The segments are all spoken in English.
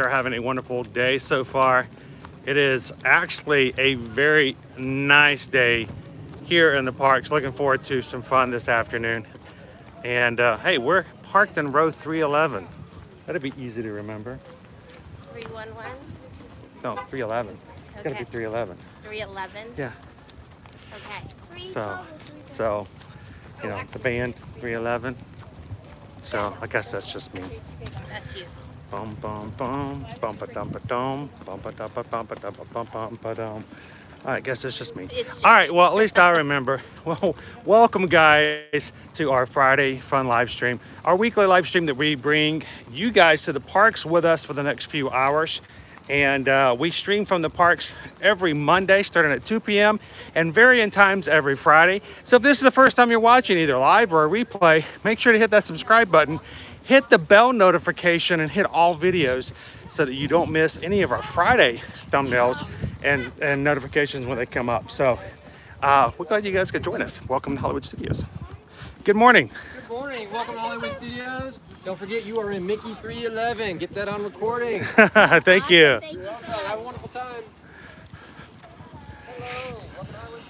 are having a wonderful day so far. It is actually a very nice day here in the parks. Looking forward to some fun this afternoon. And hey, we're parked in row 311. That'd be easy to remember. 311? No, 311. It's gotta be 311. 311? Yeah. Okay. So, you know, the band 311. So I guess that's just me. That's you. Bum bum bum bum ba dum ba dum bum ba dum ba bum ba dum ba bum bum ba dum. All right, guess it's just me. All right, well, at least I remember. Well, welcome guys to our Friday fun live stream, our weekly live stream that we bring you guys to the parks with us for the next few hours. And we stream from the parks every Monday starting at 2 p.m. and varying times every Friday. So if this is the first time you're watching either live or a replay, make sure to hit that subscribe button, hit the bell notification, and hit all videos so that you don't miss any of our Friday thumbnails and notifications when they come up. So we're glad you guys could join us. Welcome to Hollywood Studios. Good morning. Good morning. Welcome to Hollywood Studios. Don't forget you are in Mickey 311. Get that on recording. Thank you. Thank you You're welcome. so much. Have a wonderful time. Hello. Welcome to Hollywood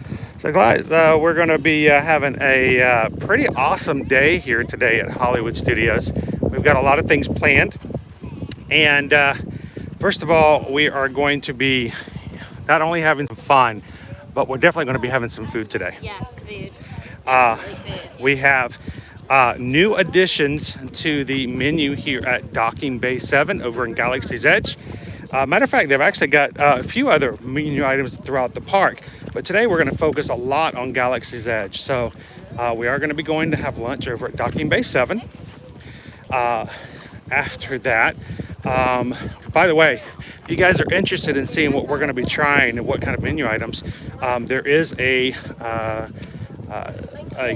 Studios. So guys, we're going to be having a pretty awesome day here today at Hollywood Studios. We've got a lot of things planned. And first of all, we are going to be not only having some fun, but we're definitely going to be having some food today. Yes, food. Definitely food. We have new additions to the menu here at Docking Bay 7 over in Galaxy's Edge. Matter of fact, they've actually got a few other menu items throughout the park, but today we're going to focus a lot on Galaxy's Edge. So we are going to be going to have lunch over at Docking Bay 7. After that, by the way, if you guys are interested in seeing what we're going to be trying and what kind of menu items, there is a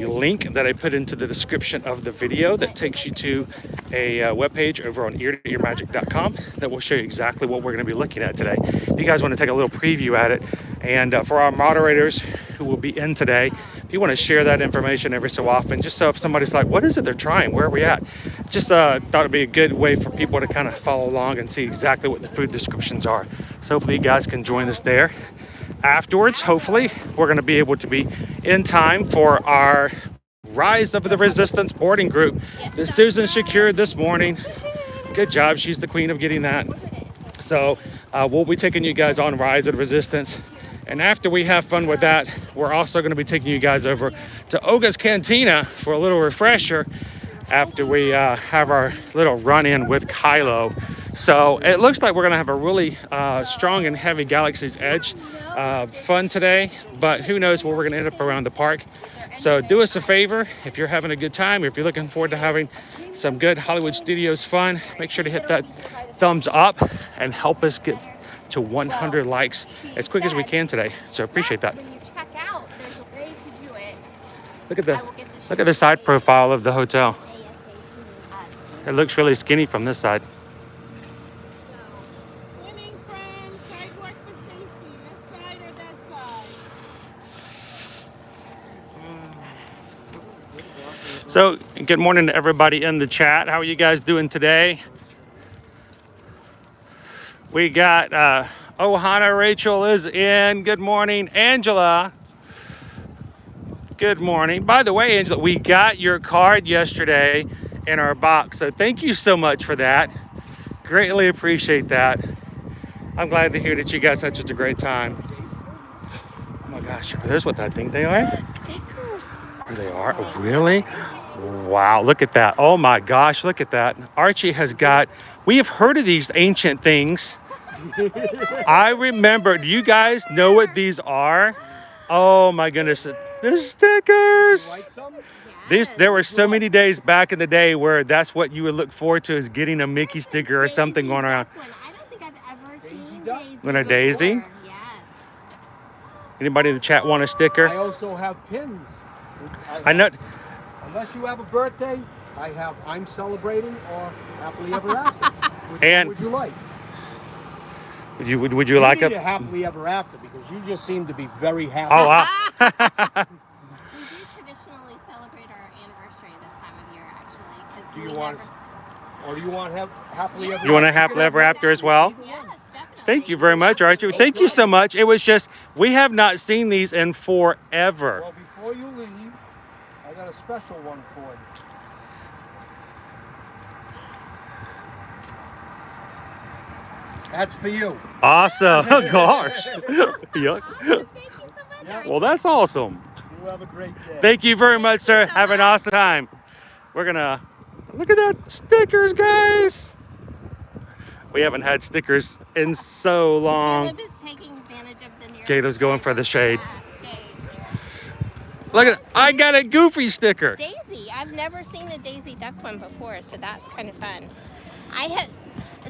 link that I put into the description of the video that takes you to a webpage over on ear-to-earmagic.com that will show you exactly what we're going to be looking at today. If you guys want to take a little preview at it, and for our moderators who will be in today, if you want to share that information every so often, just so if somebody's like, what is it they're trying? Where are we at? Just thought it'd be a good way for people to kind of follow along and see exactly what the food descriptions are. So hopefully you guys can join us there. Afterwards, hopefully, we're going to be able to be in time for our Rise of the Resistance boarding group that Susan secured this morning. Good job. She's the queen of getting that. So we'll be taking you guys on Rise of the Resistance. And after we have fun with that, we're also going to be taking you guys over to Oga's Cantina for a little refresher after we have our little run-in with Kylo. So it looks like we're going to have a really strong and heavy Galaxy's Edge fun today, but who knows where we're going to end up around the park. So do us a favor, if you're having a good time, or if you're looking forward to having some good Hollywood Studios fun, make sure to hit that thumbs up and help us get to 100 likes as quick as we can today. So appreciate that. When you check out, there's a way to do it. Look at the side profile of the hotel. It looks really skinny from this side. Winning friends, sidewalk for safety. This side or that side? So good morning to everybody in the chat. How are you guys doing today? We got Ohana Rachel is in. Good morning, Angela. Good morning. By the way, Angela, we got your card yesterday in our box, so thank you so much for that. Greatly appreciate that. I'm glad to hear that you guys had such a great time. Oh my gosh, are those what I think they are? Stickers. They are? Really? Wow, look at that. Oh my gosh, look at that. Archie has got, we have heard of these ancient things. I remember, do you guys know what these are? Oh my goodness, the stickers. There were so many days back in the day where that's what you would look forward to, is getting a Mickey sticker or something going around. I don't think I've ever seen Daisy. When a Daisy? Yes. Anybody in the chat want a sticker? I also have pins. I know. Unless you have a birthday, I have I'm celebrating or happily ever after. Which And- one would you like? Would you like need a a happily ever after because you just seem to be very happy. Oh wow. We do traditionally celebrate our anniversary this time of year, actually, because Do we you want never. Or do you want happily ever? You want a happily ever after as well? Yes, definitely. Thank you very much, Archie. Thank you so much. It was just, we have not seen these in forever. Well, before you leave, I got a special one for you. That's for you. Awesome. Gosh. Yuck. Thank you so much. Yeah. Well, that's awesome. You have a great day. Thank you very much, sir. Have an awesome time. We're gonna, look at that stickers, guys. We haven't had stickers in so long. Caleb is taking advantage of the nearest Caleb's going for the shade. shade there. Look at, I got a Goofy sticker. Daisy. I've never seen a Daisy Duck one before, so that's kind of fun. I have,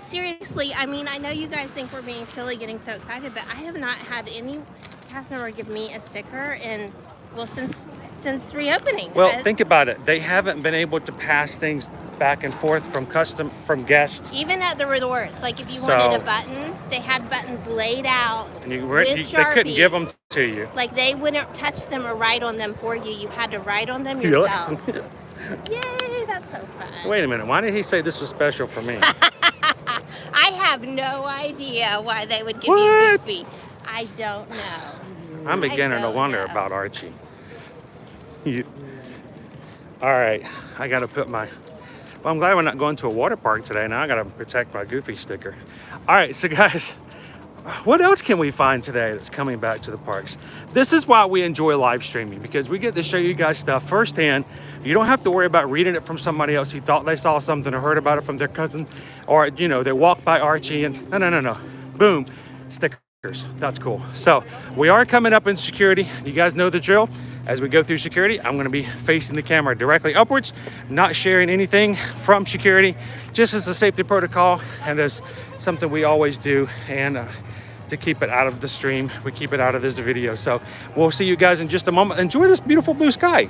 seriously, I mean, I know you guys think we're being silly getting so excited, but I have not had any cast member give me a sticker in, well, since reopening. Well, think about it. They haven't been able to pass things back and forth from guests. Even at the resorts, like if you So- wanted a button, they had buttons laid out And they with couldn't give Sharpies. them to you. Like they wouldn't touch them or write on them for you. You had to write on them Yuck. yourself. Yay, that's so fun. Wait a minute. Why did he say this was special for me? I have no idea why they would give What? you Goofy. I don't know. I'm beginning to don't wonder know. about Archie. All right, I gotta put my, well, I'm glad we're not going to a water park today. Now I gotta protect my Goofy sticker. All right, so guys, what else can we find today that's coming back to the parks? This is why we enjoy live streaming, because we get to show you guys stuff firsthand. You don't have to worry about reading it from somebody else who thought they saw something or heard about it from their cousin, or, you know, they walked by Archie and no. Boom, stickers. That's cool. So we are coming up in security. You guys know the drill. As we go through security, I'm going to be facing the camera directly upwards, not sharing anything from security, just as a safety protocol and as something we always do, and to keep it out of the stream, we keep it out of this video. So we'll see you guys in just a moment. Enjoy this beautiful blue sky.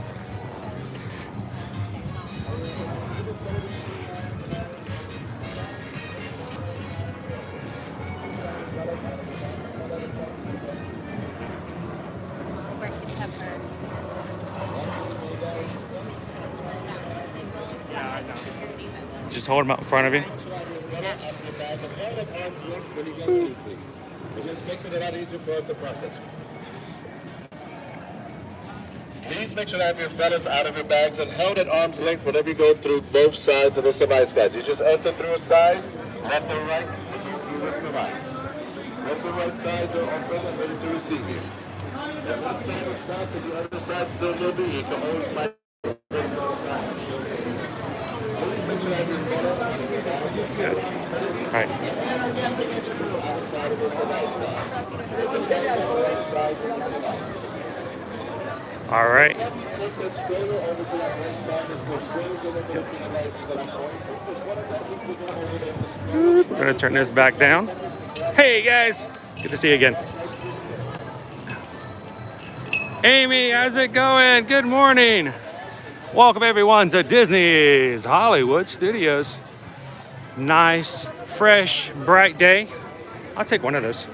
Just hold them out in front of you. It just makes it a lot easier for us to process. Please make sure to have your belts out of your bags and held at arm's length whenever you go through both sides of this device, guys. You just enter through a side, left or right, through this device. Left and right sides are open and ready to receive you. If one side is stuck and the other side still moving, you can always migrate to the side. Please make sure to have your belts out of your bags. All right. Outside of this device, guys. There's a belt on the right side of this device. All right. Take that stroller over to that right side. There's some strollers over there to the devices that I'm going through. There's one of that needs to go over there. The stroller. We're gonna turn this back down. Hey guys, good to see you again. Amy, how's it going? Good morning. Welcome everyone to Disney's Hollywood Studios. Nice, fresh, bright day. I'll take one of those.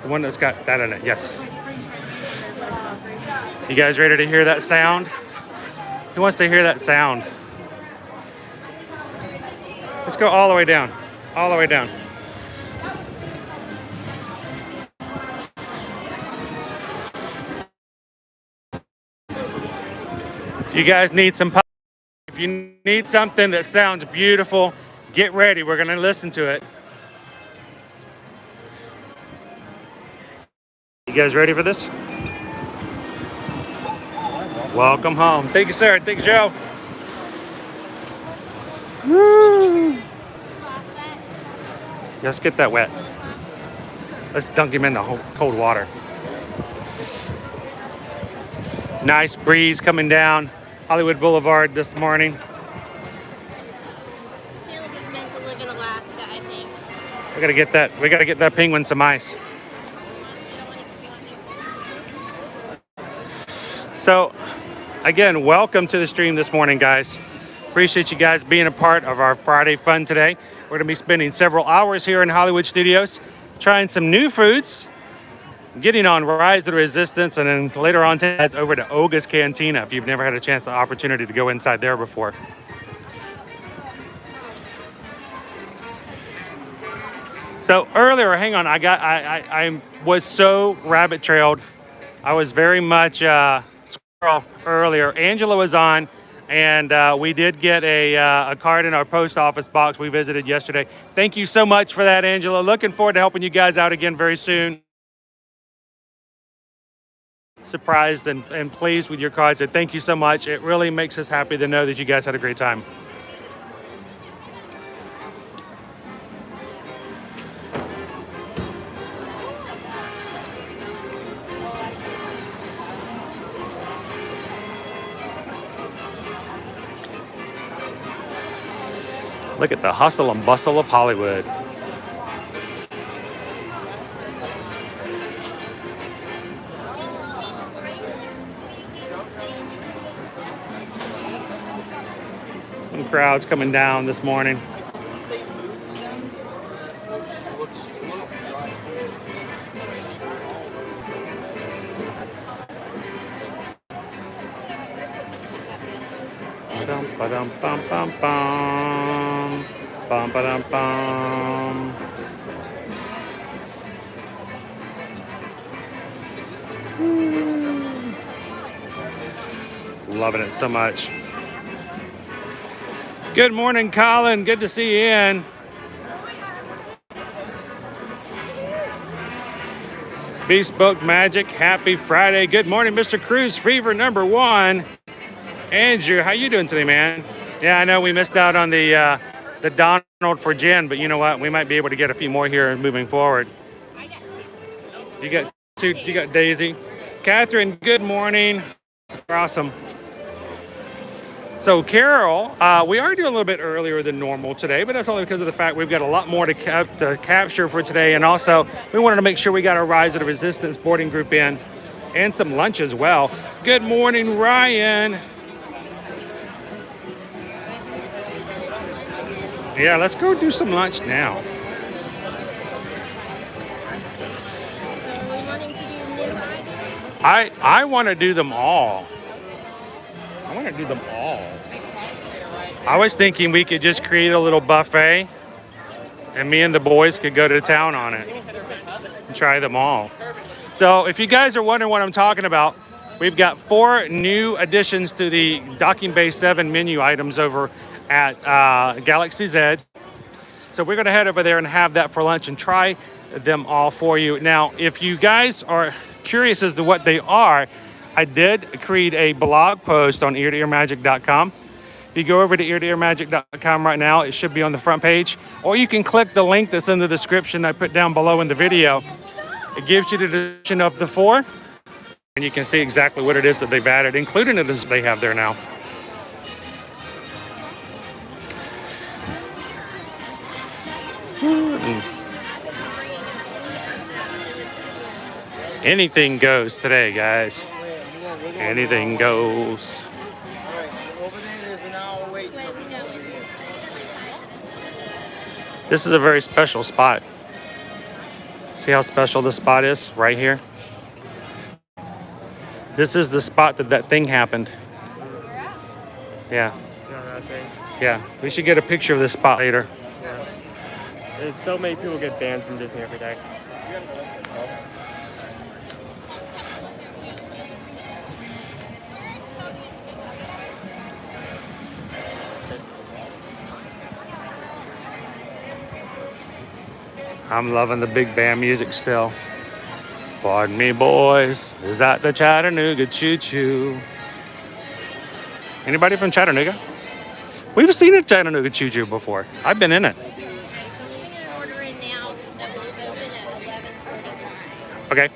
The one that's got that in it, yes. You guys ready to hear that sound? Who wants to hear that sound? Let's go all the way down. All the way down. If you guys need some pop, if you need something that sounds beautiful, get ready. We're gonna listen to it. You guys ready for this? Welcome home. Thank you, sir. Thank you, Joe. Woo. Let's get that wet. Let's dunk him in the cold water. Nice breeze coming down Hollywood Boulevard this morning. Caleb is meant to live in Alaska, I think. We gotta get that penguin some ice. So, again, welcome to the stream this morning, guys. Appreciate you guys being a part of our Friday fun today. We're gonna be spending several hours here in Hollywood Studios, trying some new foods, getting on Rise of the Resistance, and then later on guys over to Oga's Cantina if you've never had a chance, the opportunity to go inside there before. So earlier, hang on, I was so rabbit trailed. I was very much squirrel earlier. Angela was on, and we did get a card in our post office box we visited yesterday. Thank you so much for that, Angela. Looking forward to helping you guys out again very soon. Surprised and pleased with your cards, so thank you so much. It really makes us happy to know that you guys had a great time. Look at the hustle and bustle of Hollywood. Some crowds coming down this morning. Ba-dum-ba-dum-bum-bum-bum. Bum-ba-dum-bum. Loving it so much. Good morning, Colin. Good to see you in. Bespoke Magic, happy Friday. Good morning, Mr. Cruz Fever number 1. Andrew, how you doing today, man? Yeah, I know we missed out on the Donald for Jen, but you know what? We might be able to get a few more here moving forward. I got 2. You got 2. You got Daisy. Catherine, good morning. Awesome. So Carol, we are doing a little bit earlier than normal today, but that's only because of the fact we've got a lot more to capture for today, and also we wanted to make sure we got our Rise of the Resistance boarding group in, and some lunch as well. Good morning, Ryan. Yeah, let's go do some lunch now. So are we wanting to do new items? I want to do them all. I want to do them all. I was thinking we could just create a little buffet and me and the boys could go to town on it and try them all. So if you guys are wondering what I'm talking about, we've got 4 new additions to the Docking Bay 7 menu items over at Galaxy's Edge. So we're going to head over there and have that for lunch and try them all for you. Now, if you guys are curious as to what they are, I did create a blog post on eartoearmagic.com. If you go over to eartoearmagic.com right now, it should be on the front page, or you can click the link that's in the description I put down below in the video. It gives you the description of the 4, and you can see exactly what it is that they've added, including it as they have there now. Anything goes today, guys. Anything goes. This is a very special spot. See how special this spot is right here? This is the spot that thing happened. Yeah. Yeah. We should get a picture of this spot later. There's so many people get banned from Disney every day. I'm loving the big band music still. Pardon me, boys. Is that the Chattanooga choo-choo? Anybody from Chattanooga? We've seen a Chattanooga choo-choo before. I've been in it. Okay, so we're going to order in now. That will open at 11:45. Okay.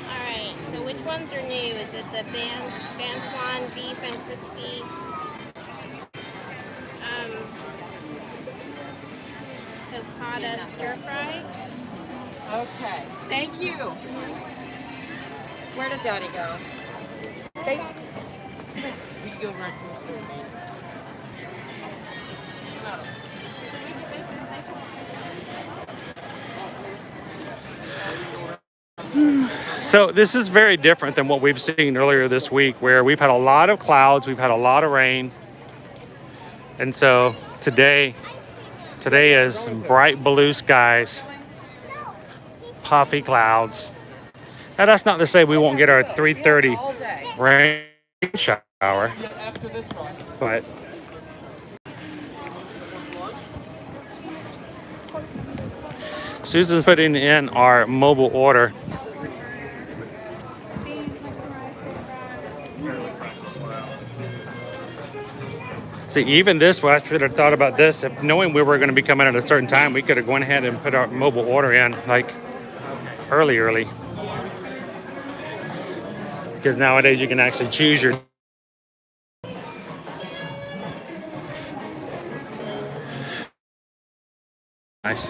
Alright, so which ones are new? Is it the Bantuan beef and crispy? Toccata stir fry? Okay. Thank you. Where did Daddy go? We go right So this is very different than what we've seen earlier this week, where we've had a lot of clouds, we've had a lot of rain. And so today is bright blue skies, puffy clouds. Now that's not to say we won't get our 3:30 rain shower, but Susan's putting in our mobile order. See, even this, well, I should have thought about this. If knowing we were going to be coming at a certain time, we could have gone ahead and put our mobile order in like early. Because nowadays you can actually choose your. Nice.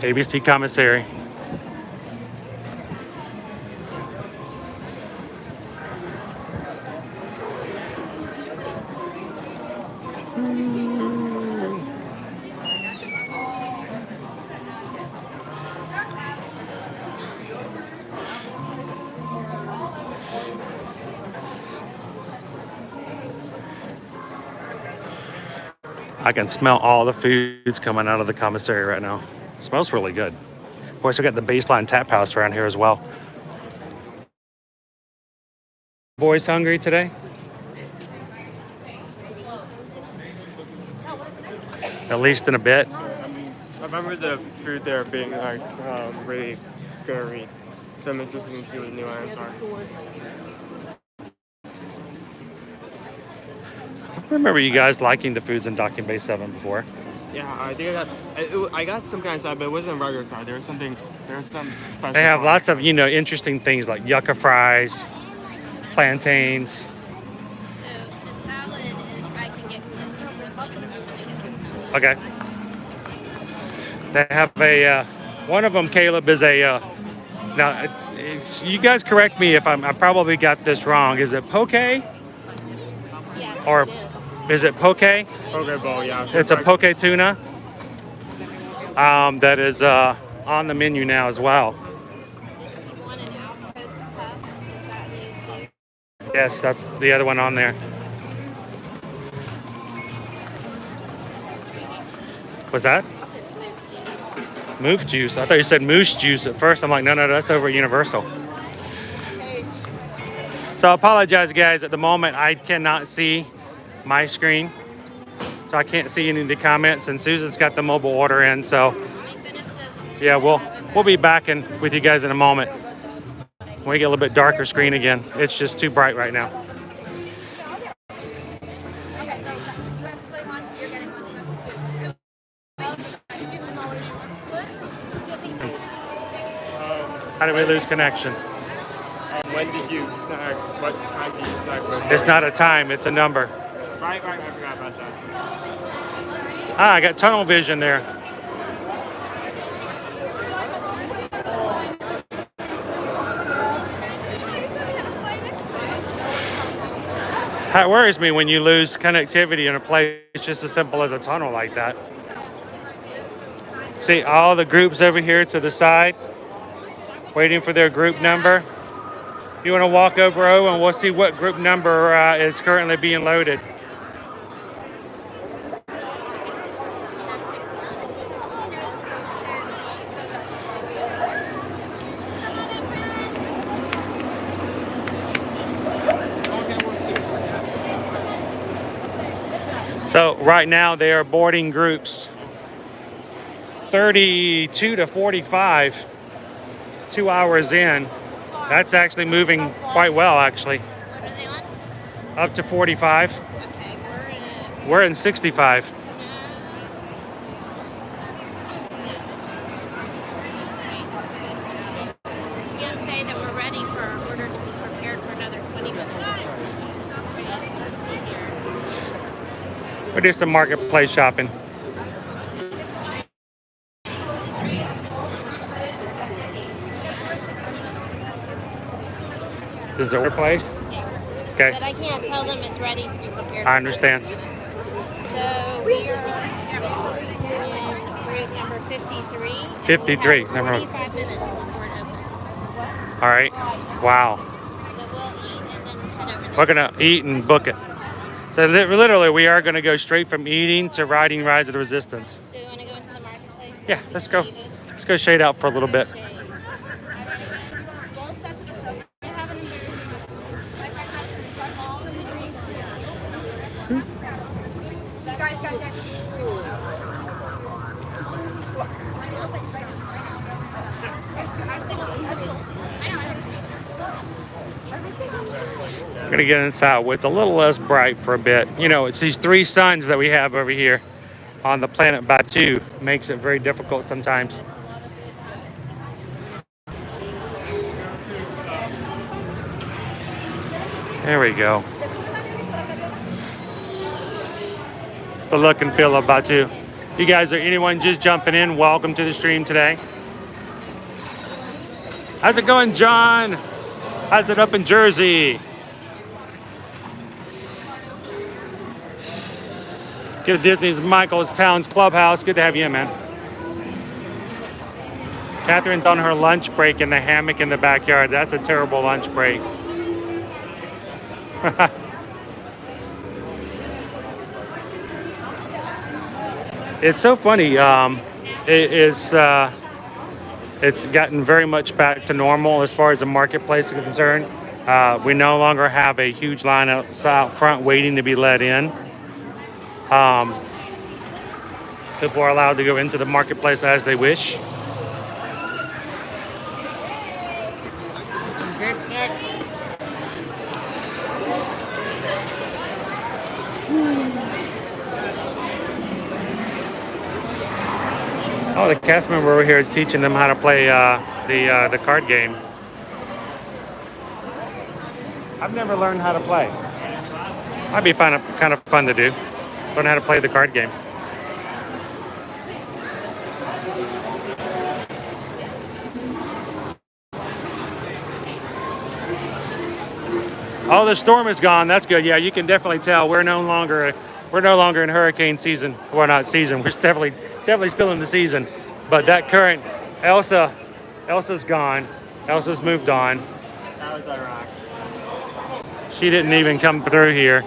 ABC commissary. I can smell all the foods coming out of the commissary right now. It smells really good. Of course, we got the Baseline Tap House around here as well. Boys hungry today? At least in a bit. I remember the food there being like really varied. So I'm interested to see what the new items are. I remember you guys liking the foods in Docking Bay 7 before. Yeah, I think I got some kind of side, but it wasn't a regular side. There was some special. They have lots of, interesting things like yucca fries, plantains. So the salad, if I can get gluten-free, Okay. They have a, one of them, Caleb, is a, now, you guys correct me if I probably got this wrong. Is it poke? Yeah, Or it is. is it poke? Poke bowl, yeah. It's a poke tuna that is on the menu now as well. You want an outpost cup? Is that new too? Yes, that's the other one on there. Was that? Moof juice. I thought you said moose juice at first. I'm like, no, that's over at Universal. So I apologize, guys. At the moment, I cannot see my screen. So I can't see any of the comments. And Susan's got the mobile order in. So, Let me finish this. yeah, we'll be back with you guys in a moment. When we get a little bit darker screen again. It's just too bright right now. How did we lose connection? When did you snack? What time did you snack? It's not a time, it's a number. Right, I forgot about that. Ah, I got tunnel vision there. That worries me when you lose connectivity in a place just as simple as a tunnel like that. See all the groups over here to the side, waiting for their group number. You want to walk over, and we'll see what group number is currently being loaded. So right now they are boarding groups 32 to 45, 2 hours in. That's actually moving quite well, actually. What are they on? Up to 45. Okay, We're in 65. Can't say that we're ready for our order to be prepared for another 20 minutes. Let's see here. We'll do some marketplace shopping. Is the order placed? Yes. Okay. But I can't tell them it's ready to be prepared. I understand. So we are in group number 53. 53, We have number- 45 minutes before it opens. All right. Wow. So we'll eat and then head over there. We're gonna eat and book it. So literally, we are gonna go straight from eating to riding Rise of the Resistance. Do you want to go into the marketplace? Yeah, let's go. Let's go shade out for a little bit. We're gonna get inside where it's a little less bright for a bit. You know, it's these 3 suns that we have over here on the planet Batu makes it very difficult sometimes. There we go. The look and feel of Batu. You guys, are anyone just jumping in? Welcome to the stream today. How's it going, John? How's it up in Jersey? Get to Disney's Michael's Town's Clubhouse. Good to have you in, man. Catherine's on her lunch break in the hammock in the backyard. That's a terrible lunch break. It's so funny. It's gotten very much back to normal as far as the marketplace is concerned. We no longer have a huge line out front waiting to be let in. People are allowed to go into the marketplace as they wish. Oh, the cast member over here is teaching them how to play the card game. I've never learned how to play. Might be kind of fun to do. Learn how to play the card game. Oh, the storm is gone. That's good. Yeah, you can definitely tell we're no longer in hurricane season. Well, not season. We're definitely still in the season. But that current Elsa's gone. Elsa's moved on. That was Iraq. She didn't even come through here.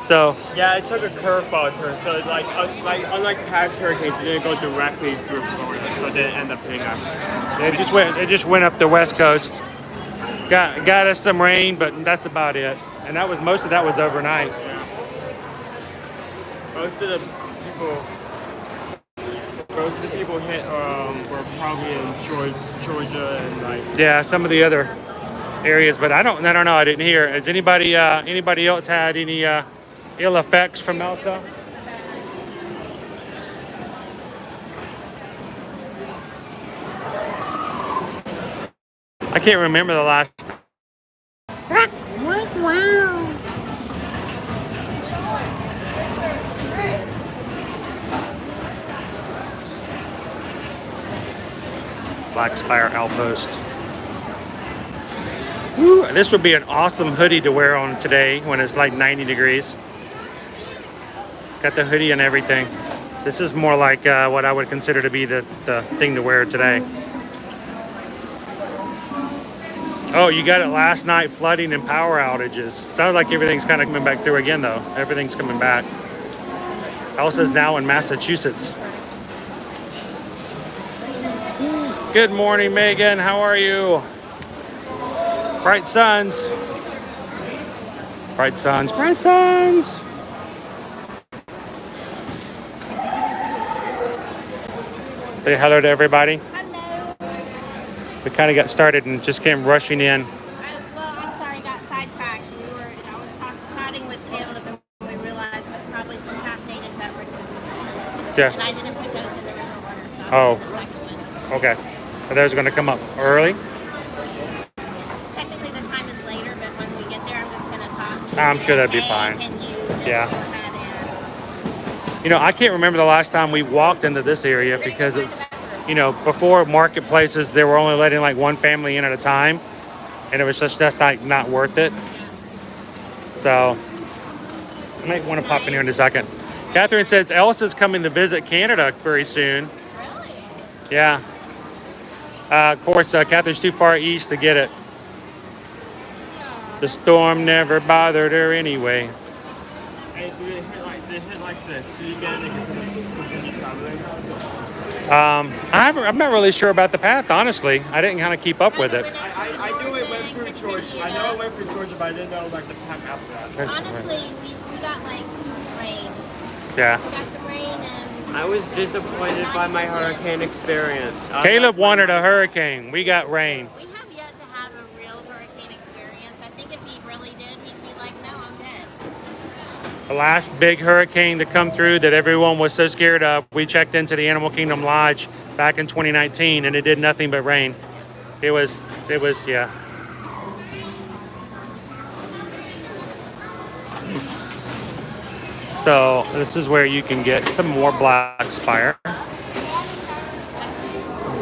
So Yeah, it took a curveball turn, so like unlike past hurricanes, it didn't go directly through Florida, so it didn't end up hitting us. it just went up the west coast. Got us some rain, but that's about it. And most of that was overnight. Yeah. Most of the people hit were probably in Georgia and like. Yeah, some of the other areas, but I don't know. I didn't hear. Has anybody else had any ill effects from Elsa? I can't remember the last. Black Spire Outpost. Woo, this would be an awesome hoodie to wear on today when it's like 90 degrees. Got the hoodie and everything. This is more like what I would consider to be the thing to wear today. Oh, you got it last night, flooding and power outages. Sounds like everything's kind of coming back through again, though. Everything's coming back. Elsa's now in Massachusetts. Good morning, Megan. How are you? Bright suns. Bright suns. Bright suns. Say hello to everybody. Hello. We kind of got started and just came rushing in. I'm sorry, got sidetracked. I was chatting with Caleb and we realized that probably some caffeinated beverages. Yeah. And I didn't put those in the river order, so Oh. the second one. Okay. So those are going to come up early. Technically the time is later, but when we get there, I'm just going to talk. I'm sure that'd be Hey, fine. can you just Yeah. go ahead and- You know, I can't remember the last time we walked into this area because it's, you know, before marketplaces, they were only letting like one family in at a time. And it was just like not worth it. So I might want to pop in here in a second. Catherine says Elsa's coming to visit Canada very soon. Really? Yeah. Of course, Catherine's too far east to get it. The storm never bothered her anyway. Hey, do they hit like this? So you get it and continue traveling? I'm not really sure about the path, honestly. I didn't kind of keep up with it. I knew it went through Georgia. I know it went through Georgia, but I didn't know like the path after that. Honestly, we got like rain. Yeah. We got some rain and I was disappointed by my hurricane experience. Caleb wanted a hurricane. We got rain. we have yet to have a real hurricane experience. I think if he really did, he'd be like, no, I'm dead. The last big hurricane to come through that everyone was so scared of, we checked into the Animal Kingdom Lodge back in 2019 and it did nothing but rain. It was, yeah. So this is where you can get some more Black Spire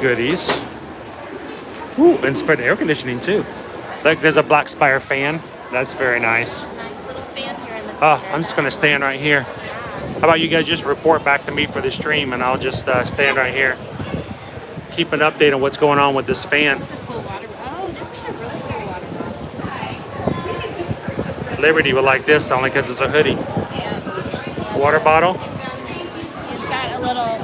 goodies. Ooh, and spread air conditioning too. Look, there's a Black Spire fan. That's very nice. Nice little fan here in the Oh, theater. I'm just gonna stand right here. How about you guys just report back to me for the stream and I'll just stand right here. Keep an update on what's going on with this fan. Cool water. Oh, this is a really cool water. Liberty would like this only because it's a hoodie. Yeah. Water bottle, It's got a little,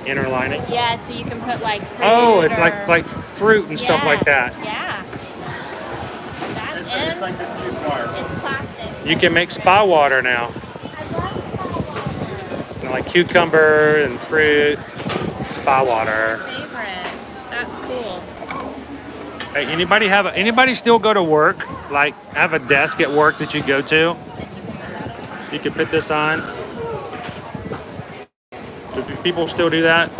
inner lining. yeah, so you can put like fruit Oh, it's or- like fruit and stuff like that. Yeah. That, It's and like the fuse bar. it's plastic. You can make spa water now. Like cucumber and fruit, spa water. Favorites. That's cool. Hey, anybody still go to work? Like have a desk at work that you go to? You can put this on. Do people still do that?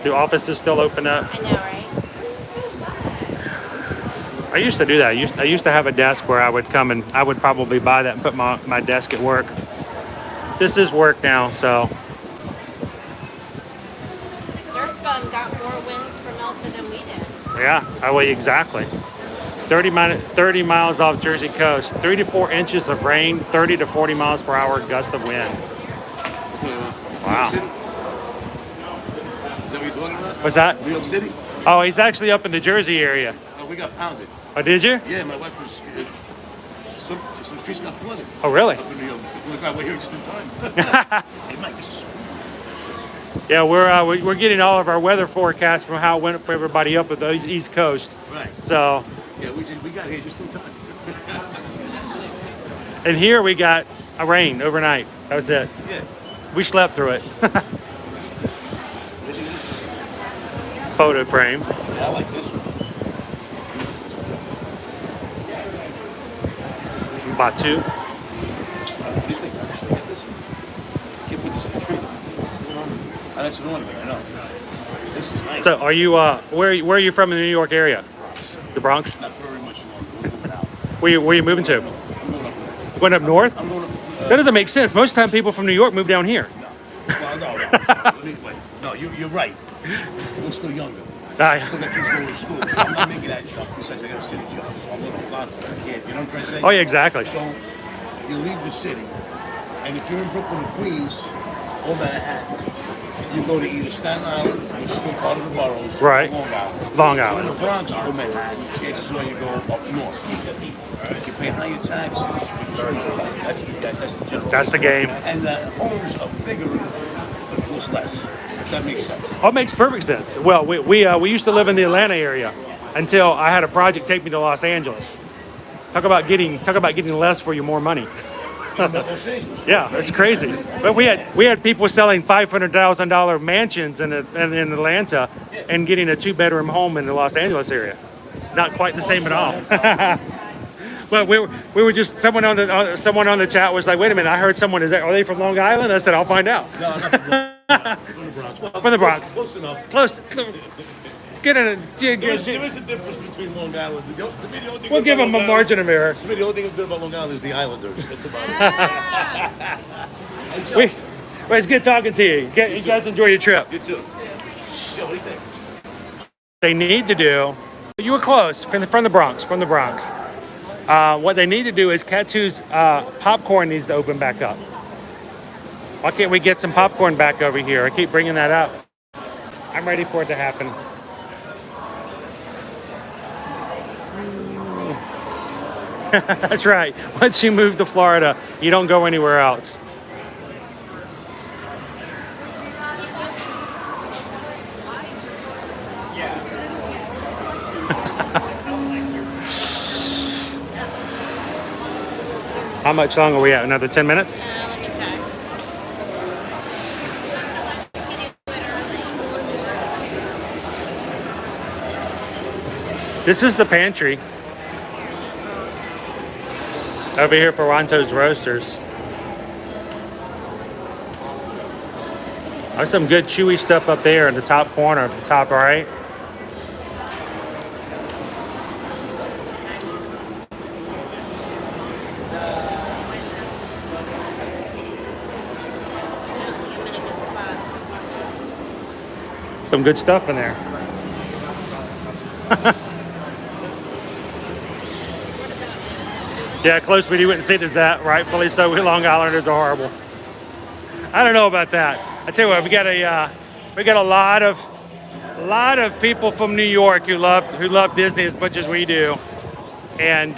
Do offices still open up? I know, right? I used to do that. I used to have a desk where I would come and I would probably buy that and put my desk at work. This is work now, so. Surf Fun got more wins for Melton than we did. Yeah, exactly. 30 miles off Jersey coast, 3 to 4 inches of rain, 30 to 40 miles per hour gust of wind. Wow. Is that what you're talking about? What's that? New York City? Oh, he's actually up in the Jersey area. Oh, we got pounded. Oh, did you? Yeah, my wife was. Some streets got flooded. Oh, really? Up in New York. Look, we're here just in time. It might be so. Yeah, we're getting all of our weather forecasts from how it went for everybody up at the East Coast. Right. So, Yeah, we got here just in time. and here we got a rain overnight. That was it. Yeah. We slept through it. This is this. Photo frame. Yeah, I like this one. Bought two. What do you think? Should I get this one? Can't put this in the tree. Oh, that's an ornament, I know. This is nice. So, are you where are you from in the New York area? The Bronx. Not very much longer. We're moving out. Where you moving to? I'm going up there. Going up north? I'm going up. That doesn't make sense. Most of the time, people from New York move down here. Well, no. Let me wait. No, you're right. We're still younger. Ah, Still got kids going to school, so I'm not making that jump. Besides, I got a city job, so I'm going to apply for it. Yeah, you know what I'm trying to say? oh yeah, exactly. So you leave the city, and if you're in Brooklyn or Queens or Manhattan, you go to either Staten Island, which is still part of the boroughs, Right. or Long Island. Long If you're Island. in the Bronx or Manhattan, chances are you go up north. You pay higher taxes. That's the general. That's the game. And the homes are bigger, but cost less. If that makes sense. Oh, it makes perfect sense. Well, we used to live in the Atlanta area until I had a project take me to Los Angeles. Talk about getting less for your more money. Los Angeles. Yeah, it's crazy. But we had people selling $500,000 mansions in Atlanta and getting a 2-bedroom home in the Los Angeles area. Not quite the same at all. But we were just someone on the chat was like, wait a minute, I heard someone are they from Long Island? I said, I'll find out. No, not from the Bronx. Well, From the Bronx. Close enough. Close. Get in. There is a difference between Long Island. To me, the only thing We'll good give about them a Long margin of error. Island- To me, the only thing good about Long Island is the Islanders. That's about it. Well, it's good talking to you. You guys enjoy your trip. You too. Yo, what do you think? They need to do. You were close from the Bronx. What they need to do is Cat2's popcorn needs to open back up. Why can't we get some popcorn back over here? I keep bringing that up. I'm ready for it to happen. That's right. Once you move to Florida, you don't go anywhere else. How much longer are we at? Another 10 minutes? Let me check. This is the pantry. Over here for Ronto's Roasters. There's some good chewy stuff up there in the top corner, the top right. Some good stuff in there. Yeah, close, but you wouldn't see it as that. Rightfully so. We Long Islanders are horrible. I don't know about that. I tell you what, we got a lot of people from New York who love Disney as much as we do. And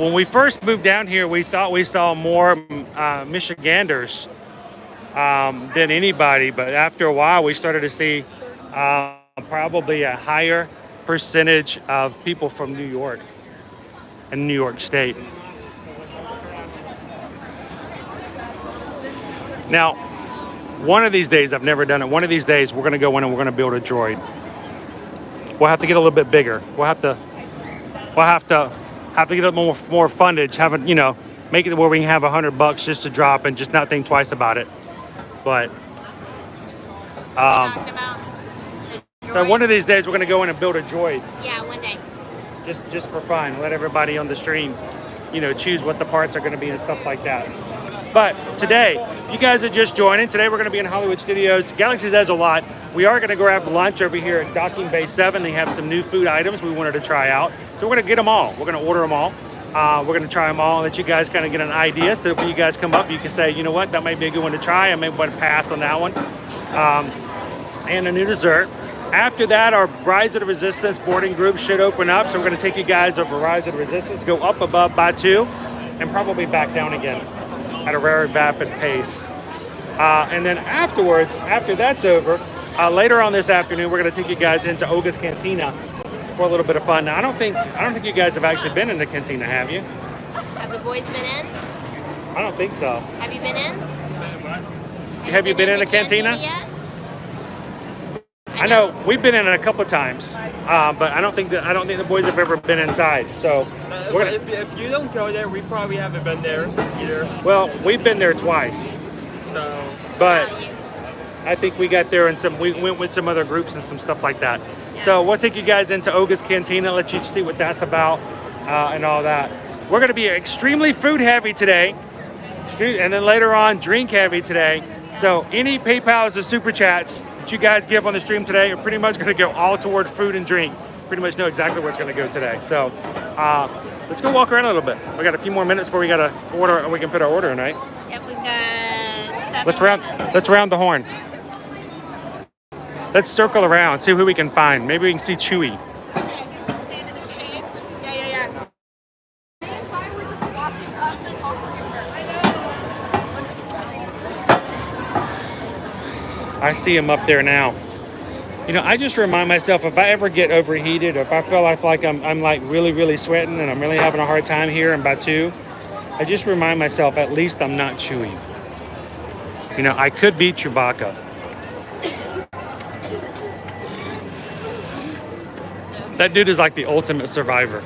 when we first moved down here, we thought we saw more Michiganders than anybody. But after a while, we started to see probably a higher percentage of people from New York and New York State. Now, one of these days, I've never done it. One of these days, we're going to go in and we're going to build a droid. We'll have to get a little bit bigger. We'll have to get a more fundage. Have it, make it where we can have $100 just to drop and just not think twice about it. But Talking about the so droid. one of these days, we're going to go in and build a droid. Yeah, one day. Just for fun. Let everybody on the stream, choose what the parts are going to be and stuff like that. But today, if you guys are just joining, today we're going to be in Hollywood Studios, Galaxy's Edge a lot. We are going to grab lunch over here at Docking Bay 7. They have some new food items we wanted to try out. So we're going to get them all. We're going to order them all. We're going to try them all and let you guys kind of get an idea. So when you guys come up, you can say, you know what, that might be a good one to try. I may want to pass on that one. And a new dessert. After that, our Rise of the Resistance boarding group should open up. So we're going to take you guys over Rise of the Resistance, go up above Batu, and probably back down again at a very rapid pace. And then afterwards, after that's over, later on this afternoon, we're going to take you guys into Oga's Cantina for a little bit of fun. Now, I don't think you guys have actually been in the Cantina, have you? Have the boys been in? I don't think so. Have you been in? Have you been in the Cantina? Yet? I know we've been in it a couple of times, but I don't think the boys have ever been inside. So we're gonna, if you don't go there, we probably haven't been there either. well, we've been there twice, So but I think we got there and we went with some other groups and some stuff like that. So we'll take you guys into Oga's Cantina, let you see what that's about and all that. We're going to be extremely food heavy today, and then later on drink heavy today. So any PayPals or super chats that you guys give on the stream today are pretty much going to go all toward food and drink. Pretty much know exactly where it's going to go today. So let's go walk around a little bit. We got a few more minutes before we got to order. We can put our order in, right? Yep, we've got 7 minutes. Let's round the horn. Let's circle around, see who we can find. Maybe we can see Chewie. I see him up there now. I just remind myself, if I ever get overheated, or if I feel like I'm like really, really sweating and I'm really having a hard time here in Batu, I just remind myself, at least I'm not Chewie. I could be Chewbacca. That dude is like the ultimate survivor.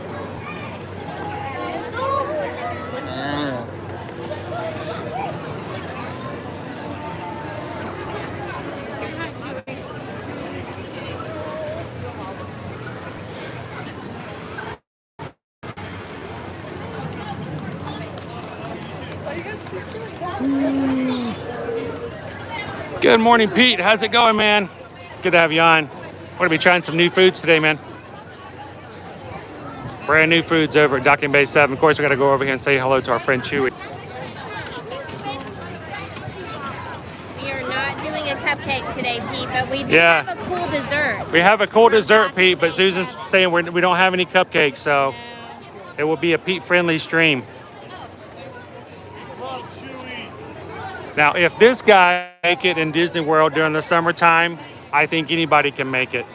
Good morning, Pete. How's it going, man? Good to have you on. We're gonna be trying some new foods today, man. Brand new foods over at Docking Bay 7. Of course, we gotta go over here and say hello to our friend Chewie. We are not doing a cupcake today, Pete, but we do Yeah. have a cool dessert. We have a cool dessert, Pete, but Susan's saying we don't have any cupcakes, so It will be a Pete-friendly stream. Now, if this guy make it in Disney World during the summertime, I think anybody can make it.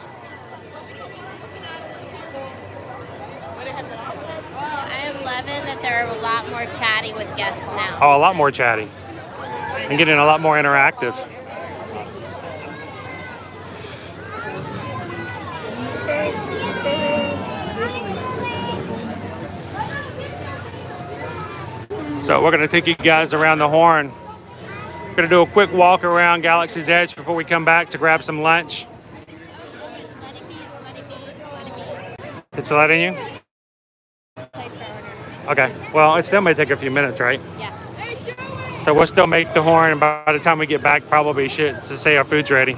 I am loving that they're a lot more chatty with guests now. Oh, a lot more chatty. And getting a lot more interactive. So we're going to take you guys around the horn. We're going to do a quick walk around Galaxy's Edge before we come back to grab some lunch. It's letting you? Okay. Well, it still may take a few minutes, right? Yeah. So we'll still make the horn, and by the time we get back, probably shit to say our food's ready.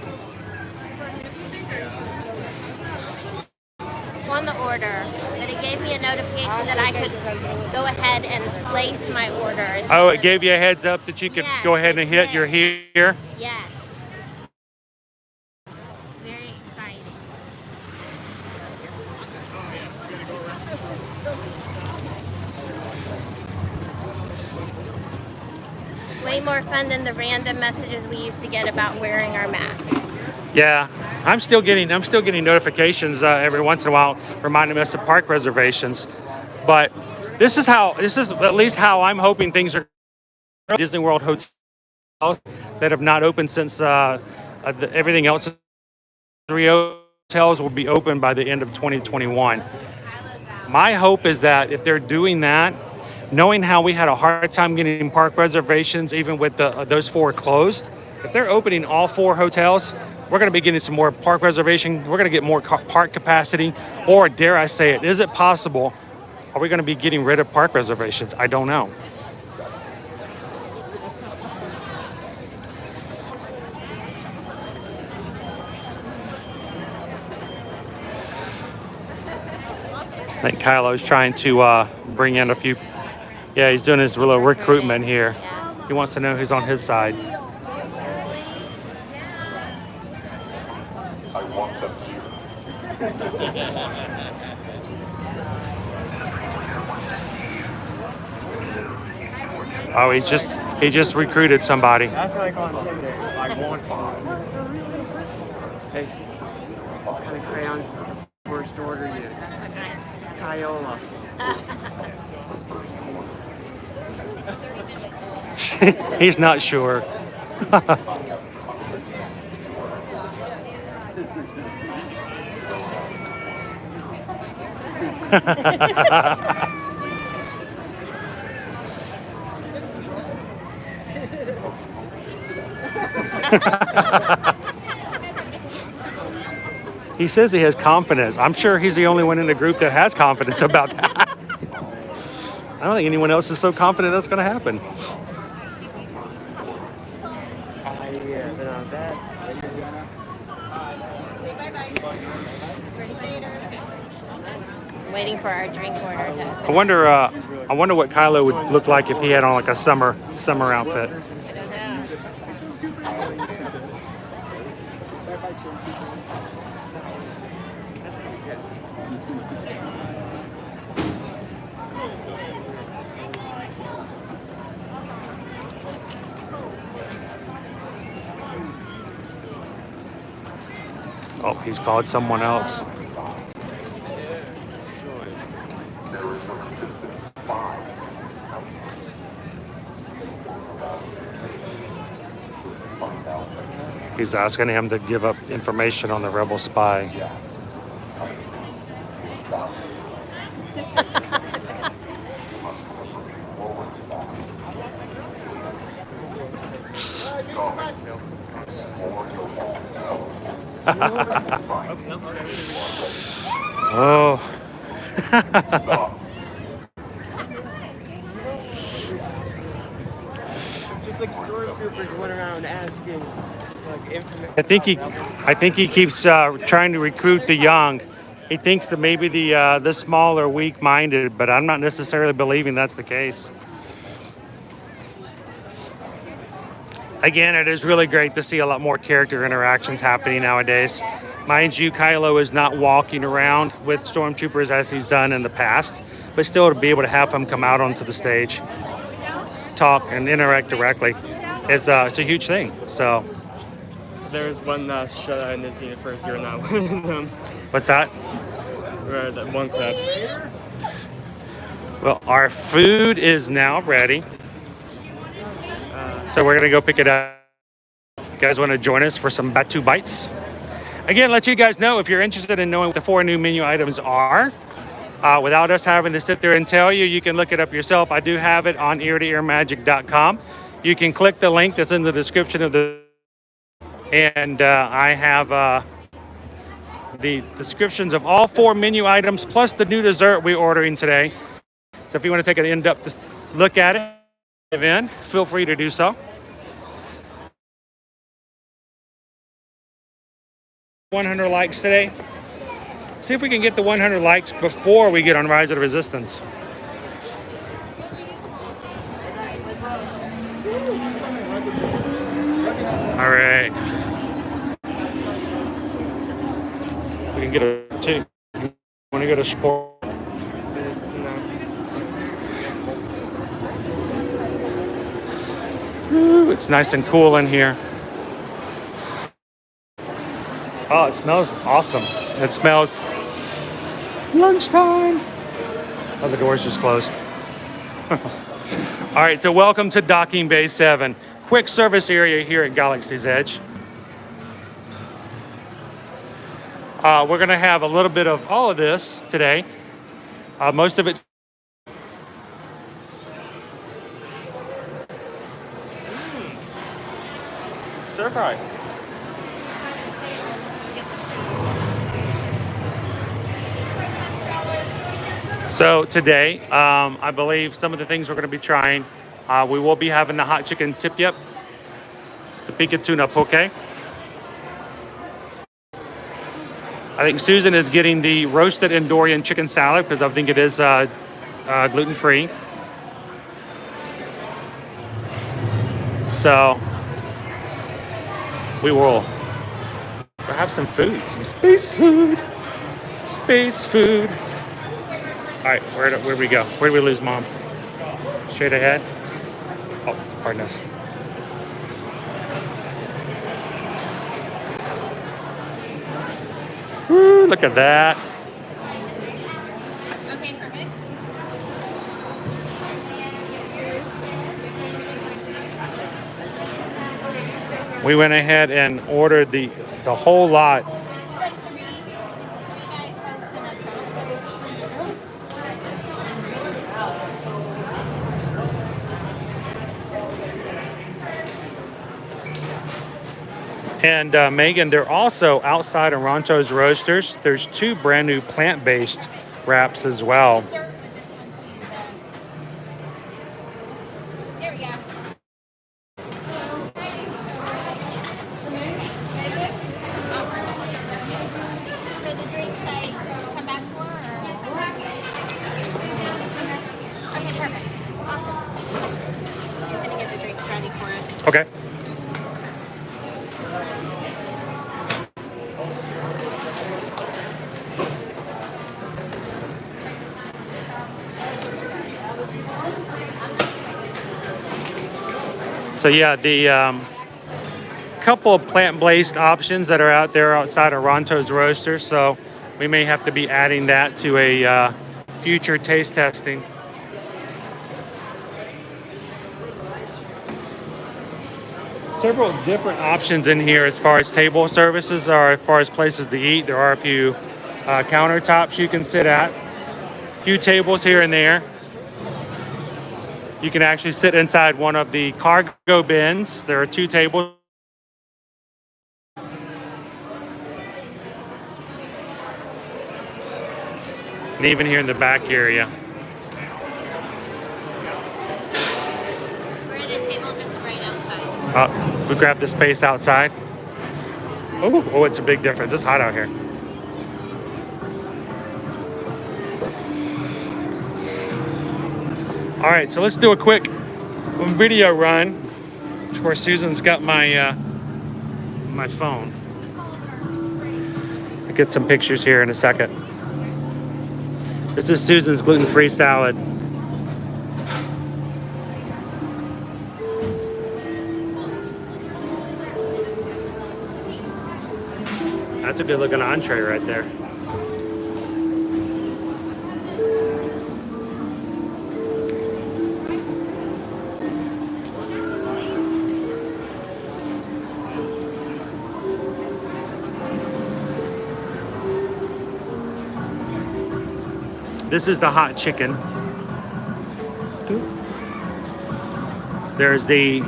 On the order, but it gave me a notification that I could go ahead and place my order. Oh, it gave you a heads up that you could go ahead and hit your here? Yes. Very exciting. Way more fun than the random messages we used to get about wearing our masks. Yeah, I'm still getting notifications every once in a while reminding us of park reservations. But this is at least how I'm hoping things are. Disney World hotels that have not opened since everything else. 3 hotels will be open by the end of 2021. My hope is that if they're doing that, knowing how we had a hard time getting park reservations, even with those 4 closed, if they're opening all 4 hotels, we're going to be getting some more park reservation. We're going to get more park capacity, or dare I say it, is it possible? Are we going to be getting rid of park reservations? I don't know. I think Kylo's trying to bring in a few. Yeah, he's doing his little recruitment here. He wants to know who's on his side. I want them Oh, he just recruited somebody. That's like on Tinder. Like one. Hey, what kind of crayons is the first order use? Crayola. He's not sure. He says he has confidence. I'm sure he's the only one in the group that has confidence about that. I don't think anyone else is so confident that's going to happen. Waiting for our drink order to. I wonder what Kylo would look like if he had on like a summer outfit. I don't know. Oh, he's called someone else. He's asking him to give up information on the rebel spy. Oh. Just like stormtroopers went around asking like information. I think he keeps trying to recruit the young. He thinks that maybe the small are weak-minded, but I'm not necessarily believing that's the case. Again, it is really great to see a lot more character interactions happening nowadays. Mind you, Kylo is not walking around with stormtroopers as he's done in the past, but still to be able to have him come out onto the stage, talk and interact directly is it's a huge thing. So There's one shut in this universe. You're not one of them. what's that? Or that one clip. Well, our food is now ready. So we're gonna go pick it up. You guys want to join us for some Batu Bites? Again, let you guys know if you're interested in knowing what the 4 new menu items are. Without us having to sit there and tell you, you can look it up yourself. I do have it on eartoearmagic.com. You can click the link that's in the description of the, and I have the descriptions of all 4 menu items plus the new dessert we're ordering today. So if you want to take an in-depth look at it, feel free to do so. 100 likes today. See if we can get the 100 likes before we get on Rise of the Resistance. All right. We can get a 2. Want to go to Sport? Ooh, it's nice and cool in here. Oh, it smells awesome. It smells lunchtime. Oh, the door's just closed. All right, so welcome to Docking Bay 7. Quick service area here at Galaxy's Edge. We're gonna have a little bit of all of this today. Most of it. Stir fry. So today, I believe some of the things we're going to be trying, we will be having the hot chicken tip yep, the pica tuna poke. I think Susan is getting the roasted Andorian chicken salad because I think it is gluten-free. So we will have some food, some space food. Space food. All right, where do we go? Where do we lose Mom? Straight ahead? Oh, pardon us. Woo, look at that. Okay, perfect. We went ahead and ordered the whole lot. It's like 3 Diet Cokes and a Coke. And Megan, they're also outside of Ronto's Roasters. There's 2 brand new plant-based wraps as well. Dessert with this one too, There we go. So the drinks I come back for, or? Okay, perfect. Awesome. He's gonna get the drinks ready for us. Okay. So yeah, the couple of plant-based options that are out there outside of Ronto's Roaster, so we may have to be adding that to a future taste testing. Several different options in here as far as table services or as far as places to eat. There are a few countertops you can sit at, a few tables here and there. You can actually sit inside one of the cargo bins. There are 2 tables. And even here in the back area. We're at a table just right outside. We grabbed the space outside. Oh, it's a big difference. It's hot out here. All right, so let's do a quick video run. Of course, Susan's got my my phone. get some pictures here in a second. This is Susan's gluten-free salad. That's a good looking entree right there. This is the hot chicken. There's the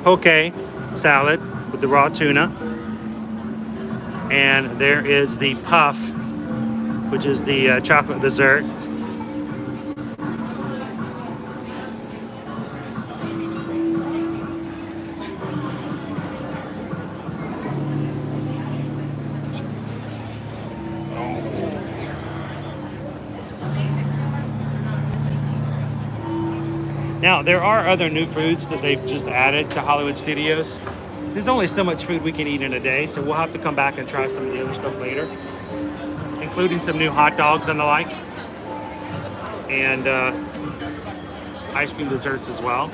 poke salad with the raw tuna. And there is the puff, which is the chocolate dessert. Now, there are other new foods that they've just added to Hollywood Studios. There's only so much food we can eat in a day, so we'll have to come back and try some of the other stuff later, including some new hot dogs and the like, and ice cream desserts as well.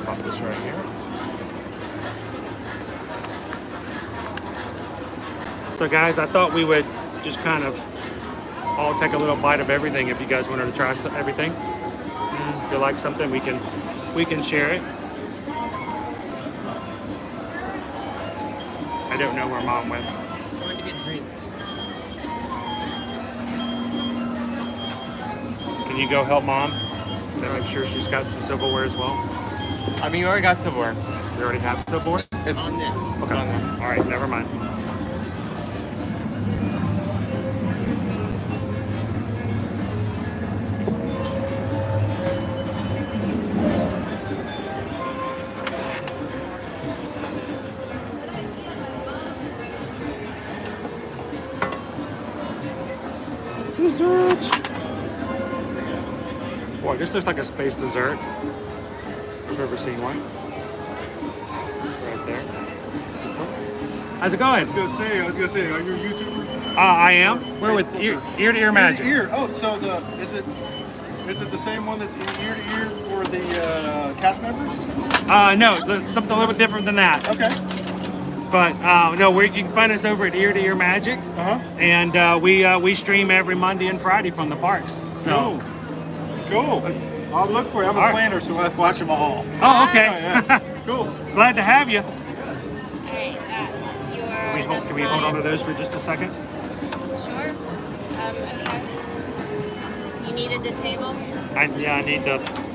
Pop this right here. So guys, I thought we would just kind of all take a little bite of everything if you guys wanted to try everything. If you like something, we can share it. I don't know where Mom went. Can you go help Mom? To make sure she's got some silverware as well. I mean, you already got silverware. You already have silverware? It's on there. Okay. All right, never mind. Desserts. Boy, this looks like a space dessert. I've never seen one. Right there. How's it going? I was gonna say, are you a YouTuber? I am. We're with Ear to Ear Magic. Ear. Oh, so is it the same one that's ear to ear for the cast members? No, something a little bit different than that. Okay. But no, you can find us over at Ear to Ear Magic, and we stream every Monday and Friday from the parks. So Cool. I'll look for you. I'm a planner, so I watch them all. Oh, okay. Yeah. Cool. Glad to have you. Alright, that's your. Can we hold on to those for just a second? Sure. Okay. You needed the table? I need the.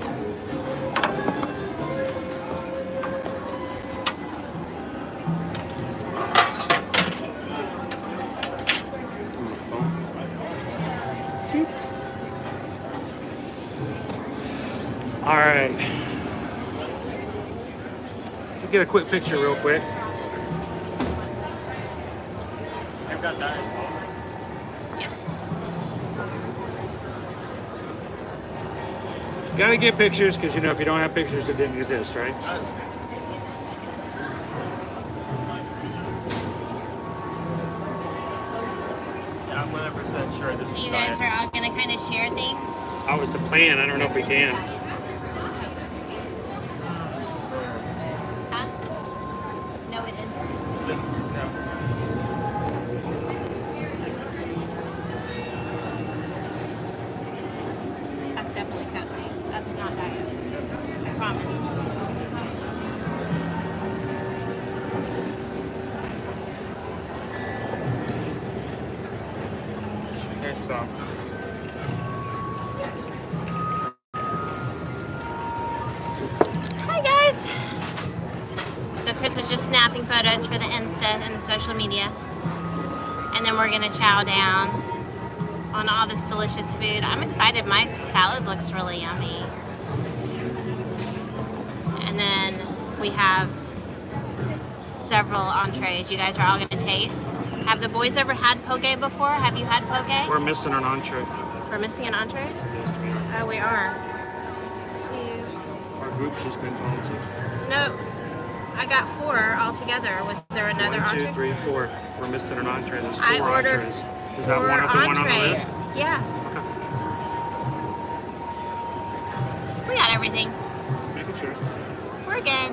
All right. We'll get a quick picture real quick. I've got that. Gotta get pictures because, if you don't have pictures, it didn't exist, right? Yeah, I'm 100% sure this So is you not guys it. are all gonna kind of share things? That was the plan. I don't know if we can. Huh? No, it isn't. That's definitely cocaine. That's not diet. I promise. There's some. Hi guys! So Chris is just snapping photos for the Insta and the social media. And then we're gonna chow down on all this delicious food. I'm excited. My salad looks really yummy. And then we have several entrees you guys are all gonna taste. Have the boys ever had poke before? Have you had poke? We're missing an entree. We're missing an entree? Yes, ma'am. Oh, we are. Our group she's been going to. No, I got 4 altogether. Was there another 1, 2, entree? 3, 4. We're missing an entree. There's 4 I ordered entrees. Is that 4 one of the one on the entrees. list? Yes. We got everything. Making sure. We're good.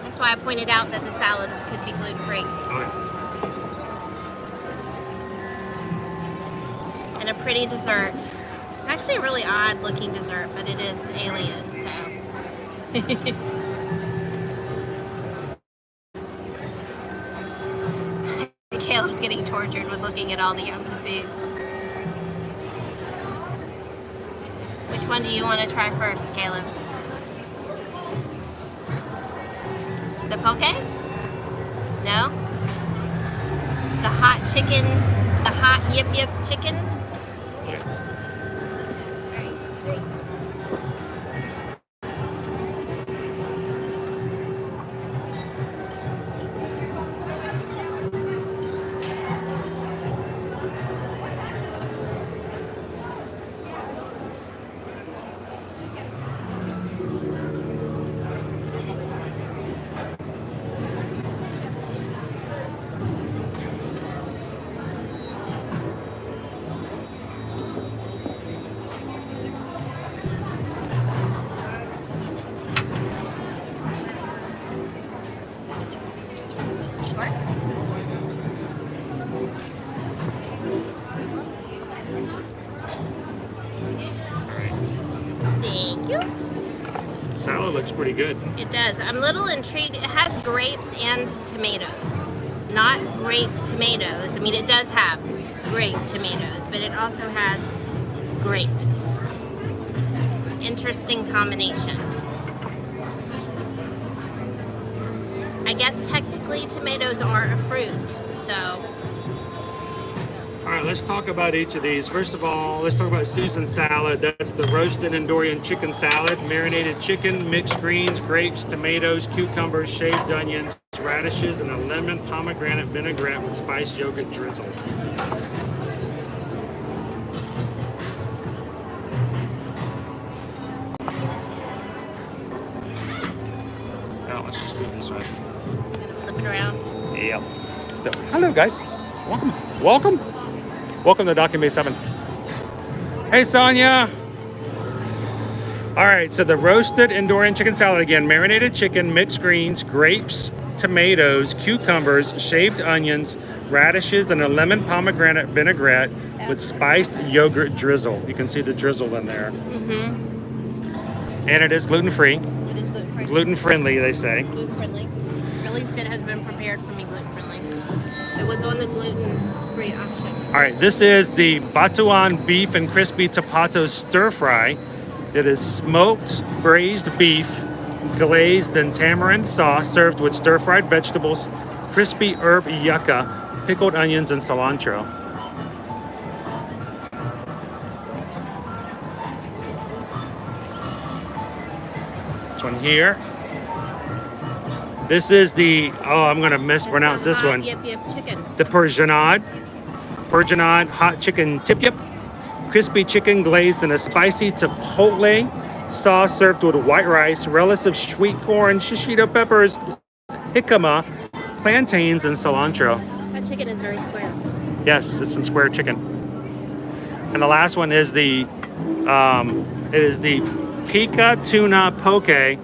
That's why I pointed out that the salad could be gluten-free. Okay. And a pretty dessert. It's actually a really odd looking dessert, but it is alien, so. Caleb's getting tortured with looking at all the open food. Which one do you want to try first, Caleb? The poke? No? The hot chicken, the hot yip yip chicken? Thank you. Salad looks pretty good. It does. I'm a little intrigued. It has grapes and tomatoes. Not grape tomatoes. I mean, it does have grape tomatoes, but it also has grapes. Interesting combination. I guess technically tomatoes are a fruit, so. All right, let's talk about each of these. First of all, let's talk about Susan's salad. That's the roasted Andorian chicken salad, marinated chicken, mixed greens, grapes, tomatoes, cucumbers, shaved onions, radishes, and a lemon pomegranate vinaigrette with spiced yogurt drizzle. Now let's just move this way. Flip it around. Yep. So, hello guys. Welcome. Welcome. Welcome to Docking Bay 7. Hey Sonia. All right, so the roasted Andorian chicken salad again, marinated chicken, mixed greens, grapes, tomatoes, cucumbers, shaved onions, radishes, and a lemon pomegranate vinaigrette with spiced yogurt drizzle. You can see the drizzle in there. Mm-hmm. And it is gluten-free. It is gluten-free. Gluten-friendly, they say. Gluten-friendly. At least it has been prepared for me gluten-friendly. It was on the gluten-free option. All right, this is the Batuan beef and crispy tapato stir fry. It is smoked braised beef, glazed in tamarind sauce, served with stir-fried vegetables, crispy herb yucca, pickled onions, and cilantro. This one here. This is the, oh, I'm going to mispronounce this one. Yip yip chicken. The Persianade hot chicken tip yip, crispy chicken glazed in a spicy chipotle sauce served with white rice, relish of sweet corn, shishito peppers, jicama, plantains, and cilantro. That chicken is very square. Yes, it's some square chicken. And the last one is the pica tuna poke.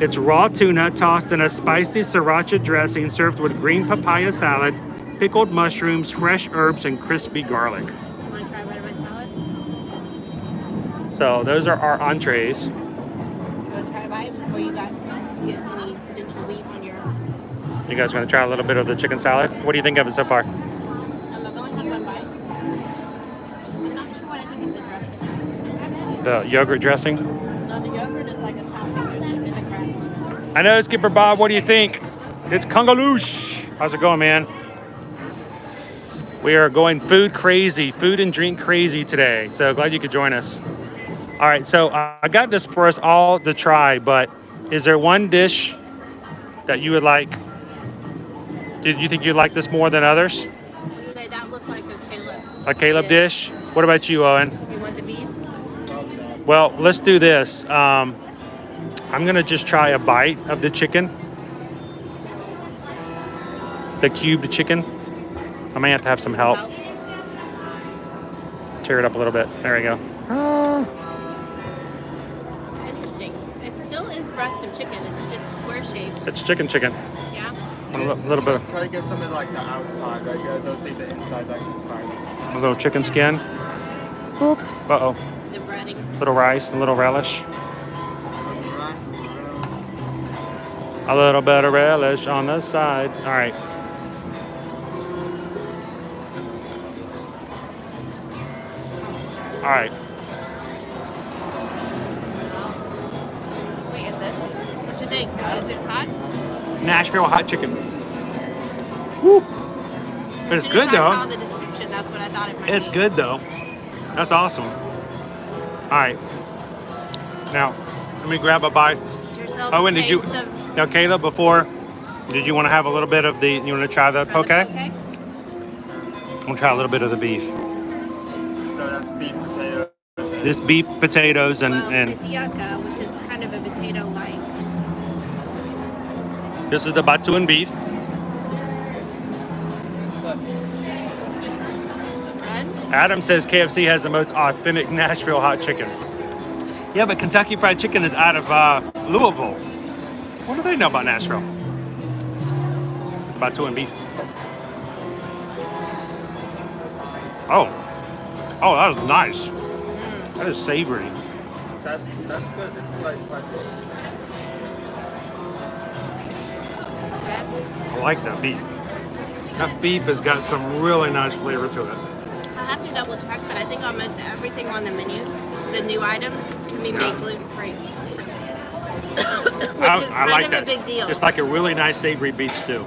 It's raw tuna tossed in a spicy sriracha dressing served with green papaya salad, pickled mushrooms, fresh herbs, and crispy garlic. You want to try a bite of my salad? So those are our entrees. You want to try a bite? Or you got get any potential wheat on your... You guys want to try a little bit of the chicken salad? What do you think of it so far? I've only had one bite. I'm not sure what I think of the dressing. The yogurt dressing? No, the yogurt is like a topping. There's some vinaigrette. I know, Skipper Bob, what do you think? It's Congaloosh. How's it going, man? We are going food crazy, food and drink crazy today. So glad you could join us. All right, so I got this for us all to try, but is there one dish that you would like? Did you think you'd like this more than others? That looked like a Caleb. A Caleb dish? What about you, Owen? You want the beef? Well, let's do this. I'm gonna just try a bite of the chicken. The cubed chicken. I may have to have some help. Tear it up a little bit. There we go. Interesting. It still is breast of chicken. It's just square shaped. It's chicken. Yeah. A little bit. Try to get some of like the outside. Like I don't think the inside like is spicy. A little chicken skin. Boop. Uh-oh. The breading. Little rice and little relish. A little bit of relish on the side. All right. All right. Wait, is this? What you think? Is it hot? Nashville hot chicken. Woo. But it's good I though. saw the description. That's what I thought it might It's be. good though. That's awesome. All right. Now, let me grab a bite. Yourself Oh, and did you? taste of- Now, Kayla, before, did you want to have a little bit of the? You want to try the poke? Okay. I'll try a little bit of the beef. So that's beef potato. This beef, potatoes, and It's yucca, which is kind of a potato-like. this is the batuan beef. Bread. Adam says KFC has the most authentic Nashville hot chicken. Yeah, but Kentucky Fried Chicken is out of Louisville. What do they know about Nashville? Batuan beef. Oh, that was nice. That is savory. That's good. It's like spicy. I like that beef. That beef has got some really nice flavor to it. I have to double check, but I think almost everything on the menu, the new items, can be made gluten-free. Which is I like kind that. of a big deal. It's like a really nice savory beef stew.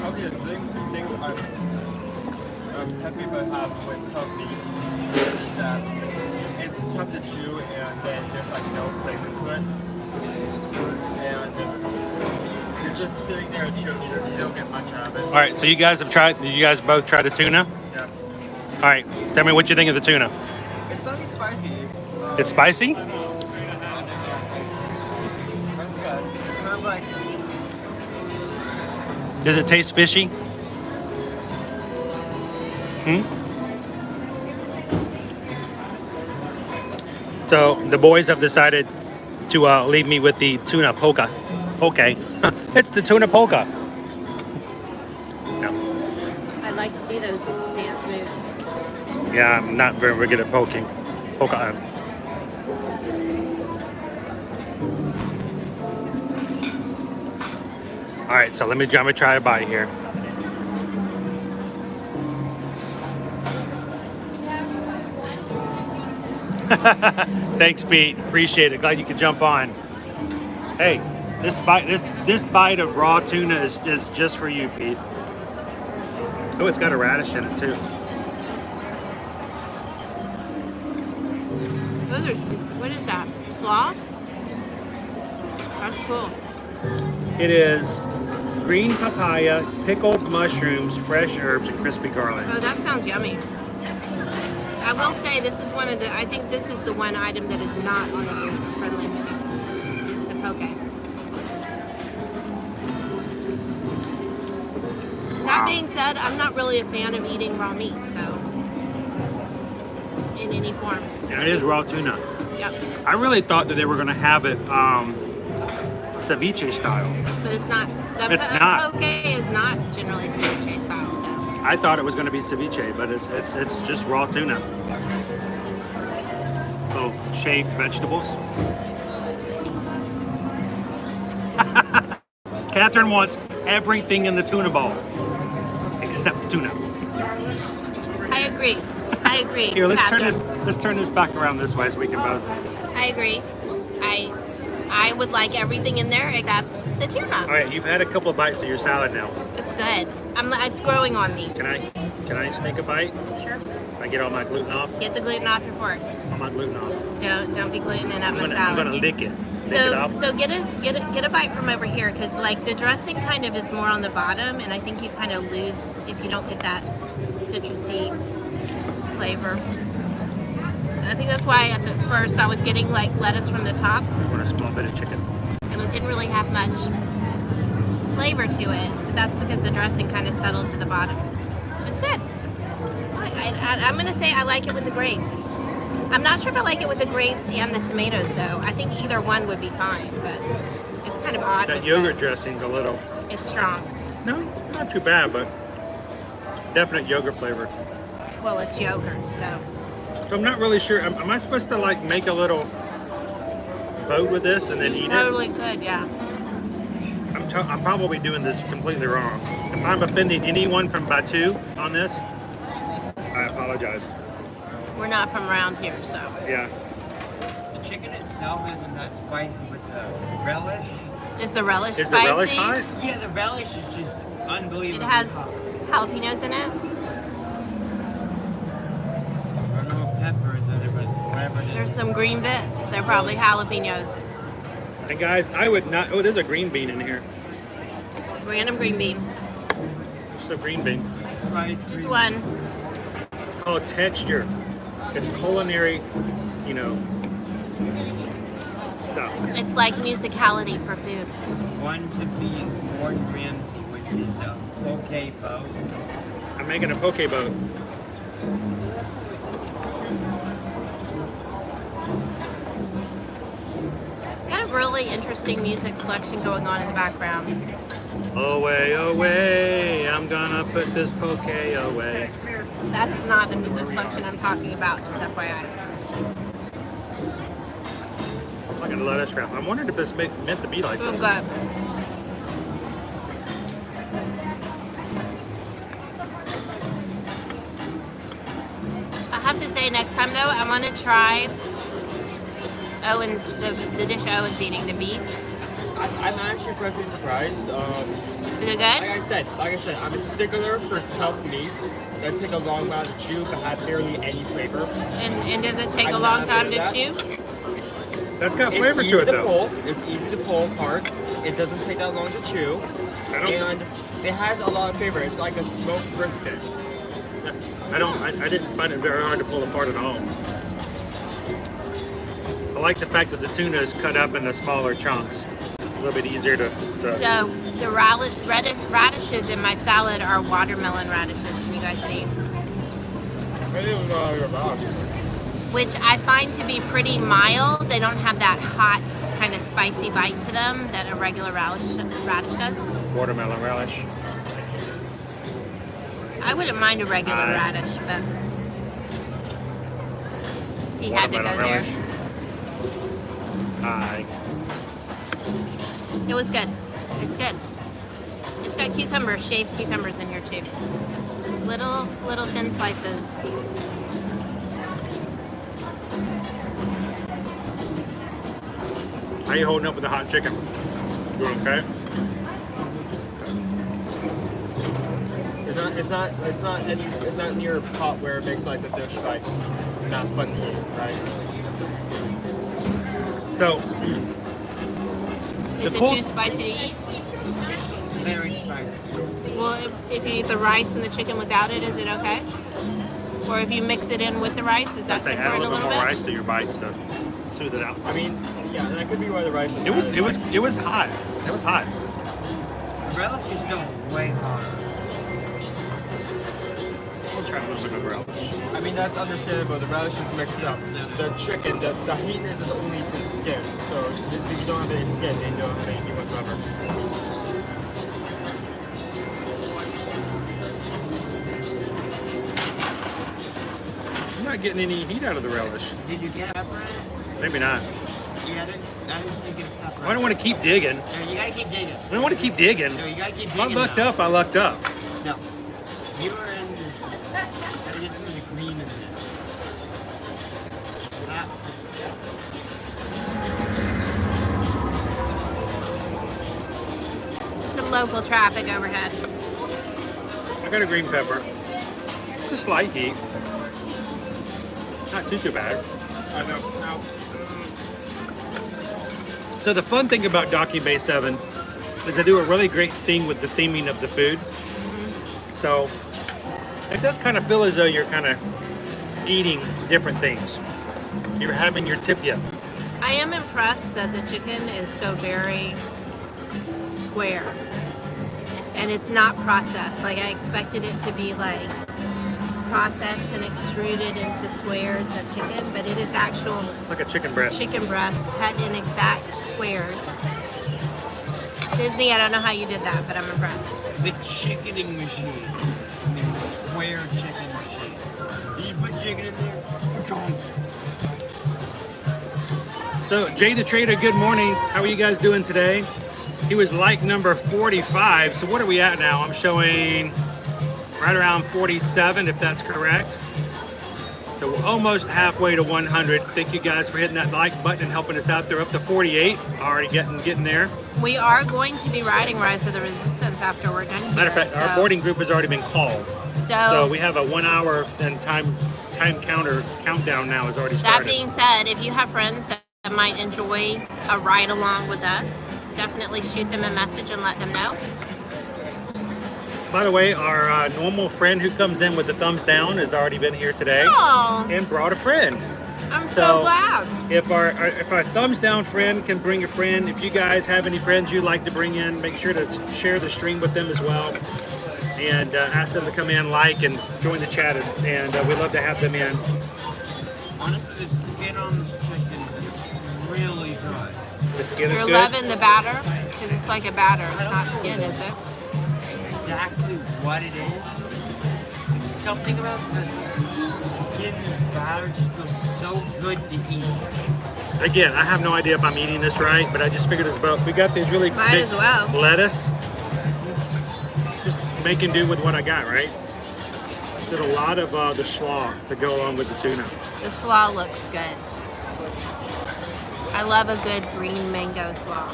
Okay, the thing I'm happy about have with tough beats is that it's tough to chew and then there's like no flavor to it. And you're just sitting there and chewing, you don't get much out of it. All right, so you guys have tried. Did you guys both try the tuna? Yeah. All right, tell me what you think of the tuna. It's not spicy. It's spicy. It's kind of like Does it taste fishy? So the boys have decided to leave me with the tuna polka. Okay, it's the tuna polka. No. I'd like to see those dance moves. Yeah, I'm not very good at poking. Polka. All right, so let me try a bite here. Thanks, Pete. Appreciate it. Glad you could jump on. Hey, this bite of raw tuna is just for you, Pete. Oh, it's got a radish in it too. What is that? Slaw? That's cool. It is green papaya, pickled mushrooms, fresh herbs, and crispy garlic. Oh, that sounds yummy. I will say this is one of the, I think this is the one item that is not on the gluten-friendly menu, is the poke. That being said, I'm not really a fan of eating raw meat, so, in any form. Yeah, it is raw tuna. Yep. I really thought that they were going to have it ceviche style. But it's not. The It's not. poke is not generally ceviche style, so. I thought it was going to be ceviche, but it's just raw tuna. Oh, shaved vegetables. Catherine wants everything in the tuna bowl except the tuna. I agree. I agree. Here, let's Catherine. turn this back around this way so we can both. I agree. I would like everything in there except the tuna. All right, you've had a couple of bites of your salad now. It's good. It's growing on me. Can I sneak a bite? Sure. I get all my gluten off. Get the gluten off your fork. All my gluten off. Don't be glutening up my I'm salad. gonna lick it. Lick it up. So get a bite from over here, because like the dressing kind of is more on the bottom, and I think you kind of lose if you don't get that citrusy flavor. I think that's why at the first I was getting like lettuce from the top, I want a small bit of chicken. and it didn't really have much flavor to it. But that's because the dressing kind of settled to the bottom. It's good. I'm gonna say I like it with the grapes. I'm not sure if I like it with the grapes and the tomatoes though. I think either one would be fine, but it's kind of odd. That with yogurt dressing's a little, It's strong. no, not too bad, but definite yogurt flavor. Well, it's yogurt, so. So I'm not really sure. Am I supposed to like make a little boat with this and then eat it? Totally good, yeah. I'm probably doing this completely wrong. If I'm offending anyone from Batu on this, I apologize. We're not from around here, so. Yeah. The chicken itself isn't that spicy, but the relish. Is the relish Is spicy? the relish hot? Yeah, the relish is just It unbelievable. has jalapenos in it. I don't know if pepper is in it, but whatever it is. There's some green bits. They're probably jalapenos. And guys, I would not. Oh, there's a green bean in here. Random green bean. Just a green bean. Right. Just one. It's called texture. It's culinary, you know, stuff. It's like musicality for food. One to be Gordon Ramsay, which is a poke boat. I'm making a poke boat. Got a really interesting music selection going on in the background. Away, away, I'm gonna put this poke away. That's not the music selection I'm talking about, just FYI. Look at the lettuce wrap. I'm wondering if this meant to be like Oh, this. good. I have to say, next time though, I want to try Owen's, the dish Owen's eating, the beef. I'm actually quite surprised. Is it good? Like I said, I'm a stickler for tough meats that take a long while to chew but have barely any flavor. And does it take a I'm long not time good to at chew? That's got It's flavor easy to it though. pull. It's easy to pull apart. It doesn't take that long to chew. And it has a lot of flavor. It's like a smoked brisket. I didn't find it very hard to pull apart at all. I like the fact that the tuna is cut up into smaller chunks. A little bit easier to So the radishes in my salad are watermelon radishes. Can you guys see? Which I find to be pretty mild. They don't have that hot, kind of spicy bite to them that a regular radish does. watermelon relish. I wouldn't mind a regular radish, but he had to go Watermelon there. relish. Aye. It was good. It's good. It's got cucumbers, shaved cucumbers in here too. Little thin slices. How you holding up with the hot chicken? Doing okay? It's not near a pot where it makes like the dish like not fun to eat, right? So Is it cool- too spicy to eat? Very spicy. Well, if you eat the rice and the chicken without it, is it okay? Or if you mix it in with the rice, does I that say temper add a it a little bit little more bit? rice to your bites to smooth it out. I mean, yeah, that could be why the rice is It was not as it was hot. It was hot. The relish is still way hotter. We'll try a little bit of relish. I mean, that's understandable. The relish is mixed up. The chicken, the heatness is only to the skin. So if you don't have any skin, then you don't have anything whatsoever. I'm not getting any heat out of the relish. Did you get pepper in it? Maybe not. Yeah, I didn't think of pepper. I don't want to keep digging. No, you gotta keep digging. I don't want to keep digging. No, you gotta keep If I digging. lucked now. up, I lucked up. No. You were in this. Gotta get some of the green in it. Ah. Some local traffic overhead. I got a green pepper. It's a slight heat. Not too bad. I know. No. So the fun thing about Docking Bay 7 is they do a really great thing with the theming of the food. So it does kind of feel as though you're kind of eating different things. you're having your tip yet. I am impressed that the chicken is so very square. And it's not processed. Like, I expected it to be like processed and extruded into squares of chicken, but it is actual Like a chicken breast. chicken breast cut in exact squares. Disney, I don't know how you did that, but I'm impressed. The chickening machine. The square chicken machine. Did you put chicken in there? So, Jay the Trader, good morning. How are you guys doing today? He was like number 45. So what are we at now? I'm showing right around 47, if that's correct. So we're almost halfway to 100. Thank you guys for hitting that like button and helping us out. They're up to 48. Already getting there. We are going to be riding Rise of the Resistance after we're done here. Matter of fact, our boarding group has already been called. So we have a 1 hour and time countdown now has already started. That being said, if you have friends that might enjoy a ride along with us, definitely shoot them a message and let them know. By the way, our normal friend who comes in with the thumbs down has already been here today Oh, and brought a friend. I'm so glad. If our thumbs down friend can bring a friend, if you guys have any friends you'd like to bring in, make sure to share the stream with them as well. And ask them to come in, like, and join the chat. And we'd love to have them in. Honestly, the skin on the chicken is really good. The skin is You're good. loving the batter? Because it's like a batter. It's not skin, is it? Exactly what it is. Something about the skin, this batter just feels so good to eat. Again, I have no idea if I'm eating this right, but I just figured it's about. We got these really Might big as well. lettuce. Just making do with what I got, right? Did a lot of the slaw to go along with the tuna. The slaw looks good. I love a good green mango slaw.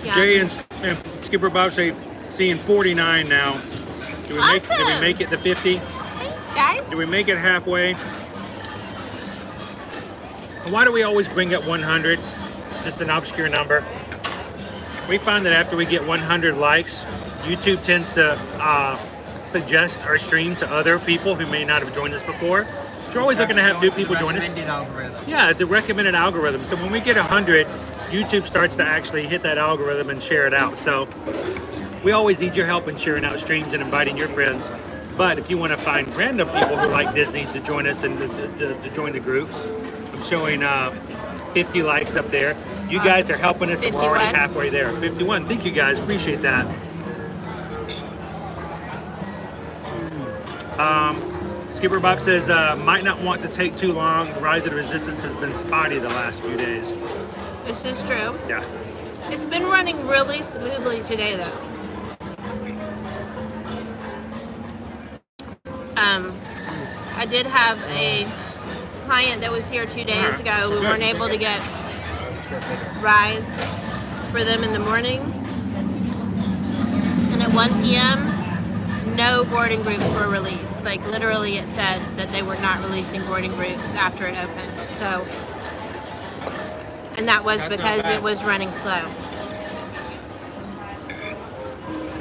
Yeah. Jay and Skipper Bob say seeing 49 now. Did we Awesome. make it to 50? Thanks, guys. Did we make it halfway? Why do we always bring up 100? Just an obscure number. We find that after we get 100 likes, YouTube tends to suggest our stream to other people who may not have joined us before. So we're always looking to have new people join us. Algorithm. Yeah, the recommended algorithm. So when we get 100, YouTube starts to actually hit that algorithm and share it out. So we always need your help in sharing out streams and inviting your friends. But if you want to find random people who like Disney to join us and to join the group, I'm showing 50 likes up there. You guys are helping us, and we're already 51. halfway there. 51. Thank you guys. Appreciate that. Skipper Bob says, might not want to take too long. The Rise of the Resistance has been spotty the last few days. This is true. Yeah. It's been running really smoothly today, though. I did have a client that was here 2 days ago. We weren't able to get Rise for them in the morning. And at 1 p.m., no boarding groups were released. Like, literally it said that they were not releasing boarding groups after it opened. So, and that was because it was running slow.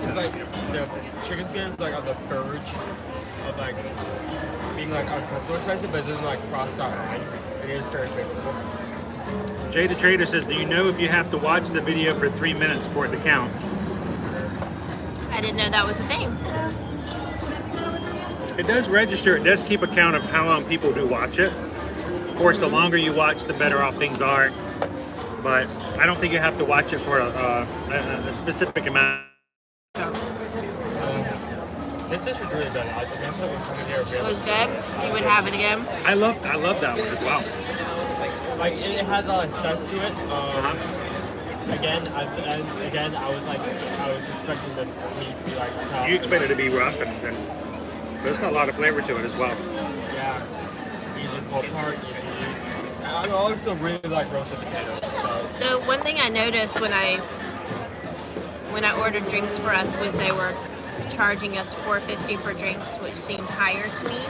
It's like the chicken skin is like on the verge of like being like uncomfortable, especially, but it doesn't like cross that line. It is very favorable. Jay the Trader says, do you know if you have to watch the video for 3 minutes for it to count? I didn't know that was a thing. It does register. It does keep account of how long people do watch it. Of course, the longer you watch, the better off things are. But I don't think you have to watch it for a specific amount. This dish is really good. I guess I would come in here It really. was good. You would have it again. I love that one as well. Like it has a lot of zest to it. Again, I was expecting the meat to be like tough. You expect it to be rough, but it's got a lot of flavor to it as well. Yeah, easy to pull apart. I also really like roasted potatoes. So one thing I noticed when I ordered drinks for us was they were charging us $4.50 for drinks, which seemed higher to me.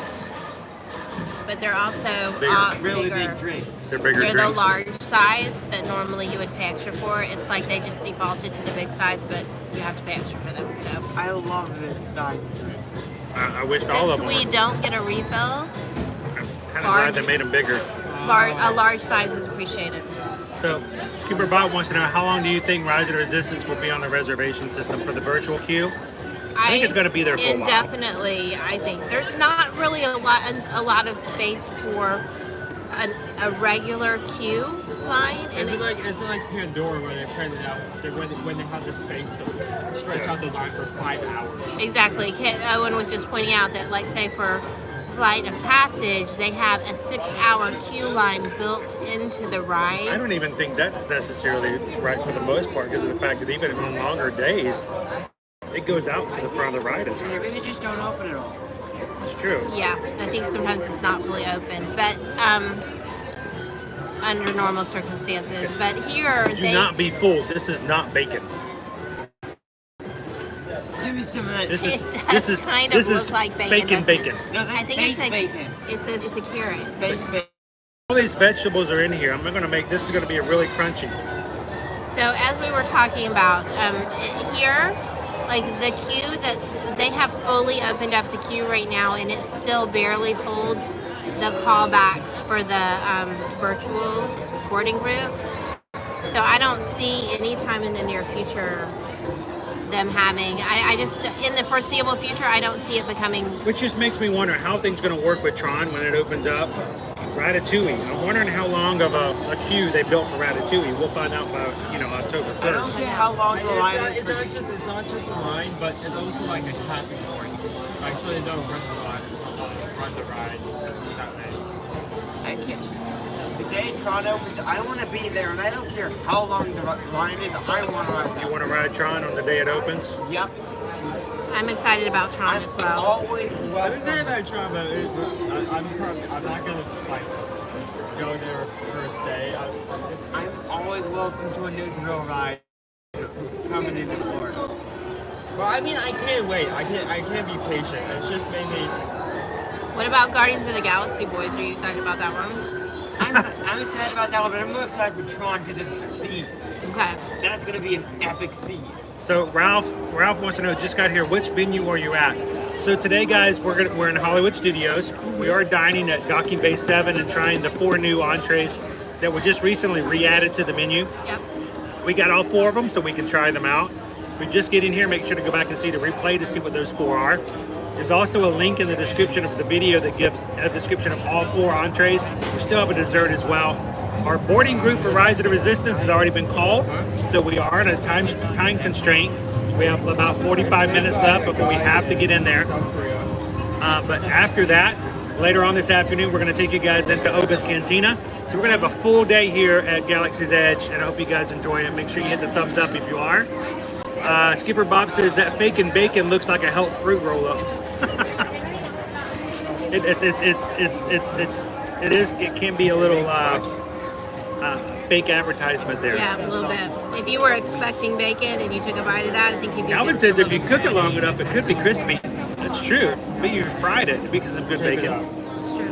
but they're also Really bigger. big drinks. They're bigger They're drinks. the large size that normally you would pay extra for. It's like they just defaulted to the big size, but you have to pay extra for them. So I love this size of drink. I wish all of since them. we don't get a refill, I'm kind of large- glad they made them bigger. a large size is appreciated. So, Skipper Bob wants to know, how long do you think Rise of the Resistance will be on the reservation system for the virtual queue? I think it's going to be there for a while. Indefinitely, I think. There's not really a lot of space for a regular queue line. And It's like Pandora where they print it out when they have the space to stretch out the line for 5 hours. Exactly. Owen was just pointing out that, like, say for Flight of Passage, they have a 6-hour queue line built into the ride. I don't even think that's necessarily right for the most part, because of the fact that even on longer days, it goes out to the front of the ride at times. Maybe they just don't open it all. It's true. Yeah, I think sometimes it's not fully open, but under normal circumstances. But here, Do not be fooled. This is not bacon. Give me some of that. This is It does kind of look like bacon, bacon. doesn't it? No, that's I think it's bacon. it's a carrot. Space bacon. All these vegetables are in here. I'm going to make this is going to be a really crunchy. So as we were talking about here, like the queue they have fully opened up the queue right now, and it still barely holds the callbacks for the virtual boarding groups. So I don't see any time in the near future them having. I just in the foreseeable future I don't see it becoming. Which just makes me wonder how things going to work with Tron when it opens up. Ratatouille. I'm wondering how long of a queue they built for Ratatouille. We'll find out by October 1st. I don't care how long the line is. It's not just a line, but it's also like a happy point. Like so they don't run the ride that way. I can't. The day Tron opens, I want to be there, and I don't care how long the line is. I want to ride. You want to ride Tron on the day it opens? Yep. I'm excited about Tron as well. Always I'm excited about Tron, but I'm not gonna like go there first day. I'm always welcome to a new thrill ride coming into Florida. Well, I mean, I can't wait. I can't be patient. It's just mainly. What about Guardians of the Galaxy, boys? Are you excited about that one? I'm excited about that one, but I'm more excited for Tron because of the seats. Okay. That's gonna be an epic seat. So Ralph wants to know, just got here, which venue are you at? So today, guys, we're in Hollywood Studios. We are dining at Docking Bay 7 and trying the 4 new entrees that were just recently re-added to the menu. Yep. We got all 4 of them so we can try them out. If we just get in here, make sure to go back and see the replay to see what those 4 are. There's also a link in the description of the video that gives a description of all 4 entrees. We still have a dessert as well. Our boarding group for Rise of the Resistance has already been called, so we are in a time constraint. We have about 45 minutes left before we have to get in there. But after that, later on this afternoon, we're going to take you guys into Oga's Cantina. So we're going to have a full day here at Galaxy's Edge, and I hope you guys enjoy it. Make sure you hit the thumbs up if you are. Skipper Bob says that fake and bacon looks like a health fruit roll-up. It can be a little fake advertisement there. Yeah, a little bit. If you were expecting bacon and you took a bite of that, I think you'd be. Alvin says if you cook it long enough, it could be crispy. That's true. But you fried it because of good bacon. It's true.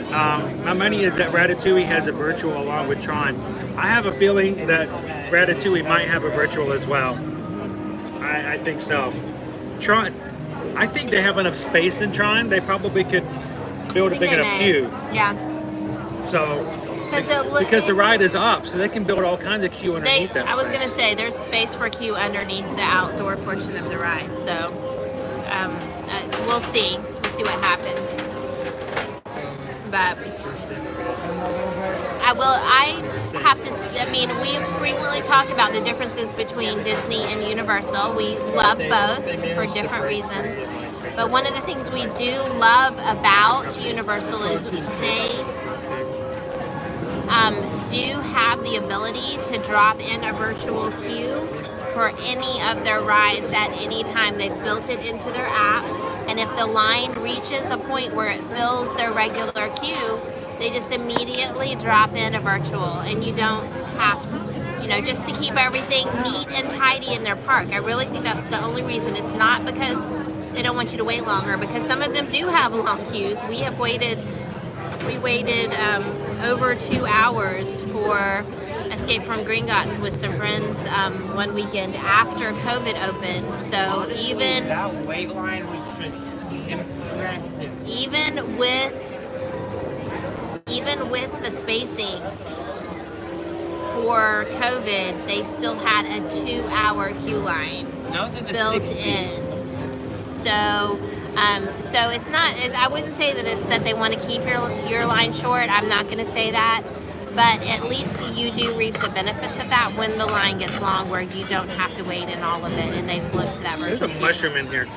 My money is that Ratatouille has a virtual along with Tron. I have a feeling that Ratatouille might have a virtual as well. I think so. Tron, I think they have enough space in Tron. They probably could build a big enough queue. Yeah. So, because the ride is up, so they can build all kinds of queue underneath that I was space. going to say there's space for queue underneath the outdoor portion of the ride. So we'll see. We'll see what happens. But we frequently talk about the differences between Disney and Universal. We love both for different reasons. But one of the things we do love about Universal is they do have the ability to drop in a virtual queue for any of their rides at any time. They've built it into their app, and if the line reaches a point where it fills their regular queue, they just immediately drop in a virtual, and you don't have, just to keep everything neat and tidy in their park. I really think that's the only reason. It's not because they don't want you to wait longer, because some of them do have long queues. We have waited We waited over 2 hours for Escape from Gringotts with some friends one weekend after COVID opened. So That wait line was just impressive. even with the spacing for COVID, they still had a 2-hour queue line built in. So it's not. I wouldn't say that it's that they want to keep your line short. I'm not going to say that, but at least you do reap the benefits of that when the line gets long, where you don't have to wait in all of it, and they flip to that There's virtual a queue. mushroom in here.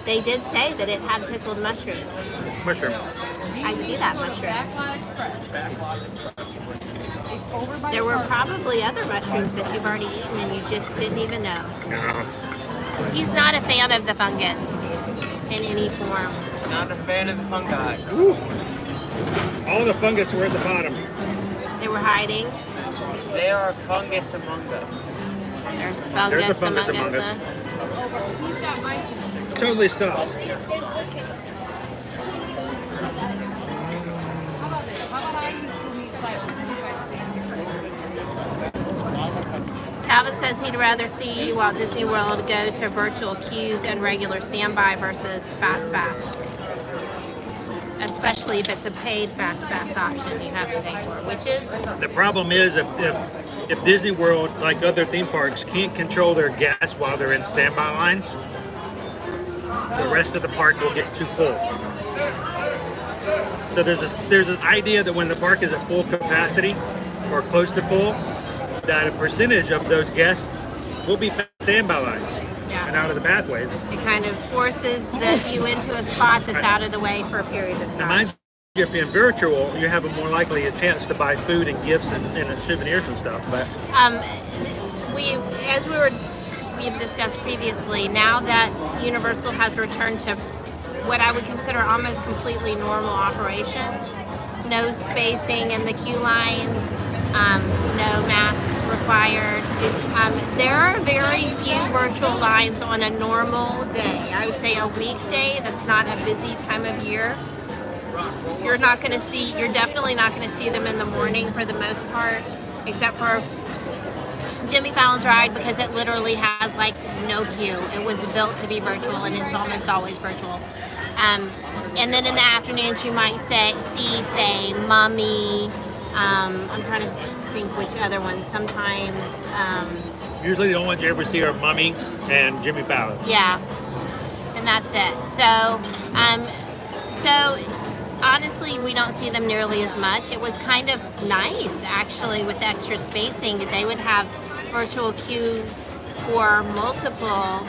They did say that it had pickled mushrooms. Mushroom. I see that mushroom. There were probably other mushrooms that you've already eaten and you just didn't even know. No. He's not a fan of the fungus in any form. Not a fan of the fungi. Ooh. All the fungus were at the bottom. They were hiding. There are fungus among us. There's fungus, a fungus among us. Totally sus. Calvin says he'd rather see Walt Disney World go to virtual queues and regular standby versus Fast Pass. Especially if it's a paid Fast Pass option you have to pay for, which is... The problem is if Disney World, like other theme parks, can't control their guests while they're in standby lines, the rest of the park will get too full. So there's an idea that when the park is at full capacity or close to full, that a percentage of those guests will be standby lines and out of the pathways. It kind of forces you into a spot that's out of the way for a period of Now, time. mind you, if you're virtual, you have a more likely a chance to buy food and gifts and souvenirs and stuff. But we've discussed previously, now that Universal has returned to what I would consider almost completely normal operations, no spacing in the queue lines, no masks required. There are very few virtual lines on a normal day. I would say a weekday that's not a busy time of year. You're definitely not going to see them in the morning for the most part, except for Jimmy Fallon's ride, because it literally has like no queue. It was built to be virtual, and it's almost always virtual. And then in the afternoons you might see Mummy. I'm trying to think which other ones. Sometimes. usually the only ones you ever see are Mummy and Jimmy Fallon. Yeah, and that's it. So honestly, we don't see them nearly as much. It was kind of nice, actually, with extra spacing. They would have virtual queues for multiple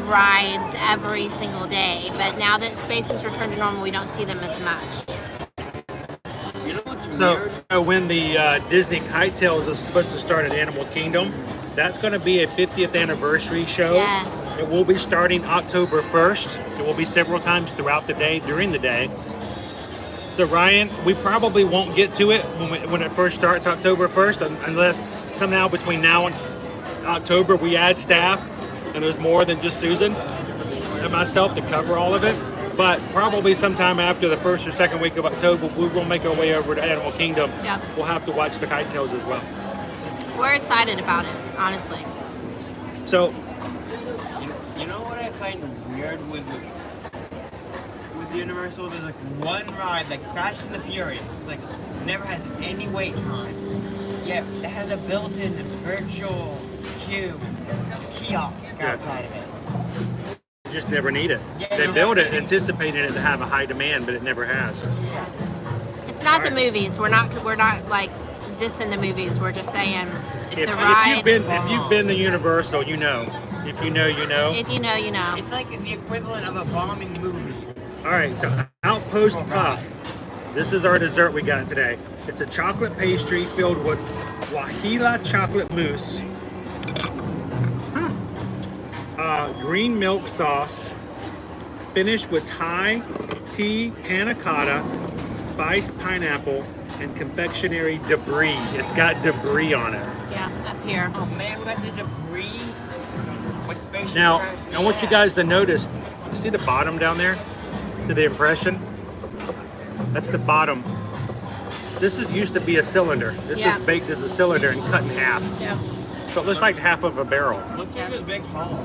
rides every single day. But now that spacing's returned to normal, we don't see them as much. So when the Disney Kite Tales is supposed to start at Animal Kingdom, that's going to be a 50th anniversary show. Yes. It will be starting October 1st. It will be several times throughout the day, during the day. So Ryan, we probably won't get to it when it first starts October 1st, unless somehow between now and October we add staff and there's more than just Susan and myself to cover all of it. But probably sometime after the first or second week of October, we will make our way over to Animal Kingdom. Yeah. We'll have to watch the Kite Tales as well. We're excited about it, honestly. So, You know what I find weird with Universal? There's like one ride, like Fast and the Furious, like never has any wait time. Yet it has a built-in virtual queue kiosk outside of it. you just never need it. Yeah, They you build never it need it. anticipating it to have a high demand, but it never has. It's not the movies. We're not like dissing the movies. We're just saying If the ride. you've been to Universal, you know. If you know, you know. If you know, you know. It's like the equivalent of a bombing movie. All right, so Outpost Puff. This is our dessert we got today. It's a chocolate pastry filled with Wahila chocolate mousse, green milk sauce, finished with Thai tea panna cotta, spiced pineapple, and confectionery debris. It's got debris on it. Yeah, up here. Oh man, we got the debris. What's spaceship Now, crash? I want you guys to notice, you see the bottom down there? See the impression? That's the bottom. This used to be a cylinder. This Yeah. is baked as a cylinder and cut in half. Yeah. So it looks like half of a barrel. Looks like it was baked hollow.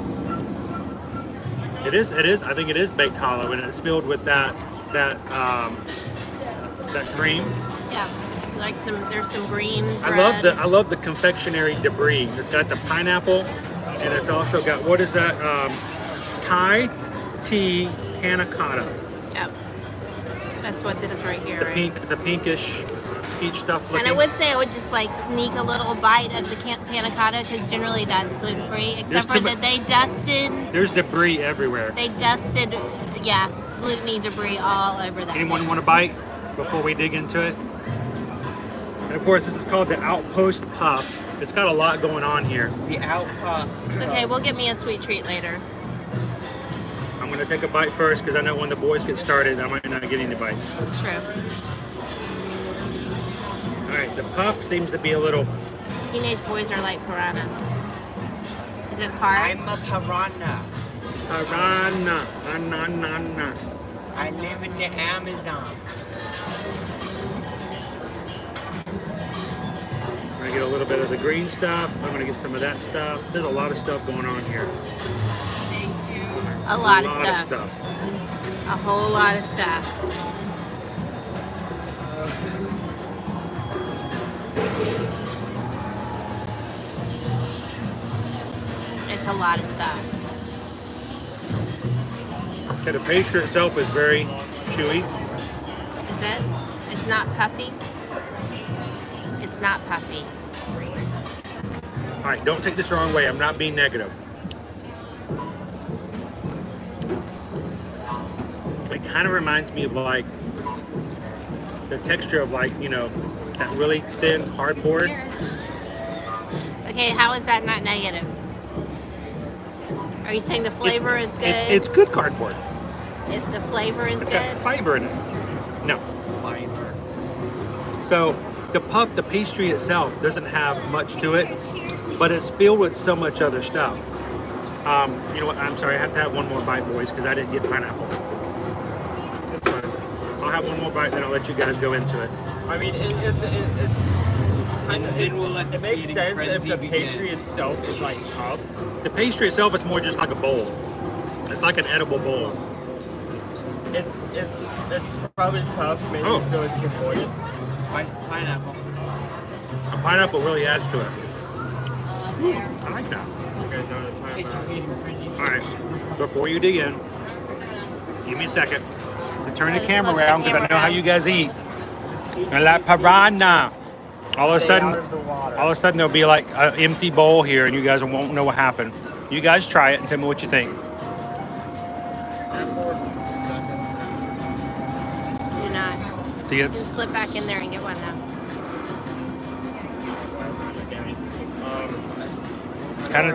It is. I think it is baked hollow, and it's filled with that cream. Yeah. Like there's some green I bread. love the confectionery debris. It's got the pineapple, and it's also got, what is that? Thai tea panna cotta. Yep. That's what it is right here. Right? The pinkish peach stuff looking. And I would say I would just like sneak a little bite of the panna cotta because generally that's gluten free, There's except for too that they dusted. There's debris everywhere. They dusted, yeah, gluten-y debris all over that. Anyone thing. want a bite before we dig into it? And of course, this is called the Outpost Puff. It's got a lot going on here. The outpuff. It's okay. We'll get me a sweet treat later. I'm gonna take a bite first because I know when the boys get started, I might not get any bites. That's true. All right, the puff seems to be a little. Teenage boys are like piranhas. Is it carb? I'm a piranha. Piranha. Na. I live in the Amazon. I'm gonna get a little bit of the green stuff. I'm gonna get some of that stuff. There's a lot of stuff going on here. A lot of stuff. stuff. A whole lot of stuff. It's a lot of stuff. Okay, the pastry itself is very chewy. Is it? It's not puffy. It's not puffy. All right, don't take this the wrong way. I'm not being negative. It kind of reminds me of like the texture of like, you know, that really thin cardboard. Okay, how is that not negative? Are you saying the flavor is good? It's good cardboard. The flavor is It's good? got fiber in it. No. Fiber. So the puff, the pastry itself doesn't have much to it, but it's filled with so much other stuff. You know what? I'm sorry. I have to have one more bite, boys, because I didn't get pineapple. That's fine. I'll have one more bite, then I'll let you guys go into it. I mean, it's kind of, it makes sense if the pastry itself is like tough. The pastry itself is more just like a bowl. It's like an edible bowl. It's probably tough, maybe Oh. so it's avoided. Spicy pineapple. A pineapple really adds to it. I like that. Okay, no, the pineapple. All right. Before you dig in, give me a second to turn the Just camera flip the around because I camera know how around. you guys eat. And like piranha. All of a Stay out sudden, of the water. all of a sudden there'll be like an empty bowl here, and you guys won't know what happened. You guys try it and tell me what you think. Do not. See, it's Just slip back in there and get one though.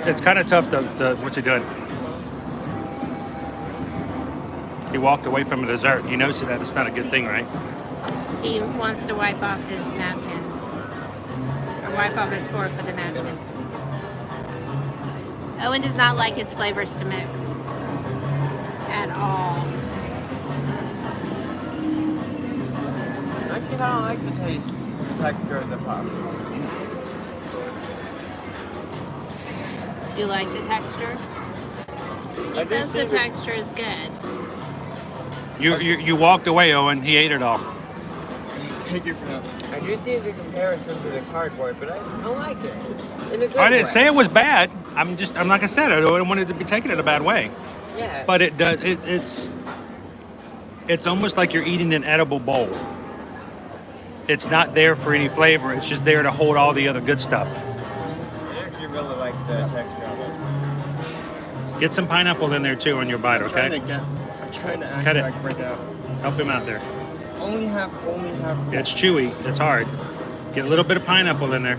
it's kind of tough to what's he doing? He walked away from a dessert. You notice that it's not a good thing, right? He wants to wipe off his napkin. Or wipe off his fork with a napkin. Owen does not like his flavors to mix. At all. Actually, I don't like the taste, the texture of the puff. Do you like the texture? He I says the did see the- texture is good. You walked away, Owen. He ate it all. Take it from I do see the comparison to the cardboard, but I don't like it. In a good I didn't way. say it was bad. I'm like I said, I don't want it to be taken in a bad way. Yeah. But it does. It's almost like you're eating an edible bowl. It's not there for any flavor. It's just there to hold all the other good stuff. I actually really like the texture of it. Get some pineapple in there too on your bite, I'm trying okay? to Cut it. like break out. Help him out there. Only have. It's chewy. It's hard. Get a little bit of pineapple in there.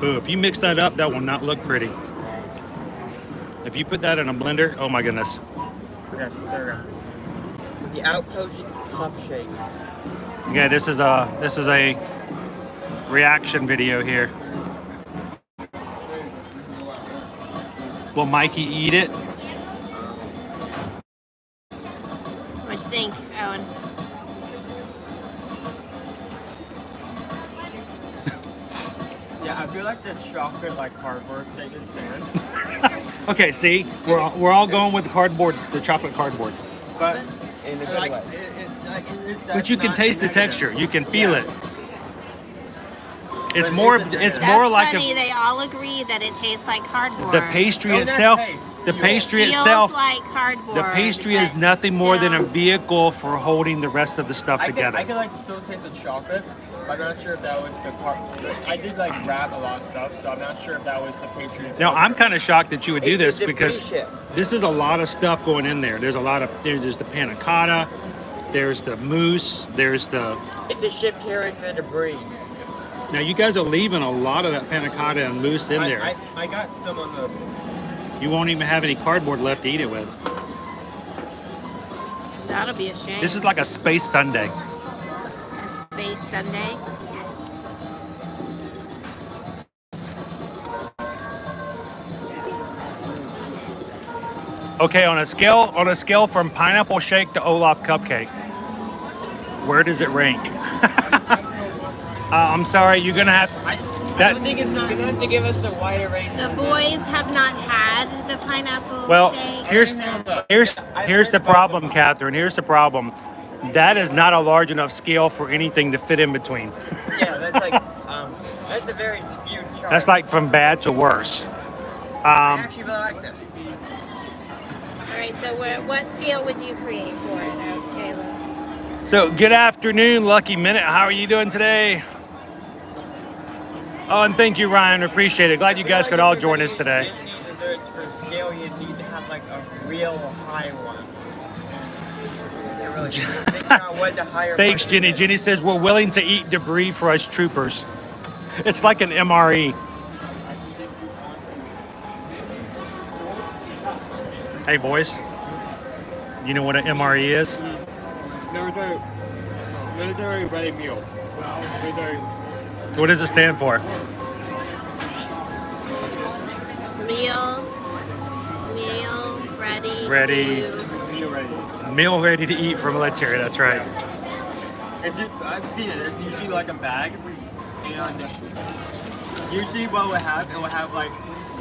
Ooh, if you mix that up, that will not look pretty. If you put that in a blender, oh my goodness. Okay, there we go. The Outpost Puff Shake. Yeah, this is a reaction video here. Will Mikey eat it? What you think? I feel like the chocolate like cardboard statement stands. Okay, see, we're all going with the cardboard, the chocolate cardboard. But In a good like, way. But you can taste the texture. You can feel it. It's But more. it's a- It's That's more like funny. They all agree that it tastes like cardboard. the pastry Oh, that's itself. taste. The Feels. pastry Feels itself. like cardboard. The pastry is but nothing more than a still- vehicle for holding the rest of the stuff I together. could like still taste the chocolate. But I'm not sure if that was the part. I did like wrap a lot of stuff, so I'm not sure if that was the pastry. Now I'm kind of shocked that you would do It's a this debris because chip. this is a lot of stuff going in there. There's a lot of there's the panna cotta, there's the mousse, there's the. It's a ship carrying the debris. Now you guys are leaving a lot of that panna cotta and mousse in there. I got some on the. You won't even have any cardboard left to eat it with. That'll be a shame. This is like a space sundae. a space sundae. Okay, on a scale from pineapple shake to Olaf cupcake, where does it rank? I'm sorry, you're gonna have I that. don't think it's not. You're gonna have to give us a wider range. The boys have not had the pineapple Well, shake. here's the problem, Catherine. Here's the problem. That is not a large enough scale for anything to fit in between. Yeah, that's like that's a very skewed chart. That's like from bad to worse. I actually really like this. All right, so what scale would you create for it, Caleb? So, good afternoon, Lucky Minute. How are you doing today? Oh, and thank you, Ryan. Appreciate it. Glad you guys could all join us today. Disney desserts for scale, you need to have like a real high one. They're really think about what the higher. Thanks, one Jenny. is. Jenny says we're willing to eat debris for us troopers. It's like an MRE. Hey, boys. You know what an MRE is? Military ready meal. Military. What does it stand for? Meal Ready. to- Meal ready. Meal ready to eat for military. That's right. I've seen it. It's usually like a bag, and usually what it will have like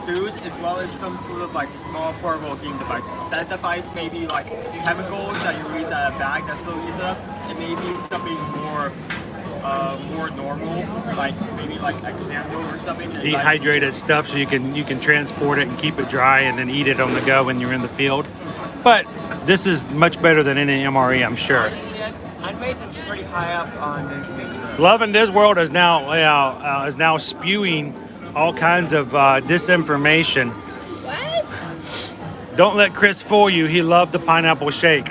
food as well as some sort of like small portable game device. That device may be like chemicals that you use out of a bag that's still used up. It may be something more normal, like maybe like a candle or something. Dehydrated stuff so you can transport it and keep it dry and then eat it on the go when you're in the field. But this is much better than any MRE, I'm sure. Honestly, I'd made this pretty high up on Disney. Love in Disneyworld is now spewing all kinds of disinformation. What? Don't let Chris fool you. He loved the pineapple shake.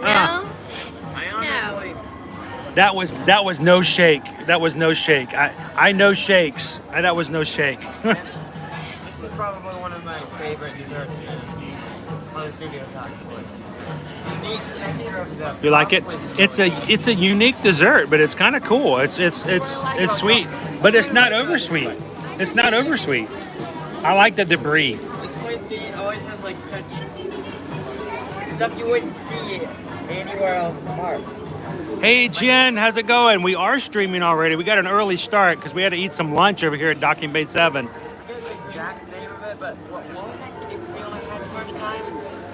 No? That was no shake. That was no shake. I know shakes. That was no shake. This is probably one of my favorite desserts on the studio actually. Unique texture of the You like it? chocolate It's a unique dessert, but it's kind of cool. It's sweet, but it's not oversweet. It's not oversweet. I like the debris. This place to eat always has like such stuff you wouldn't see anywhere else in the park. Hey Jen, how's it going? We are streaming already. We got an early start because we had to eat some lunch over here at Docking Bay 7. I forget the exact name of it, but what was that meal I had the first time?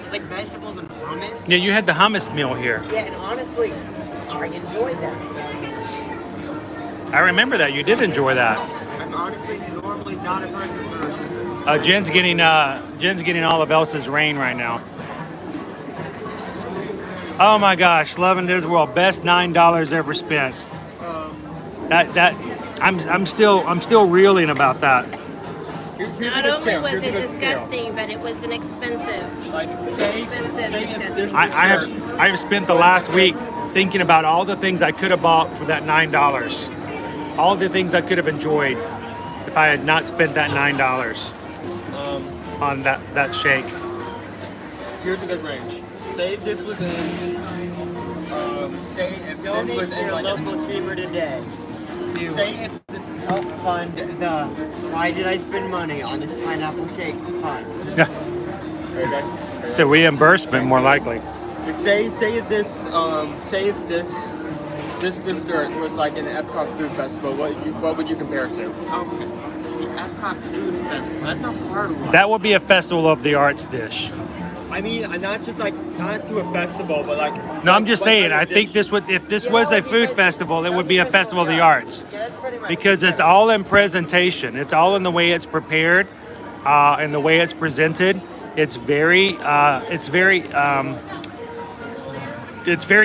It's like vegetables and hummus. Yeah, you had the hummus meal here. Yeah, and honestly, I enjoyed that. I remember that. You did enjoy that. I'm honestly normally not a person for Jen's getting all of Elsa's rain right now. Oh my gosh, Love in Disneyworld, best $9 ever spent. I'm still reeling about that. Not only was it disgusting, but it was an expensive. Like Disgusting. I have spent the last week thinking about all the things I could have bought for that $9. All the things I could have enjoyed if I had not spent that $9 on that shake. Here's a good range. Say if this was in, say if this donate was to in your like local streamer today. say if this, Help fund the why did I spend money on this pineapple shake fund. Yeah, it's a reimbursement more likely. say if this this dessert was like in the Epcot Food Festival, what would you compare it to? Okay. The Epcot Food Festival. That's a hard one. That would be a Festival of the Arts dish. I mean, not just like not to a festival, but like. No, I'm just what saying. kind I of think dish- this would, if this was a food festival, it would be a Festival of the Arts, Yeah, that's pretty much because it's all in presentation. It's all in the way it's prepared, and the way it's presented. It's very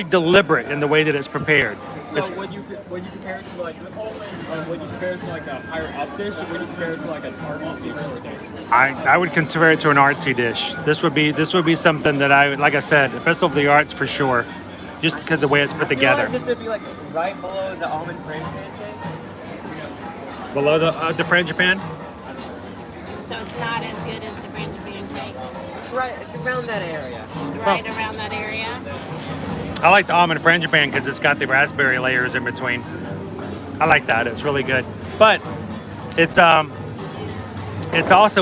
deliberate in the way that it's prepared. So would you compare it to like a higher up dish, or would you compare it to like a target dish or dish? I would compare it to an artsy dish. This would be something that like I said, a Festival of the Arts for sure, just because of the way it's put I feel together. like this would be like right below the almond cream pancake. Below the frangipane. So it's not as good as the frangipane cake. It's around that area. It's right around that area. I like the almond frangipane because it's got the raspberry layers in between. I like that. It's really good. But it's also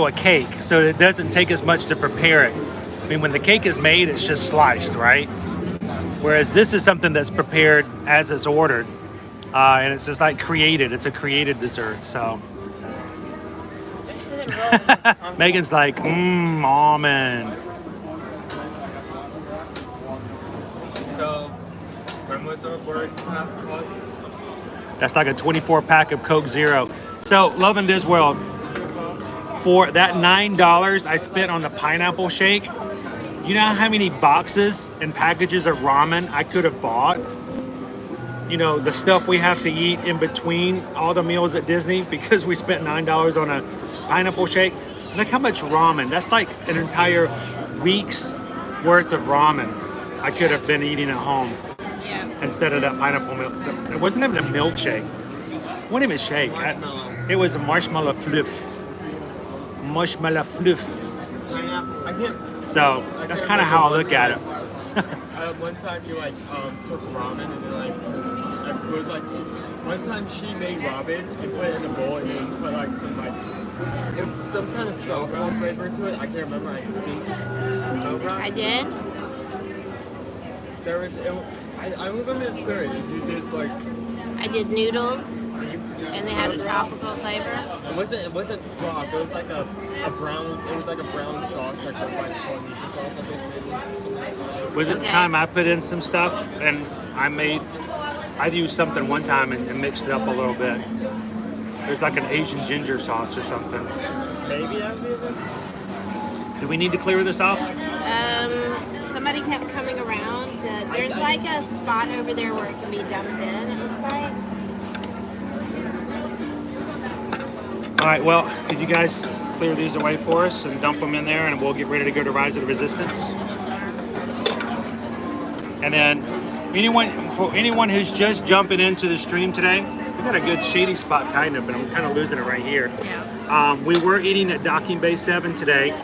a cake, so it doesn't take as much to prepare it. I mean, when the cake is made, it's just sliced, right? Whereas this is something that's prepared as it's ordered, and it's just like created. It's a created dessert. So This isn't real. Megan's like, almond. So, when was our word class called? That's like a 24 pack of Coke Zero. So, Love and Disneyworld, for that $9 I spent on the pineapple shake, you know how many boxes and packages of ramen I could have bought? You know, the stuff we have to eat in between all the meals at Disney because we spent $9 on a pineapple shake. Look how much ramen. That's like an entire week's worth of ramen I could have been eating at home. Yeah. Instead of that pineapple milk. It wasn't even a milkshake. It wasn't even a shake. It was a marshmallow fluff. Marshmallow fluff. Pineapple. I can't. So that's kind of how I look at it. One time you took ramen and then it was like one time she made ramen and put it in a bowl and then put like some kind of chocolate flavor to it. I can't remember. I think I did. there was. I remember the experience. You did like. I did noodles, and they had a tropical flavor. It wasn't broth. It was like a brown. It was like a brown sauce, like a white Polynesian sauce. I think. Was it the Okay. time I put in some stuff and I used something one time and mixed it up a little bit. It was like an Asian ginger sauce or something. Maybe that would be it. Do we need to clear this off? Somebody kept coming around. There's like a spot over there where it can be dumped in, it looks like. All right, well, could you guys clear these away for us and dump them in there, and we'll get ready to go to Rise of the Resistance. And then for anyone who's just jumping into the stream today, we got a good shady spot kind of, but I'm kind of losing it right here. Yeah. We were eating at Docking Bay 7 today.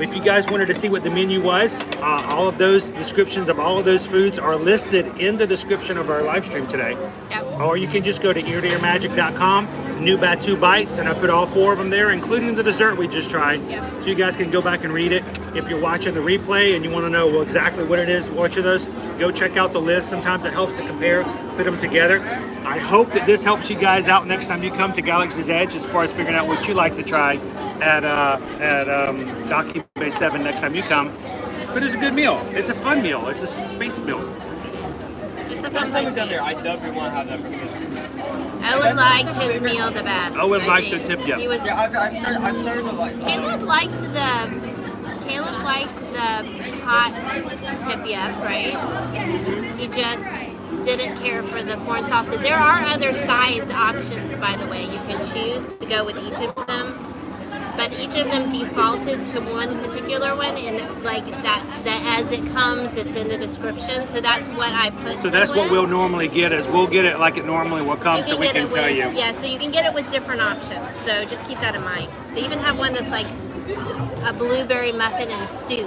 If you guys wanted to see what the menu was, all of those descriptions of all of those foods are listed in the description of our live stream today. Yep. Or you can just go to eartoearmagic.com, new Batu Bites, and I put all 4 of them there, including the dessert we just tried. Yep. So you guys can go back and read it. If you're watching the replay and you want to know exactly what it is, watch those, go check out the list. Sometimes it helps to compare, put them together. I hope that this helps you guys out next time you come to Galaxy's Edge as far as figuring out what you like to try at Docking Bay 7 next time you come. But it's a good meal. It's a fun meal. It's a space meal. It's a fun Next time place we to come eat. there, I definitely want to have that percentage. Owen liked his meal the best. Owen I liked think. the tip, yeah. He was. Yeah, I've started to like. Caleb liked the hot tip yep, right? He just didn't care for the corn salsa. There are other side options, by the way. You can choose to go with each of them, but each of them defaulted to one particular one, and like that as it comes, it's in the description. So that's what I put. So that's them what with. we'll normally get is we'll get it like it normally will come, so we get can it tell with, you. Yeah, so you can get it with different options. So just keep that in mind. They even have one that's like a blueberry muffin and stew,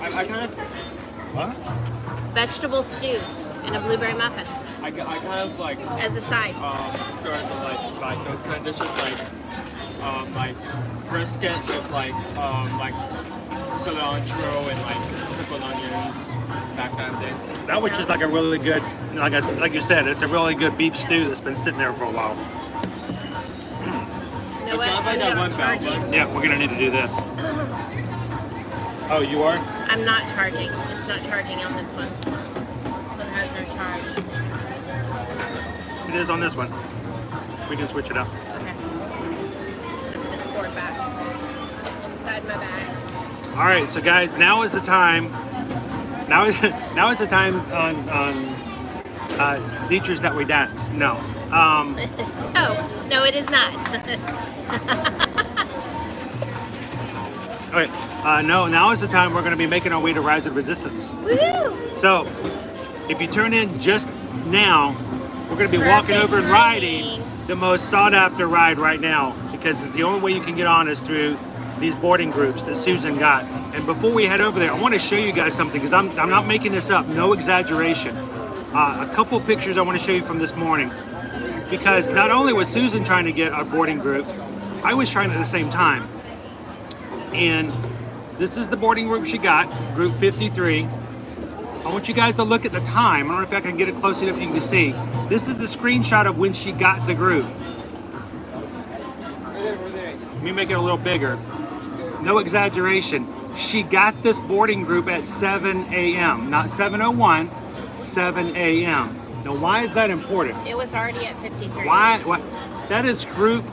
I kind of. What? vegetable stew, and a blueberry muffin I kind of like. as a side. Sort of like those kind of dishes like brisket with like cilantro and like pickled onions. back kind of thing. That was just like a really good, like you said, it's a really good beef stew that's been sitting there for a while. You know It's what? not like I'm that gonna one charge bell, you. Yeah, we're gonna need to do this. Oh, you are? I'm not charging. It's not charging on this one. This one has no charge. It is on this one. We can switch it up. Okay. Just put this cord back inside my bag. All right, so guys, now is the time. Now is the time on features that we dance. No. No, it is not. Okay. No. Now is the time we're going to be making our way to Rise of Resistance. Woohoo! So, if you turn in just now, we're going to be walking Perfect over and timing. riding the most sought-after ride right now, because it's the only way you can get on is through these boarding groups that Susan got. And before we head over there, I want to show you guys something, because I'm not making this up, no exaggeration. A couple pictures I want to show you from this morning, because not only was Susan trying to get our boarding group, I was trying at the same time. And this is the boarding group she got, group 53. I want you guys to look at the time. I don't know if I can get it close enough you can see. This is the screenshot of when she got the group. Let me make it a little bigger. No exaggeration. She got this boarding group at 7 a.m. Not 7:01, 7 a.m. Now, why is that important? It was already at 53. Why? That is group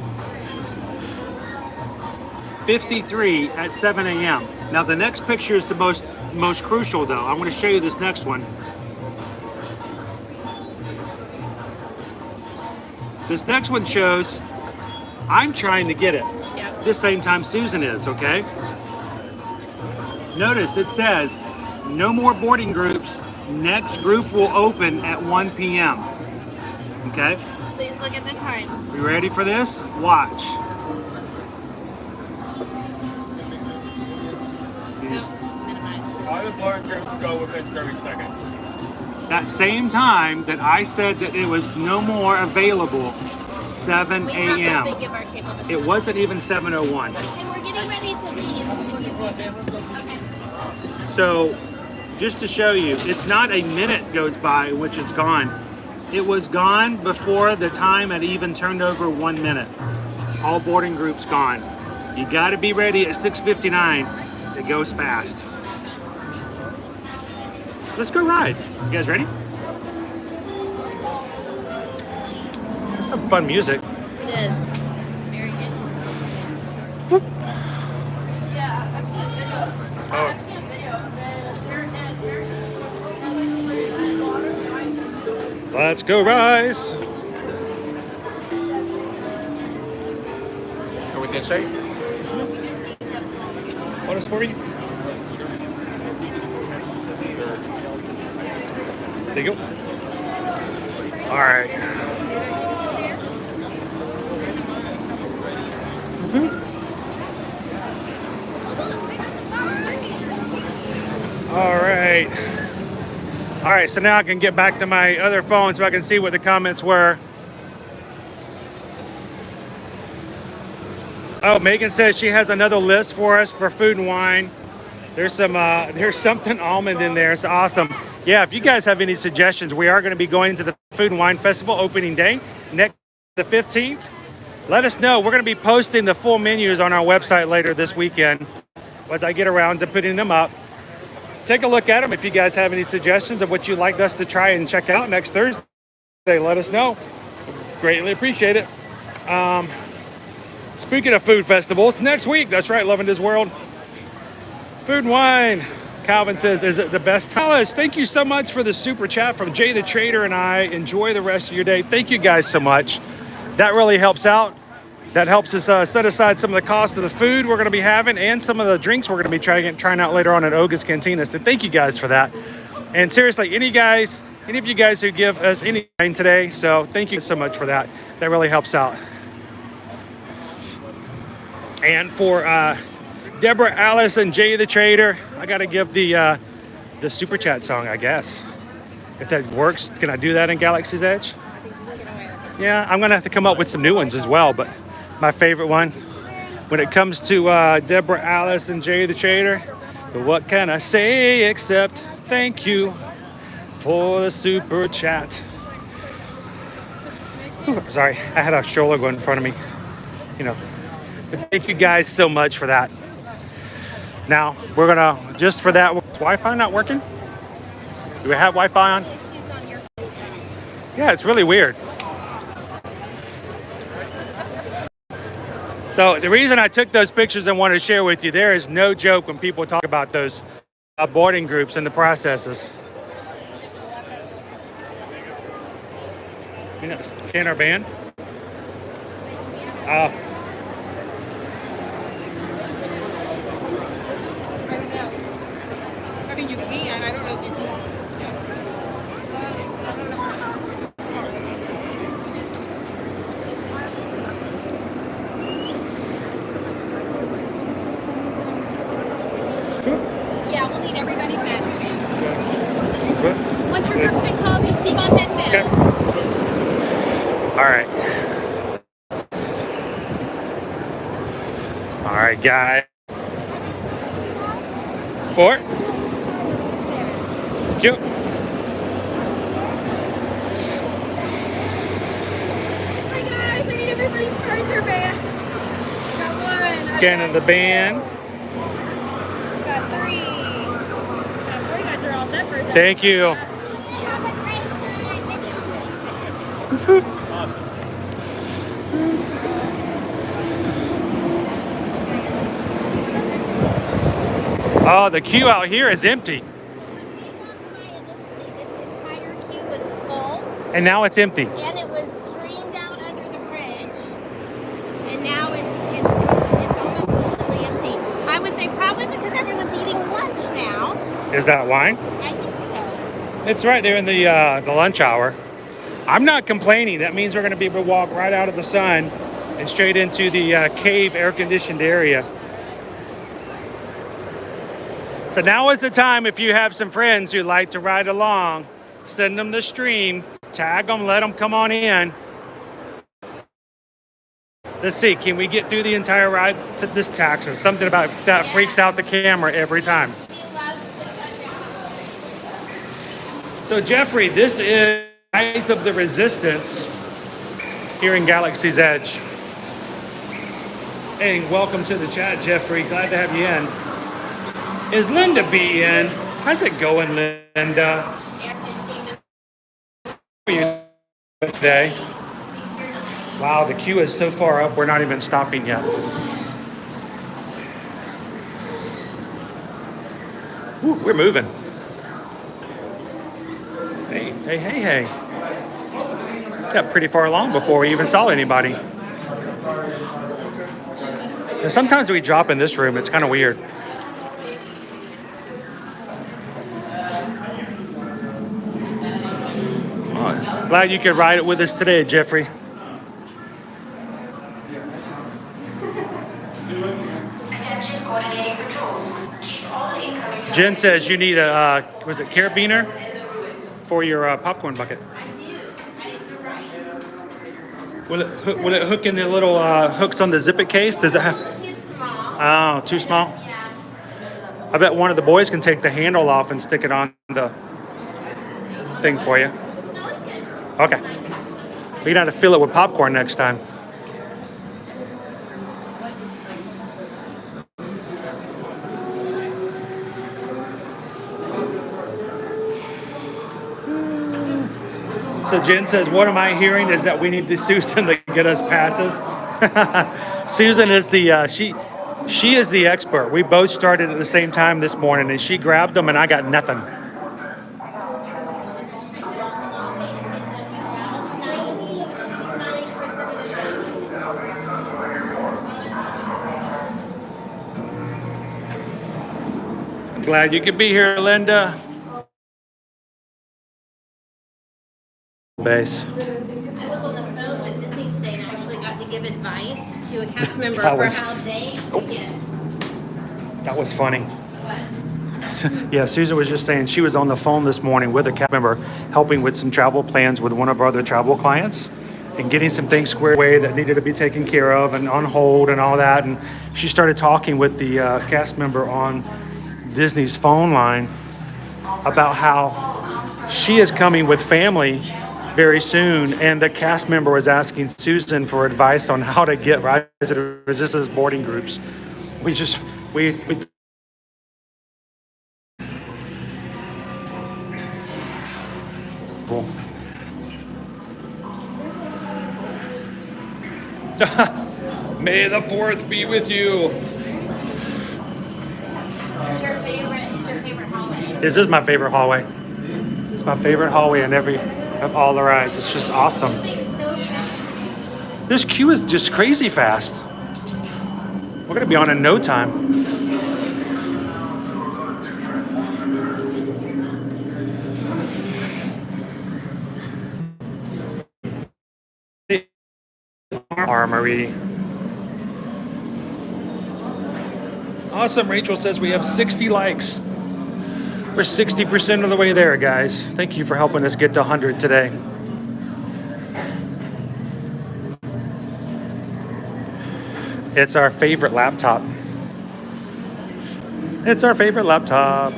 53 at 7 a.m. Now, the next picture is the most crucial, though. I want to show you this next one. This next one shows I'm trying to get it. Yep. The same time Susan is, okay? Notice it says no more boarding groups. Next group will open at 1 p.m. Okay? Please look at the time. We ready for this? Watch. These- Minimize. All the boarding groups go within 30 seconds. That same time that I said that it was no more available, 7 We have a.m. to give our table to It wasn't even 7:01. And we're getting ready to leave. Okay. So, just to show you, it's not a minute goes by in which it's gone. It was gone before the time had even turned over 1 minute. All boarding groups gone. You got to be ready at 6:59. It goes fast. Let's go ride. You guys ready? There's some fun music. It is. Very good. Yeah, I've seen a video. Oh. I've seen a video. Let's go, Rise. Are we this way? What is for you? There you go. All right. All right. All right, so now I can get back to my other phone so I can see what the comments were. Oh, Megan says she has another list for us for food and wine. There's something almond in there. It's awesome. Yeah, if you guys have any suggestions, we are going to be going to the Food and Wine Festival opening day next the 15th. Let us know. We're going to be posting the full menus on our website later this weekend as I get around to putting them up. Take a look at them. If you guys have any suggestions of what you'd like us to try and check out next Thursday, let us know. Greatly appreciate it. Speaking of food festivals, next week, that's right, Loving This World. Food and wine. Calvin says, is it the best? Alice, thank you so much for the super chat from Jay the Trader and I. Enjoy the rest of your day. Thank you guys so much. That really helps out. That helps us set aside some of the cost of the food we're going to be having and some of the drinks we're going to be trying out later on at Oga's Cantina. So thank you guys for that. And seriously, any of you guys who give us any wine today, so thank you so much for that. That really helps out. And for Deborah, Alice, and Jay the Trader, I got to give the super chat song, I guess. If that works, can I do that in Galaxy's Edge? Yeah, I'm going to have to come up with some new ones as well, but my favorite one, when it comes to Deborah, Alice, and Jay the Trader, what can I say except Thank you for the super chat. Whew, sorry, I had a stroller go in front of me. You know, but thank you guys so much for that. Now we're gonna just for that. Is Wi-Fi not working? Do we have Wi-Fi on? Yeah, it's really weird. So the reason I took those pictures and wanted to share with you, there is no joke when people talk about those boarding groups and the processes. You know, can our band? I mean, you can. I don't know if you can. Yeah, we'll need everybody's magic band. Once your group's been called, just keep on heading down. All right. All right, guys. 4. Cute. Hi guys, I need everybody's cards or band. Got one. Scanning the band. Got 3. Got 4. You guys are all set for a second. Thank you. Oh, the queue out here is empty. When we walked by initially, this entire queue was full, And now it's empty. and it was streamed out under the bridge, and now it's almost completely empty. I would say probably because everyone's eating lunch now. Is that wine? I think so. It's right there in the lunch hour. I'm not complaining. That means we're going to be able to walk right out of the sun and straight into the cave air-conditioned area. So now is the time, if you have some friends who like to ride along, send them the stream, tag them, let them come on in. Let's see, can we get through the entire ride? This taxes, something about that freaks out the camera every time. So Jeffrey, this is Rise of the Resistance here in Galaxy's Edge. Hey, welcome to the chat, Jeffrey. Glad to have you in. Is Linda B in? How's it going, Linda? How are you today? Wow, the queue is so far up, we're not even stopping yet. Ooh, we're moving. Hey. Got pretty far along before we even saw anybody. And sometimes we drop in this room, it's kind of weird. Oh, glad you could ride it with us today, Jeffrey. Attention coordinating patrols. Keep all the incoming Jen says you need a, was it carabiner for your popcorn bucket? Will it hook in the little hooks on the zip it case? Does it have? Too small. Oh, too small? Yeah. I bet one of the boys can take the handle off and stick it on the thing for you. No, it's good. Okay. We got to fill it with popcorn next time. So Jen says, what am I hearing is that we need the Susan to get us passes. Susan is the, she is the expert. We both started at the same time this morning and she grabbed them and I got nothing. I'm glad you could be here, Linda. Base. I was on the phone with Disney today and I actually got to give advice to a cast member That for was- how they get. That was funny. Yeah, Susan was just saying she was on the phone this morning with a cast member helping with some travel plans with one of our other travel clients and getting some things squared away that needed to be taken care of and on hold and all that. And she started talking with the cast member on Disney's phone line about how she is coming with family very soon, and the cast member was asking Susan for advice on how to get Rise of the Resistance boarding groups. We May the 4th be with you. It's your favorite holiday. This is my favorite hallway. It's my favorite hallway of all the rides. It's just awesome. This queue is just crazy fast. We're gonna be on in no time. Armory. Awesome. Rachel says we have 60 likes. We're 60% of the way there, guys. Thank you for helping us get to 100 today. It's our favorite laptop. It's our favorite laptop.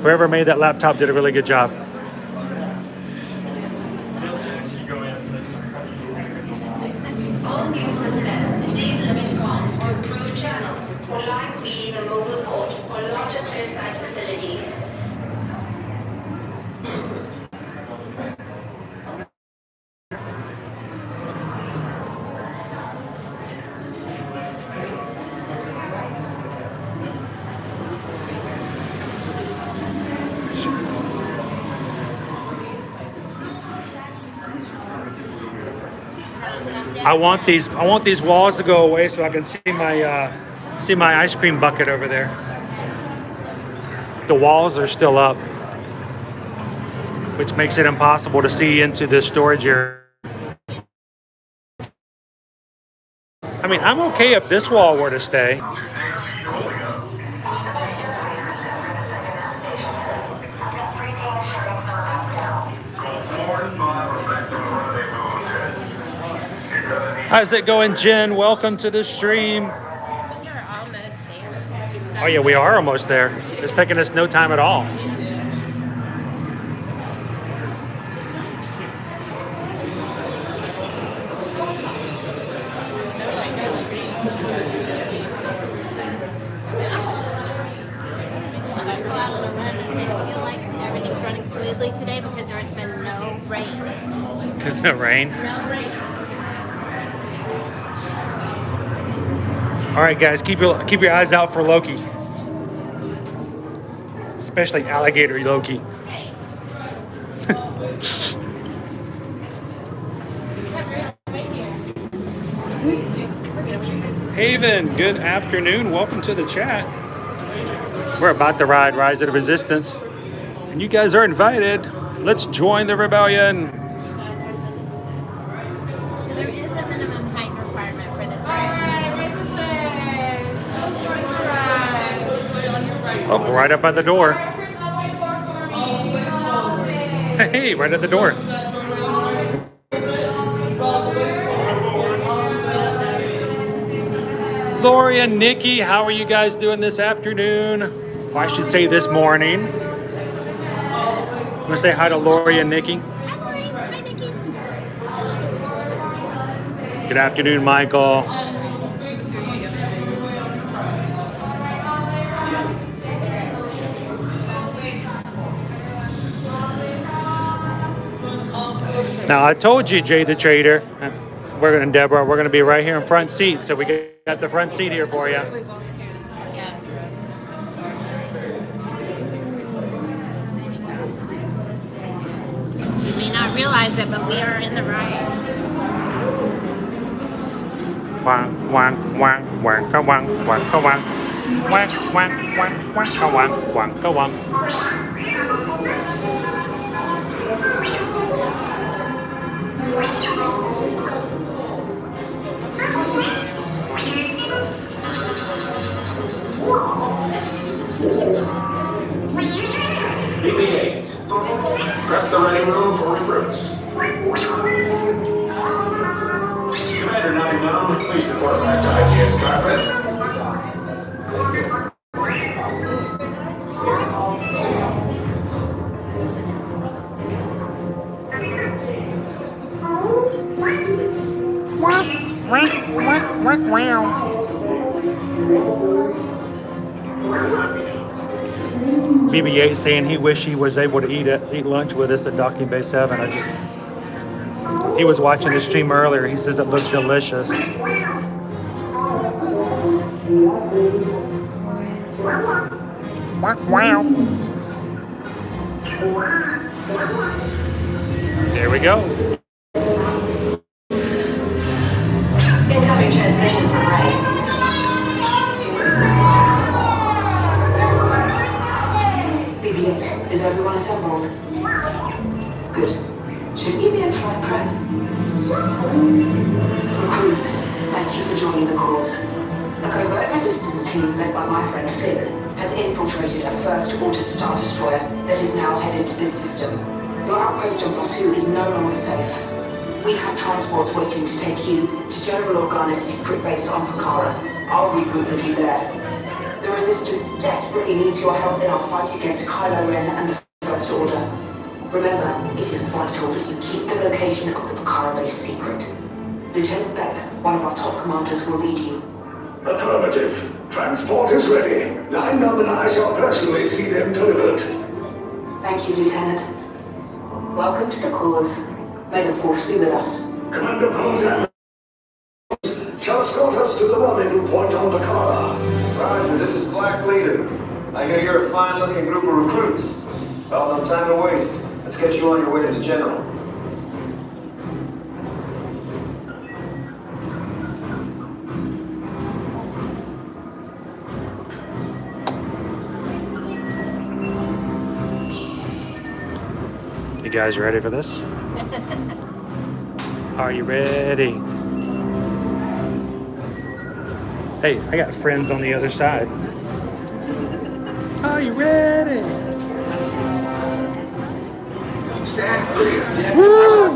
Whoever made that laptop did a really good job. All new personnel, please limit comms to approved channels or lines feeding the mobile port or larger clear-side facilities. I want these walls to go away so I can see my ice cream bucket over there. The walls are still up, which makes it impossible to see into the storage area. I mean, I'm okay if this wall were to stay. How's it going, Jen? Welcome to the stream. So we are almost there. Oh yeah, we are almost there. It's taking us no time at all. I feel like everything's running smoothly today because there has been no rain. Because no rain. No rain. All right, guys, keep your eyes out for Loki, especially alligator Loki. Haven, good afternoon. Welcome to the chat. We're about to ride Rise of the Resistance, and you guys are invited. Let's join the rebellion. So there is a minimum height requirement for this ride. Oh, right up at the door. Hey, right at the door. Lori and Nikki, how are you guys doing this afternoon? Well, I should say this morning. I'm gonna say hi to Lori and Nikki. Hi, Lori. Hi, Nikki. Good afternoon, Michael. Now, I told you, Jay the Trader, Deborah, we're going to be right here in front seat, so we got the front seat here for you. You may not realize it, but we are in the ride. Wang, wang, wang, wang, ka wang, wang, ka wang. Wang, wang, wang, wang, ka wang, wang, ka wang. BB-8. Prep the ready room for recruits. Commander 9-9, please report back to ITS cockpit. BB-8 saying he wished he was able to eat lunch with us at Docking Bay 7. He was watching the stream earlier. He says it looked delicious. There we go. Incoming transmission from Ray. BB-8, is everyone assembled? Good. Shouldn't you be in flight prep? Recruits, thank you for joining the cause. A covert resistance team led by my friend Finn has infiltrated a first-order Star Destroyer that is now headed to this system. Your outpost on Batu is no longer safe. We have transports waiting to take you to General Organa's secret base on Pucara. I'll regroup with you there. The Resistance desperately needs your help in our fight against Kylo Ren and the First Order. Remember, it is vital that you keep the location of the Pucara base secret. Lieutenant Beck, one of our top commanders, will lead you. Affirmative. Transport is ready. 9-Num and I shall personally see them delivered. Thank you, Lieutenant. Welcome to the cause. May the Force be with us. Commander Poldan shall escort us to the rendezvous point on Pucara. Roger, this is Black Leader. I hear you're a fine-looking group of recruits. Well, no time to waste. Let's get you on your way to the General. You guys ready for this? Are you ready? Hey, I got friends on the other side. Are you ready? Stand clear. Woo!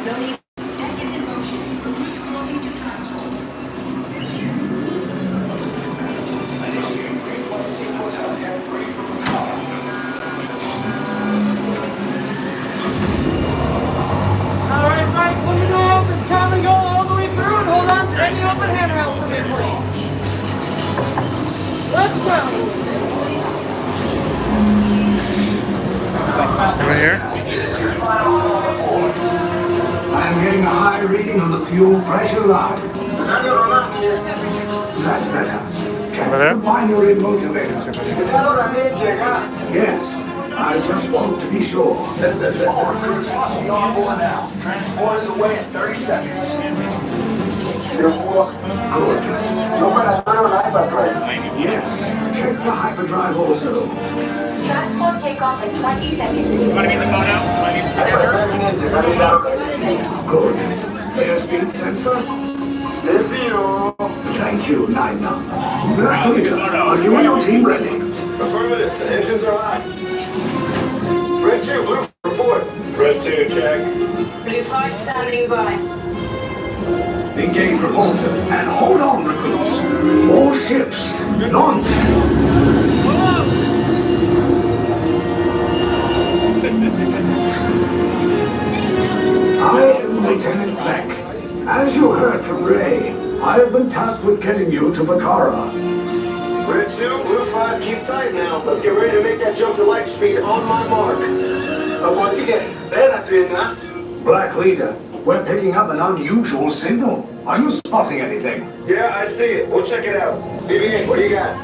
No need. Deck is in motion. Recruits crossing to transport. Initiating grade 1 sequence on deck 3 for Pucara. Alright, guys, when the door opens, kindly go all the way through and hold on to any open handrail for me, please. Let's go! Right here? I am getting a high reading on the fuel pressure line. That's better. Check the binary motivator. Yes, I just want to be sure. All recruits must be on board now. Transport is away in 30 seconds. Good. Yes, check the hyperdrive also. Transport takeoff in 20 seconds. You want to be in the photo? Good. Airspeed sensor? Thank you, 9-Num. Black Leader, are you and your team ready? Affirmative. The engines are hot. Red 2, Blue report. Red 2, check. Blue 5 standing by. Engage propulsors and hold on, recruits. All ships, launch. I am Lieutenant Beck. As you heard from Ray, I have been tasked with getting you to Pucara. Red 2, Blue 5, keep tight now. Let's get ready to make that jump to light speed on my mark. Black Leader, we're picking up an unusual signal. Are you spotting anything? Yeah, I see it. We'll check it out. BB-8, what do you got?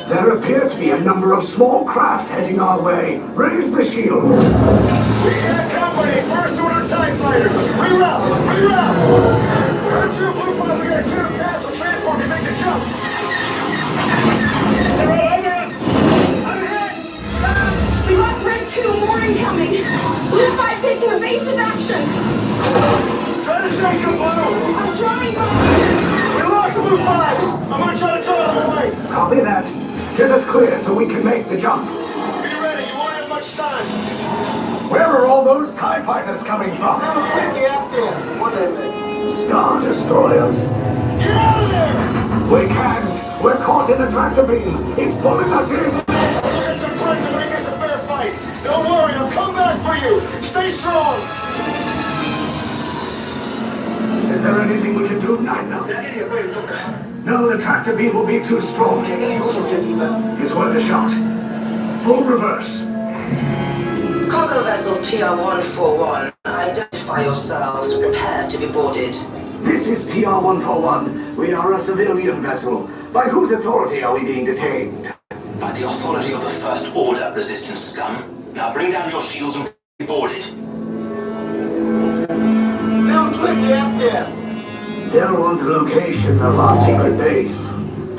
There appear to be a number of small craft heading our way. Raise the shields. We got company. First order TIE fighters. Reroute. Red 2, Blue 5, we got a clear path so transport can make the jump. They're all over us. I'm hit. We lost Red 2, more incoming. Blue 5 taking evasive action. Try to shake him, Blue. I'm trying. We lost Blue 5. I'm gonna try to cut out of the way. Copy that. Get us clear so we can make the jump. Be ready. You won't have much time. Where are all those TIE fighters coming from? Star Destroyers. Get out of there. We can't. We're caught in a tractor beam. It's pulling us in. We'll get some friends and make this a fair fight. Don't worry. I'll come back for you. Stay strong. Is there anything we can do? No. No, the tractor beam will be too strong. It's worth a shot. Full reverse. Cargo vessel TR-141, identify yourselves. Prepare to be boarded. This is TR-141. We are a civilian vessel. By whose authority are we being detained? By the authority of the First Order, resistance scum. Now bring down your shields and be boarded. Now, quick, get out there. They'll want the location of our secret base.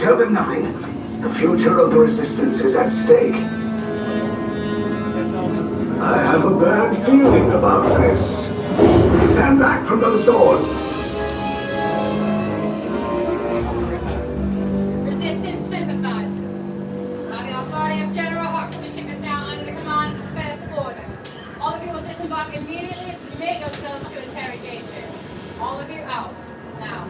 Tell them nothing. The future of the resistance is at stake. I have a bad feeling about this. Stand back from those doors. Resistance sympathizers. By the authority of General Hux, the ship is now under the command of the First Order. All of you will disembark immediately and submit yourselves to interrogation. All of you out. Now.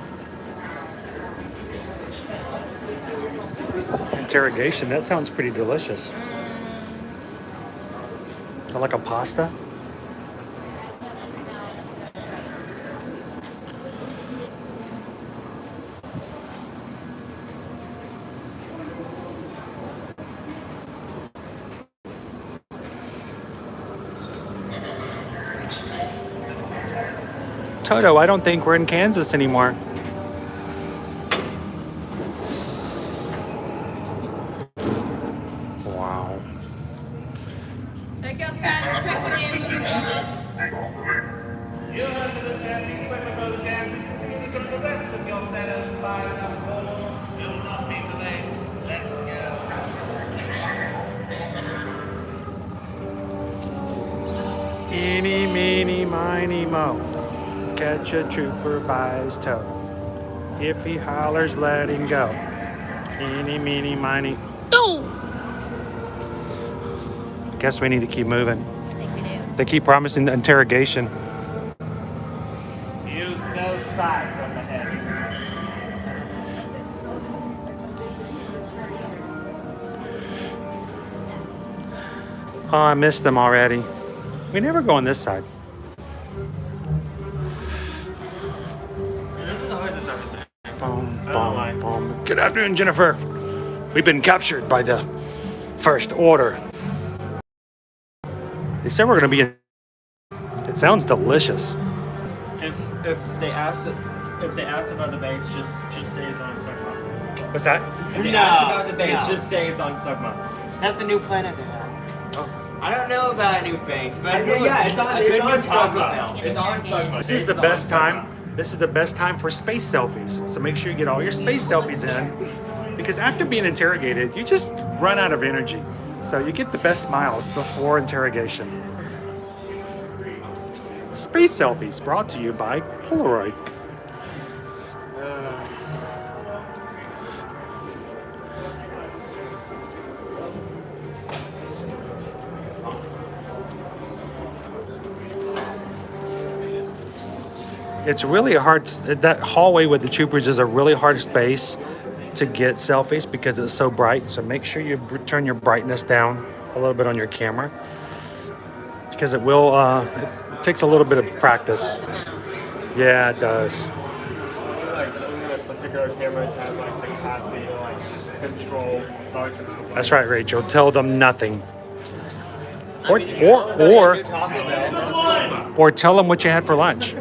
Interrogation, that sounds pretty delicious. Like a pasta? Toto, I don't think we're in Kansas anymore. Wow. Take your scans quickly and move You have to attend the equipment those scans and continue to join the rest of your fellows by the portal. You'll not be delayed. Let's go. Eeny, meeny, miny, mo. Catch a trooper by his toe. If he hollers, let him go. Eeny, meeny, miny. Guess we need to keep moving. I think we do. They keep promising interrogation. Use no sides on the head. Oh, I missed them already. We never go on this side. This is always a service. Boom, I don't mind. boom. Good afternoon, Jennifer. We've been captured by the First Order. They said we're going to be in... It sounds delicious. If they ask about the base, just say it's on Sugma. What's that? If they ask about the base, just say it's on Sugma. That's the new planet they have. Oh. I don't know about new banks, but It's on Taco Sugma. Bell. It's on Sugma. This is the best time. This is the best time for space selfies. So make sure you get all your space selfies in, because after being interrogated, you just run out of energy. So you get the best smiles before interrogation. Space selfies brought to you by Polaroid. It's really hard. That hallway with the troopers is a really hard space to get selfies because it's so bright. So make sure you turn your brightness down a little bit on your camera, because it will. It takes a little bit of practice. Yeah, it does. Like particular cameras have like the capacity to like control large amounts. That's right, Rachel. Tell them nothing. Or tell them what you had for lunch.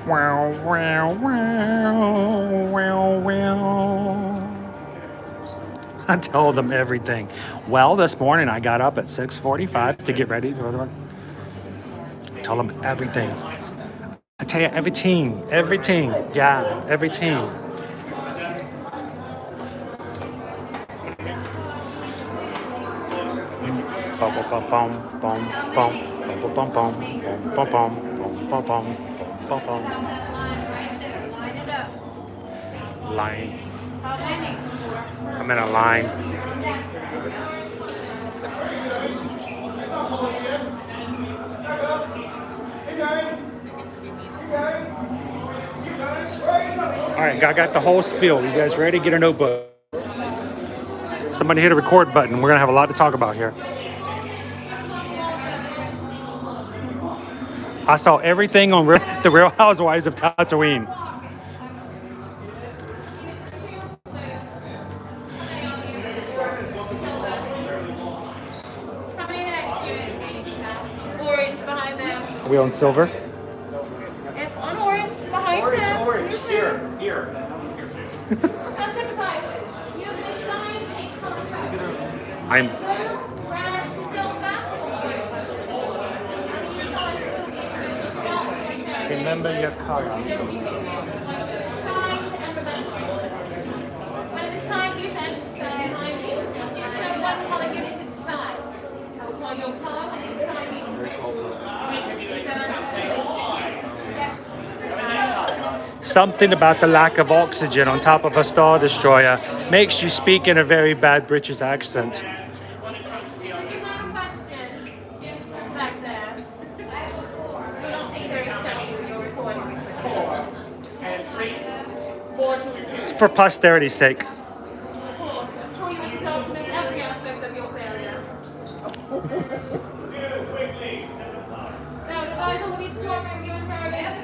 Wow, wow, wow, wow, wow. I told them everything. Well, this morning I got up at 6:45 to get ready. Tell them everything. I tell you everything. Yeah, everything. Bum bum bum bum bum bum bum bum bum bum bum bum. Line. I'm in a line. Hey guys! I got the whole spiel. You guys ready? Get a notebook. Somebody hit a record button. We're gonna have a lot to talk about here. I saw everything on the Real Housewives of Tatooine. Orange behind them. Are we on silver? It's on orange behind them. Orange, here. Now sympathizers, you have been assigned a color code. I'm. Blue, red, silver, Remember your color. signs and dimensions. When it's time for you to enter behind you, you know what color unit is assigned. I will call your color when it's time for you. Something about the lack of oxygen on top of a Star Destroyer makes you speak in a very bad British accent. Did you have a question back there? You're not being very study when you're recording. 4 to 2. It's for posterity's sake. I'm sure you would document every aspect of your failure. Now, advise all of you to cooperate with your interrogators.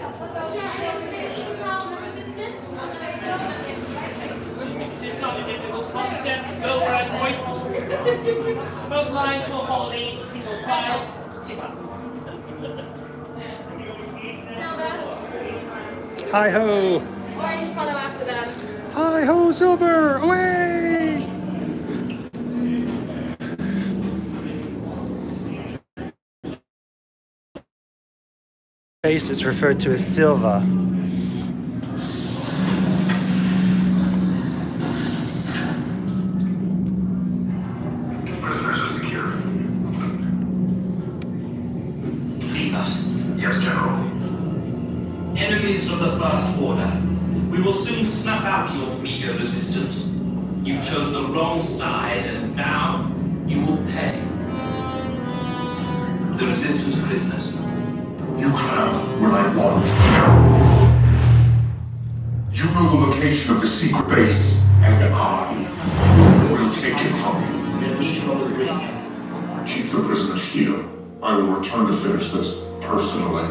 It's not a difficult concept. Go where I point. Both lines will follow a single file. Hi ho! Orange follow after them. Hi ho, silver! Away! Face is referred to as silver. Prisoners are secure. Leave us. Yes, General. Enemies of the First Order. We will soon snuff out your meager resistance. You chose the wrong side, and now you will pay. The Resistance prisoners. You have what I want. You know the location of the secret base, and I will take it from you. We're meeting on the bridge. Keep the prisoners here. I will return to finish this personally.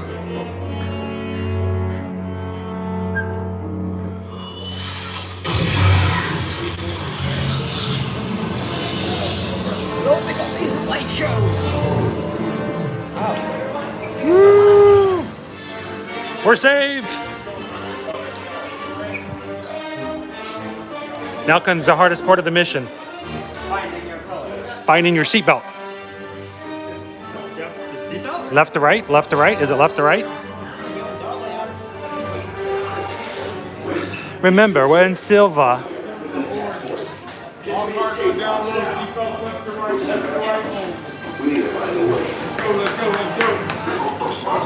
Woo! We're saved! Now comes the hardest part of the mission. Finding your seatbelt. Left to right, left to right. Is it left to right? Remember, we're in silver. All cars go down low, seatbelts left to right, left to right. Let's go.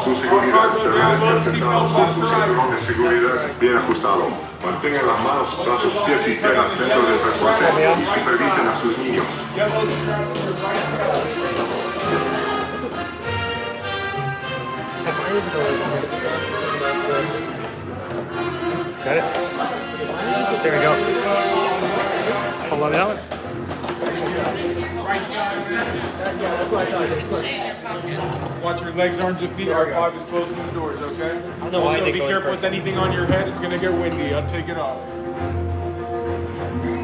Su seguridad, permanezcan sentados con su cinturón de seguridad bien ajustado. Mantengan las manos, brazos, pies y piernas dentro del transporte y supervisen a sus niños. Got it? There we go. Hold on that one. Watch your legs, arms, and feet. R5 is closing the doors, okay? Also, be careful with anything on your head. It's gonna get windy. I'll take it off.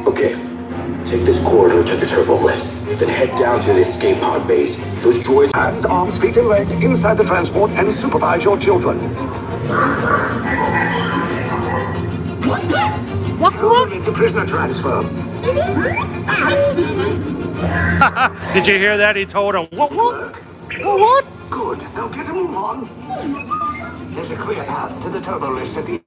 Okay. Take this corridor to the turbo lift, then head down to the escape pod base. Those droids... Hands, arms, feet, and legs inside the transport and supervise your children. What? It's a prisoner transfer. Did you hear that? He told him, what? What? Good. Now get a move on. There's a clear path to the turbo lift at the...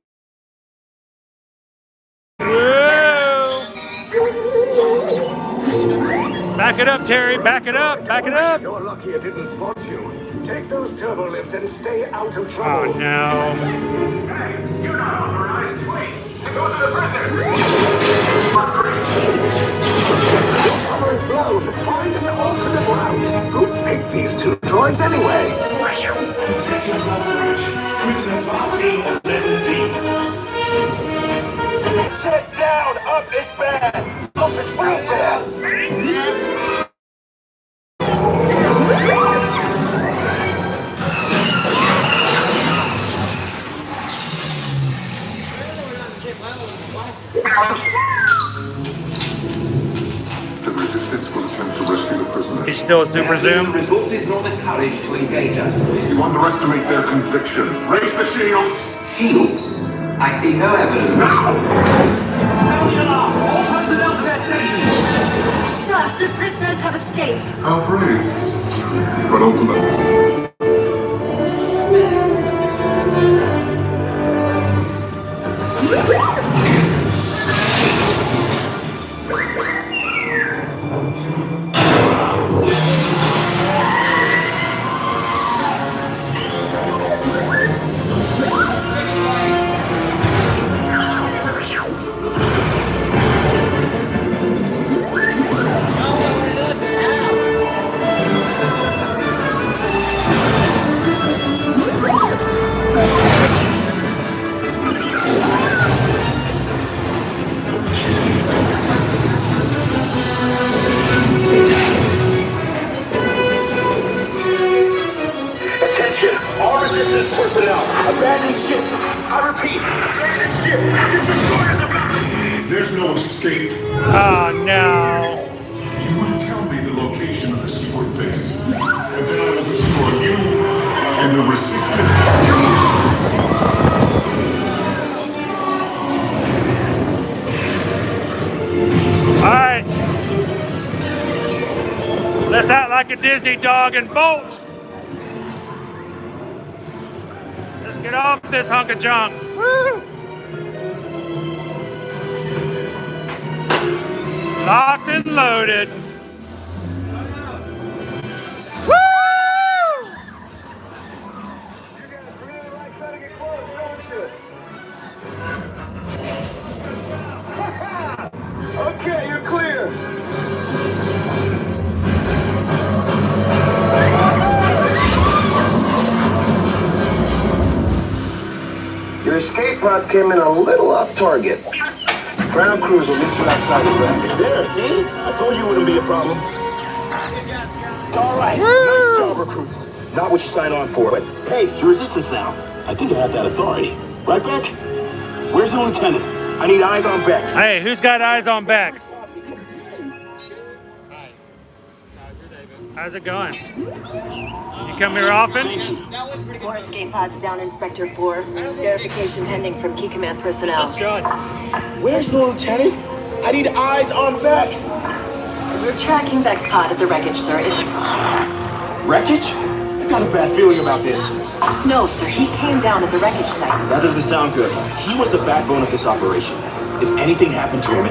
Back it up, Terry. Back it up. Back it up. You're lucky it didn't spot you. Take those turbo lifts and stay out of trouble. Oh, no. Hey, you're not authorized. Wait. Those are the prisoners. Cover is blown. Find an alternate route. Who picked these two droids anyway? Prisoners are seen and then Up is bad. Up is real bad. The resistance will attempt to rescue the prisoners. He's still a super zoom. Resources nor the courage to engage us. You underestimate their conviction. Raise the shields! Shields? I see no evidence. Now! Sound the alarm! All personnel to their stations! Sir, the prisoners have escaped. How brave. But ultimately... Resistance personnel, abandon ship. I repeat, abandon ship. This destroyer's about. There's no escape. Oh no. You will tell me the location of the secret base, and then I will destroy you and the resistance. Alright. Let's act like a Disney dog and bolt. Let's get off this hunk of junk. Woo! Locked and loaded. Woo! You guys really like cutting it close, don't you? Okay, you're clear. Your escape pods came in a little off target. Ground crews will meet you outside the wreck. There, see? I told you it wouldn't be a problem. All right, nice job, recruits. Not what you signed on for, but hey, it's your resistance now. I think I have that authority. Right, Beck? Where's the lieutenant? I need eyes on Beck. Hey, who's got eyes on Beck? How's it going? You come here often? More escape pods down in Sector 4. Verification pending from Key Command personnel. Where's the lieutenant? I need eyes on Beck. We're tracking Beck's pod at the wreckage, sir. It's... Wreckage? I got a bad feeling about this. No, sir. He came down at the wreckage site. That doesn't sound good. He was the backbone of this operation. If anything happened to him...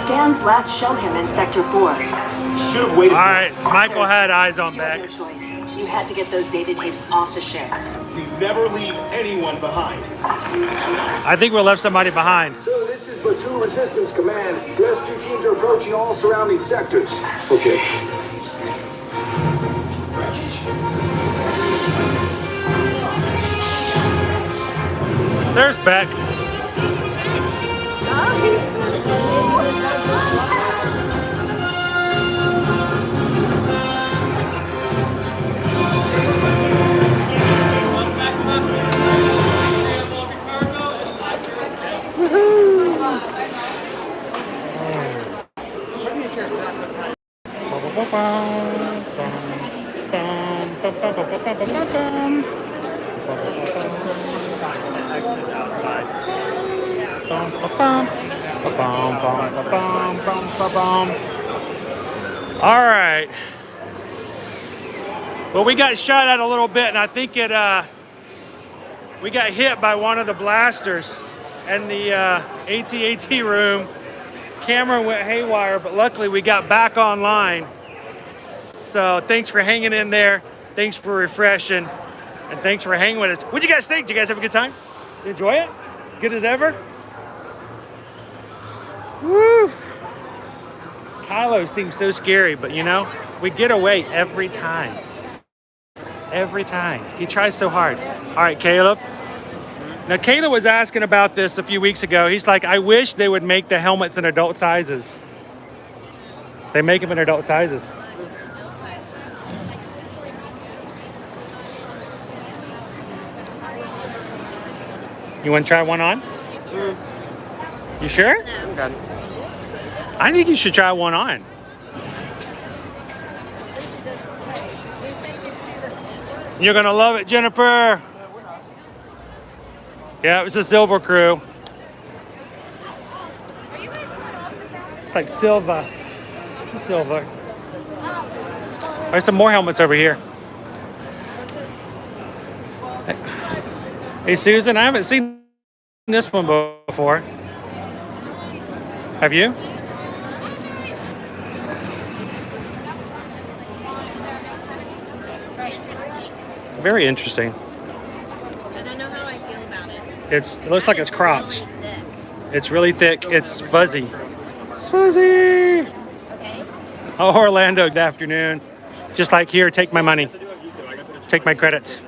Scans last show him in Sector 4. Should have waited. All right, Michael had eyes on Beck. No choice. You had to get those data tapes off the ship. We never leave anyone behind. I think we left somebody behind. So this is Platoon Resistance Command. Rescue teams are approaching all surrounding sectors. Okay. There's Beck. All right. Well, we got shot at a little bit, and I think we got hit by one of the blasters in the AT-AT room. Camera went haywire, but luckily we got back online. So thanks for hanging in there. Thanks for refreshing, and thanks for hanging with us. What'd you guys think? Did you guys have a good time? You enjoy it? Good as ever? Woo! Kylo seems so scary, but you know, we get away every time. Every time. He tries so hard. All right, Caleb. Now, Kayla was asking about this a few weeks ago. He's like, I wish they would make the helmets in adult sizes. They make them in adult sizes. You want to try one on? You sure? I'm good. I think you should try one on. You're gonna love it, Jennifer. Yeah, it was a silver crew. It's like silver. It's a silver. There's some more helmets over here. Hey, Susan, I haven't seen this one before. Have you? Very interesting. I don't know how I feel about it. It looks like it's cropped. It's really thick. It's fuzzy. It's fuzzy. Oh, Orlando, good afternoon. Just like here, take my money. Take my credits.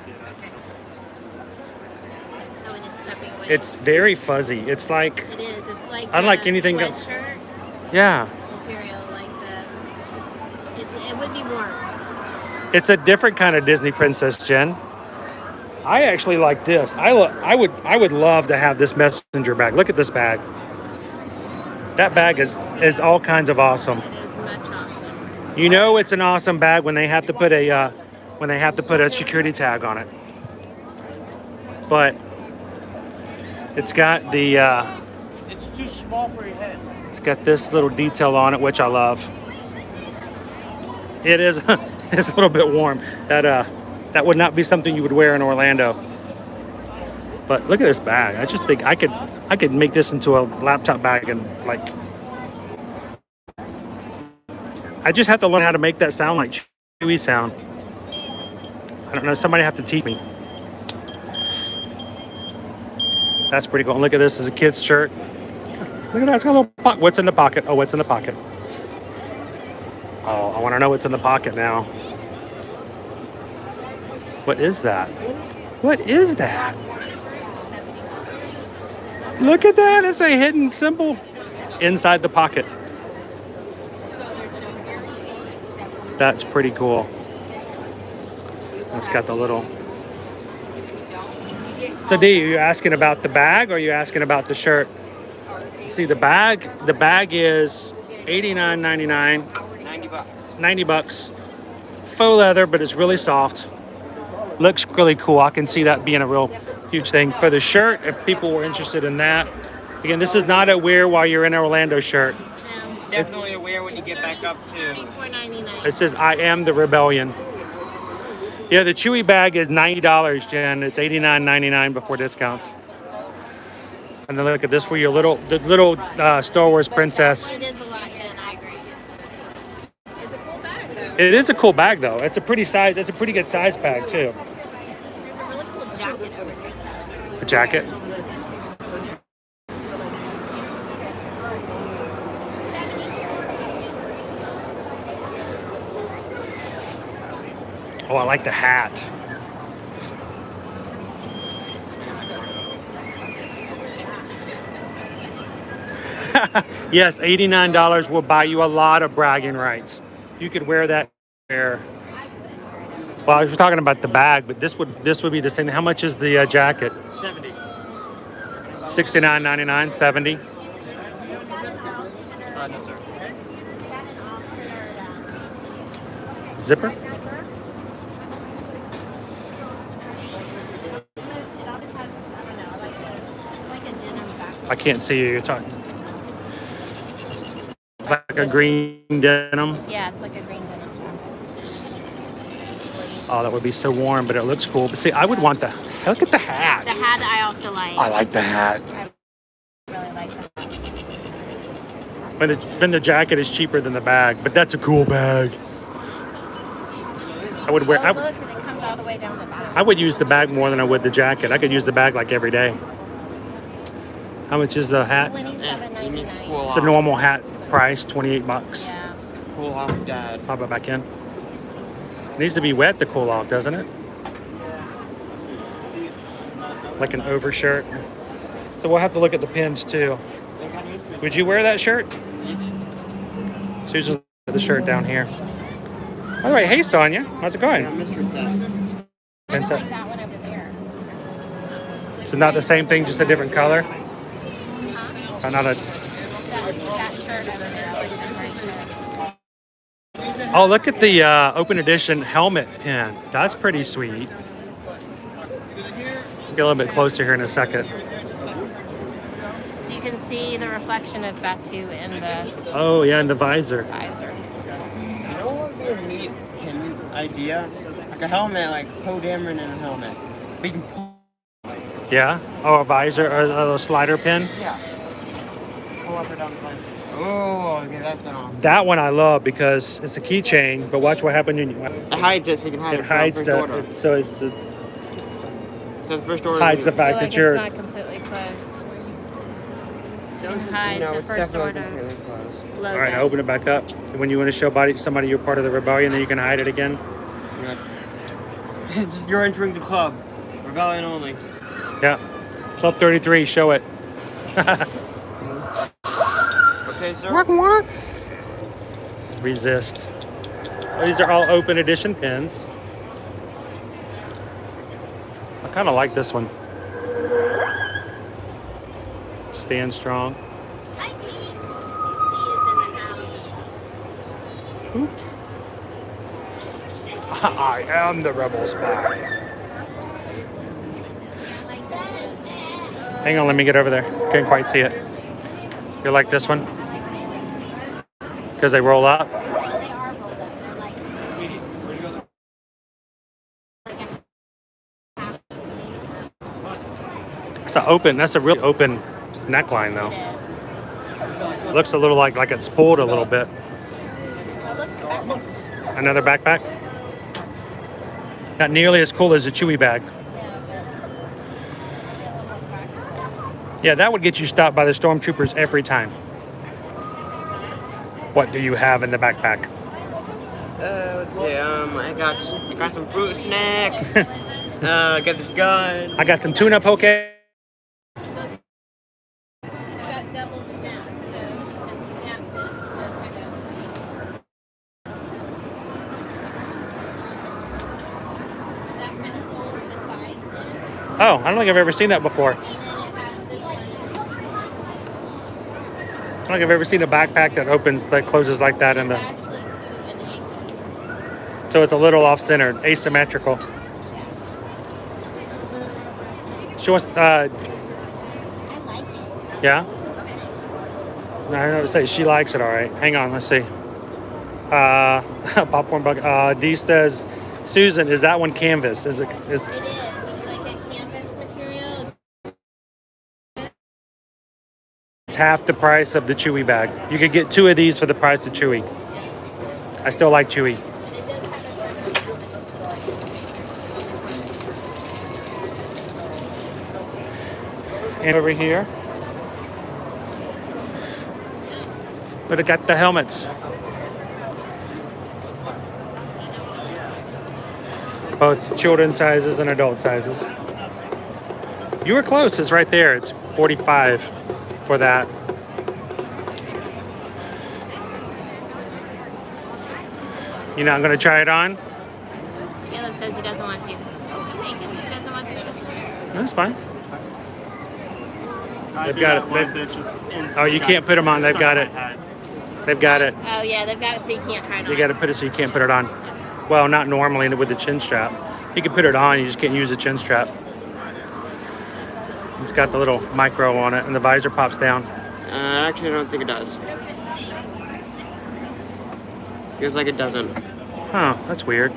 It's very fuzzy. It's like, It is. It's like unlike a anything else. sweatshirt Yeah. material, like it would be warm. It's a different kind of Disney princess, Jen. I actually like this. I would love to have this messenger bag. Look at this bag. That bag is all kinds of awesome. You know it's an awesome bag when they have to put a security tag on it. But it's got the It's too small for your head. it's got this little detail on it, which I love. It is it's a little bit warm. That would not be something you would wear in Orlando. But look at this bag. I just think I could make this into a laptop bag and like. I just have to learn how to make that sound like chewy sound. I don't know. Somebody have to teach me. That's pretty cool. And look at this as a kid's shirt. Look at that. It's got a little pocket. What's in the pocket? Oh, what's in the pocket? Oh, I want to know what's in the pocket now. What is that? What is that? Look at that. It's a hidden symbol inside the pocket. That's pretty cool. It's got the little... So D, are you asking about the bag or are you asking about the shirt? See, the bag is $89.99. 90 bucks. 90 bucks. Faux leather, but it's really soft. Looks really cool. I can see that being a real huge thing. For the shirt, if people were interested in that. Again, this is not a wear while you're in Orlando shirt. It's definitely a wear when you get back up to... $34.99. It says, I am the rebellion. Yeah, the Chewy bag is $90, Jen. It's $89.99 before discounts. And then look at this for your little Star Wars princess. It is a lot, Jen. I agree. It's a cool bag, though. It is a cool bag, though. It's a pretty size. It's a pretty good size bag, too. There's a really cool jacket over here, though. A jacket. Oh, I like the hat. Yes, $89 will buy you a lot of bragging rights. You could wear that there. Well, I was talking about the bag, but this would be the same. How much is the jacket? 70. $69.99, 70. No, sir. Zipper? I can't see you. You're talking. Like a green denim. Yeah, it's like a green denim jacket. Oh, that would be so warm, but it looks cool. But see, I would want look at the hat. The hat I also like. I like the hat. I really like that. When the jacket is cheaper than the bag, but that's a cool bag. I would wear. Oh, look, and it comes all the way down the back. I would use the bag more than I would the jacket. I could use the bag like every day. How much is the hat? $27.99. It's a normal hat price, 28 bucks. Yeah. Cool off, Dad. Pop it back in. It needs to be wet to cool off, doesn't it? like an overshirt. So we'll have to look at the pins too. Would you wear that shirt? Susan's the shirt down here. By the way, hey Sonia, how's it going? Pin set. That one over there. So not the same thing, just a different color? Not a... That shirt over there. I like that gray shirt. Oh, look at the open edition helmet pin. That's pretty sweet. Get a little bit closer here in a second. So you can see the reflection of Batu in the Oh yeah, and the visor. visor. You know what would be a neat idea? Like a helmet, like Poe Dameron in a helmet. But you can pull. Yeah? Oh, a visor or a little slider pin? Yeah. Pull up or down the line. Oh, okay, that's an awesome. That one I love because it's a keychain, but watch what happens when you... It hides it so you can hide it. It hides from first order. so it's the... So the first order hides the fact that you're... It's not completely closed. So you can hide No, the it's first definitely order completely closed. logo. All right, open it back up. When you want to show somebody you're part of the rebellion, then you can hide it again. You're entering the club. Rebellion only. Yeah. Club 33, show it. Okay, sir. What? Resist. These are all open edition pins. I kind of like this one. Stand strong. Hi, Pete. He is in the house. Oop. I am the rebel spy. Hang on, let me get over there. Can't quite see it. You like this one? Because they roll up? They are rolled up. They're like That's a really open neckline though. It looks a little like it's pulled a little bit. Another backpack? Not nearly as cool as a Chewy bag. Yeah, that would get you stopped by the stormtroopers every time. What do you have in the backpack? Let's see. I got some fruit snacks. I got this gun. I got some tuna poke. It's got double snaps, so you can snap this to kind of. That kind of holds the sides in. Oh, I don't think I've ever seen that before. I don't think I've ever seen a backpack that closes like that in the. So it's a little off-centered, asymmetrical. She wants. Yeah. No, I would say she likes it. All right. Hang on. Let's see. Popcorn bucket. D says, Susan, is that one canvas? Is it? It is. It's like a canvas material. It's half the price of the Chewy bag. You could get 2 of these for the price of Chewy. I still like Chewy. And over here, but it got the helmets. Both children sizes and adult sizes. You were close, it's right there. It's 45 for that. You know, I'm gonna try it on. Caleb says he doesn't want to. He doesn't want to. That's fine. They've got it. Oh, you can't put them on. They've got it. They've got it. Oh yeah, they've got it so you can't try it on. You got to put it so you can't put it on. Well, not normally with the chin strap. You can put it on. You just can't use the chin strap. It's got the little micro on it, and the visor pops down. Actually, I don't think it does. Feels like it doesn't. Huh? That's weird.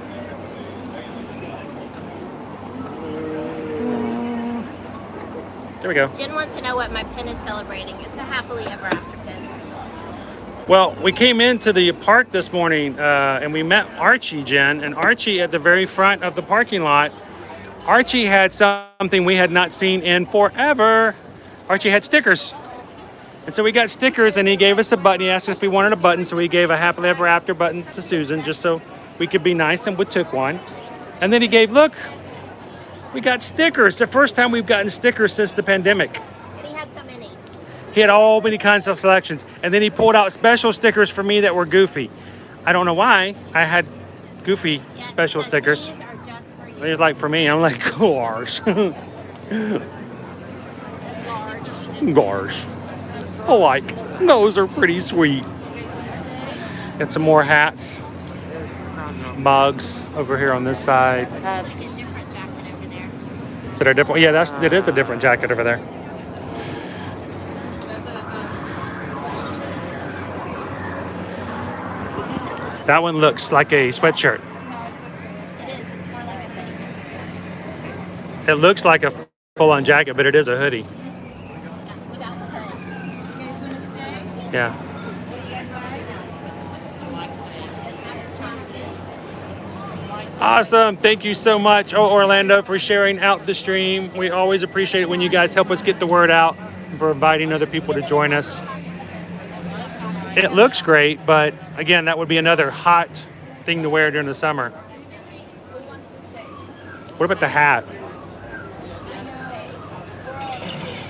There we go. Jen wants to know what my pin is celebrating. It's a happily ever after pin. Well, we came into the park this morning and we met Archie, Jen, and Archie at the very front of the parking lot. Archie had something we had not seen in forever. Archie had stickers. And so we got stickers and he gave us a button. He asked us if we wanted a button, so we gave a happily ever after button to Susan just so we could be nice, and we took one. And then he gave, look, We got stickers. The first time we've gotten stickers since the pandemic. And he had so many. He had all many kinds of selections. And then he pulled out special stickers for me that were Goofy. I don't know why. I had Goofy special stickers. These are just for you. They're like for me. I'm like, gosh. Gosh. I like. Those are pretty sweet. Got some more hats. Mugs over here on this side. Is it a different? Yeah, it is a different jacket over there. That one looks like a sweatshirt. It looks like a full-on jacket, but it is a hoodie. Yeah. Awesome. Thank you so much, Orlando, for sharing out the stream. We always appreciate it when you guys help us get the word out and for inviting other people to join us. It looks great, but again, that would be another hot thing to wear during the summer. What about the hat?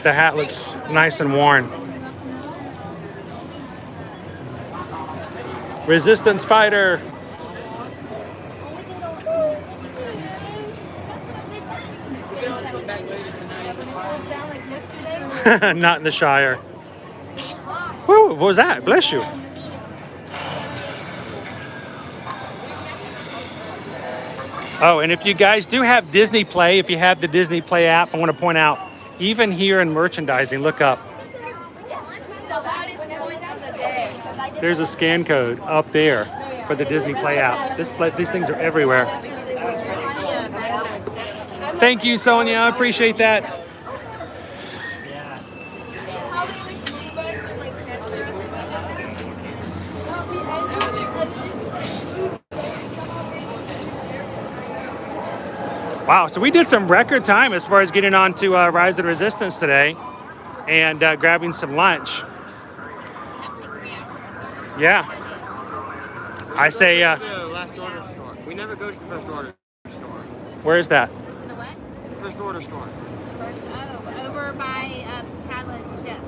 The hat looks nice and worn. Resistance fighter. Not in the Shire. Woo, what was that? Bless you. Oh, and if you guys do have Disney Play, if you have the Disney Play app, I want to point out, even here in merchandising, look up. There's a scan code up there for the Disney Play app. These things are everywhere. Thank you, Sonia. I appreciate that. Wow, so we did some record time as far as getting on to Rise of the Resistance today and grabbing some lunch. Yeah. I say... last order store. We never go to the first order store. Where is that? In the what? The first order store. Over by Padlet's ship.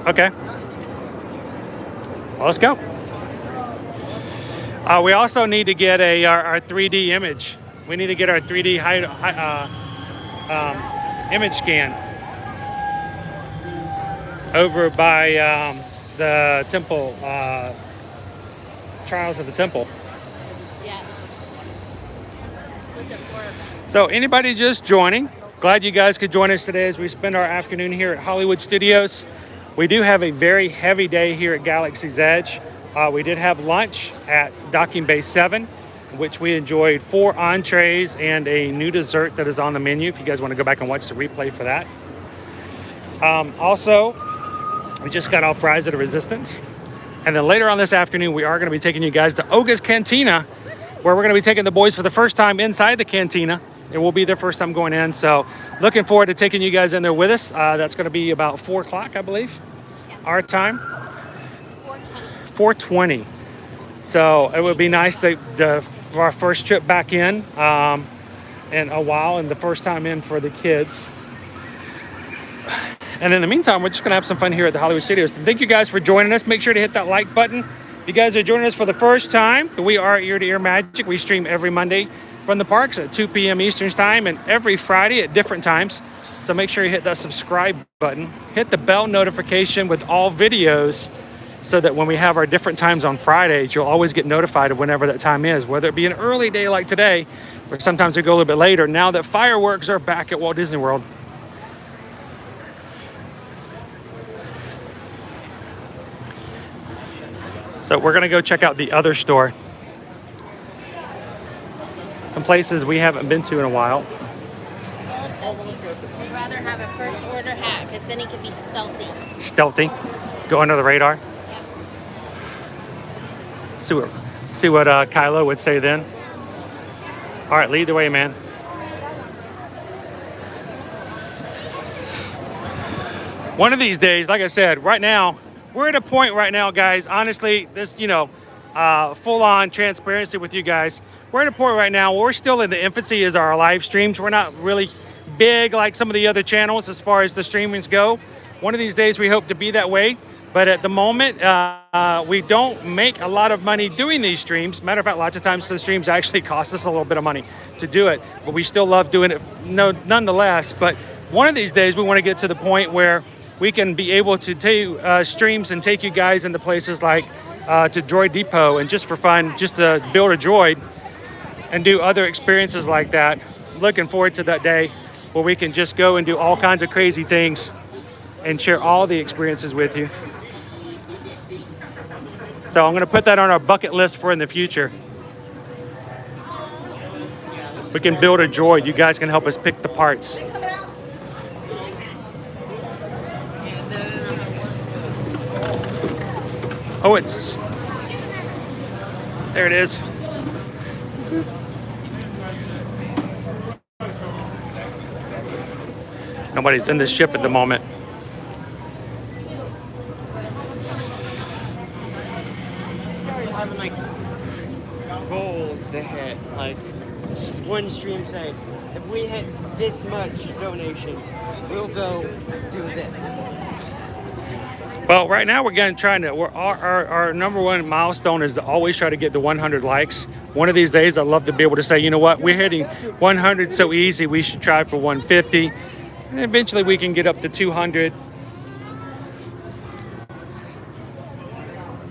Okay. Well, let's go. We also need to get our 3D image. We need to get our 3D image scan over by the temple, Trials of the Temple. Yeah. So anybody just joining, glad you guys could join us today as we spend our afternoon here at Hollywood Studios. We do have a very heavy day here at Galaxy's Edge. We did have lunch at Docking Bay 7, which we enjoyed 4 entrees and a new dessert that is on the menu if you guys want to go back and watch the replay for that. Also, we just got off Rise of the Resistance. And then later on this afternoon, we are going to be taking you guys to Oga's Cantina, where we're going to be taking the boys for the first time inside the cantina. It will be their first time going in. So looking forward to taking you guys in there with us. That's going to be about 4 o'clock, I believe, our time. 4:20. So it would be nice for our first trip back in a while, and the first time in for the kids. And in the meantime, we're just going to have some fun here at the Hollywood Studios. Thank you guys for joining us. Make sure to hit that like button. If you guys are joining us for the first time, we are Ear to Ear Magic. We stream every Monday from the parks at 2 p.m. Eastern Time and every Friday at different times. So make sure you hit that subscribe button. Hit the bell notification with all videos so that when we have our different times on Fridays, you'll always get notified of whenever that time is, whether it be an early day like today, or sometimes we go a little bit later, now that fireworks are back at Walt Disney World. So we're gonna go check out the other store. Some places we haven't been to in a while. We'd rather have a first order hat, because then he can be stealthy. Stealthy, go under the radar. See what Kylo would say then. All right, lead the way, man. One of these days, like I said, right now, we're at a point right now, guys, honestly, this, full-on transparency with you guys. we're at a point right now where we're still in the infancy as our live streams. We're not really big like some of the other channels as far as the streamings go. One of these days we hope to be that way, but at the moment we don't make a lot of money doing these streams. Matter of fact, lots of times the streams actually cost us a little bit of money to do it, but we still love doing it nonetheless. But one of these days we want to get to the point where we can be able to take streams and take you guys into places like to Droid Depot, and just for fun, just to build a droid and do other experiences like that. Looking forward to that day where we can just go and do all kinds of crazy things and share all the experiences with you. So I'm going to put that on our bucket list for in the future. We can build a droid. You guys can help us pick the parts. Oh, there it is. Nobody's in the ship at the moment. Having like goals to hit, like just one stream saying, if we hit this much donation, we'll go do this. Well, right now our number one milestone is to always try to get to 100 likes. One of these days, I'd love to be able to say, you know what, we're hitting 100 so easy, we should try for 150. And eventually we can get up to 200.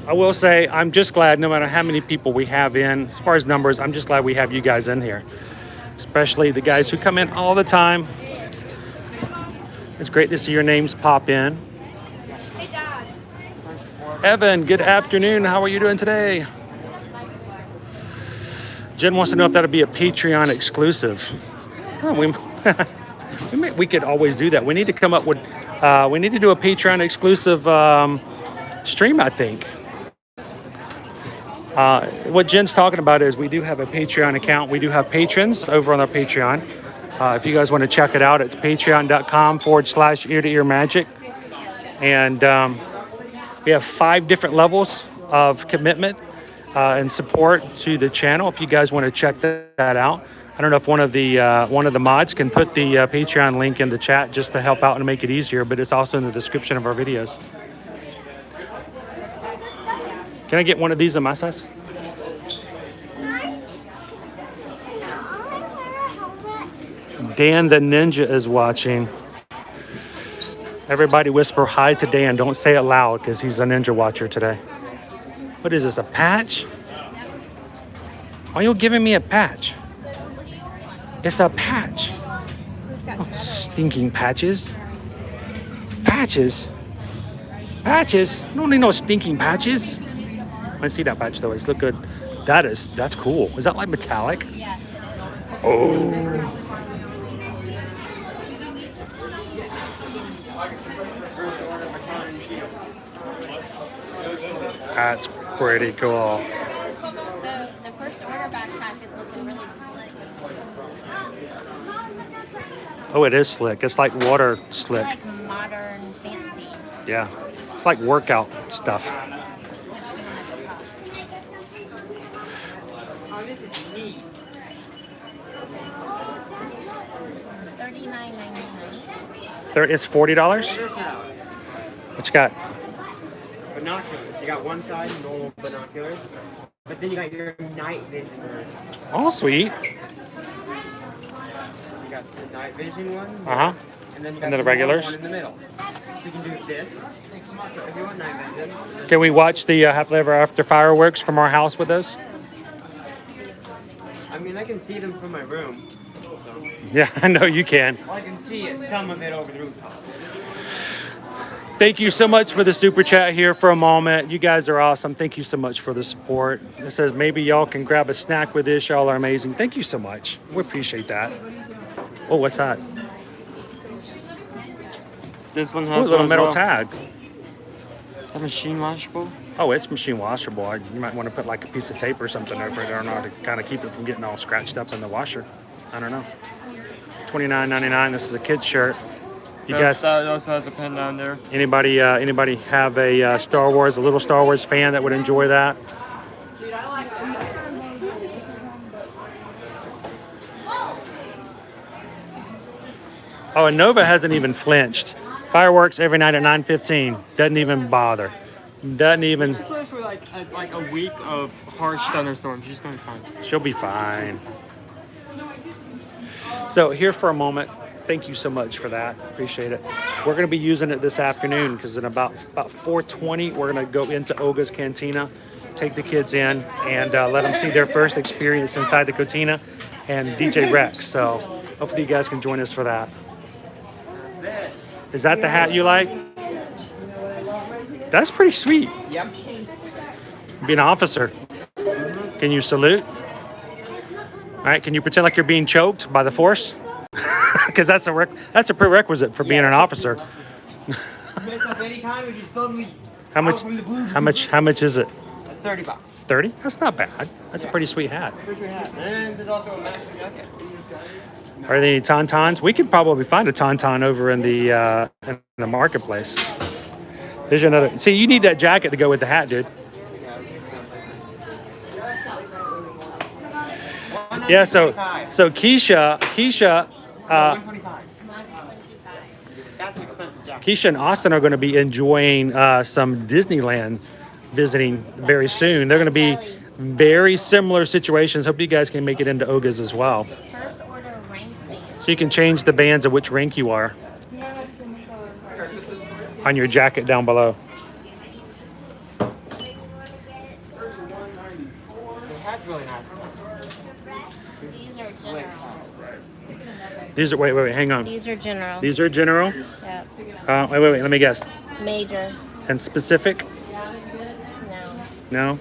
I will say, I'm just glad no matter how many people we have in, as far as numbers, I'm just glad we have you guys in here. Especially the guys who come in all the time. It's great to see your names pop in. Evan, good afternoon. How are you doing today? Jen wants to know if that'll be a Patreon exclusive. Oh, we could always do that. We need to come up with, we need to do a Patreon exclusive stream, I think. What Jen's talking about is we do have a Patreon account. We do have patrons over on our Patreon. If you guys want to check it out, it's patreon.com/ear-to-ear-magic. And we have 5 different levels of commitment and support to the channel. If you guys want to check that out, I don't know if one of the mods can put the Patreon link in the chat just to help out and make it easier, but it's also in the description of our videos. Can I get one of these in my size? Dan the Ninja is watching. Everybody whisper hi to Dan. Don't say it loud because he's a Ninja watcher today. What is this, a patch? Why are you giving me a patch? It's a patch. Oh, stinking patches. Patches? Patches? I don't need no stinking patches. I see that patch though. It's look good. That's cool. Is that like metallic? Yes. Oh. That's pretty cool. So the first order backpack is looking really slick. Oh, it is slick. It's like water slick. It's like modern, fancy. Yeah. It's like workout stuff. Oh, this is neat. $39.99. It's $40? What you got? Binoculars. You got one side, normal binoculars, but then you got your night vision one. Oh, sweet. You got the night vision one. Uh-huh. And then you got And then the the regulars? one in the middle. So you can do this. So if you want night vision. Can we watch the Happily Ever After fireworks from our house with those? I mean, I can see them from my room. So. Yeah, I know you can. Well, I can see some of it over the rooftop. Thank you so much for the super chat here for a moment. You guys are awesome. Thank you so much for the support. It says maybe y'all can grab a snack with this. Y'all are amazing. Thank you so much. We appreciate that. Oh, what's that? This one Ooh, has a little one as metal well. tag. Is that machine washable? Oh, it's machine washable. You might want to put like a piece of tape or something over it. I don't know, to kind of keep it from getting all scratched up in the washer. I don't know. $29.99. This is a kid's shirt. You guys, it also has a pin down there. anybody have a Star Wars, a little Star Wars fan that would enjoy that? Oh, and Nova hasn't even flinched. Fireworks every night at 9:15. Doesn't even bother. Doesn't even. She's for like a week of harsh thunderstorms. She's gonna be fine. She'll be fine. So here for a moment. Thank you so much for that. Appreciate it. We're going to be using it this afternoon because in about 4:20 we're going to go into Olga's Cantina, take the kids in, and let them see their first experience inside the Cantina and DJ Rex. So hopefully you guys can join us for that. Is that the hat you like? That's pretty sweet. Yep. Be an officer. Can you salute? All right. Can you pretend like you're being choked by the force? Because that's a prerequisite for being an officer. How much is it? $30. 30? That's not bad. That's a pretty sweet hat. Pretty sweet hat. And there's also a master jacket. Are there any tauntauns? We could probably find a tauntaun over in the marketplace. There's another. See, you need that jacket to go with the hat, dude. Yeah. So Keisha. That's an expensive jacket. Keisha and Austin are going to be enjoying some Disneyland visiting very soon. They're going to be very similar situations. Hope you guys can make it into Olga's as well. So you can change the bands of which rank you are on your jacket down below. The hat's really nice. These are general. Wait, hang on. These are general. These are general? Yep. Wait, let me guess. Major. And specific? No. No?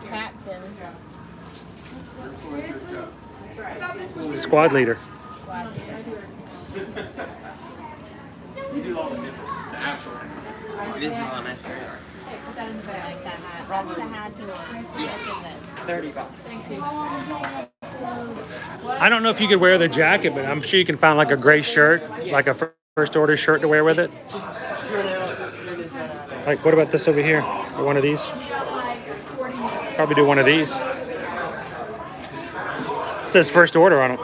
Captain. Squad leader. Squad leader. This is all nice. I like that hat. That's the hat you want. How much is it? $30. I don't know if you could wear the jacket, but I'm sure you can find like a gray shirt, like a first order shirt to wear with it. Like, what about this over here? Or one of these? Probably do one of these. It says first order on it.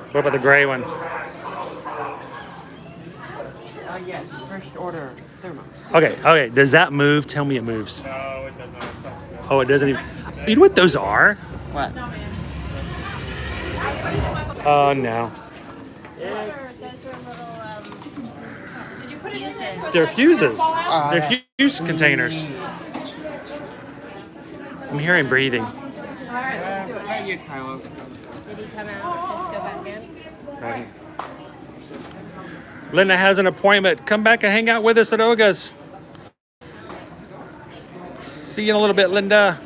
What about the gray one? Yes, first order thermos. Okay. Does that move? Tell me it moves. No, it doesn't. Oh, it doesn't even. You know what those are? What? Oh, no. Those are little, did you put it in there? They're fuses. They're fuse containers. I'm hearing breathing. Did he come out? Just go back in? Right. Linda has an appointment. Come back and hang out with us at Olga's. See you in a little bit, Linda.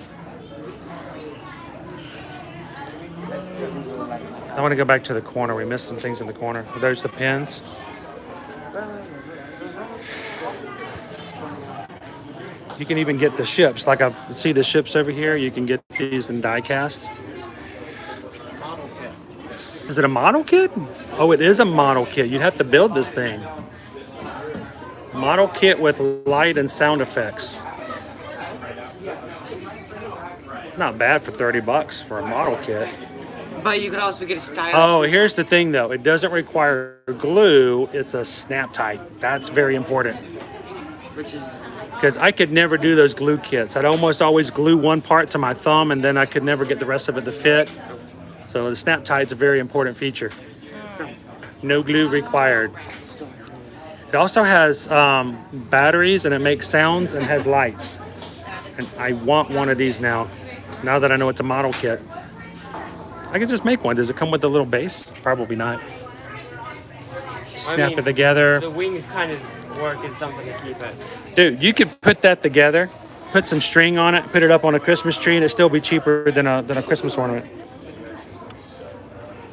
I want to go back to the corner. We missed some things in the corner. There's the pins. You can even get the ships. Like I see the ships over here. You can get these in die cast. Is it a model kit? Oh, it is a model kit. You'd have to build this thing. Model kit with light and sound effects. Not bad for $30 for a model kit. But you could also get a stylus. Oh, here's the thing though. It doesn't require glue. It's a snap tight. That's very important. Because I could never do those glue kits. I'd almost always glue one part to my thumb and then I could never get the rest of it to fit. So the snap tight's a very important feature. No glue required. It also has batteries and it makes sounds and has lights. And I want one of these now that I know it's a model kit. I can just make one. Does it come with a little base? Probably not. Snap it together. The wings kind of work as something to keep it. Dude, you could put that together, put some string on it, put it up on a Christmas tree, and it'd still be cheaper than a Christmas ornament.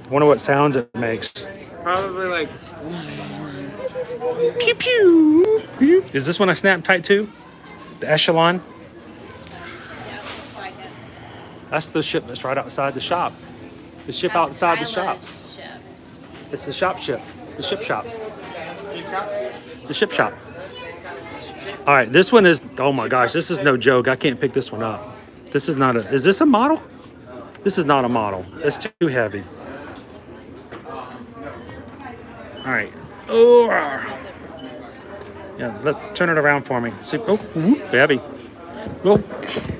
I wonder what sounds it makes. Probably like... Pew pew! Pew. Is this one a snap tight too? The echelon? That's the ship that's right outside the shop. The ship outside the shop. It's the shop. The ship shop. The ship shop. All right, this one is, oh my gosh, this is no joke. I can't pick this one up. This is not is this a model? This is not a model. It's too heavy. All right. Oh. Yeah, turn it around for me. See, oh, heavy. Oh.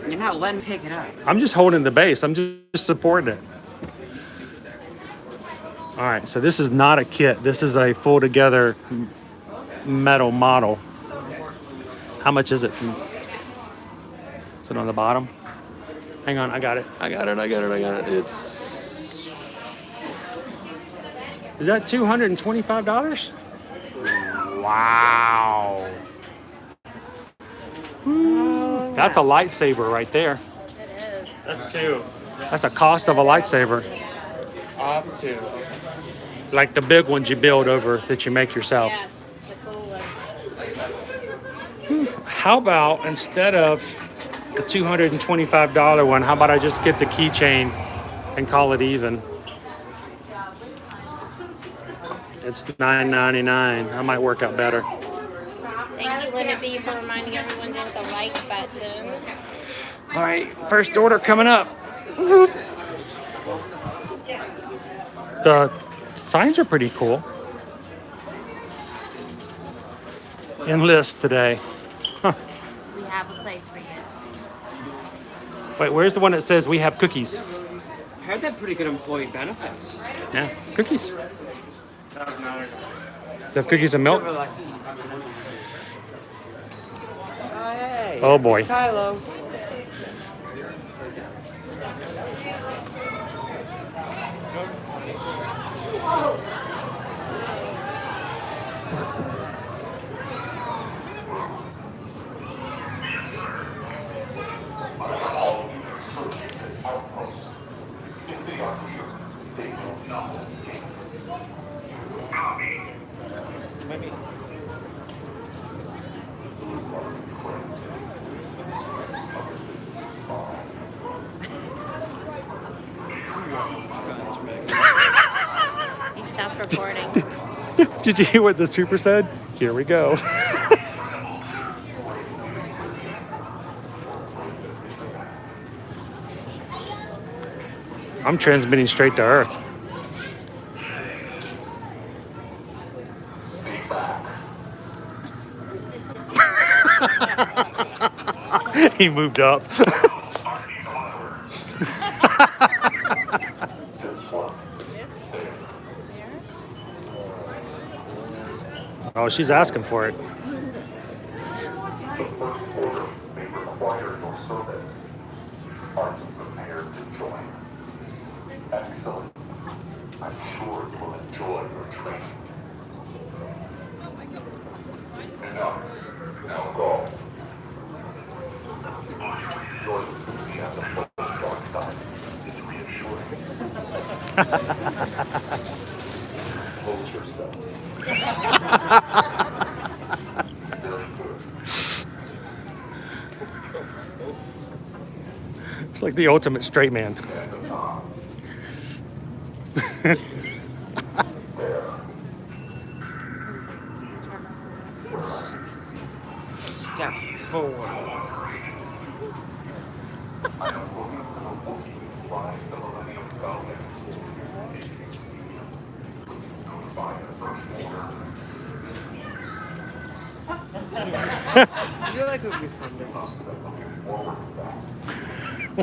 You're not letting me pick it up. I'm just holding the base. I'm just supporting it. All right, so this is not a kit. This is a full together metal model. How much is it? Is it on the bottom? Hang on, I got it. Is that $225? Wow. That's a lightsaber right there. It is. That's 2. That's a cost of a lightsaber. Up to. Like the big ones you build over that you make yourself. Yes, the cool ones. How about instead of the $225 one, how about I just get the keychain and call it even? It's $9.99. That might work out better. Thank you, Linda B, for reminding everyone to hit the like button. All right, first order coming up. The signs are pretty cool. Enlist today. Huh. We have a place for you. Wait, where's the one that says we have cookies? I heard that pretty good employee benefits. Yeah, cookies. They have cookies and milk? Hey, Oh boy. Kylo. He stopped recording. Did you hear what this trooper said? Here we go. I'm transmitting straight to Earth. He moved up. Oh, she's asking for it. The first order may require your service. Are you prepared to join? Excellent. I'm sure you will enjoy your training. Enough. Now go. Your enthusiasm for the dark side is reassuring. Hold yourself. Very good. It's like the ultimate straight man. Step forward. I am looking for the Wookiee who flies the Millennium Falcon. Notify the first order. I feel like it would be fun to Must have been looking forward to that. I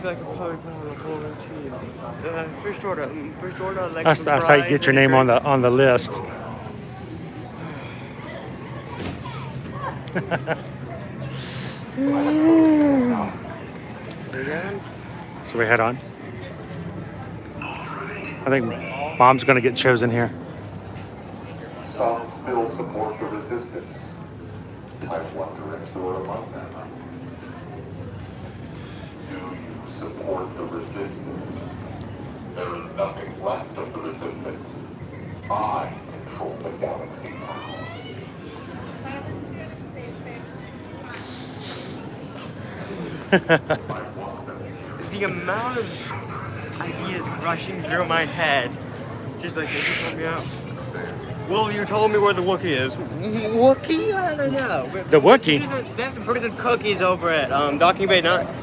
feel like I'm probably put on a whole routine. First order, like That's how you get your name on the list. So we head on. I think Mom's gonna get chosen here. Some still support the resistance. I wonder if you're among them. Do you support the resistance? There is nothing left of the resistance. I control the galaxy now. The amount of ideas rushing through my head, just like they just let me out. Well, you told me where the Wookiee is. Wookiee? I don't know. The Wookiee? They have some pretty good cookies over at Docking Bay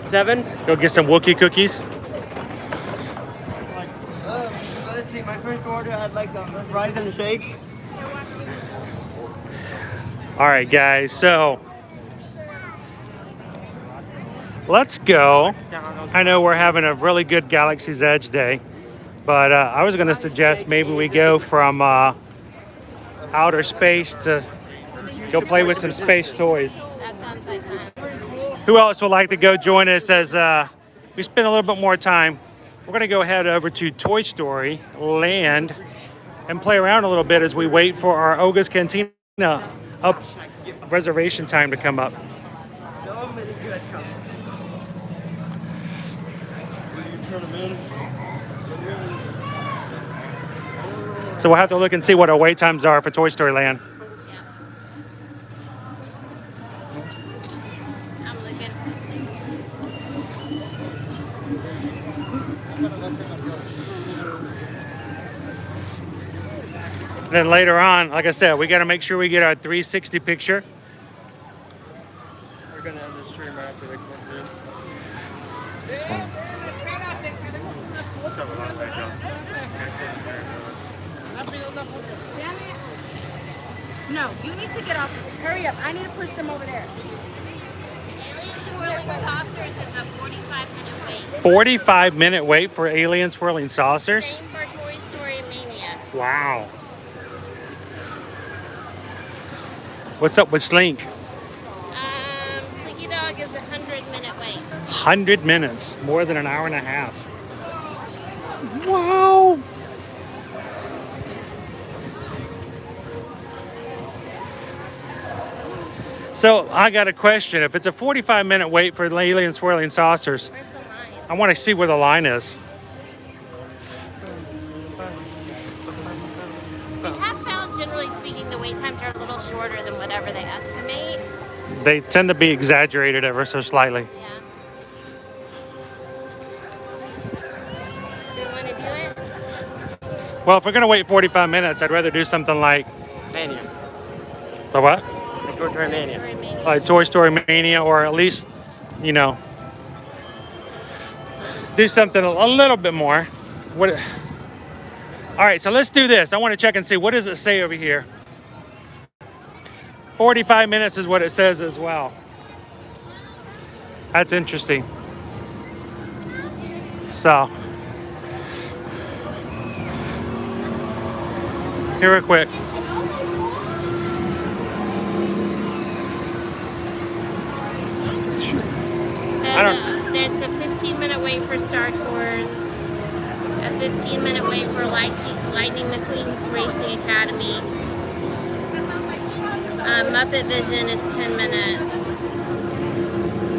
7. Go get some Wookiee cookies. Let's see, my first order had like fries and a shake. All right, guys, so let's go. I know we're having a really good Galaxy's Edge day, but I was going to suggest maybe we go from outer space to go play with some space toys. That sounds like fun. Who else would like to go join us as we spend a little bit more time? We're going to go head over to Toy Story Land and play around a little bit as we wait for our Oga's Cantina up reservation time to come up. So many good companies. So we'll have to look and see what our wait times are for Toy Story Land. I'm looking. Then later on, like I said, we got to make sure we get our 360 picture. We're gonna end the stream after the concert. No, you need to get off. Hurry up. I need to push them over there. Alien Swirling Saucers is a 45-minute wait. 45-minute wait for Alien Swirling Saucers? Same for Toy Story Mania. Wow. What's up with Slink? Slinky Dog is a 100-minute wait. 100 minutes, more than an hour and a half. Wow. So I got a question. If it's a 45-minute wait for Alien Swirling Saucers, I want to see where the line is. We have found, generally speaking, the wait times are a little shorter than whatever they estimate. They tend to be exaggerated ever so slightly. Yeah. Do you want to do it? Well, if we're going to wait 45 minutes, I'd rather do something like... Mania. The what? Like Toy Story Mania. Like Toy Story Mania, or at least, you know, do something a little bit more. What? All right, so let's do this. I want to check and see, what does it say over here? 45 minutes is what it says as well. That's interesting. So, here real quick. There's a 15-minute wait for Star Tours, a 15-minute wait for Lightning McQueen's Racing Academy. Muppet Vision is 10 minutes.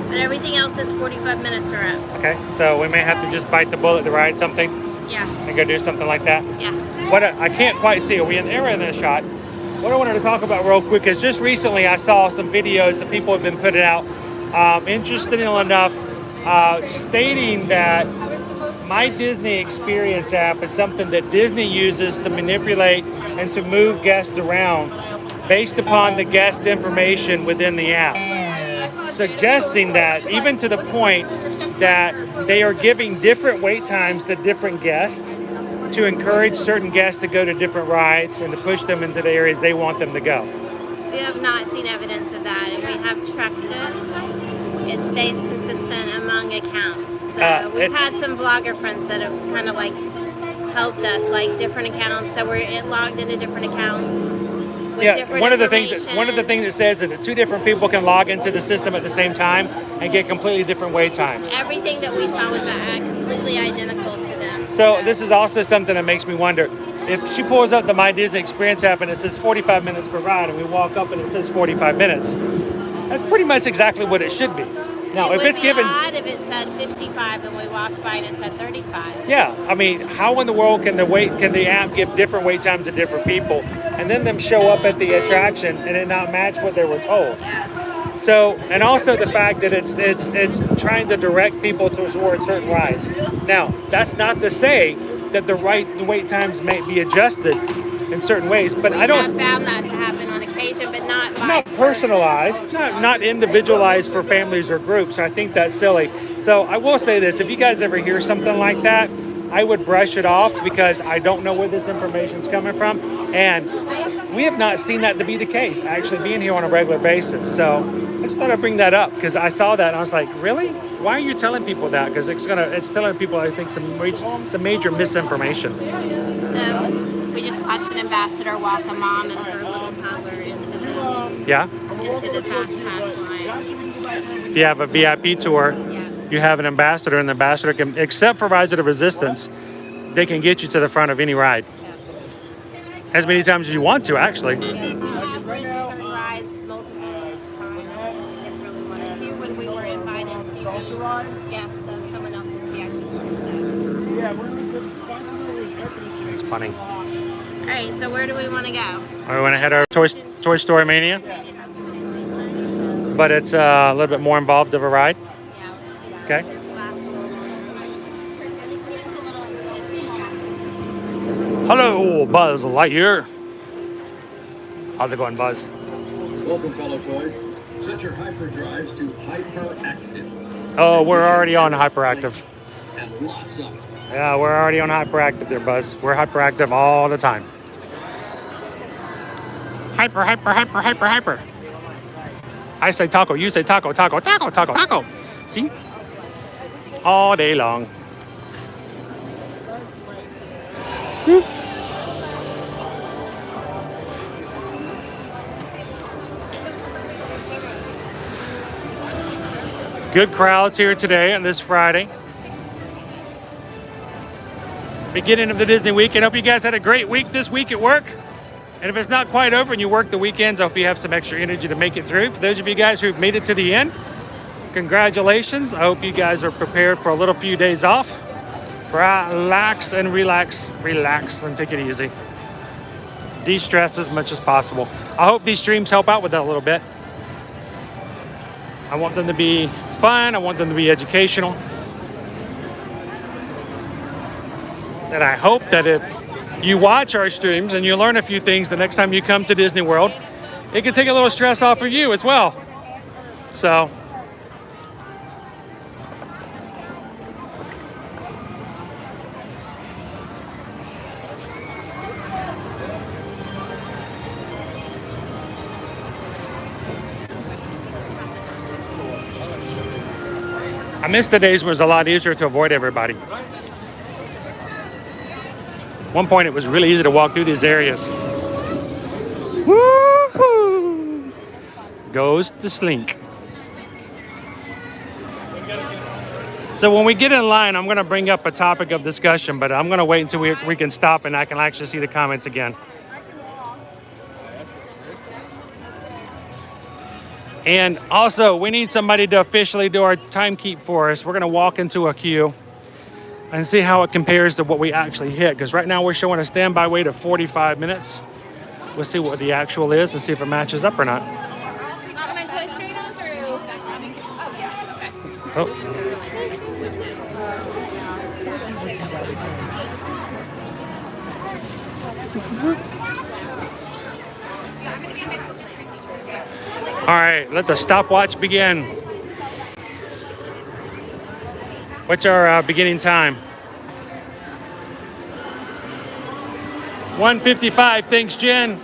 But everything else is 45 minutes or up. Okay, so we may have to just bite the bullet to ride something? Yeah. And go do something like that? Yeah. What I can't quite see, are we in error in this shot? What I wanted to talk about real quick is just recently I saw some videos that people have been putting out, interestingly enough, stating that My Disney Experience app is something that Disney uses to manipulate and to move guests around based upon the guest information within the app, suggesting that even to the point that they are giving different wait times to different guests to encourage certain guests to go to different rides and to push them into the areas they want them to go. We have not seen evidence of that, and we have tracked it. It stays consistent among accounts. So we've had some vlogger friends that have kind of like helped us, like different accounts that were logged into different accounts. With one of the things that says that two different people can log into the system at the same time and get completely different wait times. Everything that we saw was completely identical to them. So this is also something that makes me wonder, if she pulls up the My Disney Experience app and it says 45 minutes per ride, and we walk up and it says 45 minutes, that's pretty much exactly what it should be. Now, if it's given, odd if it said 55 and we walked by and it said 35. Yeah, I mean, how in the world can the app give different wait times to different people, and then them show up at the attraction and it not match what they were told? So, and also the fact that it's trying to direct people towards certain rides. Now, that's not to say that the wait times may be adjusted in certain ways, but I don't. I've found that to happen on occasion, but not by Not personalized, not individualized for families or groups. I think that's silly. So I will say this: if you guys ever hear something like that, I would brush it off because I don't know where this information is coming from, and we have not seen that to be the case. Actually, being here on a regular basis, so I just thought I'd bring that up because I saw that and I was like, really? Why are you telling people that? Because it's telling people, I think, some major misinformation. So we just watched an ambassador walk a mom and her little toddler into the fast pass line. If you have a VIP tour, you have an ambassador, and the ambassador can, except for Rise of the Resistance, they can get you to the front of any ride. As many times as you want to, actually. Rides multiple times. It's really wanted to when we were invited to guests of someone else's VIP tour. It's funny. All right, so where do we want to go? We want to head over to Toy Story Mania, but it's a little bit more involved of a ride. Okay. Hello, Buzz Lightyear. How's it going, Buzz? Welcome, fellow toys. Set your hyperdrives to hyperactive. Oh, we're already on hyperactive. And lots of it. Yeah, we're already on hyperactive there, Buzz. We're hyperactive all the time. Hyper. I say taco, you say taco. See? All day long. Good crowds here today on this Friday. Beginning of the Disney week. I hope you guys had a great week this week at work. And if it's not quite over and you work the weekends, I hope you have some extra energy to make it through. For those of you guys who've made it to the end, congratulations. I hope you guys are prepared for a little few days off. Relax and take it easy. De-stress as much as possible. I hope these streams help out with that a little bit. I want them to be fun. I want them to be educational. And I hope that if you watch our streams and you learn a few things the next time you come to Disney World, it can take a little stress off of you as well. So, I miss the days when it was a lot easier to avoid everybody. At one point, it was really easy to walk through these areas. Woo-hoo! Goes the slink. So when we get in line, I'm going to bring up a topic of discussion, but I'm going to wait until we can stop and I can actually see the comments again. And also, we need somebody to officially do our time keep for us. We're going to walk into a queue and see how it compares to what we actually hit. Because right now we're showing a standby wait of 45 minutes. We'll see what the actual is and see if it matches up or not. Oh. All right, let the stopwatch begin. What's our beginning time? 1:55, thanks, Jen.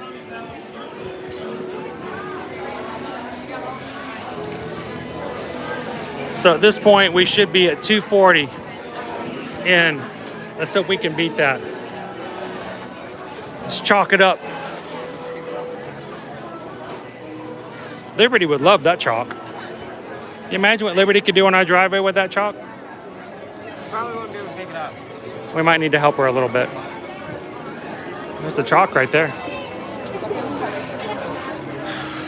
So at this point, we should be at 2:40. And let's hope we can beat that. Let's chalk it up. Liberty would love that chalk. You imagine what Liberty could do on our driveway with that chalk? Probably won't be able to pick it up. We might need to help her a little bit. There's the chalk right there.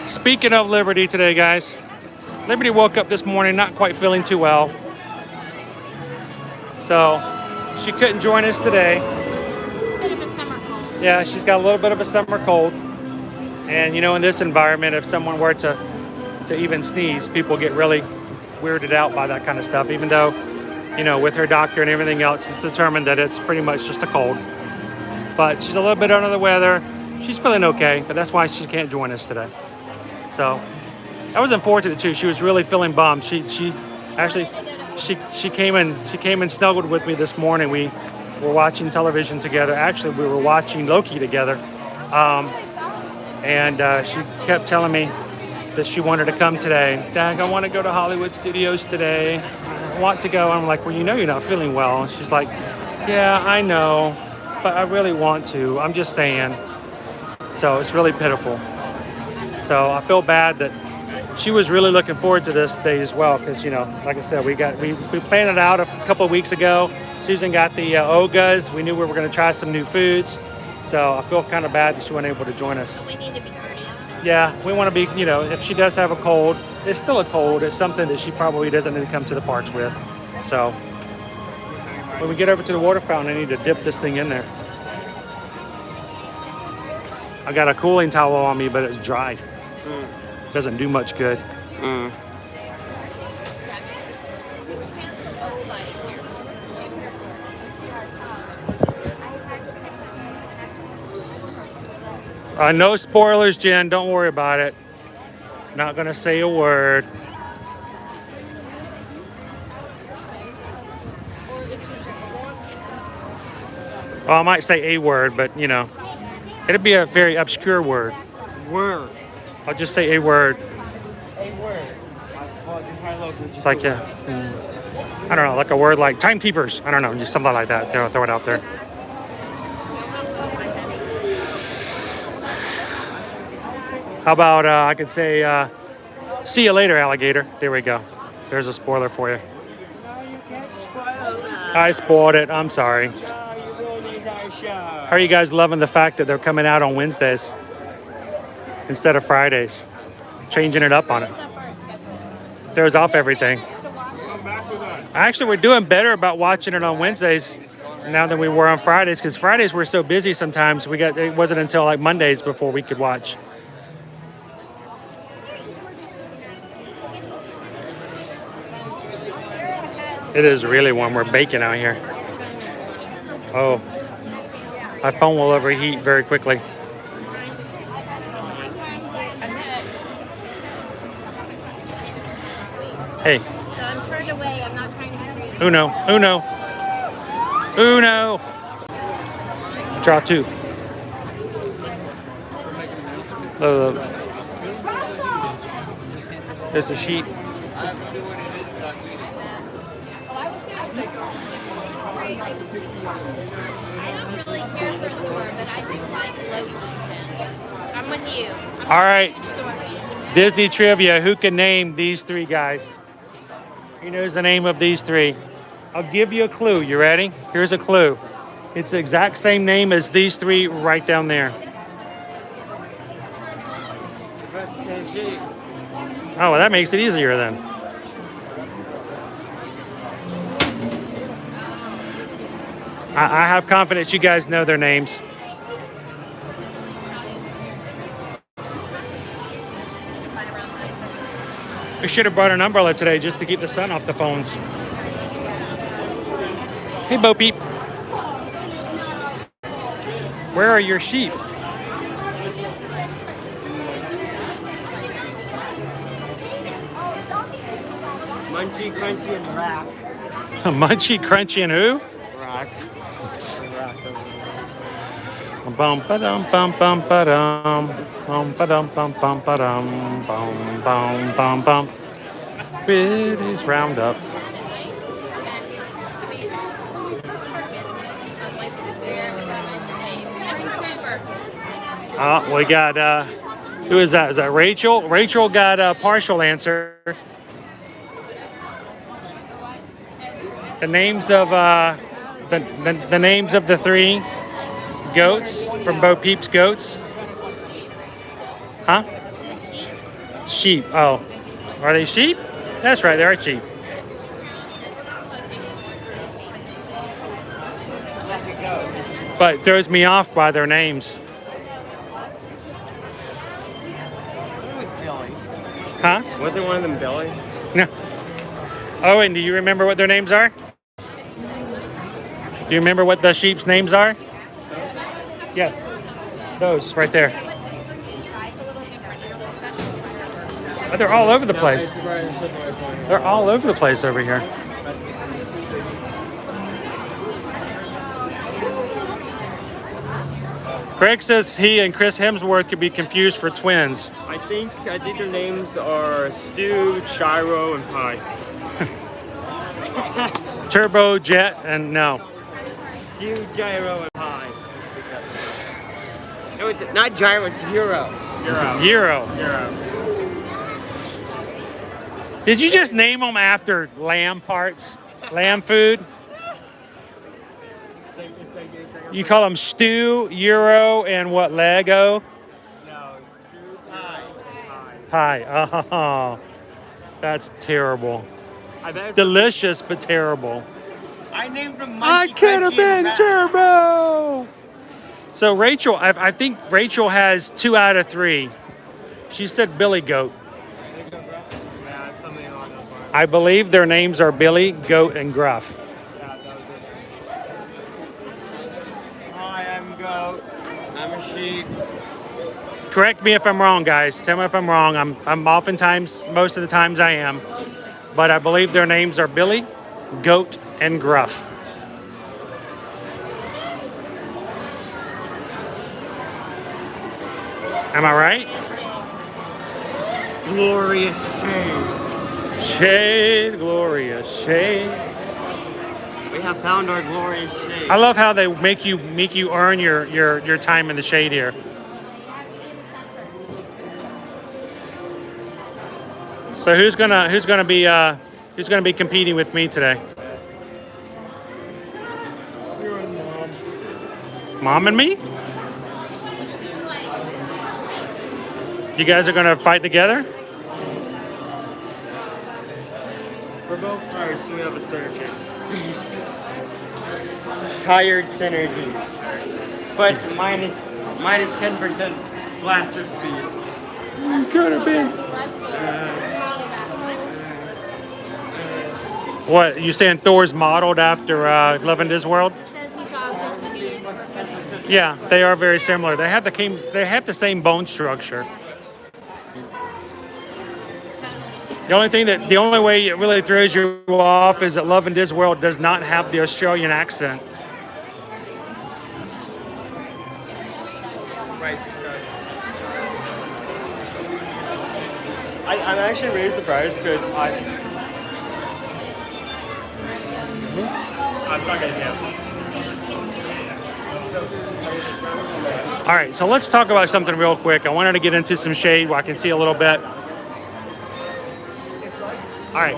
Speaking of Liberty today, guys, Liberty woke up this morning not quite feeling too well. So she couldn't join us today. Bit of a summer cold. Yeah, she's got a little bit of a summer cold. And you know, in this environment, if someone were to even sneeze, people get really weirded out by that kind of stuff, even though, you know, with her doctor and everything else, it's determined that it's pretty much just a cold. but she's a little bit under the weather. She's feeling okay, but that's why she can't join us today. So that was unfortunate too. She was really feeling bummed. She came and snuggled with me this morning. We were watching television together. Actually, we were watching Loki together, and she kept telling me that she wanted to come today. Dad, I want to go to Hollywood Studios today. I want to go. I'm like, well, you know you're not feeling well. And she's like, yeah, I know, but I really want to. I'm just saying. So it's really pitiful. So I feel bad that she was really looking forward to this day as well, because, you know, like I said, we planned it out a couple of weeks ago. Susan got the Ogas. We knew we were going to try some new foods. So I feel kind of bad that she wasn't able to join us. We need to be courteous. Yeah, we want to be, you know, if she does have a cold, it's still a cold. It's something that she probably doesn't need to come to the parks with. So when we get over to the water fountain, I need to dip this thing in there. I got a cooling towel on me, but it's dry. Doesn't do much good. No spoilers, Jen. Don't worry about it. Not gonna say a word. Well, I might say a word, but you know, it'd be a very obscure word. I'll just say a word. It's like I don't know, like a word like timekeepers. I don't know, just something like that. Throw it out there. How about I could say, see you later, alligator. There we go. There's a spoiler for you. I spoiled it. I'm sorry. How are you guys loving the fact that they're coming out on Wednesdays instead of Fridays? Changing it up on it. Throws off everything. Actually, we're doing better about watching it on Wednesdays now than we were on Fridays, because Fridays we're so busy sometimes. It wasn't until like Mondays before we could watch. It is really warm. We're baking out here. Oh, my phone will overheat very quickly. Hey. So I'm turned away. I'm not trying to be rude. Uno. Draw two. There's a sheep. I don't really care for Thor, but I do like Loki. I'm with you. All right. Disney trivia. Who can name these three guys? Who knows the name of these three? I'll give you a clue. You ready? Here's a clue. It's the exact same name as these three right down there. Oh, well, that makes it easier then. I have confidence you guys know their names. We should have brought an umbrella today just to keep the sun off the phones. Hey, Bo Peep. Where are your sheep? Munchy, crunchy, and rock. Munchy, crunchy, and who? Rock. Bum ba dum bum bum ba dum ba dum bum bum ba dum bum bum bum. Biddies Roundup. We got who is that? Is that Rachel? Rachel got a partial answer. The names of the names of the three goats from Bo Peep's Goats. Huh? Sheep. Oh, are they sheep? That's right, they are sheep. But it throws me off by their names. Huh? Wasn't one of them Billy? No. Oh, and do you remember what their names are? Do you remember what the sheep's names are? Yes. Those right there. But they're all over the place. They're all over the place over here. Craig says he and Chris Hemsworth could be confused for twins. I think their names are Stu, Gyro, and Pi. Turbo, Jet, and no. Stu, Gyro, and Pi. No, it's not Gyro, it's Euro. Euro. Did you just name them after lamb parts? Lamb food? You call them stew, Euro, and what, Lego? No, Stu, Pi, and Pie. Oh, that's terrible. I bet it's Delicious, but terrible. I named them I could have been Turbo! So Rachel, I think Rachel has 2 out of 3. She said Billy Goat. I believe their names are Billy, Goat, and Gruff. Hi, I'm Goat. I'm a sheep. Correct me if I'm wrong, guys. Tell me if I'm wrong. I'm oftentimes, most of the times I am. But I believe their names are Billy, Goat, and Gruff. Am I right? Glorious shade. Shade, glorious shade. We have found our glorious shade. I love how they make you earn your time in the shade here. So who's gonna be competing with me today? You and Mom. Mom and me? You guys are gonna fight together? We're both tired, so we have a synergy. Tired synergy. But minus 10% blaster speed. Could have been. What, you saying Thor's modeled after Love and Disneyworld? Yeah, they are very similar. They have the same bone structure. The only way it really throws you off is that Love and Disneyworld does not have the Australian accent. Right. I'm actually really surprised because I'm talking again. All right, so let's talk about something real quick. I wanted to get into some shade where I can see a little bit. All right.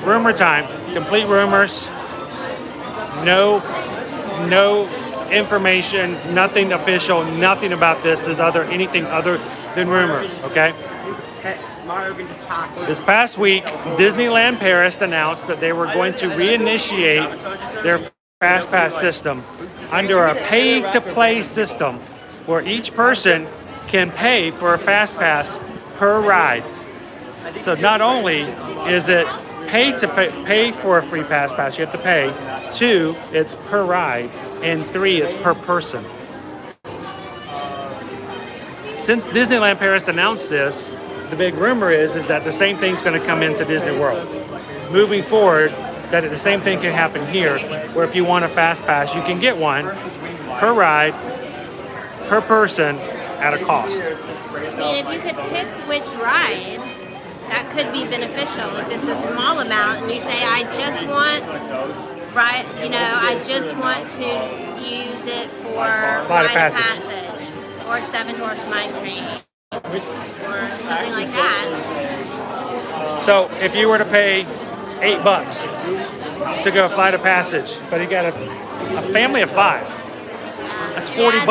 Rumor time. Complete rumors. No information, nothing official, nothing about this is anything other than rumor, okay? This past week, Disneyland Paris announced that they were going to reinitiate their Fast Pass system under a pay-to-play system where each person can pay for a Fast Pass per ride. So not only is it pay for a free Fast Pass, you have to pay. 2, it's per ride, and 3, it's per person. Since Disneyland Paris announced this, the big rumor is that the same thing's going to come into Disney World. Moving forward, that the same thing can happen here, where if you want a Fast Pass, you can get one per ride, per person, at a cost. I mean, if you could pick which ride, that could be beneficial. If it's a small amount and you say, I just want to use it for Flight of Passage or Seven Dwarfs Mine Train or something like that. So if you were to pay $8 to go Flight of Passage, but you got a family of 5, that's $40.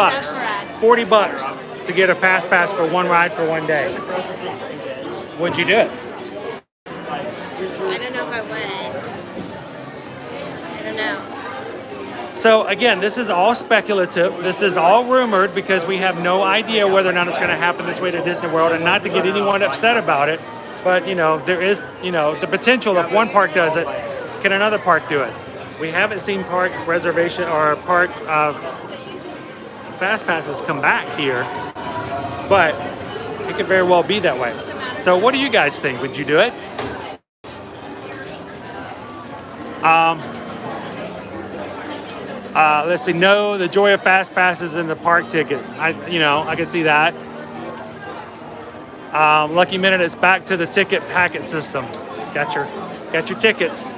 $40 to get a Fast Pass for one ride for one day. Would you do it? I don't know if I would. I don't know. So again, this is all speculative. This is all rumored because we have no idea whether or not it's going to happen this way to Disney World, and not to get anyone upset about it. But there is the potential if one park does it, can another park do it? We haven't seen park reservation or park fast passes come back here, but it could very well be that way. So what do you guys think? Would you do it? Let's see. No, the joy of fast passes and the park ticket. I can see that. Lucky minute. It's back to the ticket packet system. Got your tickets.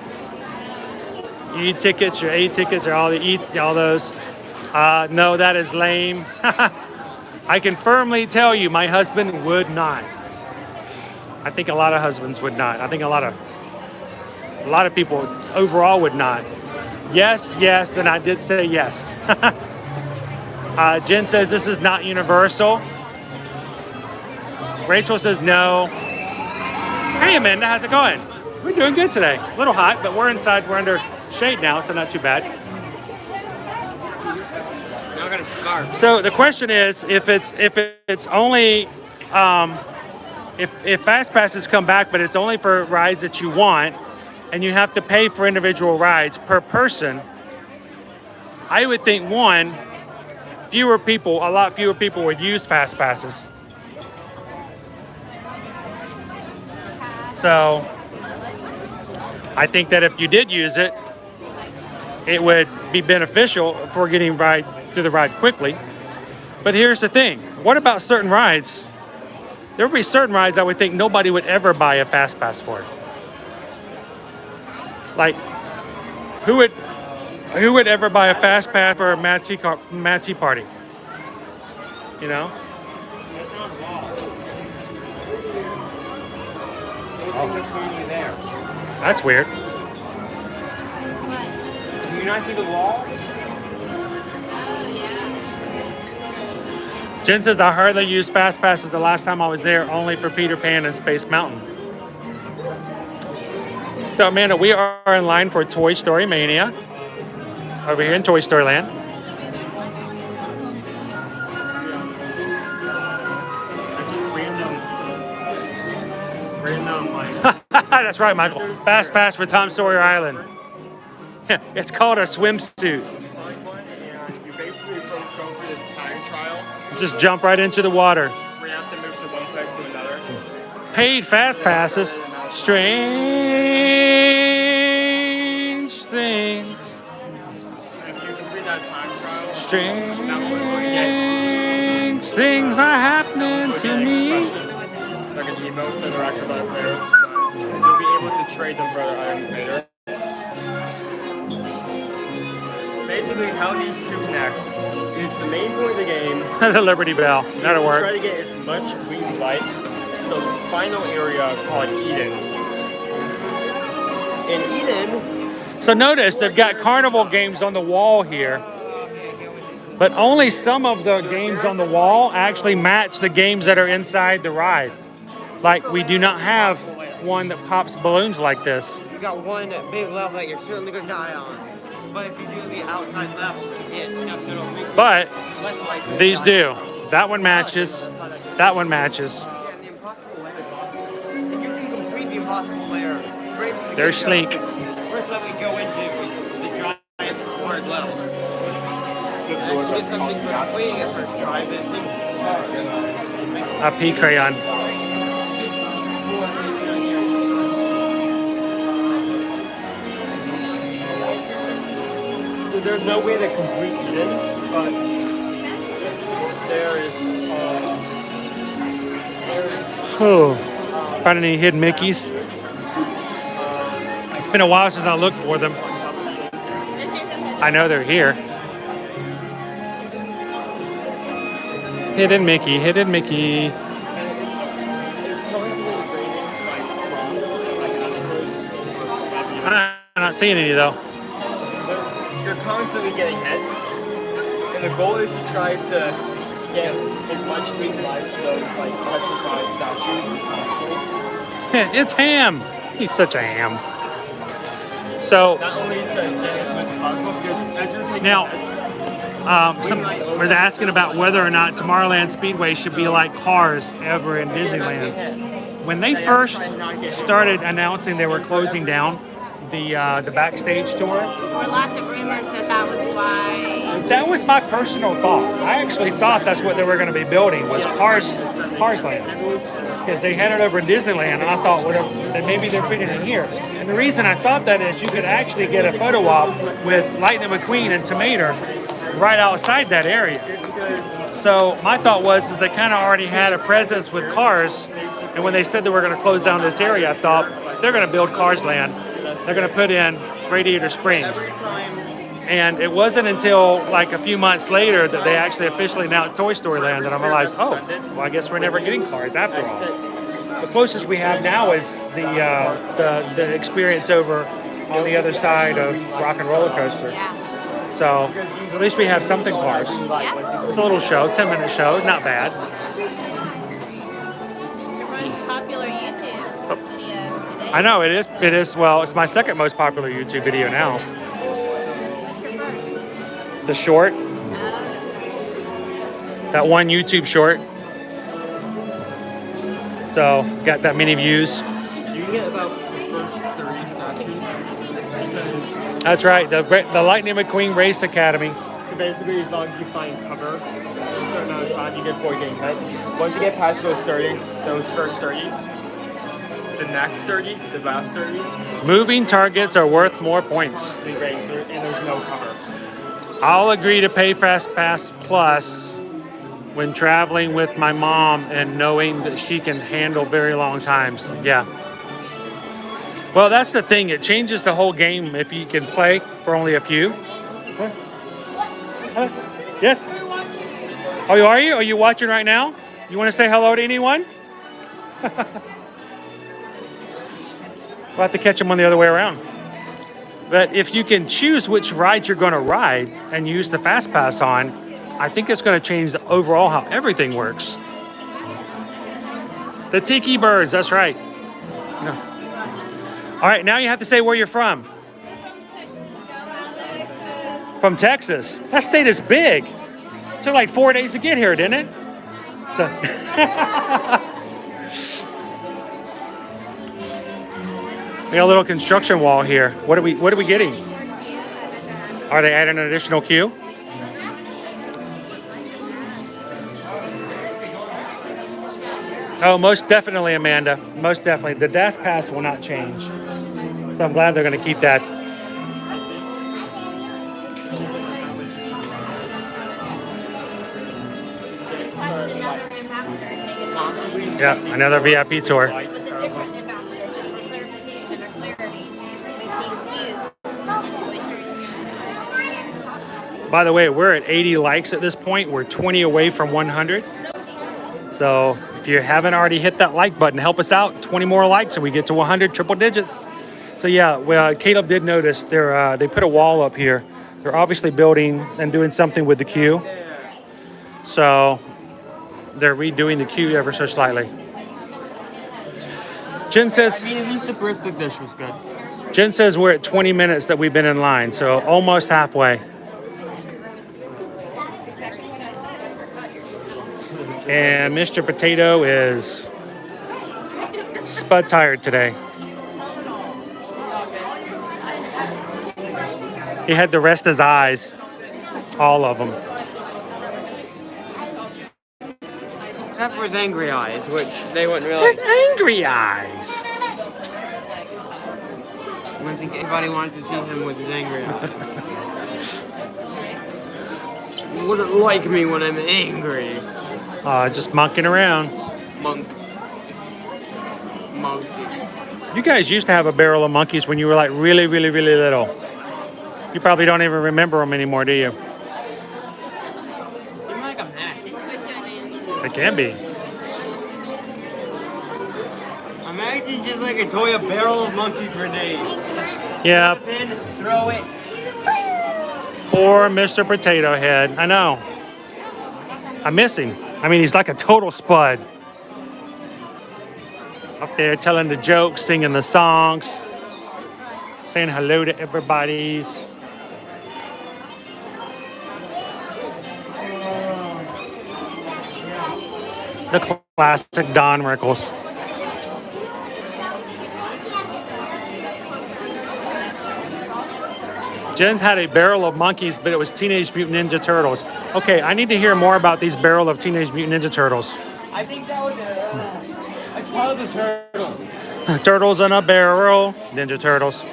You need tickets. Your A tickets are all those. No, that is lame. I can firmly tell you, my husband would not. I think a lot of husbands would not. I think a lot of people overall would not. Yes, and I did say yes. Jen says this is not universal. Rachel says no. Hey Amanda, how's it going? We're doing good today. A little hot, but we're inside. We're under shade now, so not too bad. Now I got a scarf. So the question is, if it's only if fast passes come back, but it's only for rides that you want, and you have to pay for individual rides per person, I would think a lot fewer people would use fast passes. So I think that if you did use it, it would be beneficial for getting to the ride quickly. But here's the thing. What about certain rides? There would be certain rides I would think nobody would ever buy a fast pass for. Like, who would ever buy a fast pass for a Mad Tea party? You know? Oh. That's weird. Do you not see the wall? Jen says, I hardly used fast passes the last time I was there, only for Peter Pan and Space Mountain. So Amanda, we are in line for Toy Story Mania over here in Toy Story Land. That's right, Michael. Fast pass for Tom Sawyer Island. It's called a swimsuit. You basically go through this time trial. Just jump right into the water. We have to move to one place to another. Paid fast passes. Strange things. If you complete that time trial, strange things are happening to me. Like an emote to interact with other players, but you'll be able to trade them for other items later. Basically, how these two connect is the main point of the game. The Liberty Bell. That'll work. Try to get as much green light to the final area called Eden. In Eden. So notice they've got carnival games on the wall here, but only some of the games on the wall actually match the games that are inside the ride. Like, we do not have one that pops balloons like this. You got one big level that you're certainly going to die on. But if you do the outside level, But these do. That one matches. That one matches. They're sleek. First level we go into the giant hard level. You get something for cleaning it first try, but A pea crayon. There's no way to complete Eden, but there's Oh, find any hidden Mickeys? It's been a while since I looked for them. I know they're here. Hidden Mickey, hidden Mickey. I'm not seeing any though. You're constantly getting hit, and the goal is to try to get as much green light to those like petrified statues as possible. It's Ham. He's such a ham. So not only to get as much as possible, because as you're taking now, someone was asking about whether or not Tomorrowland Speedway should be like Cars ever in Disneyland. When they first started announcing they were closing down the backstage tour, There were lots of rumors that was why That was my personal thought. I actually thought that's what they were going to be building was Cars Land, because they had it over in Disneyland, and I thought, well, then maybe they're putting it here. And the reason I thought that is you could actually get a photo op with Lightning McQueen and Tomato right outside that area. So my thought was is they kind of already had a presence with Cars, and when they said they were going to close down this area, I thought they're going to build Cars Land. They're going to put in Radiator Springs. And it wasn't until like a few months later that they actually officially announced Toy Story Land, and I realized, oh, well, I guess we're never getting Cars after all. The closest we have now is the experience over on the other side of Rock and Roller Coaster. So at least we have something Cars. It's a little show, 10-minute show, not bad. It's your most popular YouTube video today. I know, it is. Well, it's my second most popular YouTube video now. What's your first? The short. That one YouTube short. So, got that many views. You can get about the first 30 statues. That's right, the Lightning McQueen Race Academy. So basically, as long as you find cover in a certain amount of time, you get 4 game pet. Once you get past those 30, those first 30, the next 30, the last 30. Moving targets are worth more points. The racer, and there's no cover. I'll agree to pay Fast Pass Plus when traveling with my mom and knowing that she can handle very long times. Yeah. Well, that's the thing. It changes the whole game if you can play for only a few. Huh? Yes? Oh, are you? Are you watching right now? You want to say hello to anyone? We'll have to catch them on the other way around. But if you can choose which ride you're going to ride and use the Fast Pass on, I think it's going to change the overall how everything works. The Tiki Birds, that's right. No. All right, now you have to say where you're from. From Texas. That state is big. It took like 4 days to get here, didn't it? So. We got a little construction wall here. What are we getting? Are they adding an additional queue? Oh, most definitely, Amanda. Most definitely. The Dash Pass will not change. So I'm glad they're going to keep that. Yeah, another VIP tour. It was a different ambassador, just for clarification or clarity. We've seen 2 in Toy Story. By the way, we're at 80 likes at this point. We're 20 away from 100. So if you haven't already hit that like button, help us out. 20 more likes and we get to 100 triple digits. So yeah, well, Caleb did notice they put a wall up here. They're obviously building and doing something with the queue. So they're redoing the queue ever so slightly. Jen says, I mean, at least the brisket dish was good. Jen says we're at 20 minutes that we've been in line, so almost halfway. And Mr. Potato is spud tired today. He had to rest his eyes, all of them. Except for his angry eyes, which they wouldn't really. His angry eyes. I wouldn't think anybody wanted to see him with his angry eyes. You wouldn't like me when I'm angry. Just monkeying around. Monkey. You guys used to have a barrel of monkeys when you were like really, really, really little. You probably don't even remember them anymore, do you? Seem like a mess. It can be. Imagine just like a toy, a barrel of monkey grenades. Yeah. Pin, throw it. Poor Mr. Potato Head. I know. I miss him. I mean, he's like a total spud. Up there telling the jokes, singing the songs, saying hello to everybody's. The classic Don Rickles. Jen had a barrel of monkeys, but it was Teenage Mutant Ninja Turtles. Okay, I need to hear more about these barrel of Teenage Mutant Ninja Turtles. I think that was a tub of turtle. Turtles in a barrel. Ninja Turtles.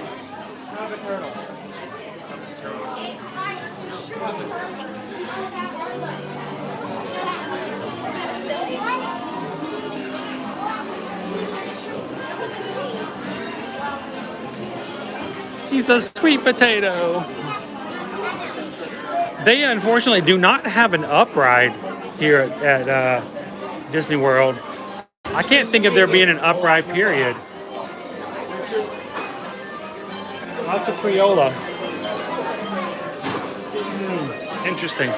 He's a sweet potato. They unfortunately do not have an up ride here at Disney World. I can't think of there being an up ride, period. Lots of Crayola. Interesting.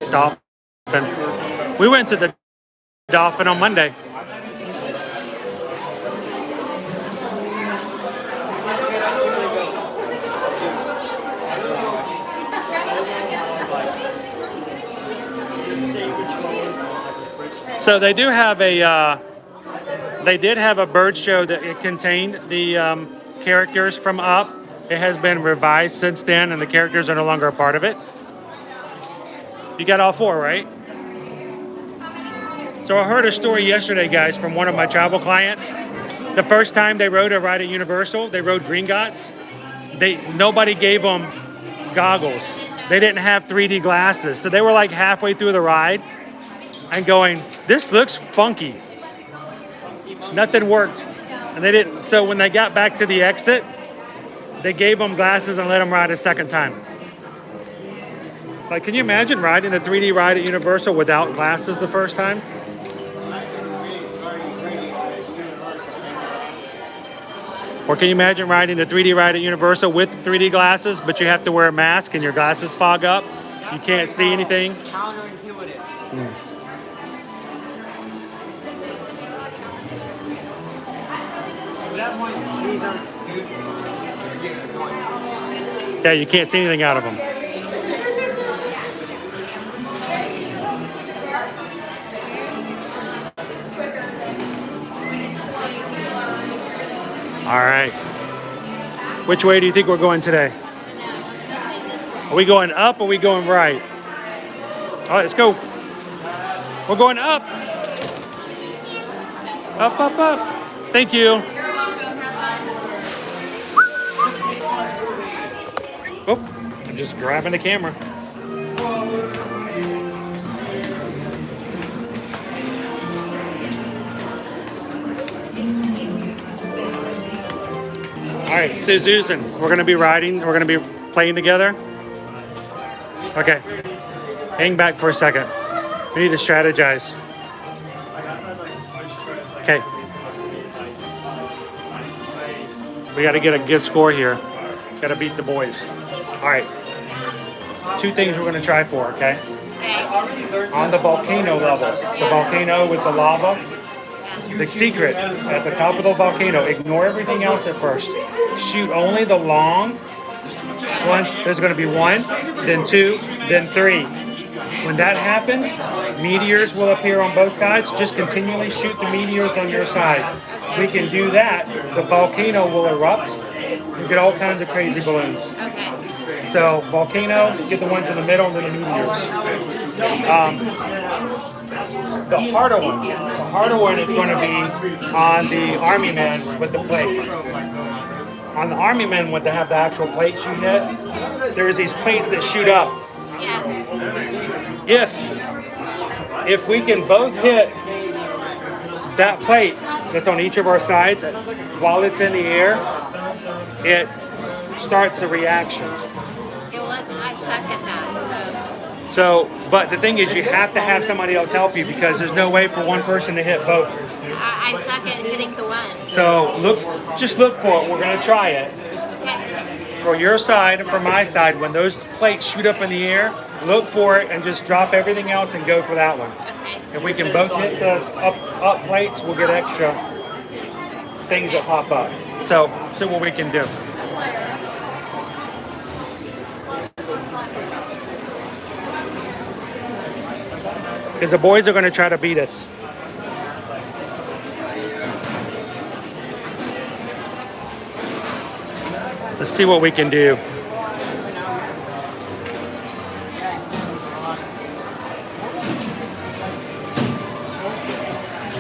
Dolphin. We went to the Dolphin on Monday. So they do have a, they did have a bird show that it contained the characters from Up. It has been revised since then, and the characters are no longer a part of it. You got all four, right? So I heard a story yesterday, guys, from one of my travel clients. The first time they rode a ride at Universal, they rode Gringotts. Nobody gave them goggles. They didn't have 3D glasses. So they were like halfway through the ride and going, this looks funky. Nothing worked. And they didn't. So when they got back to the exit, they gave them glasses and let them ride a second time. Like, can you imagine riding a 3D ride at Universal without glasses the first time? Or can you imagine riding a 3D ride at Universal with 3D glasses, but you have to wear a mask and your glasses fog up? You can't see anything? Yeah, you can't see anything out of them. All right. Which way do you think we're going today? Are we going up or are we going right? All right, let's go. We're going up. Up, up, up. Thank you. Oh, I'm just grabbing the camera. All right, so Susan, we're gonna be riding, we're gonna be playing together. Okay, hang back for a second. We need to strategize. Okay. We gotta get a good score here. Gotta beat the boys. All right, two things we're gonna try for, okay? On the volcano level, the volcano with the lava, the secret at the top of the volcano, ignore everything else at first. Shoot only the long ones. There's going to be one, then two, then three. When that happens, meteors will appear on both sides. Just continually shoot the meteors on your side. We can do that. The volcano will erupt. You get all kinds of crazy balloons. Okay. So volcano, get the ones in the middle, and then the meteors. The harder one is going to be on the Army men with the plates. On the Army men, when they have the actual plates you hit, there's these plates that shoot up. Yeah. If we can both hit that plate that's on each of our sides while it's in the air, it starts a reaction. Okay, well, I suck at that, So, but the thing is, you have to have somebody else help you because there's no way for one person to hit both. I suck at hitting the one. So just look for it. We're gonna try it. Okay. For your side and for my side, when those plates shoot up in the air, look for it and just drop everything else and go for that one. Okay. If we can both hit the up plates, we'll get extra things that pop up. So see what we can do. because the boys are going to try to beat us. Let's see what we can do.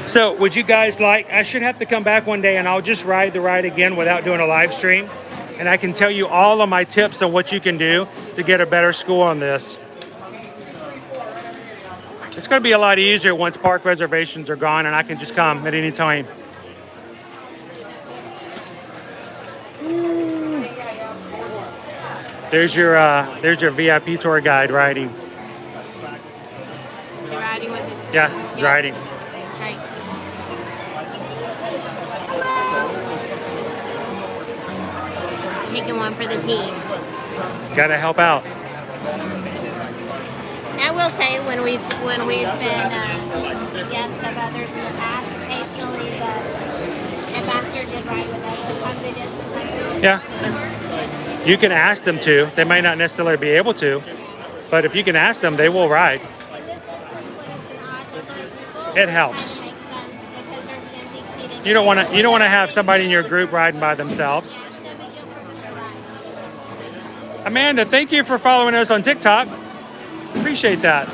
So would you guys like, I should have to come back one day and I'll just ride the ride again without doing a live stream. And I can tell you all of my tips on what you can do to get a better score on this. It's going to be a lot easier once park reservations are gone and I can just come at any time. There's your VIP tour guide riding. Is he riding with you? Yeah, he's riding. That's right. Taking one for the team. Gotta help out. I will say when we've been guests of others in the past, occasionally the ambassador did ride with us. Sometimes they did, sometimes they didn't. Yeah. You can ask them to. They might not necessarily be able to, but if you can ask them, they will ride. In this instance, when it's an odd number of people, It helps. makes sense because there's an empty seat. You don't want to have somebody in your group riding by themselves. Amanda, thank you for following us on TikTok. Appreciate that.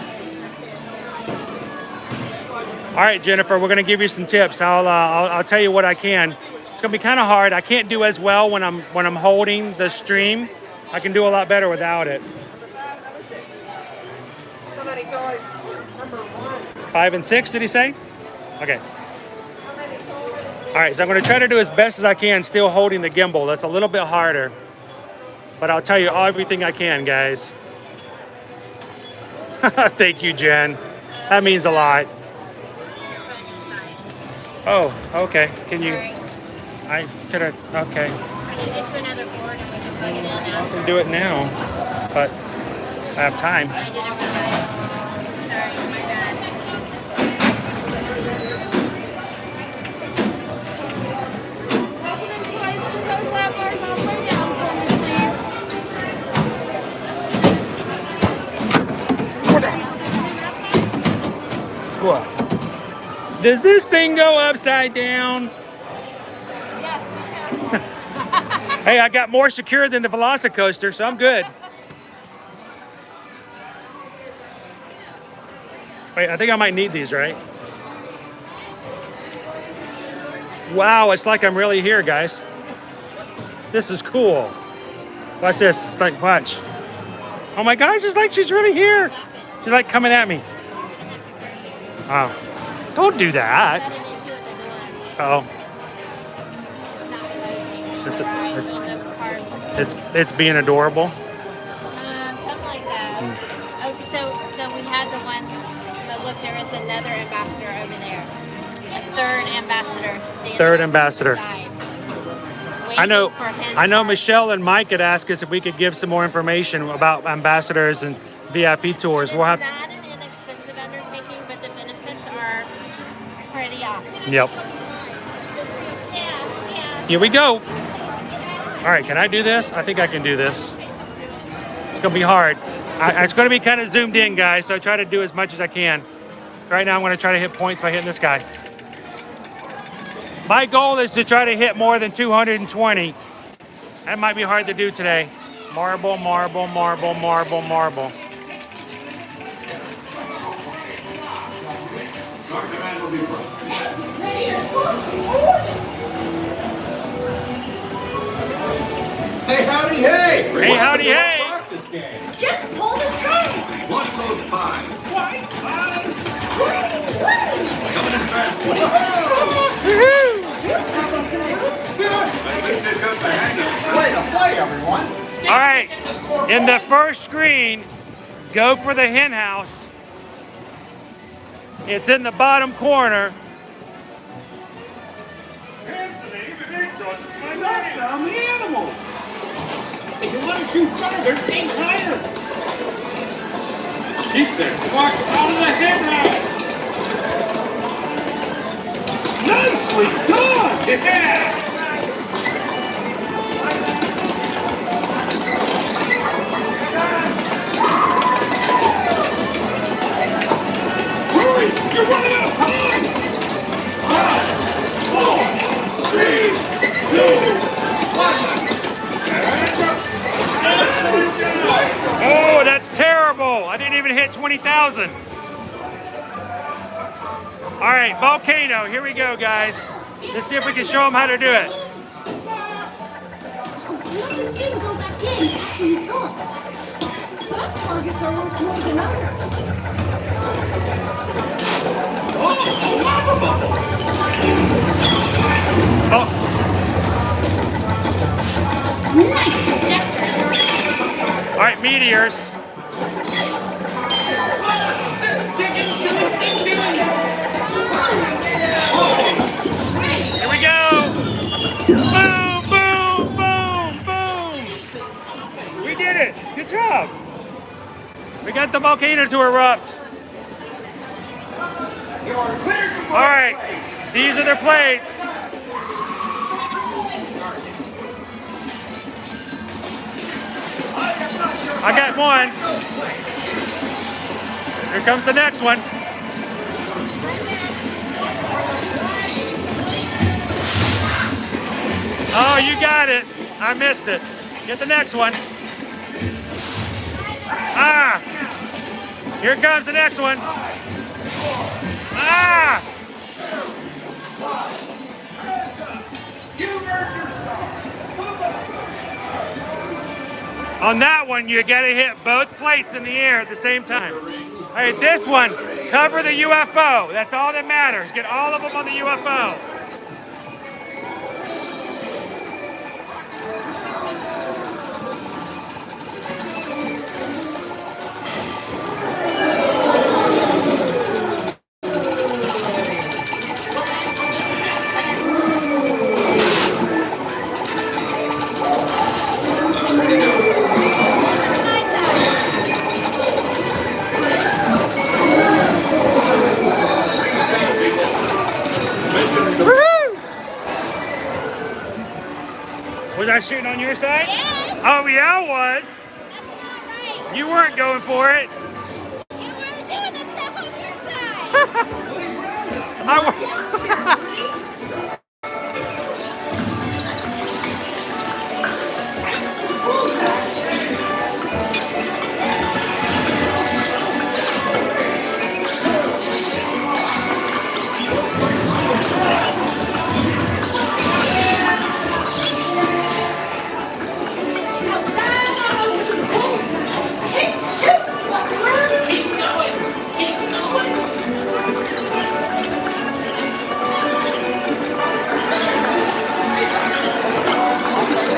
All right, Jennifer, we're gonna give you some tips. I'll tell you what I can. It's gonna be kind of hard. I can't do as well when I'm holding the stream. I can do a lot better without it. 5 and 6, did he say? Okay. All right, so I'm gonna try to do as best as I can, still holding the gimbal. That's a little bit harder, but I'll tell you everything I can, guys. Thank you, Jen. That means a lot. Oh, okay. Can you? I could have. Okay. I can get you another board and we can plug it in now. I can do it now, but I have time. I did it for mine. Sorry, my bad. What? Does this thing go upside down? Hey, I got more secure than the Velocicoaster, so I'm good. Wait, I think I might need these, right? Wow, it's like I'm really here, guys. This is cool. Watch this. It's like, watch. Oh my gosh, it's like she's really here. She's like coming at me. Oh, don't do that. Oh. It's being adorable. Something like that. Oh, so we had the one, but look, there is another ambassador over there. A third ambassador. Third ambassador. I know Michelle and Mike had asked us if we could give some more information about ambassadors and VIP tours. We'll have. It's not an inexpensive undertaking, but the benefits are pretty awesome. Yep. Here we go. All right, can I do this? I think I can do this. It's gonna be hard. It's gonna be kind of zoomed in, guys, so I try to do as much as I can. Right now I'm gonna try to hit points by hitting this guy. My goal is to try to hit more than 220. That might be hard to do today. Marble, marble, marble, marble, marble. Hey, howdy, hey! Hey, howdy, hey! Just pull the train! One code 5. White Coming in fast. Way to play, everyone! All right, in the first screen, go for the hen house. It's in the bottom corner. I'm the animals! If you want to shoot better, aim higher! Keep them walks out of the hen house! Nicely done! Yeah! hit 20,000. All right, volcano. Here we go, guys. Let's see if we can show them how to do it. Some targets are worth more than others. Oh. All right, meteors. Here we go. Boom, boom, boom, boom. We did it. Good job. We got the volcano to erupt. All right, these are their plates. I got one. Here comes the next one. Oh, you got it. I missed it. Get the next one. Ah! Here comes the next one. Ah! On that one, you gotta hit both plates in the air at the same time. All right, this one, cover the UFO. That's all that matters. Get all of them on the UFO. Was I shooting on your side? Yes. Oh, yeah, I was. That's not right. You weren't going for it. You were doing the stuff on your side.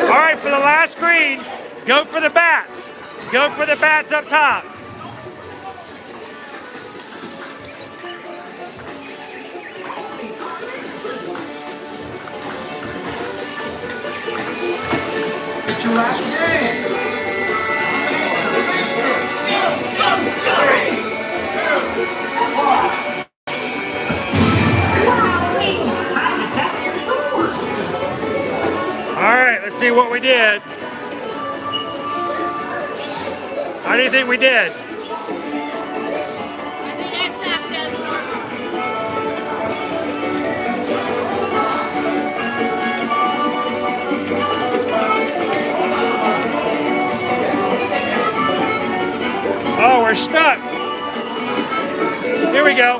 All right, for the last screen, go for the bats. Go for the bats up top. It's your last game. 3, 2, 1. All right, let's see what we did. How do you think we did? I think I sucked as normal. Oh, we're stuck. Here we go.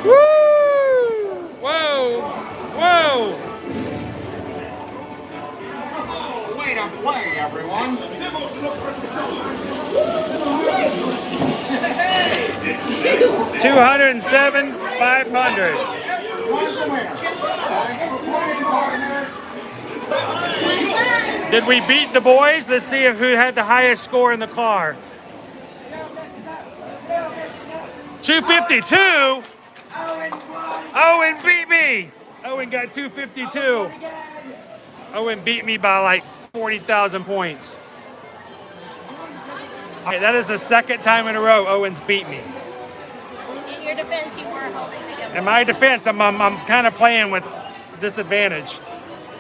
Woo! Whoa! Whoa! Way to play, everyone. 207, 500. Did we beat the boys? Let's see who had the highest score in the car. 252. Owen beat me. Owen got 252. Owen beat me by like 40,000 points. All right, that is the second time in a row Owen's beat me. In your defense, you were holding the good. In my defense, I'm kind of playing with disadvantage,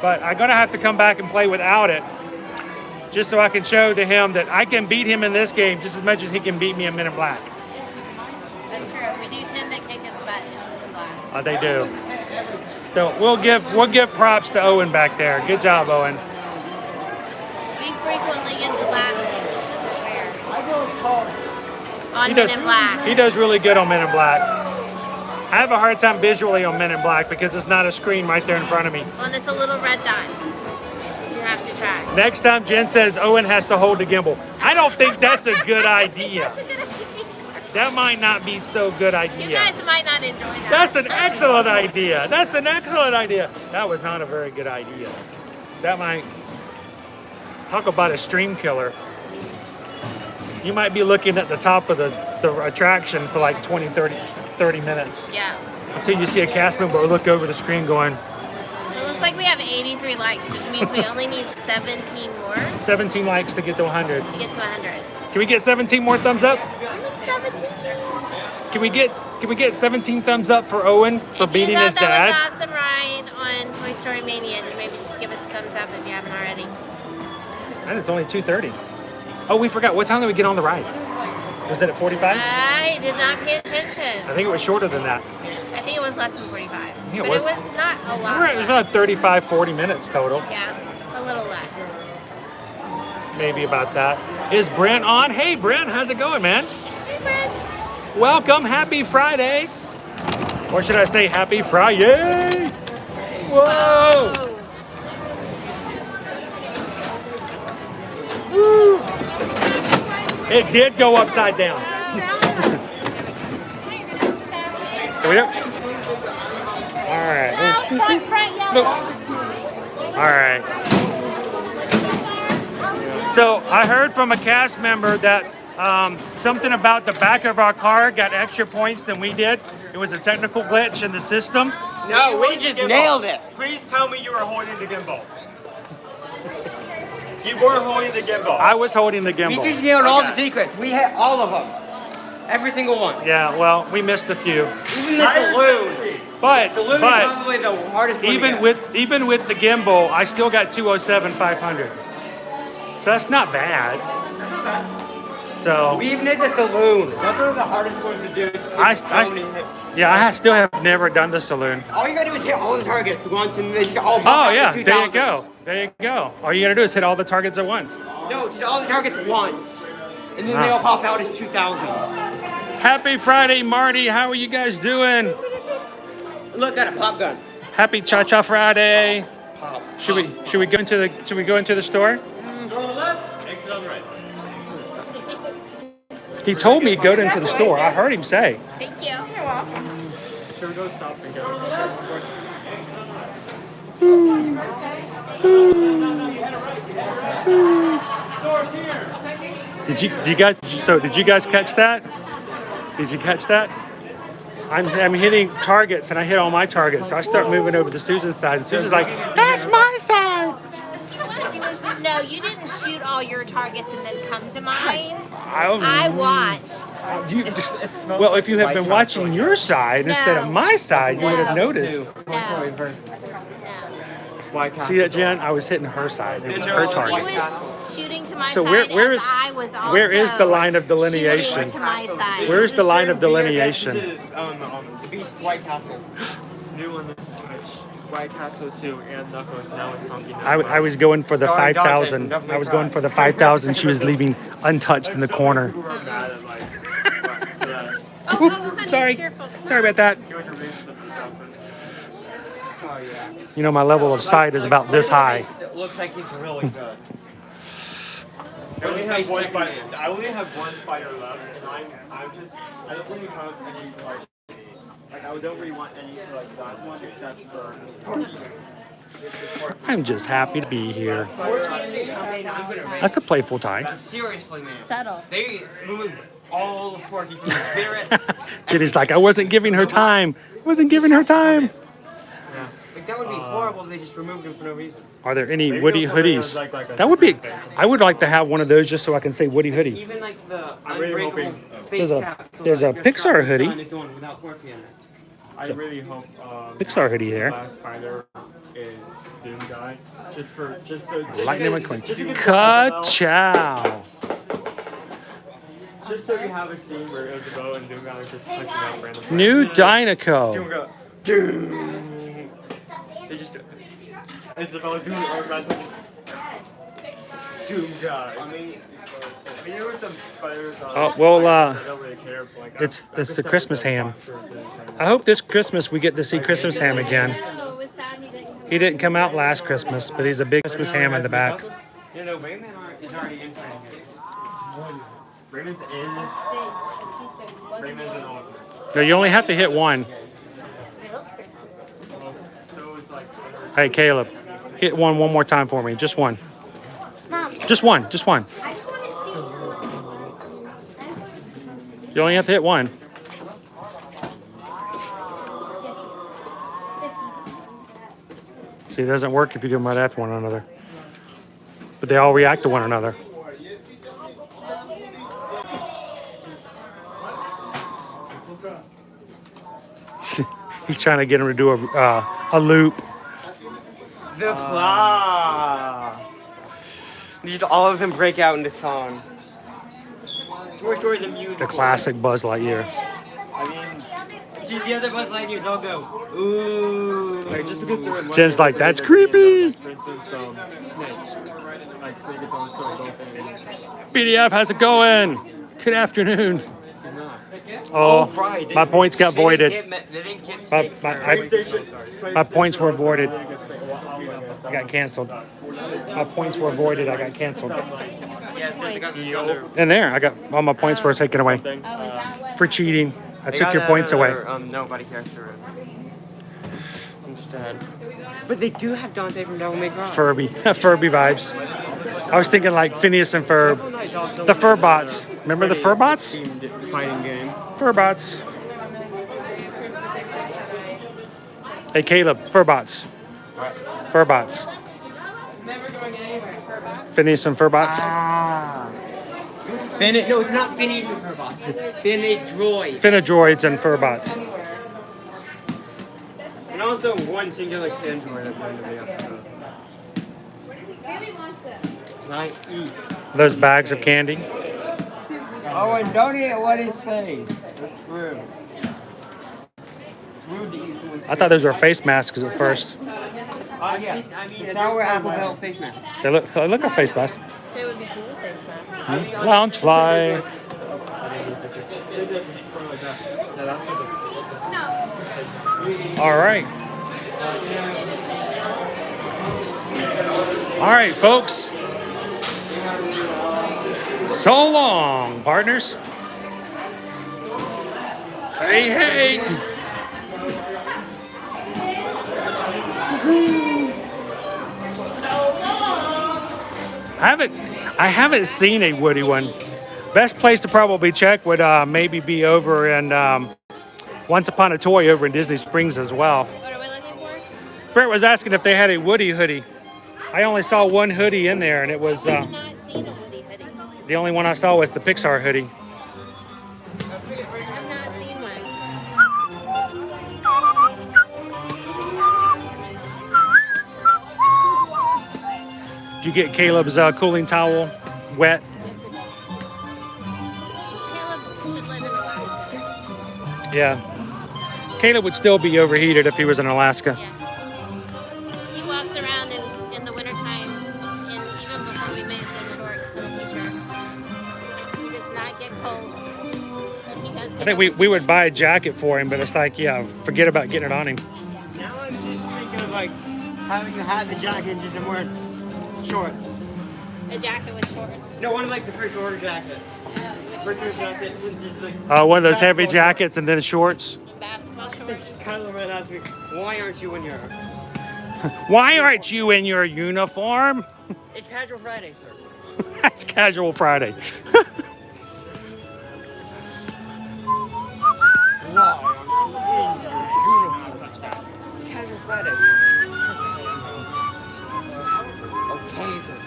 but I'm gonna have to come back and play without it, just so I can show to him that I can beat him in this game just as much as he can beat me in Men in Black. That's true. We do tend to kick his butt in the black. They do. So we'll give props to Owen back there. Good job, Owen. We frequently get the last On Men in Black. He does really good on Men in Black. I have a hard time visually on Men in Black because it's not a screen right there in front of me. Well, it's a little red dot. You have to try. Next time Jen says Owen has to hold the gimbal. I don't think that's a good idea. That might not be so good idea. You guys might not enjoy that. That's an excellent idea. That's an excellent idea. That was not a very good idea. That might, talk about a stream killer. You might be looking at the top of the attraction for like 20, 30 minutes. Yeah. Until you see a cast member look over the screen going. It looks like we have 83 likes, which means we only need 17 more. 17 likes to get to 100. To get to 100. Can we get 17 more thumbs up? 17. Can we get 17 thumbs up for Owen for beating his dad? That was awesome ride on Toy Story Mania. And maybe just give us a thumbs up if you haven't already. And it's only 2:30. Oh, we forgot. What time did we get on the ride? Was it at 45? I did not pay attention. I think it was shorter than that. I think it was less than 45. Yeah, but it was not a lot. It was about 35, 40 minutes total. Yeah, a little less. Maybe about that. Is Brent on? Hey, Brent, how's it going, man? Hey, Brent. Welcome. Happy Friday. Or should I say Happy Friday? Whoa. Woo. It did go upside down. Go here. All right. All right. So I heard from a cast member that something about the back of our car got extra points than we did. It was a technical glitch in the system. No, we just nailed it. Please tell me you were holding the gimbal. You weren't holding the gimbal. I was holding the gimbal. We just nailed all the secrets. We hit all of them. Every single one. Yeah, well, we missed a few. Even the saloon. But the saloon is probably the hardest one even to get. even with the gimbal, I still got 207 500. So that's not bad. So we even did the saloon. That's one of the hardest ones to do. I still have never done the saloon. All you gotta do is hit all the targets once and they all pop Oh out yeah, in there you 2000s. go. There you go. All you gotta do is hit all the targets at once. No, just all the targets once. And then they all pop out as 2000. Happy Friday, Marty. How are you guys doing? Look at a pop gun. Happy Cha Cha Friday. Should we go into the store? Store on the left, exit on the right. He told me to go into the store. I heard him say. Thank you. You're welcome. Should we go stop and go? Store's here. Did you guys catch that? Did you catch that? I'm hitting targets and I hit all my targets. So I start moving over to Susan's side and Susan's like, that's my side. No, you didn't shoot all your targets and then come to mine. I watched. Well, if you had been watching your side instead of my side, you would have noticed. See that, Jen? I was hitting her side. It was her target. He was shooting to my So side where is I was also where is the line of delineation? shooting to my side. Where is the line of delineation? The Beast White Castle. New one that's White Castle 2 and Knuckles now with Funky Knuckles. I was going for the Starring 5,000. Dalton, I was going for the 5,000. She was leaving untouched in the corner. Oops, sorry. Sorry about that. You know, my level of sight is about this high. It looks like he's really good. I only have one fighter left, and I don't really have any like I don't really want any like last one except for. I'm just happy to be here. That's a playful tie. Seriously, man. Subtle. They removed all of Porky from the spirits. Jenny's like, I wasn't giving her time. Like, that would be horrible if they just removed him for no reason. Are there any Woody hoodies? That would be. I would like to have one of those just so I can say Woody hoodie. Even like the I'm really unbreakable hoping- space cap. There's a Pixar hoodie. Is the one without Porky in it. I really hope Pixar hoodie there. Last fighter is Doom Guy. Just Lightning so McQueen. just Ka-chow. Just so we have a scene where Isabel and Doom Guy are just punching out random. New Dynaco. Doom Guy. Doom. They just Isabella's doing the arm wrestling. Doom guy. I mean, there were some players on. Oh, well, I don't really care. But, like, it's the Christmas ham. I hope this Christmas we get to see Christmas ham again. He didn't come out last Christmas, but he's a big Christmas ham in the back. You know, Raymond is already in front of you. Raymond's in. Raymond's in altar. No, you only have to hit one. Hey, Caleb, hit one more time for me. Just one. Just one. Just one. You only have to hit one. See, it doesn't work if you do them right after one another. But they all react to one another. He's trying to get him to do a loop. The claw. Did all of them break out into song? Toy Story the musical. The classic Buzz Lightyear. I mean, the other Buzz Lightyears all go, ooh. Like, just because they're in one Jen's like, that's creepy. For instance, Snake. Like, Snake is on so both ends. BDF, how's it going? Good afternoon. He's not. Oh, right. my points got voided. They didn't get Snake My points were voided. I got canceled. My points were voided. I got canceled. And there, I got all my points were taken away for cheating. I took your points away. Nobody cares for it. Instead. But they do have Dante from Devil May Cry. Furby vibes. I was thinking like Phineas and Ferb. The Furbots. Remember the Furbots? Fighting game. Furbots. Hey Caleb, Furbots. Furbots. Phineas and Furbots. No, it's not Phineas and Furbots. It's Finadroid. Finadroids and Furbots. And also one singular Finadroid at the end of the episode. I eat. Those bags of candy. Oh, and don't eat what his face. That's rude. It's rude to eat someone's I thought those were face masks at first. Yeah. Sour apple belt face mask. They look like face masks. They would be cool face masks. Loungefly. All right. All right, folks. So long, partners. Hey, hey. I haven't seen a Woody one. Best place to probably check would maybe be over in Once Upon a Toy over in Disney Springs as well. What are we looking for? Brett was asking if they had a Woody hoodie. I only saw one hoodie in there, and it was I have not seen a Woody hoodie. the only one I saw was the Pixar hoodie. I've not seen one. Did you get Caleb's cooling towel wet? Caleb should live in Alaska. Yeah. Caleb would still be overheated if he was in Alaska. He walks around in the wintertime, and even before we moved, in shorts and a t-shirt. He does not get cold. But he does I get think we would buy a jacket for him, but it's like, yeah, forget about getting it on him. Now I'm just thinking of like having to have the jacket and just wearing shorts. a jacket with shorts. No, one of like the first order jackets. First order jackets was just like. One of those heavy jackets and then shorts. Basketball shorts. Kylo Ren asked me, why aren't you in your... Why aren't you in your uniform? It's Casual Friday, sir. It's Casual Friday. Why aren't you in your uniform? It's Casual Friday. Okay, then.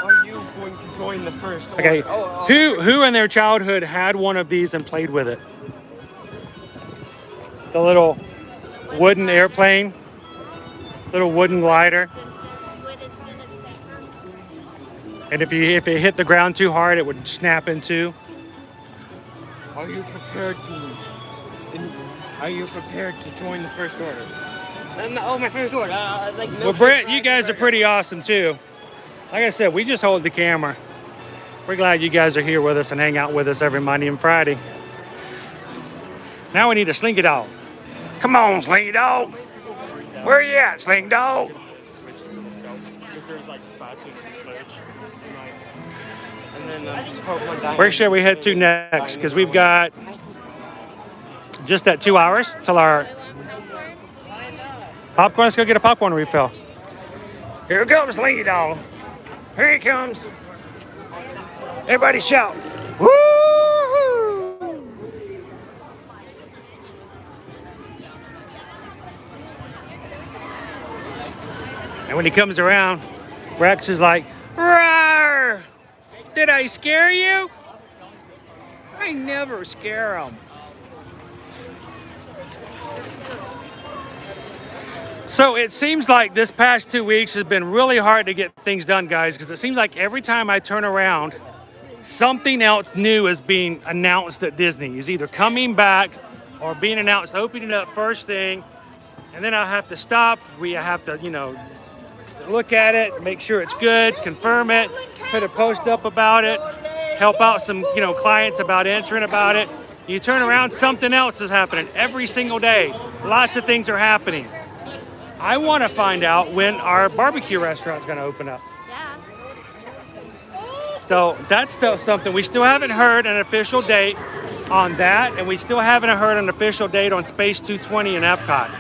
Are you going to join the first order? Okay, who in their childhood had one of these and played with it? The little wooden airplane, little wooden glider. And if it hit the ground too hard, it would snap in two. Are you prepared to join the first order? Oh, my first order. Well, Brett, you guys are pretty awesome too. Like I said, we just hold the camera. We're glad you guys are here with us and hang out with us every Monday and Friday. Now we need a Slinky Dog. Come on, Slinky Dog. Where you at, Slinky Dog? Where should we head to next? Because we've got just that 2 hours till our popcorn. Let's go get a popcorn refill. Here comes Slinky Dog. Here he comes. Everybody shout. Woo-hoo! And when he comes around, Rex is like, "Roar! Did I scare you? I never scare them." So it seems like this past 2 weeks has been really hard to get things done, guys, because it seems like every time I turn around, something else new is being announced at Disney. Is either coming back or being announced, opening up first thing, and then I have to stop. We have to, look at it, make sure it's good, confirm it, put a post up about it, help out some, clients about answering about it. You turn around, something else is happening every single day. Lots of things are happening. I want to find out when our barbecue restaurant's going to open up. Yeah. So that's still something. We still haven't heard an official date on that, and we still haven't heard an official date on Space 220 in Epcot.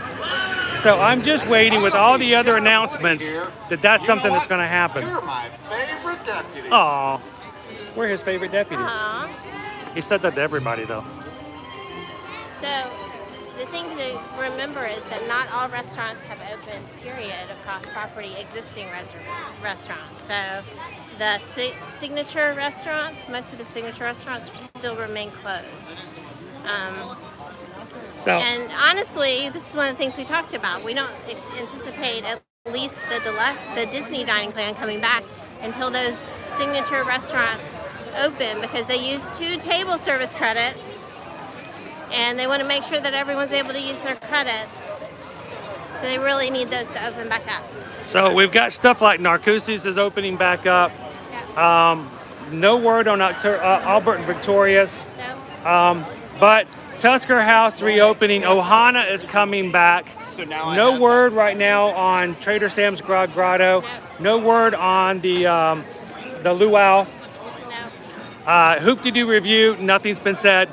So I'm just waiting with all the other announcements that that's something that's going to happen. You're my favorite deputies. Aw, we're his favorite deputies. Aww. He said that to everybody, though. So the thing to remember is that not all restaurants have opened, period, across property, existing restaurants. So the signature restaurants, most of the signature restaurants still remain closed. And honestly, this is one of the things we talked about. We don't anticipate at least the Disney dining plan coming back until those signature restaurants open, because they use 2 table service credits and they want to make sure that everyone's able to use their credits. So they really need those to open back up. So we've got stuff like Narcoossee's is opening back up. Yeah. No word on Albert and Victoria's. No. But Tusker House reopening. Ohana is coming back. So now no word right now on Trader Sam's Grotto. No word on the Luau. Hoop-de-doo review. Nothing's been said.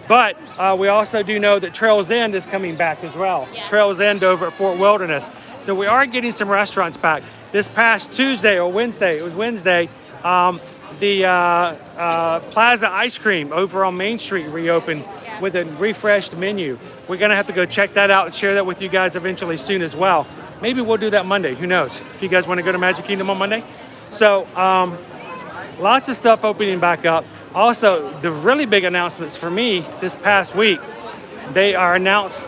But we also do know that Trails End is coming back as well. Yes. Trails End over at Fort Wilderness. So we are getting some restaurants back. This past Tuesday or Wednesday, it was Wednesday, the Plaza Ice Cream over on Main Street reopened with a refreshed menu. We're gonna have to go check that out and share that with you guys eventually soon as well. Maybe we'll do that Monday, who knows? If you guys wanna go to Magic Kingdom on Monday. So lots of stuff opening back up. Also, the really big announcements for me this past week, they announced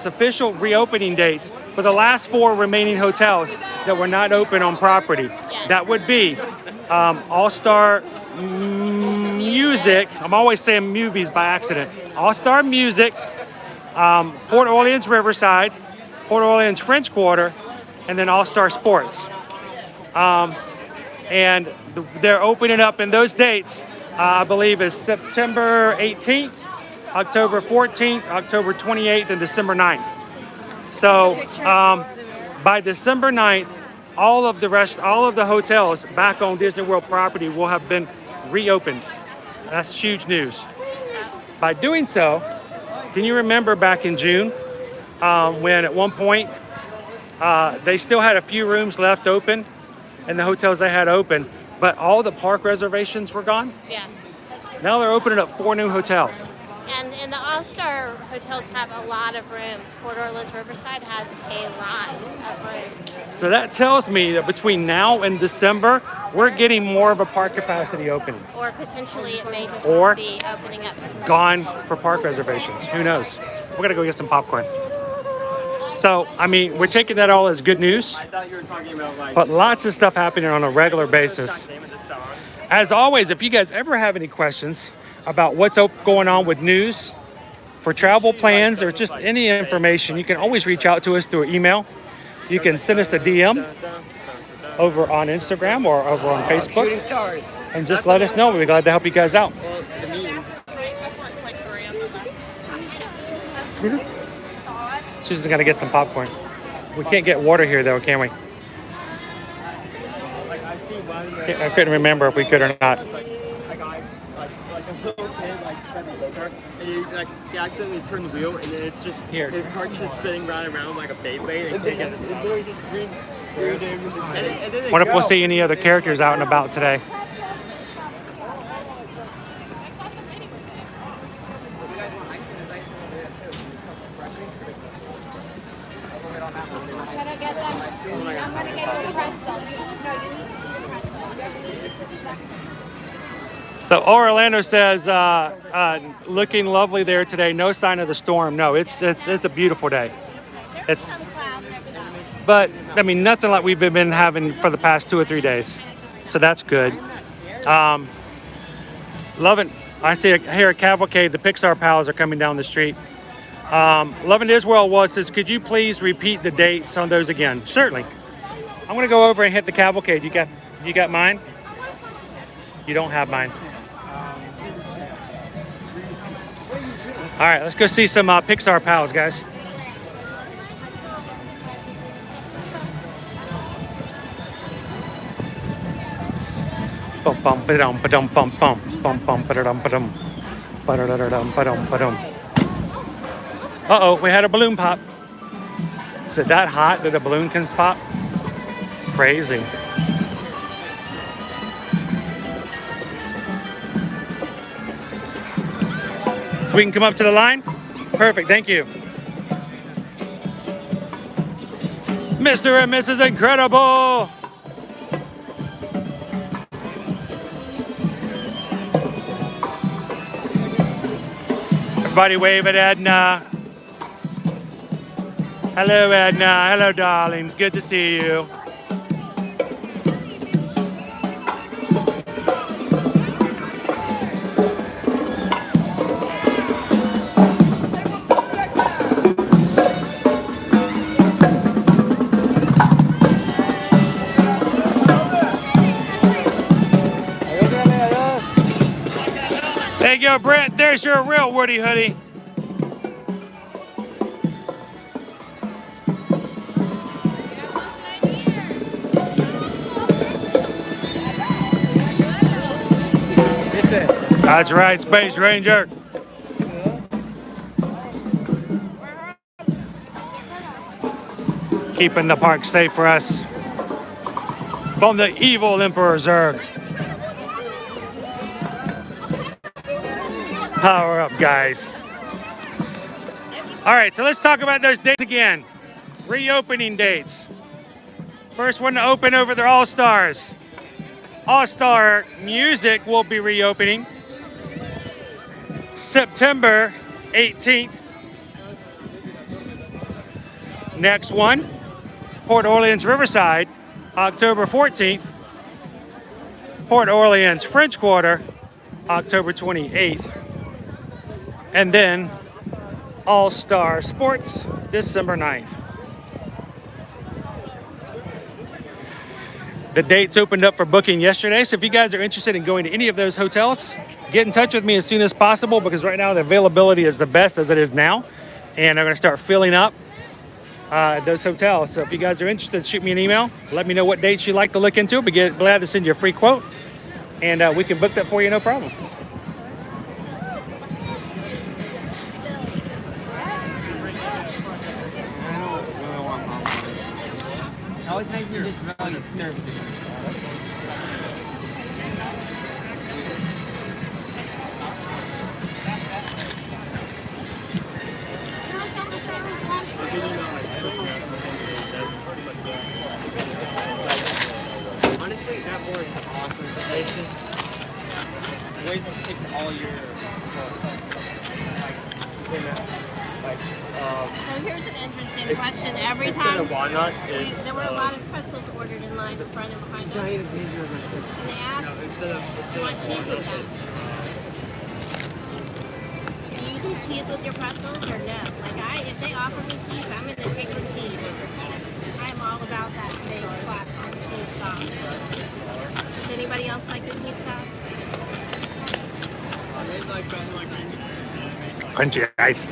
official reopening dates for the last 4 remaining hotels that were not open on property. Yes. That would be All-Star Music. I'm always saying movies by accident. All-Star Music, Port Orleans Riverside, Port Orleans French Quarter, and then All-Star Sports. And they're opening up in those dates, I believe, is September 18th, October 14th, October 28th, and December 9th. So by December 9th, all of the hotels back on Disney World property will have been reopened. That's huge news. By doing so, can you remember back in June when at one point they still had a few rooms left open in the hotels they had open, but all the park reservations were gone? Yeah. Now they're opening up 4 new hotels. And the All-Star hotels have a lot of rooms. Port Orleans Riverside has a lot of rooms. So that tells me that between now and December, we're getting more of a park capacity opening. Or potentially it may just Or be opening up. Gone for park reservations. Who knows? We're gonna go get some popcorn. So, I mean, we're taking that all as good news, I thought you were talking about like. but lots of stuff happening on a regular basis. As always, if you guys ever have any questions about what's going on with news for travel plans or just any information, you can always reach out to us through email. You can send us a DM. over on Instagram or over on Facebook. Shooting stars. And just let us know. We'd be glad to help you guys out. Well, the meme. Susan's gonna get some popcorn. We can't get water here though, can we? Like I see one I couldn't remember if we could or not. like a little kid like trying to go kart, and he accidentally turned the wheel, and then it's just his cart's just spinning round and round like a Beyblade, and he can't get it. Wonder if we'll see any other characters out and about today. I'm gonna get you the pretzel. No, you need the pretzel. So Orlando says, looking lovely there today. No sign of the storm. No, it's a beautiful day. But I mean, nothing like we've been having for the past 2 or 3 days. So that's good. Loving. I hear a cavalcade. The Pixar pals are coming down the street. Loving Disneyworld was says, could you please repeat the dates on those again? Certainly. I'm gonna go over and hit the cavalcade. You got mine? You don't have mine. All right, let's go see some Pixar pals, guys. Bum bum ba-dum ba-dum bum bum bum bum ba-da-dum ba-dum ba-da-da-dum ba-dum ba-dum. Uh-oh, we had a balloon pop. Is it that hot that a balloon can pop? Crazy. So we can come up to the line? Perfect, thank you. Mr. and Mrs. Incredible! Everybody wave at Edna. Hello, Edna. Hello, darlings. Good to see you. There you go, Brent. There's your real Woody hoodie. That's right, Space Ranger. Keeping the park safe for us from the evil Emperor Zurg. Power up, guys. All right, so let's talk about those dates again. Reopening dates. First one to open over the All-Stars. All-Star Music will be reopening September 18th. Next one, Port Orleans Riverside, October 14th. Port Orleans French Quarter, October 28th. And then All-Star Sports, December 9th. The dates opened up for booking yesterday, so if you guys are interested in going to any of those hotels, get in touch with me as soon as possible, because right now the availability is the best as it is now, and I'm going to start filling up those hotels. So if you guys are interested, shoot me an email. Let me know what dates you'd like to look into. Be glad to send you a free quote, and we can book that for you, no problem. I always make you just really nervous. Honestly, that board is awesome. It's just ways to take all your So here's an interesting question. Every time walnut there were a lot of pretzels ordered in line in front and behind us. And they asked, do you want cheese with them? Do you do cheese with your pretzels or no? Like if they offer me cheese, I'm going to take the cheese. I'm all about about that big plastic cheese sauce. Does anybody else like the cheese sauce? Crunchy ice.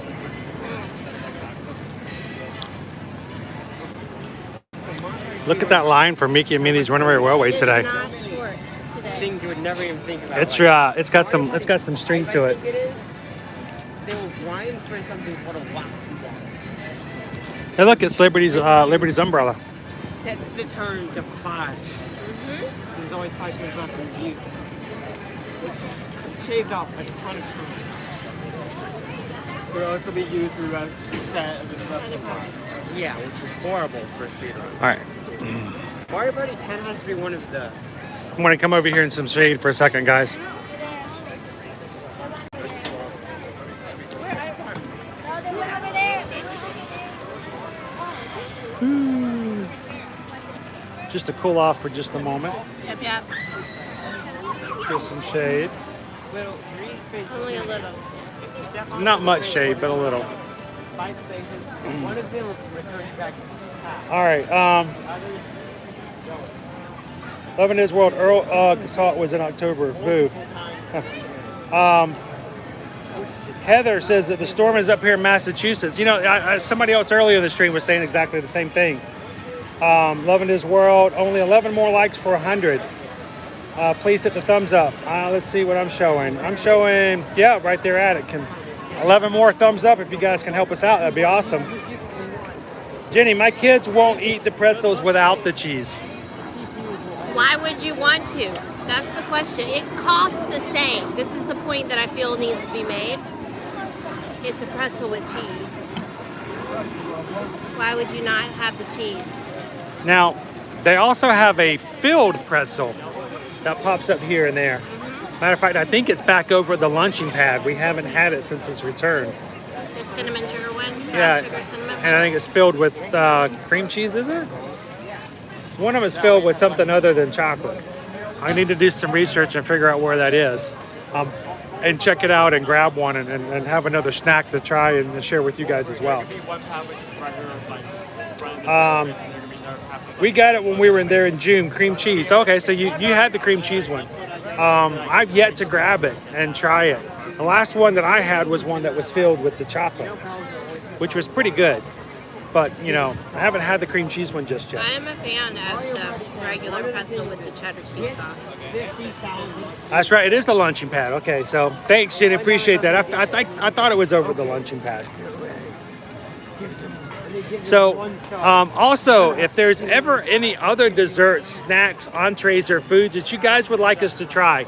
Look at that line for Mickey and Minnie's Runaway Railway today. It's not short today. Things you would never even think about. It's got some strength to it. They were trying for something called a wax. Hey, look, it's Liberty's umbrella. That's the term to flash. There's always 5 off the view. Which shaves off a ton of time. Could also be used for a set of the rest of the car. Yeah, which is horrible for a speedrun. All right. Mario Party 10 has to be one of the... I'm going to come over here in some shade for a second, guys. Just to cool off for just a moment. Yep, yep. Get some shade. Only a little. Not much shade, but a little. 5 spaces. One of them returns back to half. All right. Love in Disneyworld. Earl saw it was in October. Boo. Heather says that the storm is up here in Massachusetts. You know, somebody else earlier in the stream was saying exactly the same thing. Love in Disneyworld. Only 11 more likes for 100. Please hit the thumbs up. Let's see what I'm showing. I'm showing, yeah, right there at it. 11 more thumbs up if you guys can help us out. That'd be awesome. Jenny, my kids won't eat the pretzels without the cheese. Why would you want to? That's the question. It costs the same. This is the point that I feel needs to be made. It's a pretzel with cheese. Why would you not have the cheese? Now, they also have a filled pretzel that pops up here and there. Matter of fact, I think it's back over the lunching pad. We haven't had it since its return. The cinnamon sugar one? Yeah, Sugar cinnamon and I think it's filled with cream cheese, is it? One of them is filled with something other than chocolate. I need to do some research and figure out where that is. And check it out and grab one and have another snack to try and share with you guys as well. We got it when we were in there in June, cream cheese. Okay, so you had the cream cheese one. I've yet to grab it and try it. The last one that I had was one that was filled with the chocolate, which was pretty good. But, you know, I haven't had the cream cheese one just yet. I am a fan of the regular pretzel with the cheddar cheese sauce. That's right, it is the lunching pad. Okay, so thanks, Jenny, appreciate that. I thought it was over the lunching pad. So, also, if there's ever any other desserts, snacks, entrees, or foods that you guys would like us to try,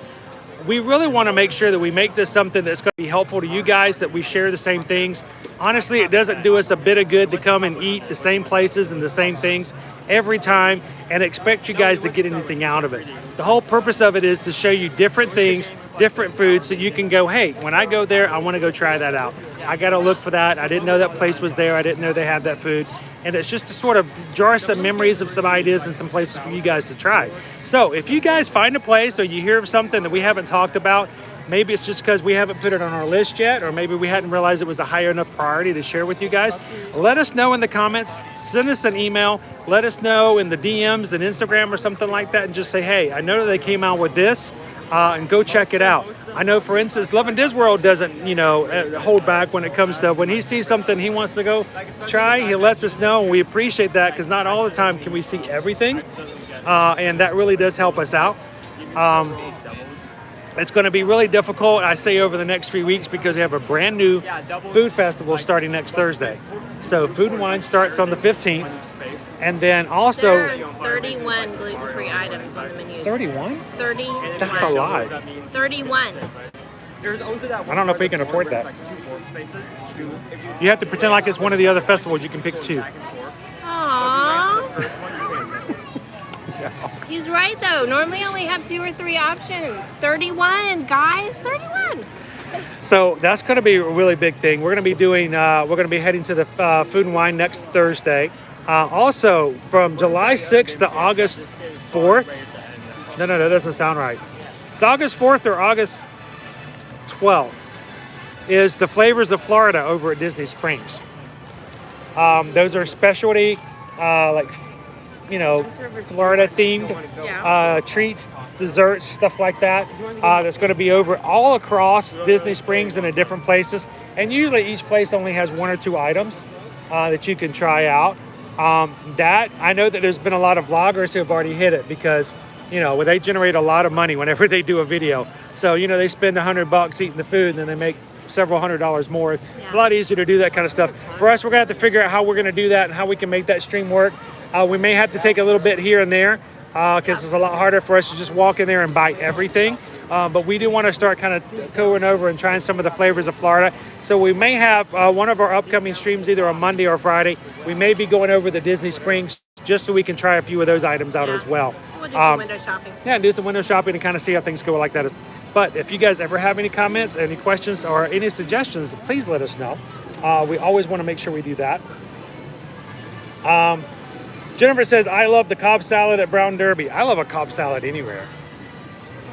we really want to make sure that we make this something that's going to be helpful to you guys, that we share the same things. Honestly, it doesn't do us a bit of good to come and eat the same places and the same things every time and expect you guys to get anything out of it. The whole purpose of it is to show you different things, different foods, so you can go, hey, when I go there, I want to go try that out. I got to look for that. I didn't know that place was there. I didn't know they had that food. And it's just to sort of jar some memories of some ideas and some places for you guys to try. So if you guys find a place or you hear of something that we haven't talked about, maybe it's just because we haven't put it on our list yet, or maybe we hadn't realized it was a higher enough priority to share with you guys, let us know in the comments, send us an email, let us know in the DMs and Instagram or something like that, and just say, hey, I know that they came out with this, and go check it out. I know, for instance, Love in Disneyworld doesn't, you know, hold back when it comes to when he sees something he wants to go try, he lets us know, and we appreciate that because not all the time can we see everything, and that really does help us out. It's going to be really difficult, I say, over the next few weeks because we have a brand new food festival starting next Thursday. So Food and Wine starts on the 15th. And then also... There are 31 gluten-free items on the menu. 31? 31. That's a lot. 31. I don't know if we can afford that. You have to pretend like it's one of the other festivals. You can pick 2. Aww. He's right, though. Normally I only have 2 or 3 options. 31, guys. 31. So that's going to be a really big thing. We're going to be doing, we're going to be heading to the Food and Wine next Thursday. Also, from July 6th to August 4th. No, that doesn't sound right. It's August 4th or August 12th is the Flavors of Florida over at Disney Springs. Those are specialty, like Florida themed treats, desserts, stuff like that. That's going to be over all across Disney Springs and in different places. And usually each place only has 1 or 2 items that you can try out. That I know that there's been a lot of vloggers who have already hit it because, they generate a lot of money whenever they do a video. So, they spend $100 eating the food and then they make several $100s more. It's a lot easier to do that kind of stuff. For us, we're gonna have to figure out how we're gonna do that and how we can make that stream work. We may have to take a little bit here and there because it's a lot harder for us to just walk in there and buy everything. But we do want to start kind of going over and trying some of the flavors of Florida. So we may have one of our upcoming streams either on Monday or Friday. We may be going over the Disney Springs just so we can try a few of those items out as well. We'll do some window shopping. Yeah, do some window shopping and kind of see how things go like that. But if you guys ever have any comments, any questions, or any suggestions, please let us know. We always want to make sure we do that. Jennifer says, I love the Cobb salad at Brown Derby. I love a Cobb salad anywhere.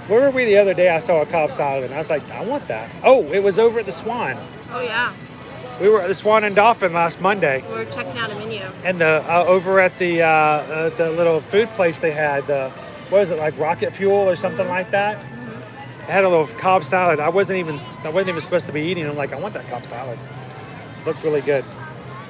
Where were we the other day? I saw a Cobb salad and I was like, I want that. Oh, it was over at the Swan. Oh, yeah. We were at the Swan and Dolphin last Monday. We were checking out a menu. And over at the little food place they had, what is it, like Rocket Fuel or something like that? I had a little Cobb salad. I wasn't even supposed to be eating. I'm like, I want that Cobb salad. Looked really good.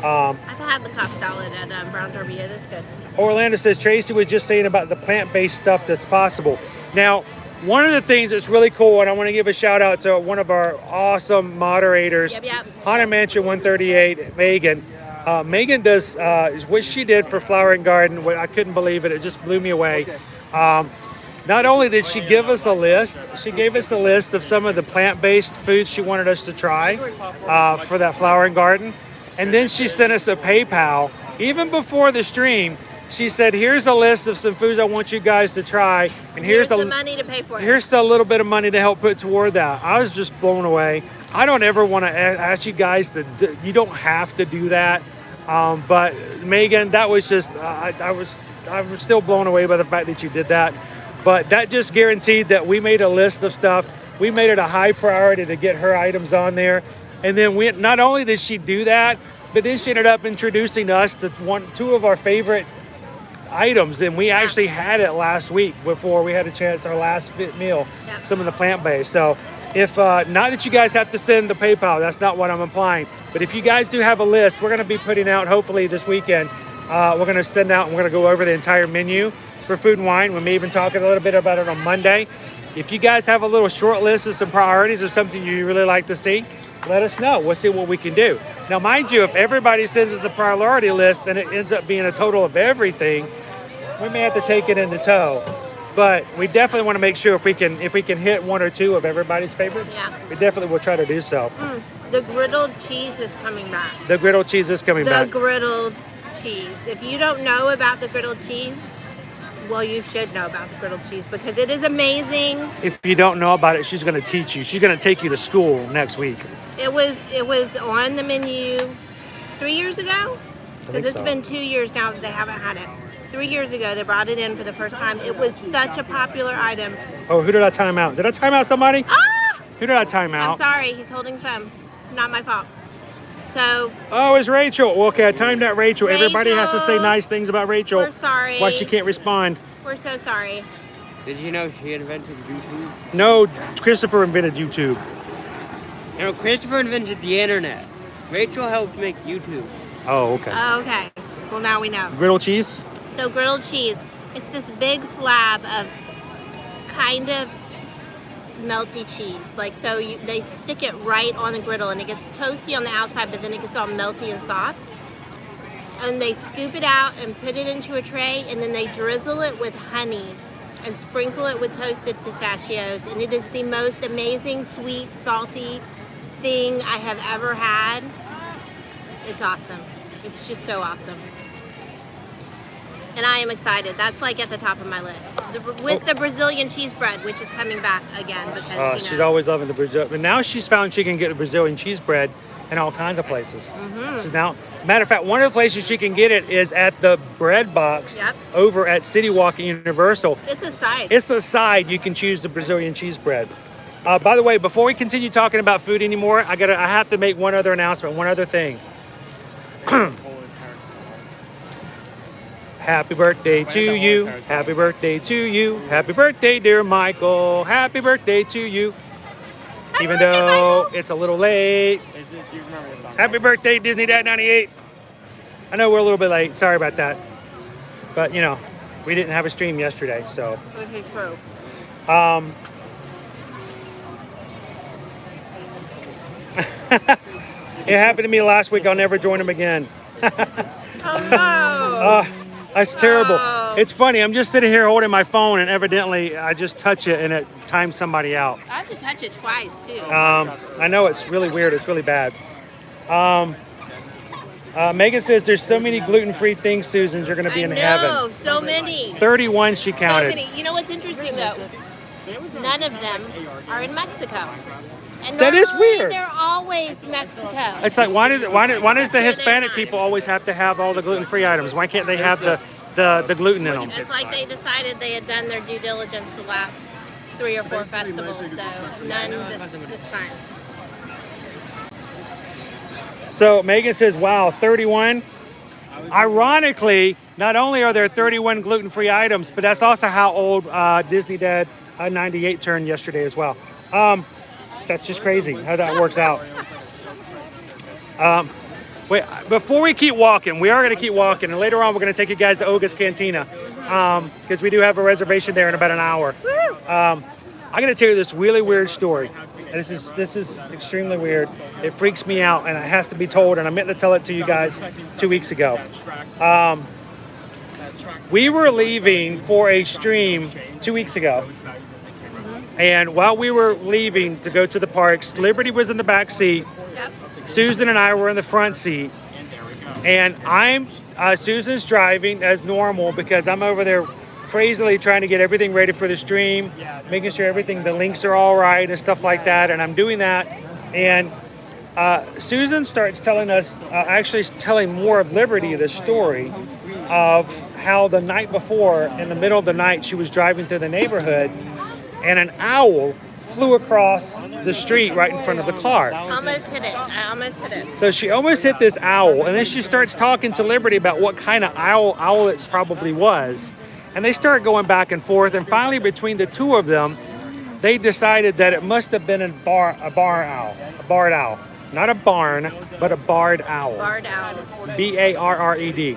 I've had the Cobb salad at Brown Derby. It is good. Orlando says, Tracy was just saying about the plant-based stuff that's possible. Now, one of the things that's really cool, and I want to give a shout out to one of our awesome moderators, Haunted Mansion 138, Megan. Megan does what she did for Flower and Garden. I couldn't believe it. It just blew me away. Not only did she give us a list, she gave us a list of some of the plant-based foods she wanted us to try for that Flower and Garden. And then she sent us a PayPal. Even before the stream, she said, here's a list of some foods I want you guys to try. And here's the money to pay for it. Here's a little bit of money to help put toward that. I was just blown away. I don't ever want to ask you guys you don't have to do that. But Megan, that was just, I was still blown away by the fact that you did that. But that just guaranteed that we made a list of stuff. We made it a high priority to get her items on there. And then not only did she do that, but then she ended up introducing us to two of our favorite items. And we actually had it last week before we had a chance, our last meal, some of the plant-based. So if, not that you guys have to send the PayPal, that's not what I'm implying. But if you guys do have a list, we're going to be putting out, hopefully this weekend, we're going to send out and we're going to go over the entire menu for Food and Wine. We may even talk a little bit about it on Monday. If you guys have a little short list of some priorities or something you really like to see, let us know. We'll see what we can do. Now, mind you, if everybody sends us the priority list and it ends up being a total of everything, we may have to take it into tow. But we definitely want to make sure if we can hit 1 or 2 of everybody's favorites, we definitely will try to do so. The griddled cheese is coming back. The griddled cheese is coming back. The griddled cheese. If you don't know about the griddled cheese, well, you should know about the griddled cheese because it is amazing. If you don't know about it, she's going to teach you. She's going to take you to school next week. It was on the menu 3 years ago? Because it's been 2 years now that they haven't had it. 3 years ago, they brought it in for the first time. It was such a popular item. Oh, who did I time out? Did I time out somebody? Ah! Who did I time out? I'm sorry. He's holding thumb. Not my fault. So. Oh, it's Rachel. Well, okay, I timed out Rachel. Everybody has to say nice things about Rachel. We're sorry. Why she can't respond. We're so sorry. Did you know she invented YouTube? No, Christopher invented YouTube. No, Christopher invented the internet. Rachel helped make YouTube. Oh, okay. Oh, okay. Well, now we know. Griddled cheese? So grilled cheese. It's this big slab of kind of melty cheese. Like, so they stick it right on the griddle and it gets toasty on the outside, but then it gets all melty and soft. And they scoop it out and put it into a tray, and then they drizzle it with honey and sprinkle it with toasted pistachios. And it is the most amazing, sweet, salty thing I have ever had. It's awesome. It's just so awesome. And I am excited. That's like at the top of my list. With the Brazilian cheese bread, which is coming back again because she's always loving the Brazil. But now she's found she can get the Brazilian cheese bread in all kinds of places. She's now, matter of fact, one of the places she can get it is at the bread box over at City Walk at Universal. It's a side. It's a side. You can choose the Brazilian cheese bread. By the way, before we continue talking about food anymore, I have to make one other announcement, one other thing. Happy birthday to you. Happy birthday to you. Happy birthday, dear Michael. Happy birthday to you. Even though it's a little late. Happy birthday, Disney Dad 98. I know we're a little bit late. Sorry about that. But, you know, we didn't have a stream yesterday, so. Which is true. It happened to me last week. I'll never join him again. Oh, no. That's terrible. It's funny. I'm just sitting here holding my phone, and evidently I just touch it, and it times somebody out. I have to touch it twice, too. I know it's really weird. It's really bad. Megan says there's so many gluten-free things, Susan, you're going to be in heaven. No, so many. 31 she counted. So many. You know what's interesting, though? None of them are in Mexico. And that is weird. They're always Mexico. It's like, why does the Hispanic people always have to have all the gluten-free items? Why can't they have the gluten in them? It's like they decided they had done their due diligence the last 3 or 4 festivals, so none this time. So Megan says, wow, 31. Ironically, not only are there 31 gluten-free items, but that's also how old Disney Dad 98 turned yesterday as well. That's just crazy how that works out. Wait, before we keep walking, we are going to keep walking, and later on we're going to take you guys to Oga's Cantina because we do have a reservation there in about an hour. I'm going to tell you this really weird story. This is extremely weird. It freaks me out, and it has to be told, and I meant to tell it to you guys 2 weeks ago. We were leaving for a stream 2 weeks ago. And while we were leaving to go to the parks, Liberty was in the back seat. Yep. Susan and I were in the front seat. And Susan's driving as normal because I'm over there crazily trying to get everything ready for the stream, making sure the links are all right and stuff like that. And I'm doing that. And Susan starts telling us, actually telling more of Liberty the story of how the night before, in the middle of the night, she was driving through the neighborhood and an owl flew across the street right in front of the car. Almost hit it. I almost hit it. So she almost hit this owl, and then she starts talking to Liberty about what kind of owl it probably was. And they start going back and forth, and finally between the two of them, they decided that it must have been a barred owl. Not a barn, but a barred owl. Barred owl. B-A-R-R-E-D.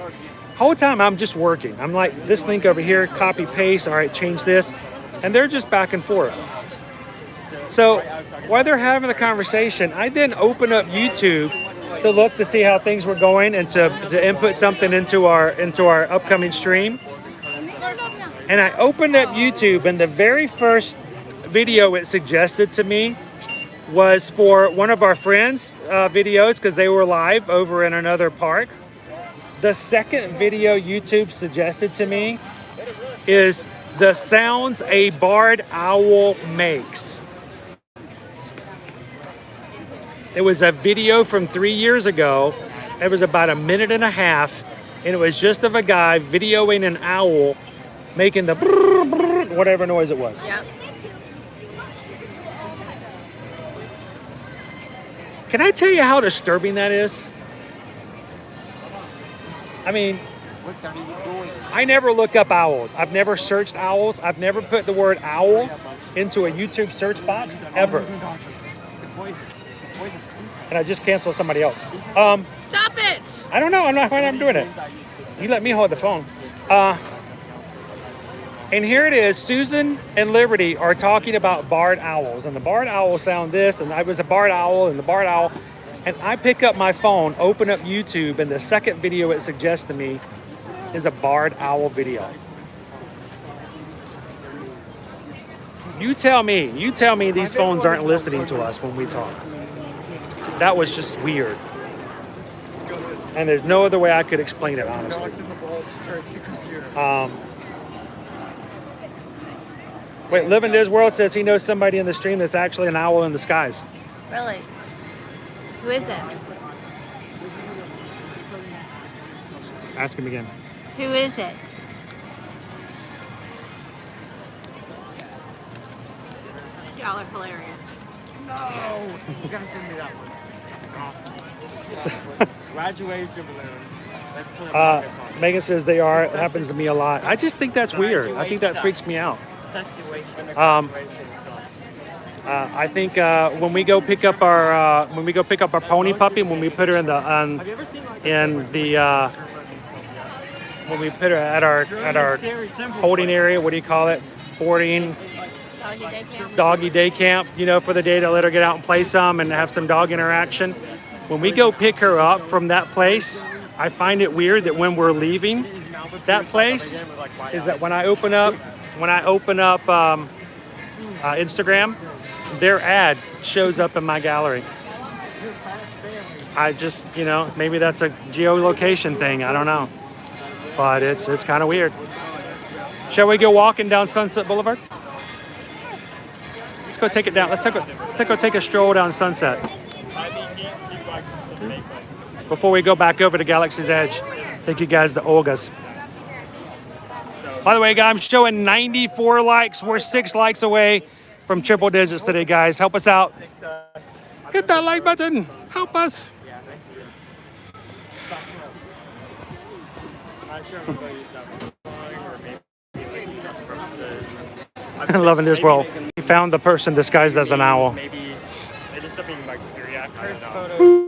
Whole time I'm just working. I'm like, this link over here, copy, paste, all right, change this. And they're just back and forth. So while they're having the conversation, I then open up YouTube to look to see how things were going and to input something into our upcoming stream. And I opened up YouTube, and the very first video it suggested to me was for one of our friends' videos because they were live over in another park. The second video YouTube suggested to me is the sounds a barred owl makes. It was a video from 3 years ago. It was about 1.5 minutes, and it was just of a guy videoing an owl making the brrr, brrr, whatever noise it was. Yep. Can I tell you how disturbing that is? I mean, I never look up owls. I've never searched owls. I've never put the word owl into a YouTube search box, ever. And I just canceled somebody else. Stop it! I don't know. I'm doing it. You let me hold the phone. And here it is. Susan and Liberty are talking about barred owls. And the barred owls sound this, and I was a barred owl, and the barred owl. And I pick up my phone, open up YouTube, and the second video it suggests to me is a barred owl video. You tell me these phones aren't listening to us when we talk. That was just weird. And there's no other way I could explain it, honestly. Wait, Live in Disneyworld says he knows somebody in the stream that's actually an owl in the skies. Really? Who is it? Ask him again. Who is it? Y'all are hilarious. No! You gotta send me that one. Graduation balloons. Let's put a focus on Megan says they are. It happens to me a lot. I just think that's weird. I think that freaks me out. I think when we go pick up our pony puppy, when we put her in the when we put her at our holding area, what do you call it? Boarding doggy day camp, you know, for the day to let her get out and play some and have some dog interaction. When we go pick her up from that place, I find it weird that when we're leaving that place, is that when I open up Instagram, their ad shows up in my gallery. I just, you know, maybe that's a geolocation thing. I don't know, but it's kind of weird. Shall we go walking down Sunset Boulevard? Let's go take it down. Let's go take a stroll down Sunset before we go back over to Galaxy's Edge. Take you guys to Olga's. By the way, guys, I'm showing 94 likes. We're 6 likes away from triple digits today, guys. Help us out. Hit that like button. Help us. I'm loving this world. We found the person disguised as an owl. Maybe it is something like Syriac. I don't know.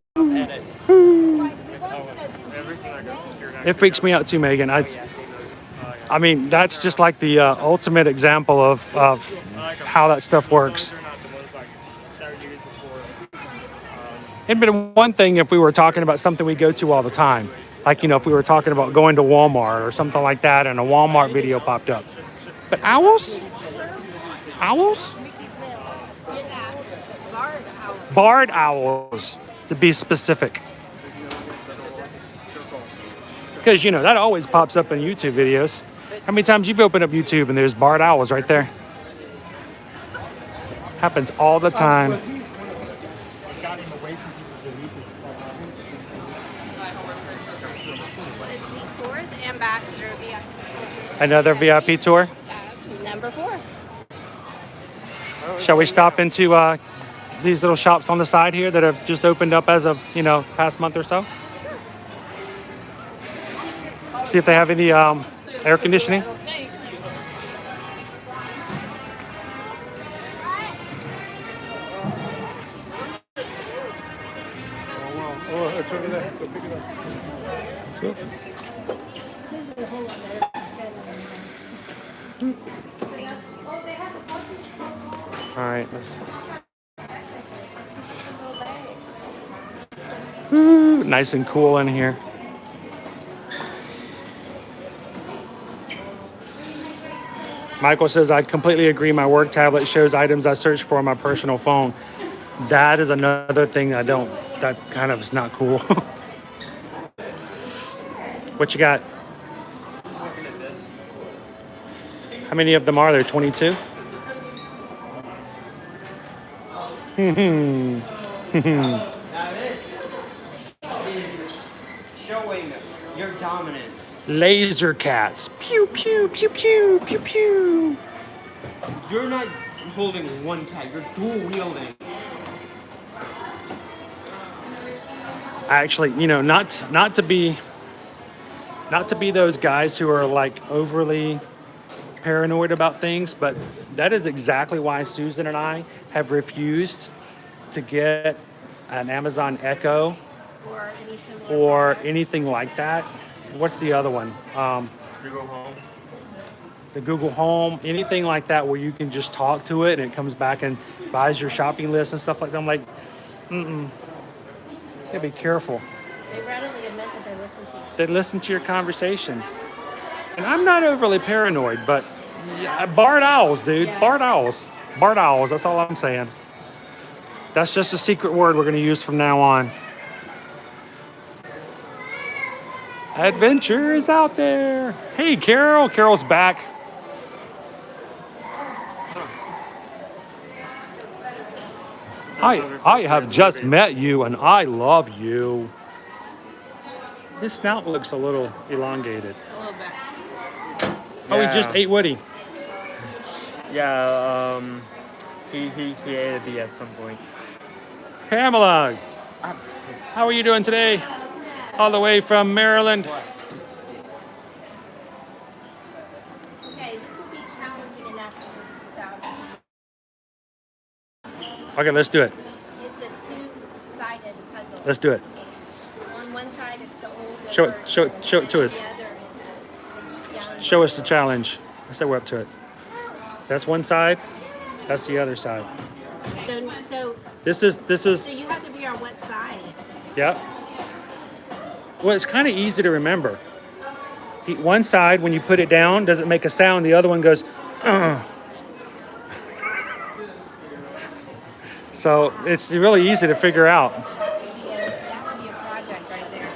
It freaks me out too, Megan. I mean, that's just like the ultimate example of how that stuff works. It'd been one thing if we were talking about something we go to all the time. Like, you know, if we were talking about going to Walmart or something like that and a Walmart video popped up. But owls? Owls? Barred owls, to be specific. Because, you know, that always pops up in YouTube videos. How many times you've opened up YouTube and there's barred owls right there? Happens all the time. Ambassador VIP. Another VIP tour? Number 4. Shall we stop into these little shops on the side here that have just opened up as of, you know, past month or so? See if they have any air conditioning. Oh, it's over there. Go pick it up. So. All right, let's. Ooh, nice and cool in here. Michael says, I completely agree. My work tablet shows items I search for on my personal phone. That is another thing that kind of is not cool. What you got? How many of them are there? 22? Now this is showing your dominance. Laser cats. Pew, pew, pew, pew, pew, pew. You're not holding one cat, you're dual wielding. Actually, you know, not to be those guys who are like overly paranoid about things, but that is exactly why Susan and I have refused to get an Amazon Echo or anything like that. What's the other one? Google Home. The Google Home, anything like that where you can just talk to it and it comes back and buys your shopping list and stuff like that. I'm like, you gotta be careful. They readily admit that they listen to you. They listen to your conversations. And I'm not overly paranoid, but yeah, barred owls, dude. Yes. Barred owls. Barred owls, that's all I'm saying. That's just a secret word we're going to use from now on. Adventure is out there. Hey, Carol. Carol's back. I have just met you and I love you. His snout looks a little elongated. A little bit. Oh, he just ate Woody. Yeah, he ate a bee at some point. Pamela, how are you doing today? All the way from Maryland. Okay, let's do it. It's a two-sided puzzle. Let's do it. On one side, it's the old. Show it to us. Show us the challenge. I said we're up to it. That's one side. That's the other side. So This is. So you have to be on what side? Yep. Well, it's kind of easy to remember. One side, when you put it down, doesn't make a sound. The other one goes, So it's really easy to figure out. That would be a project right there.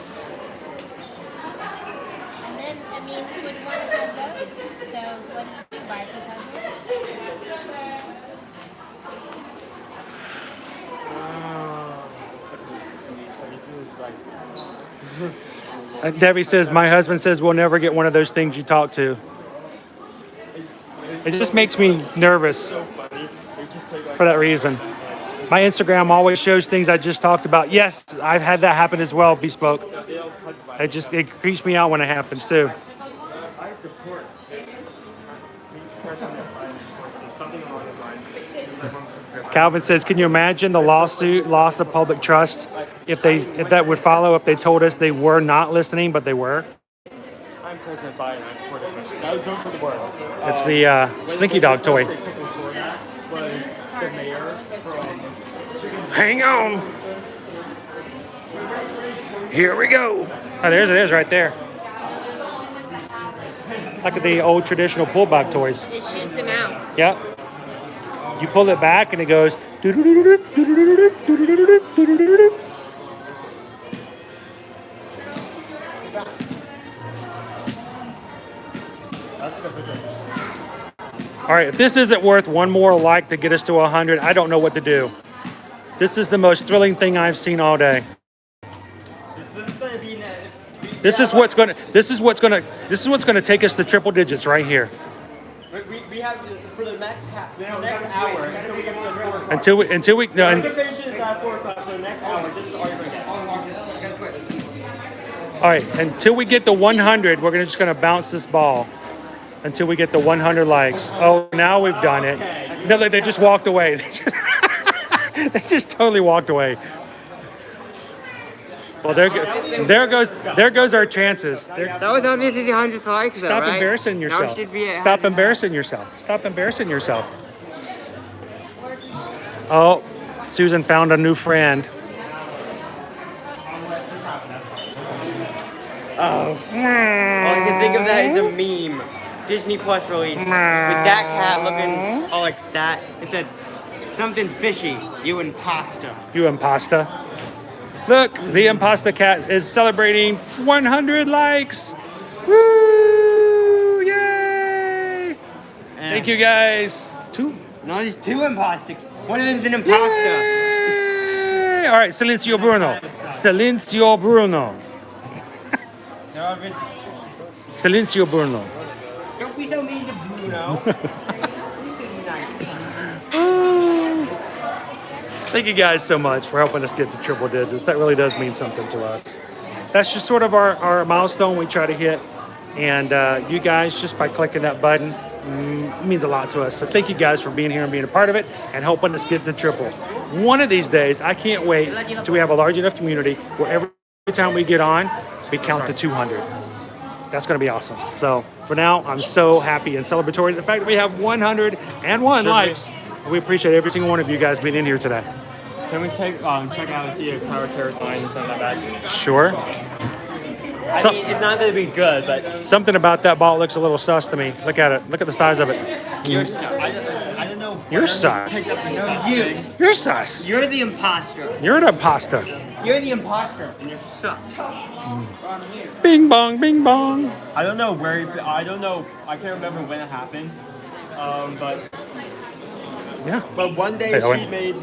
And then, I mean, you would want to have both. So what do you do? Buy two puzzles? Debbie says, my husband says we'll never get one of those things you talk to. It just makes me nervous for that reason. My Instagram always shows things I just talked about. Yes, I've had that happen as well, Bespoke. It creeps me out when it happens too. Calvin says, can you imagine the lawsuit, loss of public trust, if that would follow if they told us they were not listening, but they were? I'm President Biden. I support this mission. Those are the words. It's the Slinky Dog toy. Was the mayor from... Hang on. Here we go. Oh, there's it is right there. Look at the old traditional pullback toys. It shoots them out. Yep. You pull it back and it goes. All right, if this isn't worth one more like to get us to 100, I don't know what to do. This is the most thrilling thing I've seen all day. This is what's going to take us to triple digits right here. We have for the next hour until we get to the report. Until we no. Reservation is at 4 o'clock for the next hour. This is all you're gonna get. All right, until we get to 100, we're just gonna bounce this ball until we get to 100 likes. Oh, now we've done it. No, they just walked away. They just totally walked away. Well, there goes our chances. That was obviously the 100th like, though, Stop right? embarrassing yourself. Now it should be at Stop embarrassing yourself. Stop embarrassing yourself. Oh, Susan found a new friend. Oh. All I can think of that is a meme. Disney Plus release with that cat looking all like that. It said, something's fishy, you impasta. You impasta. Look, the impasta cat is celebrating 100 likes. Woo! Yay! Thank you guys. Two. No, there's two impasta. One of them's an impasta. Yay! All right, Silencio Bruno. Silencio Bruno. Silencio Bruno. Don't be so mean to Bruno. Thank you guys so much for helping us get to triple digits. That really does mean something to us. That's just sort of our milestone we try to hit. And you guys, just by clicking that button, means a lot to us. So thank you guys for being here and being a part of it and helping us get to triple. One of these days, I can't wait till we have a large enough community where every time we get on, we count to 200. That's going to be awesome. So for now, I'm so happy and celebratory. The fact that we have 101 likes. We appreciate every single one of you guys being in here today. Can we check out and see if Tower Terrace line and send that back? Sure. I mean, it's not going to be good, but... Something about that ball looks a little sus to me. Look at it. Look at the size of it. You're sus. I don't know. You're sus. No, you. You're sus. You're the imposter. You're an imposter. You're the imposter, and you're sus. Bing bong, bing bong. I don't know where. I don't know. I can't remember when it happened. But yeah. But one day she made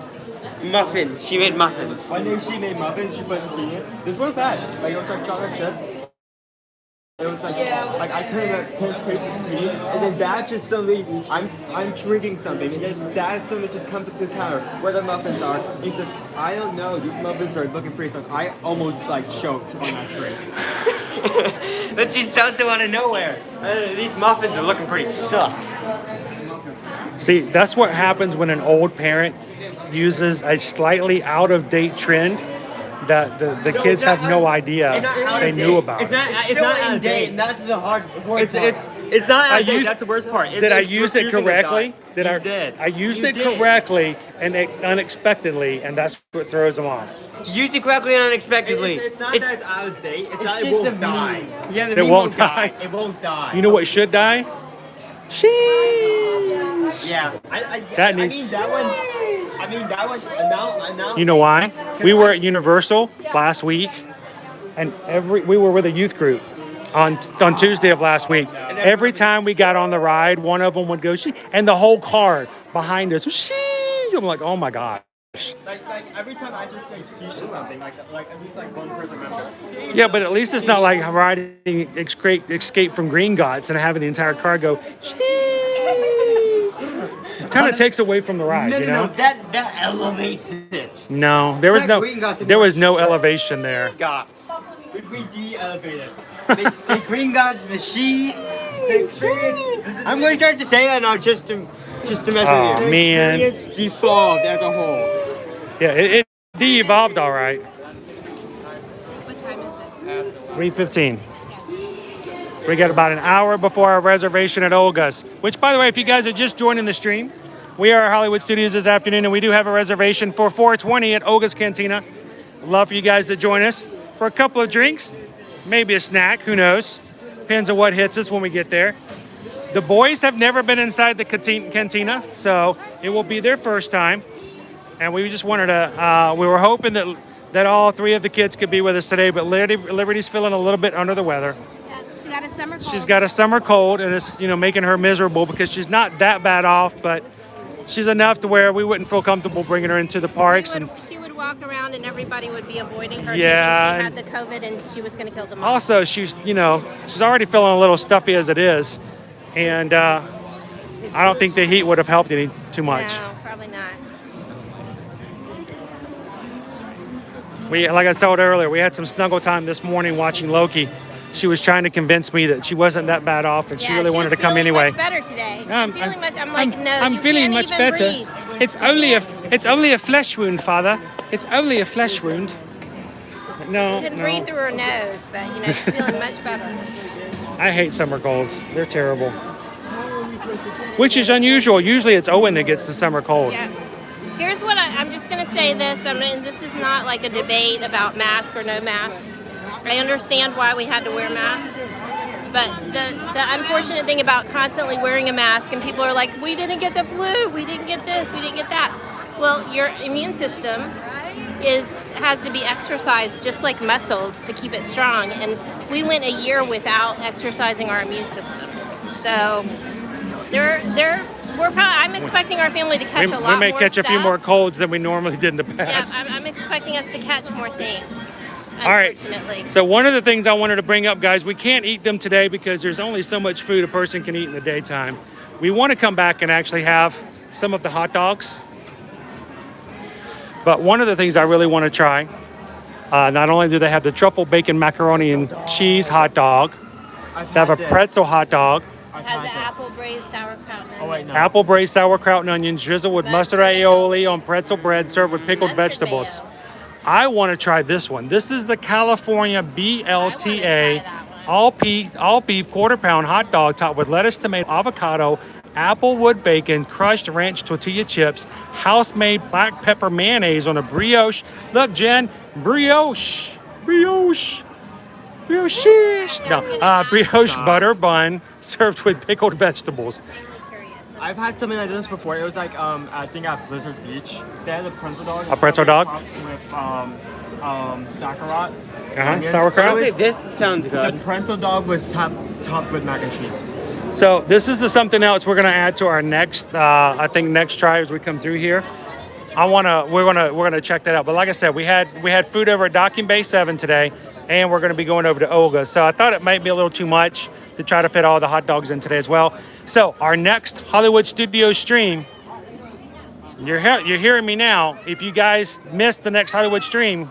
muffins. She made muffins. One day she made muffins. She put skin in it. This weren't bad. Like it was like chocolate chip. It was like I couldn't taste the skin. And then Dad just suddenly I'm drinking something, and then Dad suddenly just comes up to the counter where the muffins are. He says, "I don't know. These muffins are looking pretty sus." I almost like choked on that drink. That just shouts out of nowhere. These muffins are looking pretty sus. See, that's what happens when an old parent uses a slightly out of date trend that the kids have no idea they knew about. It's not out of date. And that's the worst part. It's not out of date. That's the worst part. Did I use it correctly? I used it correctly and unexpectedly, and that's what throws them off. You used it correctly and unexpectedly. It's not that it's out of date. It's not. It won't die. Yeah, It won't die. It won't die. You know what should die? Sheesh. Yeah. That needs. I mean that one. Now. You know why? We were at Universal last week, and we were with a youth group on Tuesday of last week. Every time we got on the ride, one of them would go, "Shee," and the whole car behind us was, "Shee." I'm like, oh my gosh. Like every time I just say sheesh to something, like at least like one person remembers. Yeah, but at least it's not like riding Escape from Green Gots and having the entire car go, it kind of takes away from the ride, you know? No, that elevates it. No, there was no elevation there. Gots. We de-elevated. The Green Gots, the she, the experience. I'm going to start to say that now just to mess with you. Oh, man. The experience devolved as a whole. Yeah, it de-evolved all right. What time is it? 3:15. We got about an hour before our reservation at Olga's, which, by the way, if you guys are just joining the stream, we are at Hollywood Studios this afternoon, and we do have a reservation for 4:20 at Olga's Cantina. Love for you guys to join us for a couple of drinks, maybe a snack, who knows? Depends on what hits us when we get there. The boys have never been inside the cantina, so it will be their first time. And we just wanted to, we were hoping that all three of the kids could be with us today, but Liberty's feeling a little bit under the weather. She got a summer cold. She's got a summer cold, and it's, making her miserable because she's not that bad off, but she's enough to where we wouldn't feel comfortable bringing her into the parks. She would walk around and everybody would be avoiding her. Yeah. Thinking she had the COVID and she was going to kill them all. Also, she's already feeling a little stuffy as it is, and I don't think the heat would have helped any too much. No, probably not. Like I said earlier, we had some snuggle time this morning watching Loki. She was trying to convince me that she wasn't that bad off, and she really wanted to come anyway. Much better today. I'm like, no, I'm feeling much better. Breathe. It's only a flesh wound, Father. It's only a flesh wound. No, She couldn't breathe through her nose, but she's feeling much better. I hate summer colds. They're terrible. Which is unusual. Usually it's Owen that gets the summer cold. Yeah. Here's what I'm just going to say this. This is not like a debate about mask or no mask. I understand why we had to wear masks, but the unfortunate thing about constantly wearing a mask and people are like, we didn't get the flu, we didn't get this, we didn't get that. Well, your immune system has to be exercised just like muscles to keep it strong, and we went a year without exercising our immune systems. So I'm expecting our family to catch a lot more. We may catch a few more colds than we normally did in the past. Yeah, I'm expecting us to catch more things. All right. So one of the things I wanted to bring up, guys, we can't eat them today because there's only so much food a person can eat in the daytime. We want to come back and actually have some of the hot dogs. But one of the things I really want to try, not only do they have the truffle bacon macaroni and cheese hot dog, they have a pretzel hot dog. It has the apple braised sauerkraut and onions. Apple braised sauerkraut and onions drizzled with mustard aioli on pretzel bread served with pickled vegetables. Mayo. I want to try this one. This is the California BLTA all beef quarter-pound hot dog topped with lettuce, tomato, avocado, applewood bacon, crushed ranch tortilla chips, house-made black pepper mayonnaise on a brioche. Look, Jen, brioche brioche butter bun served with pickled vegetables. I've had something like this before. It was like I think at Blizzard Beach. They had a pretzel dog. A pretzel dog with sauerkraut. Sauerkraut. This sounds good. The pretzel dog was topped with mac and cheese. So this is something else we're gonna add to our next, I think next try as we come through here. We're gonna check that out. But like I said, we had food over at Docking Bay 7 today, and we're gonna be going over to Olga. So I thought it might be a little too much to try to fit all the hot dogs in today as well. So our next Hollywood Studios stream, you're hearing me now. If you guys missed the next Hollywood stream,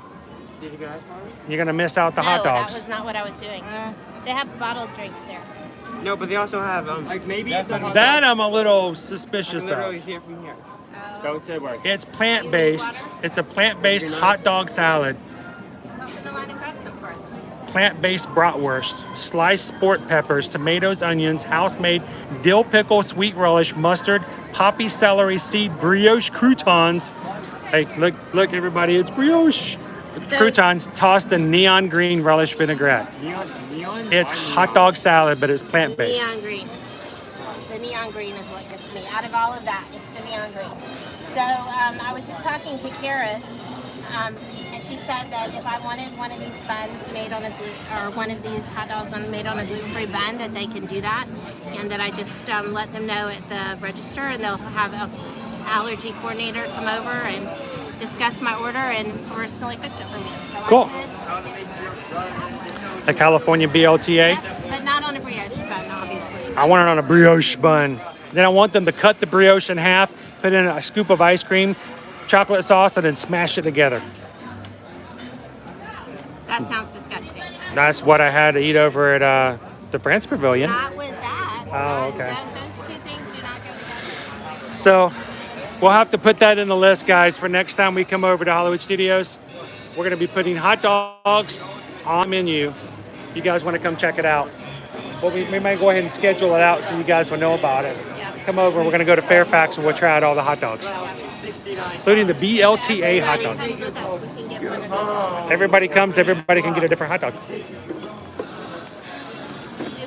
you're gonna miss out the hot dogs. That was not what I was doing. They have bottled drinks there. No, but they also have like maybe that I'm a little suspicious I can literally of. see it from here. Don't say word. It's plant-based. It's a plant-based hot dog salad. Plant-based bratwurst, sliced sport peppers, tomatoes, onions, house-made dill pickle, sweet relish, mustard, poppy celery seed, brioche croutons. Hey, look, everybody, it's brioche. Croutons tossed in neon green relish vinaigrette. Neon? It's hot dog salad, but it's plant-based. Neon green. The neon green is what gets me. Out of all of that, it's the neon green. So I was just talking to Karis, and she said that if I wanted one of these buns made on one of these hot dogs made on a gluten-free bun, that they can do that, and that I just let them know at the register, and they'll have an allergy coordinator come over and discuss my order and personally fix it for me. So Cool. The California BLTA. But not on a brioche bun, obviously. I want it on a brioche bun. Then I want them to cut the brioche in half, put in a scoop of ice cream, chocolate sauce, and then smash it together. That sounds disgusting. That's what I had to eat over at the France Pavilion. Not with that. Oh, okay. Those two things do not go together. So we'll have to put that in the list, guys, for next time we come over to Hollywood Studios. We're going to be putting hot dogs on the menu. You guys want to come check it out? Well, we may go ahead and schedule it out so you guys will know about it. Come over. We're going to go to Fairfax and we'll try out all the hot dogs, including the BLTA hot dog. Everybody comes. Everybody can get a different hot dog. Maybe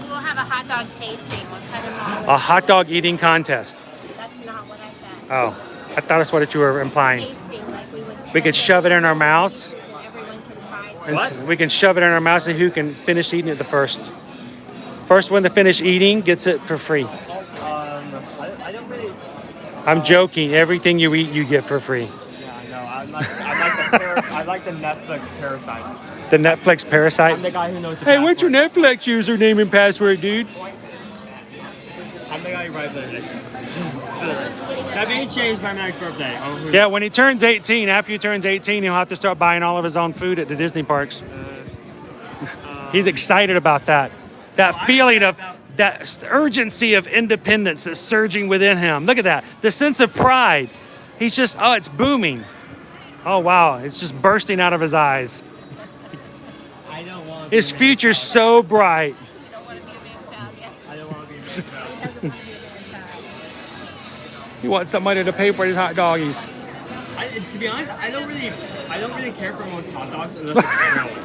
we'll have a hot dog tasting. We'll cut them all. A hot dog eating contest. That's not what I said. Oh, I thought that's what you were implying. Tasting, like We could shove it in our mouths. And we can shove it in our mouths and who can finish eating it the first. First one to finish eating gets it for free. I don't really. I'm joking. Everything you eat, you get for free. Yeah, I know. I like the Netflix Parasite. The Netflix Parasite? I'm the guy who knows the Hey, what's your Netflix username and password, dude? I'm the guy who writes everything. That may change by my next birthday. Oh, Yeah, when he turns 18, after he turns 18, he'll have to start buying all of his own food at the Disney parks. He's excited about that. That feeling of that urgency of independence that's surging within him. Look at that. The sense of pride. He's just, oh, it's booming. Oh, wow. It's just bursting out of his eyes. I don't want His future's so bright. I don't want to be a man child. He wants somebody to pay for his hot doggies. To be honest, I don't really care for most hot dogs unless it's grilled.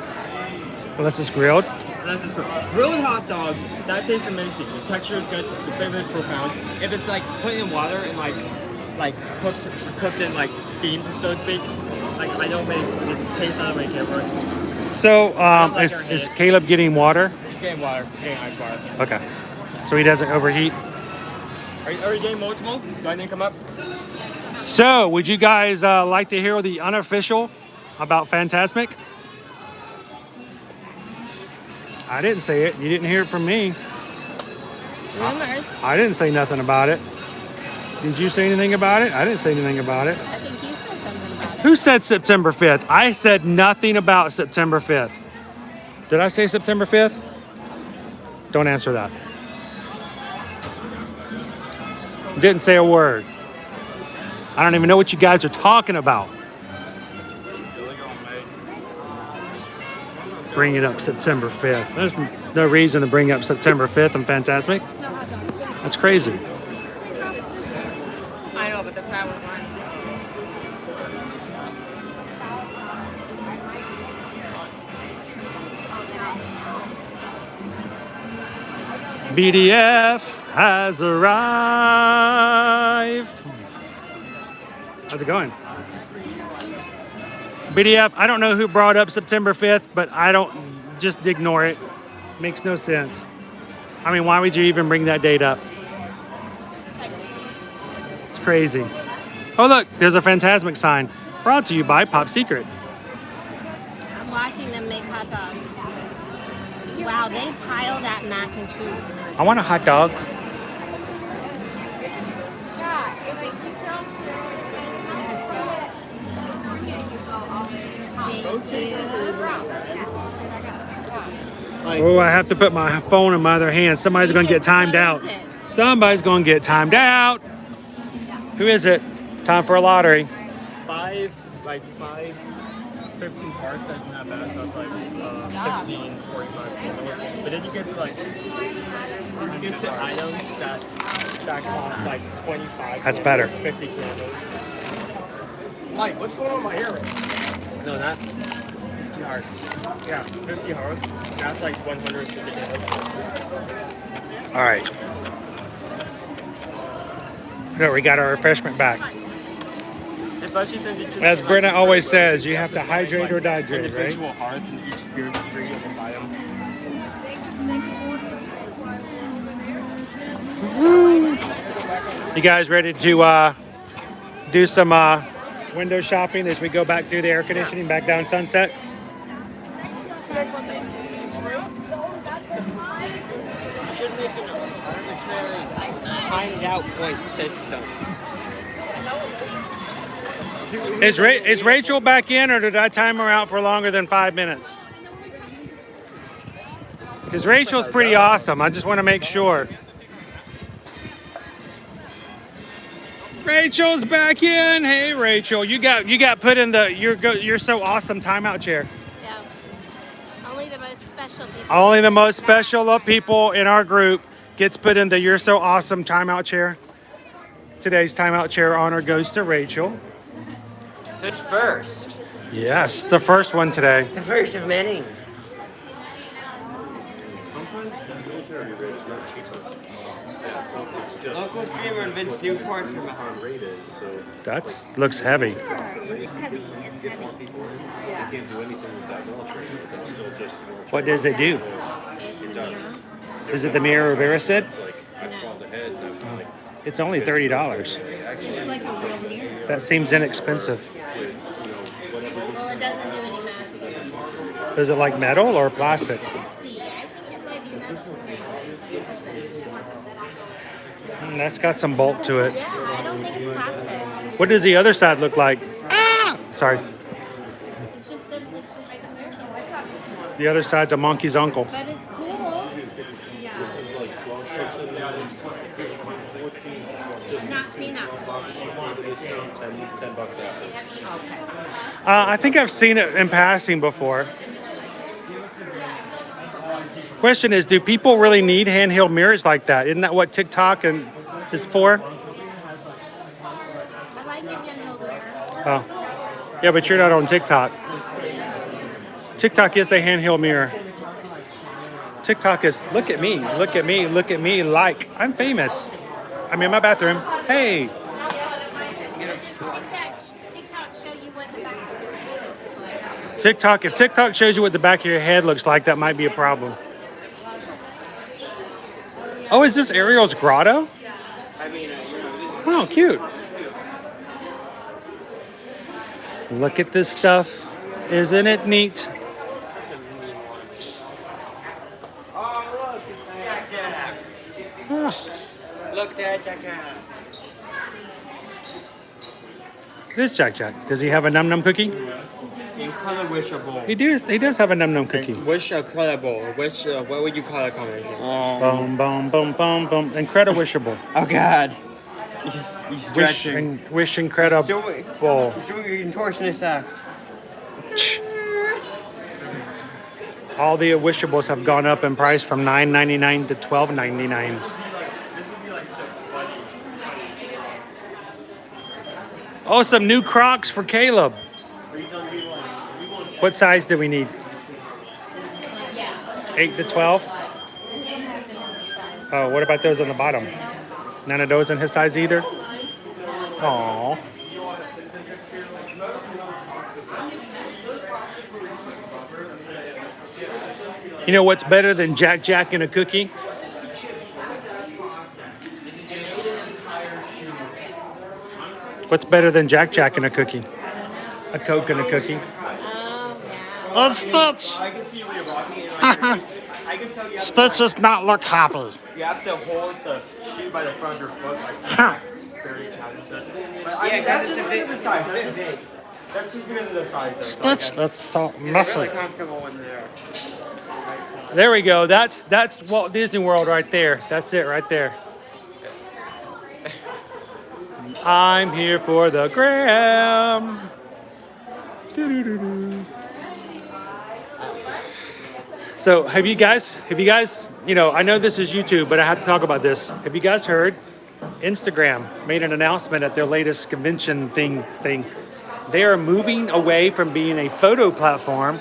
Unless it's grilled? Unless it's grilled. Grilled hot dogs, that tastes amazing. The texture is good, the flavor is profound. If it's like put in water and like cooked in like steam, so to speak, like I don't make the taste. I don't really care for it. So, is Caleb getting water? He's getting water. He's getting ice water. Okay. So he doesn't overheat? Are you getting multiple? Do I need to come up? So, would you guys like to hear the unofficial about Fantasmic? I didn't say it. You didn't hear it from me. Rumors. I didn't say nothing about it. Did you say anything about it? I didn't say anything about it. I think you said something about it. Who said September 5th? I said nothing about September 5th. Did I say September 5th? Don't answer that. Didn't say a word. I don't even know what you guys are talking about. Bring it up September 5th. There's no reason to bring up September 5th and Fantasmic. That's crazy. I know, but that's not what BDF has arrived. How's it going? BDF, I don't know who brought up September 5th, but I don't, just ignore it. Makes no sense. I mean, why would you even bring that date up? It's crazy. Oh, look, there's a Fantasmic sign. Brought to you by Pop Secret. I'm watching them make hot dogs. Wow, they pile that mac and cheese. I want a hot dog. Oh, I have to put my phone in my other hand. Somebody's going to get timed out. Somebody's going to get timed out. Who is it? Time for a lottery. 15 parts, that's not bad. So it's like 15, 45 candles. But then you get to like, you get to items that cost like 25 That's candles, better. 50 candles. Mike, what's going on with my hair right now? No, not 50 hearts. Yeah, 50 hearts. That's like 150 candles. All right. There, we got our refreshment back. Especially since it's just As like, Brenna always says, you have to hydrate or dihydrate, right? individual hearts and each spirit is free and buy them. You guys ready to do some window shopping as we go back through the air conditioning back down Sunset? Should make an arbitrary timed out point system. Is Rachel back in, or did I time her out for longer than 5 minutes? Because Rachel's pretty awesome. I just want to make sure. Rachel's back in. Hey, Rachel, you got put in the you're so awesome timeout chair. Yeah. Only the most special people. Only the most special of people in our group gets put in the you're so awesome timeout chair. Today's timeout chair honor goes to Rachel. Who's first? Yes, the first one today. The first of many. Sometimes the military rate is not cheaper. Yeah, so it's just Local streamer and Vince Newport's from behind. rate is, so That looks heavy. It's heavy. It's get more people in. You can't do anything with that military, but that's still just the military. What does it do? It does. Is it the mirror of Erised? It's like I've crawled ahead and I'm like It's only $30. That seems inexpensive. Well, it doesn't do any math. Is it like metal or plastic? I think it might be metal. That's got some bulk to it. Yeah, I don't think it's plastic. What does the other side look like? Ah! Sorry. It's just a The other side's a monkey's uncle. but it's cool. I've not seen that before. $10 after. I think I've seen it in passing before. Question is, do people really need handheld mirrors like that? Isn't that what TikTok is for? I like it handheld mirror. Oh. Yeah, but you're not on TikTok. TikTok is the handheld mirror. TikTok is, look at me, look at me, look at me, like, I'm famous. I'm in my bathroom. Hey. TikTok show you what the back of your head looks like. TikTok, if TikTok shows you what the back of your head looks like, that might be a problem. Oh, is this Ariel's grotto? Oh, cute. Look at this stuff. Isn't it neat? Oh, look, it's Jack Jack. Ah. Look, Dad, Jack Jack. It is Jack Jack. Does he have a num num cookie? Incredible. He does have a num num cookie. Wish incredible. Wish, what would you call that combination? Boom, boom, boom, boom, boom. Incredible. Oh, God. He's stretching. Wish incredible. He's doing a contortionist act. All the wishables have gone up in price from $9.99 to $12.99. Oh, some new Crocs for Caleb. What size do we need? 8 to 12? Oh, what about those on the bottom? None of those in his size either? Aww. You know what's better than Jack Jack and a cookie? What's better than Jack Jack and a cookie? A Coke and a cookie? Oh, Stitch! I can see where you're walking. I can tell you have Stitch does not look happy. You have to hold the shoe by the front of your foot like Huh. very tight. But Yeah, that's because just it's a because bit, of the size. it's a bit big. That's just because of the size. Though, Stitch, that's so You're messy. really comfortable in there. There we go. That's Walt Disney World right there. That's it right there. I'm here for the gram. Doo-doo-doo-doo. So have you guys, you know, I know this is YouTube, but I have to talk about this. Have you guys heard? Instagram made an announcement at their latest convention thing. They are moving away from being a photo platform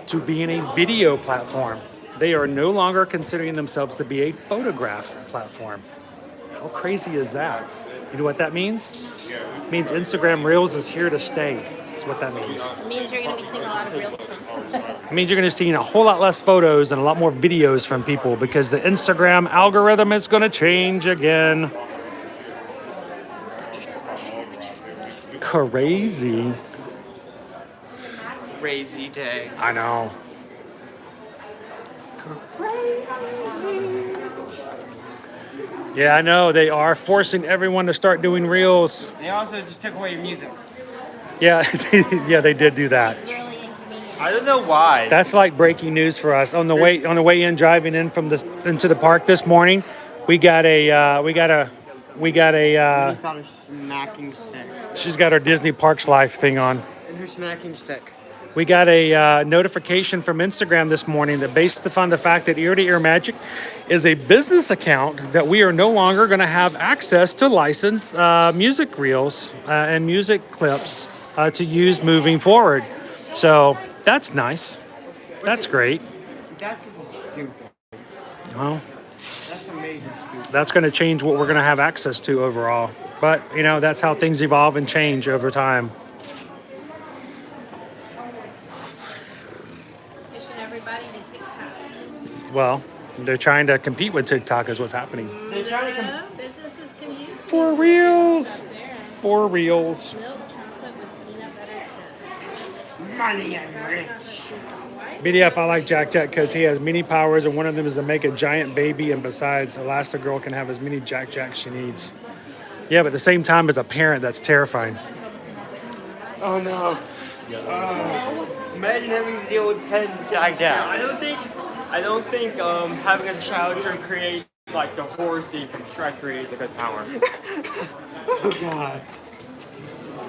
to being a video platform. They are no longer considering themselves to be a photograph platform. How crazy is that? You know what that means? It means Instagram Reels is here to stay. That's what that means. It means you're going to be seeing a lot of reels from. It means you're going to see a whole lot less photos and a lot more videos from people because the Instagram algorithm is going to change again. Crazy. Crazy day. I know. Yeah, I know. They are forcing everyone to start doing reels. They also just took away your music. Yeah, yeah, they did do that. I don't know why. That's like breaking news for us. On the way in, driving in from into the park this morning, we got a We thought a smacking stick. She's got her Disney Parks Life thing on. And her smacking stick. We got a notification from Instagram this morning that based upon the fact that Ear to Ear Magic is a business account, that we are no longer going to have access to licensed music reels and music clips to use moving forward. So that's nice. That's great. That's stupid. Well, That's a major stupid. that's going to change what we're going to have access to overall. But, you know, that's how things evolve and change over time. Pushing everybody to TikTok. Well, they're trying to compete with TikTok is what's happening. They're trying to No, businesses can use For reals. For reals. milk chocolate with peanut butter chips. Money and rich. BDF, I like Jack Jack because he has many powers, and one of them is to make a giant baby, and besides, Elastigirl can have as many Jack Jacks she needs. Yeah, but at the same time, as a parent, that's terrifying. Oh no. Imagine having to deal with 10 Jack Jacks. I don't think having a child to create like the horror scene from Shrek 3 is a good power. Oh god.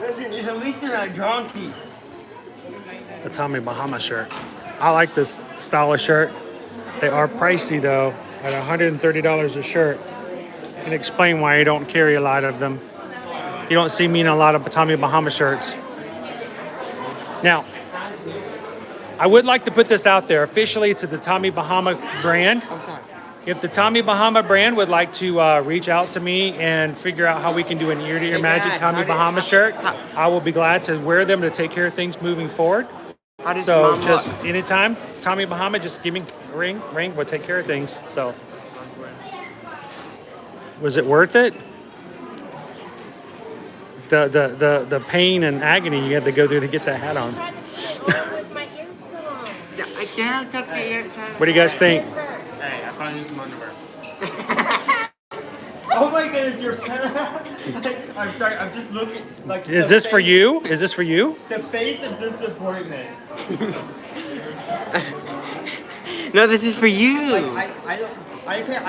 At least they're not donkeys. A Tommy Bahama shirt. I like this style of shirt. They are pricey though, at $130 a shirt. I can explain why you don't carry a lot of them. You don't see me in a lot of Tommy Bahama shirts. Now, I would like to put this out there officially to the Tommy Bahama brand. If the Tommy Bahama brand would like to reach out to me and figure out how we can do an Ear to Ear Magic Tommy Bahama shirt, I will be glad to wear them to take care of things moving forward. So just anytime, Tommy Bahama, just give me a ring, we'll take care of things. So, was it worth it? The pain and agony you had to go through to get that hat on. I can't tuck the ear. What do you guys think? Hey, I found you some underwear. Oh my goodness, you're I'm sorry, I'm just looking like. Is this for you? Is this for you? The face of disappointment. No, this is for you. Like, I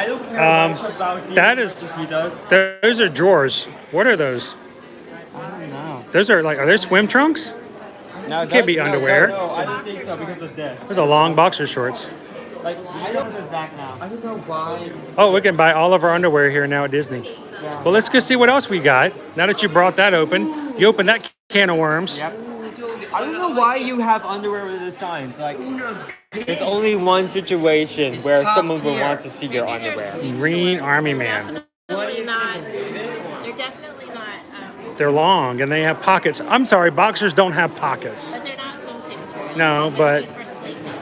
don't care much about you. That is. He does. Those are drawers. What are those? I don't know. Those are like. Are they swim trunks? No, It can't be underwear. No, I don't think so because of this. Those are long boxer shorts. Like, I don't know back now. I don't know why. Oh, we can buy all of our underwear here now at Disney. Yeah. Well, let's go see what else we got. Now that you brought that open, you opened that can of worms. Yep. I don't know why you have underwear with the signs. Like, there's only one situation where someone would want to see your underwear. Green Army Man. Definitely not. They're definitely not. They're long and they have pockets. I'm sorry, boxers don't have pockets. But they're not swimsuits. No, but For sleeping.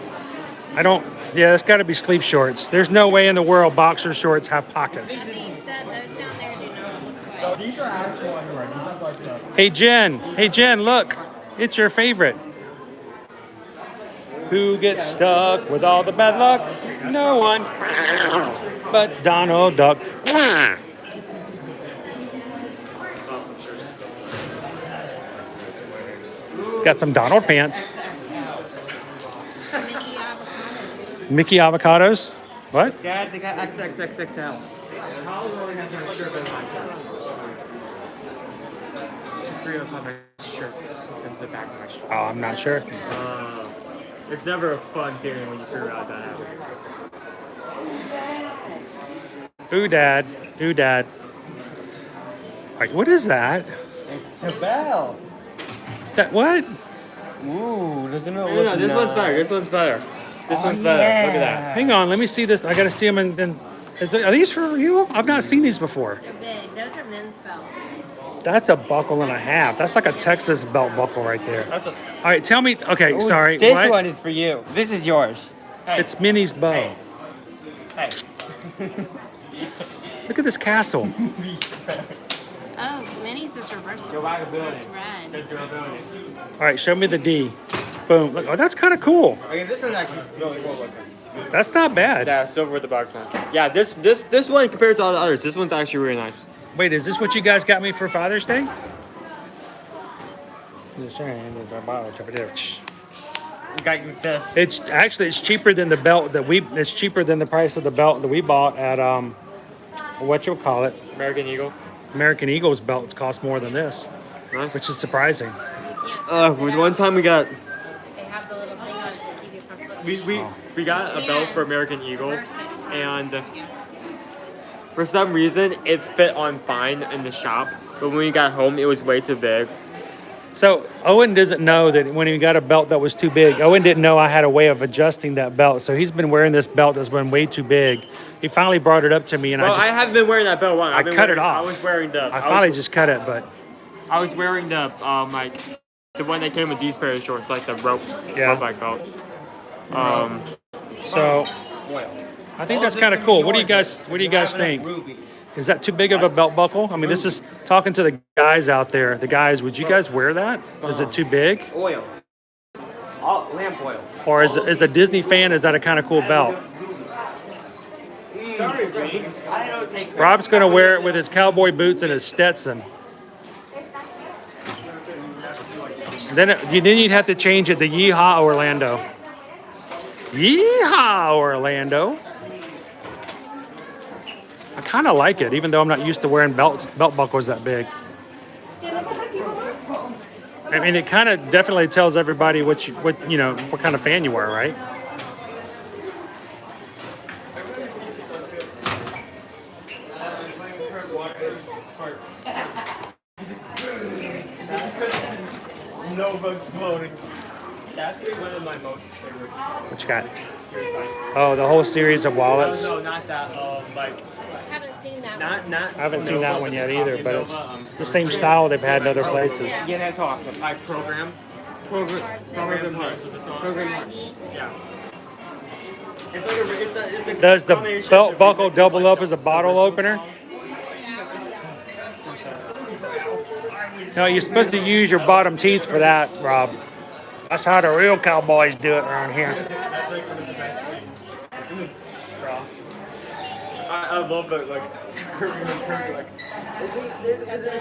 I don't. Yeah, it's got to be sleep shorts. There's no way in the world boxer shorts have pockets. That being said, those down there do not look like. These are actual underwear. These are like the... Hey Jen, look, it's your favorite. Who gets stuck with all the bad luck? No one, but Donald Duck. Got some Donald pants. Mickey avocados. What? Dad, they got XXXXL. Holly only has no shirt in my free outside my shirt into the back of my shirt. Oh, I'm not sure. It's never a fun feeling when you figure out that happened. Ooh, Dad. Ooh, Dad. Like, what is that? It's a bell. That what? Ooh, doesn't it No, look this one's better. This one's better. This one's better. Look at that. Hang on, let me see this. I gotta see them are these for real? I've not seen these before. They're big. Those are men's belts. That's a buckle and a half. That's like a Texas belt buckle right there. That's a. All right, tell me. Okay, Ooh, sorry. This what? one is for you. This is yours. Hey. It's Minnie's bow. Hey. Look at this castle. Oh, Minnie's is reversible. Go back a building. It's red. Get your own building. All right, show me the D. Boom. Look, oh, that's kind of cool. Okay, this one's actually really cool looking. That's not bad. Yeah, silver with the box mask. Yeah, this one compared to all the others, this one's actually really nice. Wait, is this what you guys got me for Father's Day? Got you this. It's cheaper than the belt that it's cheaper than the price of the belt that we bought at what you'll call it, American Eagle. American Eagle's belts cost more than this, Nice. which is surprising. With one time we got They have the little thing on it to keep you from flipping. we got a belt for American Eagle, and for some reason it fit on fine in the shop, but when we got home it was way too big. So Owen doesn't know that when he got a belt that was too big. Owen didn't know I had a way of adjusting that belt. So he's been wearing this belt that's been way too big. He finally brought it up to me, and Well, I haven't been wearing that belt long. I cut it off. I was wearing the. I finally just cut it, but I was wearing the like the one that came with these pair of shorts, like the rope like belt. So I think that's kind of cool. What do you guys think? Is that too big of a belt buckle? I mean, this is talking to the guys out there. The guys, would you guys wear that? Is it too big? Oil. Lamp oil. Or as a Disney fan, is that a kind of cool belt? Sorry, Green. I don't take. Rob's going to wear it with his cowboy boots and his Stetson. Then you'd have to change it to Yeehaw Orlando. Yeehaw Orlando. I kind of like it, even though I'm not used to wearing belt buckles that big. I mean, it kind of definitely tells everybody what kind of fan you are, right? Nova exploding. That's one of my most favorite. What you got? Oh, the whole series of wallets. No, not that. Like. I haven't seen that. I haven't seen that one yet either, but it's the same style they've had in other places. Yeah, that's awesome. I program hard. Yeah. It's a Does the belt buckle double up as a bottle opener? No, you're supposed to use your bottom teeth for that, Rob. That's how the real cowboys do it around here. I love that, like,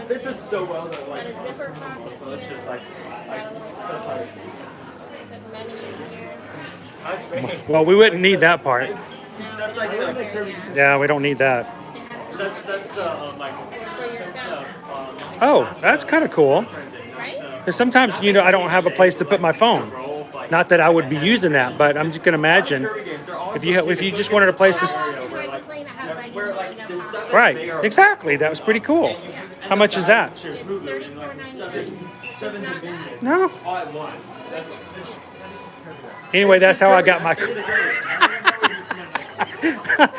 it fits so well that, like, Got a zipper pocket here. it's just like, It's got a little put money in here. Well, we wouldn't need that part. that's like, Yeah, we don't need that. that's like, Oh, that's kind of cool. Right? Because sometimes, I don't have a place to put my phone. Not that I would be using that, but I'm just going to imagine if you just wanted a place to... Right, exactly. That was pretty cool. How much is that? It's $34.99. It's not bad. No. Anyway, that's how I got my...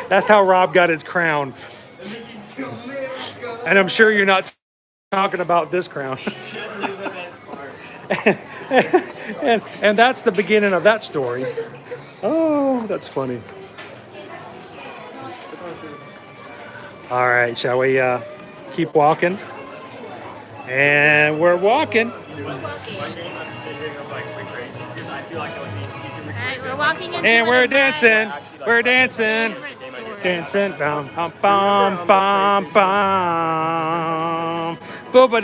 That's how Rob got his crown. And I'm sure you're not talking about this crown. and that's the beginning of that story. Oh, that's funny. All right, shall we keep walking? And we're walking. Alright, we're walking into And one we're of my dancing. We're dancing. favorite stores. Dancing. Bum, bum, bum, bum, bum. Bum, bum.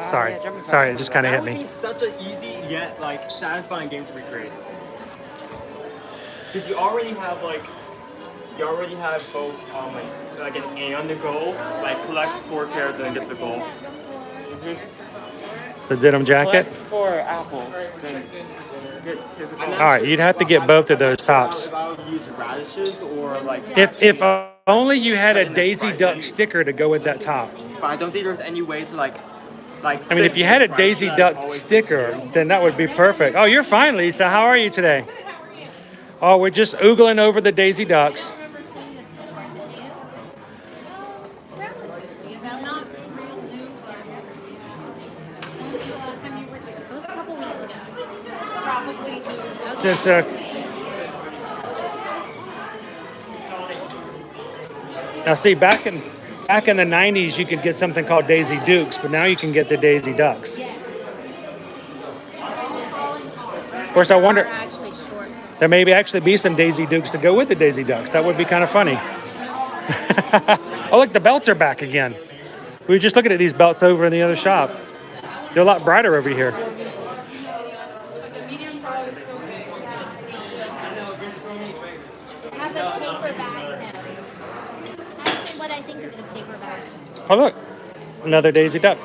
Sorry, it just kind of hit That would me. be such an easy yet, like, satisfying game to recreate. Because you already have, like, you already have both like an and a goal. Like collect 4 carrots and then gets a goal. The denim jacket. Collect 4 apples. Then get to the All right, you'd have to get both of those tops. Use radishes or like. If only you had a Daisy Duck sticker to go with that top. But I don't think there's any way to like. I mean, if you had a Daisy Duck sticker, then that would be perfect. Oh, you're fine, Lisa. How are you today? Oh, we're just oogling over the Daisy Ducks. Just now, see, back in the 90s, you could get something called Daisy Dukes, but now you can get the Daisy Ducks. Of course, I wonder, there may actually be some Daisy Dukes to go with the Daisy Ducks. That would be kind of funny. Oh, look, the belts are back again. We were just looking at these belts over in the other shop. They're a lot brighter over here. Oh, look, another Daisy Duck.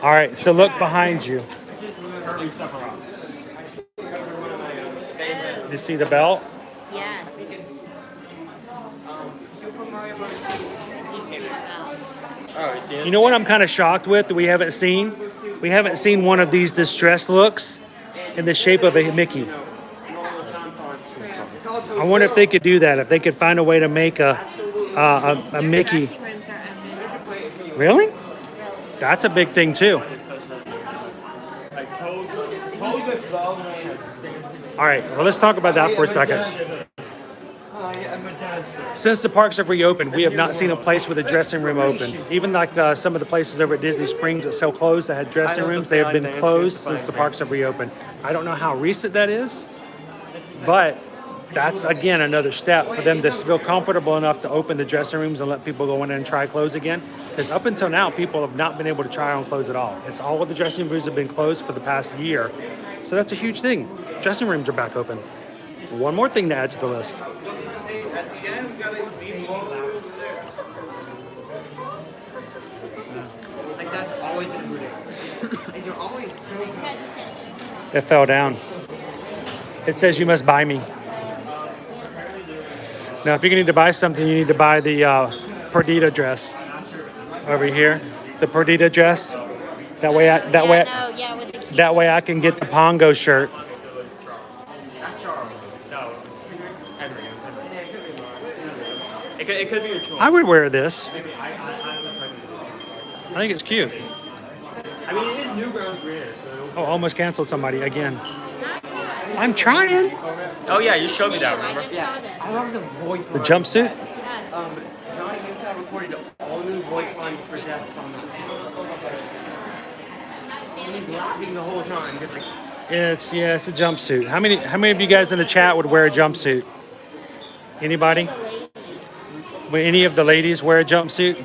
All right, so look behind you. You see the belt? Yes. You know what I'm kind of shocked with that we haven't seen? We haven't seen one of these distressed looks in the shape of a Mickey. I wonder if they could do that, if they could find a way to make a Mickey. Really? That's a big thing too. All right, well, let's talk about that for a second. Since the parks have reopened, we have not seen a place with a dressing room open. Even like some of the places over at Disney Springs that sell clothes that had dressing rooms, they have been closed since the parks have reopened. I don't know how recent that is, but that's, again, another step for them to feel comfortable enough to open the dressing rooms and let people go in and try clothes again. Because up until now, people have not been able to try on clothes at all. It's all of the dressing rooms have been closed for the past year. So that's a huge thing. Dressing rooms are back open. One more thing to add to the list. Like that's always included. And you're always so It fell down. It says you must buy me. Now, if you need to buy something, you need to buy the Perdita dress over here. The Perdita dress. That way, that way I can get the Pongo shirt. It could be your choice. I would wear this. I think it's cute. I mean, it is Newgrounds rare, so. Oh, almost canceled somebody again. I'm trying. Oh yeah, you showed me that, remember? Yeah. I love the voice. The jumpsuit? Johnny Utah recorded all new voice lines for Death on and he's laughing the whole time. It's a jumpsuit. How many of you guys in the chat would wear a jumpsuit? Anybody? Would any of the ladies wear a jumpsuit?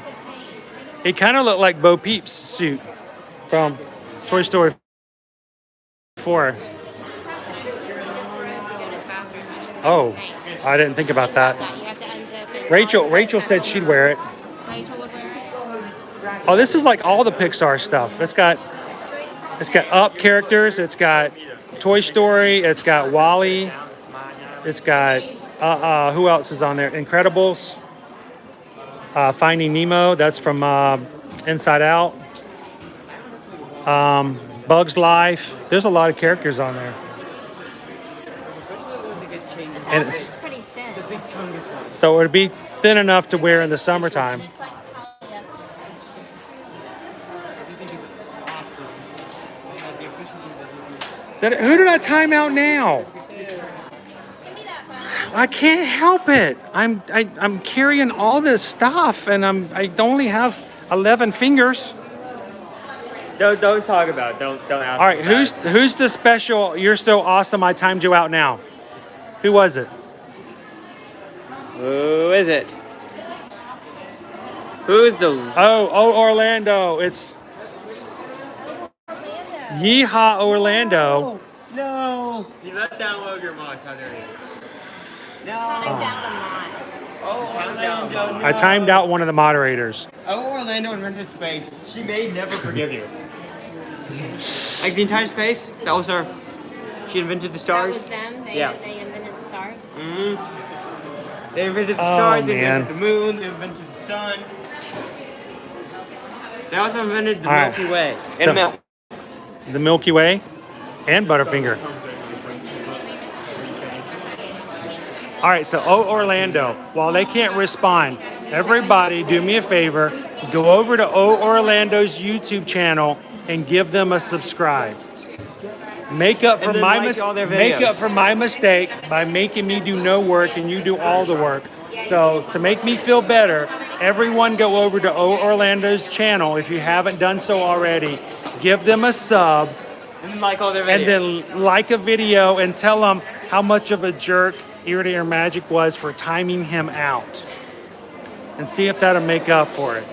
It kind of looked like Bo Peep's suit from Toy Story 4. Oh, I didn't think about that. Rachel said she'd wear it. Oh, this is like all the Pixar stuff. It's got Up characters. It's got Toy Story. It's got Wall-E. It's got who else is on there? Incredibles. Finding Nemo. That's from Inside Out. Bug's Life. There's a lot of characters on there. And it's pretty thin. so it would be thin enough to wear in the summertime. Who did I time out now? I can't help it. I'm carrying all this stuff, and I only have 11 fingers. Don't talk about it. Don't ask. All right, who's the special? You're so awesome. I timed you out now. Who was it? Who is it? Who's the? Oh, Orlando. It's Yeehaw Orlando. No. You let download your mods. How dare you? I timed out one of the moderators. Oh, Orlando invented space. She may never forgive you. Like the entire space, that was her. She invented the stars. That was them? They invented the stars? Mm-hmm. They invented the stars, they invented the moon, they invented the sun. They also invented the Milky Way. And milk. The Milky Way and Butterfinger. All right, so Orlando, while they can't respond, everybody do me a favor, go over to Orlando's YouTube channel and give them a subscribe. Make up for my mistake by making me do no work and you do all the work. So to make me feel better, everyone go over to Orlando's channel if you haven't done so already. Give them a sub. And like all their videos. And then like a video and tell them how much of a jerk Ear to Ear Magic was for timing him out. And see if that'll make up for it.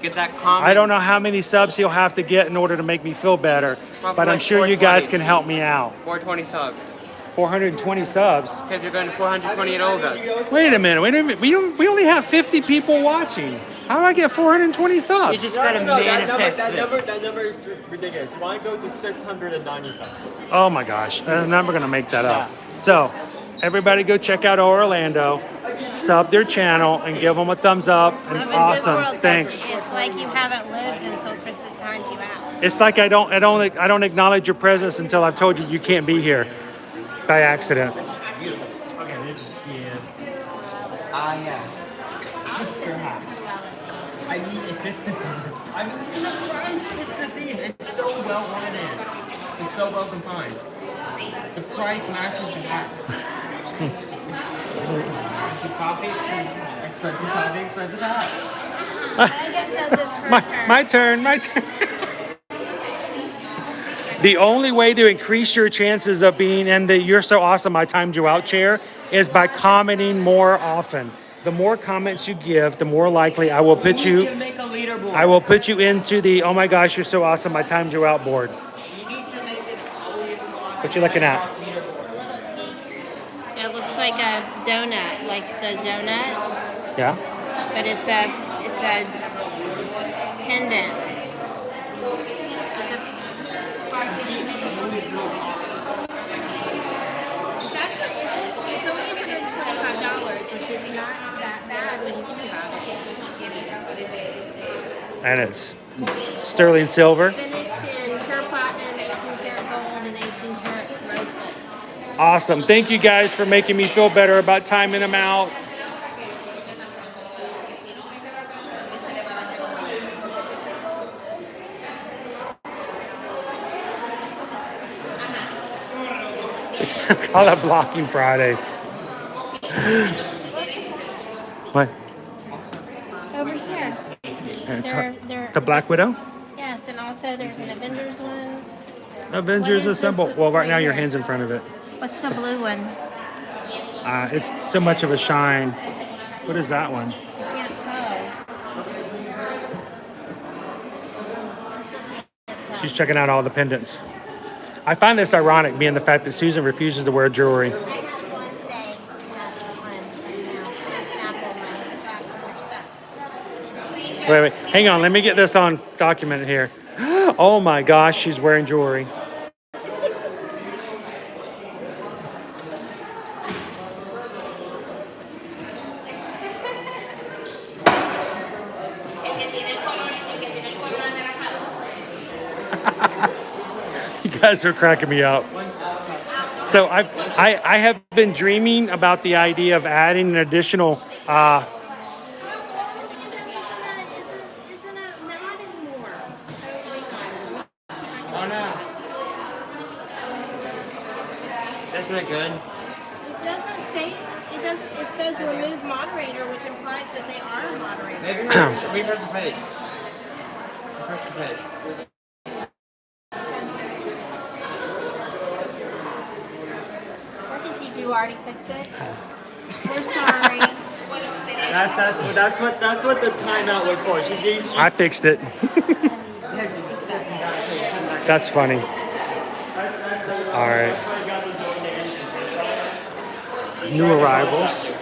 Get that comment. I don't know how many subs he'll have to get in order to make me feel better, but I'm sure you guys can help me out. 420 subs. 420 subs? Because you're going to 420 at Olga's. Wait a minute. We only have 50 people watching. How do I get 420 subs? You just gotta manifest that number is ridiculous. Why go to 690 subs? Oh my gosh, I'm never gonna make that up. So, everybody go check out Orlando, sub their channel, and give them a thumbs up. And awesome, thanks. It's like you haven't lived until Chris has timed you out. It's like I don't acknowledge your presence until I've told you you can't be here by accident. Okay, this is yes. I mean, it fits the theme. I mean, it fits the theme. It's so well ordered. It's so well combined. The price matches the hat. Expensive coffee, expensive hat. Megan says it's her turn. My turn. The only way to increase your chances of being in the "You're So Awesome, I Timed You Out" chair is by commenting more often. The more comments you give, the more likely I will put you. I will put you into the "Oh my gosh, you're so awesome, I timed you out" board. What you looking at? It looks like a donut, like the donut. Yeah. But it's a pendant. It's a sparkling pendant. It's actually it's only $125, which is not that bad when you think about it. And it's sterling silver. Finished in pure platinum, 18 karat gold, and 18 karat rose gold. Awesome. Thank you guys for making me feel better about timing them out. Call that Blocking Friday. What? Over here. They're the Black Widow? Yes, and also there's an Avengers one. Avengers Assemble. Well, right now your hand's in front of it. What's the blue one? It's so much of a shine. What is that one? I can't tell. She's checking out all the pendants. I find this ironic, being the fact that Susan refuses to wear jewelry. I had one today. Wait, hang on. Let me get this on document here. Oh my gosh, she's wearing jewelry. You guys are cracking me up. So I have been dreaming about the idea of adding an additional That's not good. It doesn't say, it says remove moderator, which implies that they are a moderator. Maybe refresh the page. Refresh the page. What did you do? Already fix it? We're sorry. That's what the timeout was for. I fixed it. That's funny. All right. new arrivals.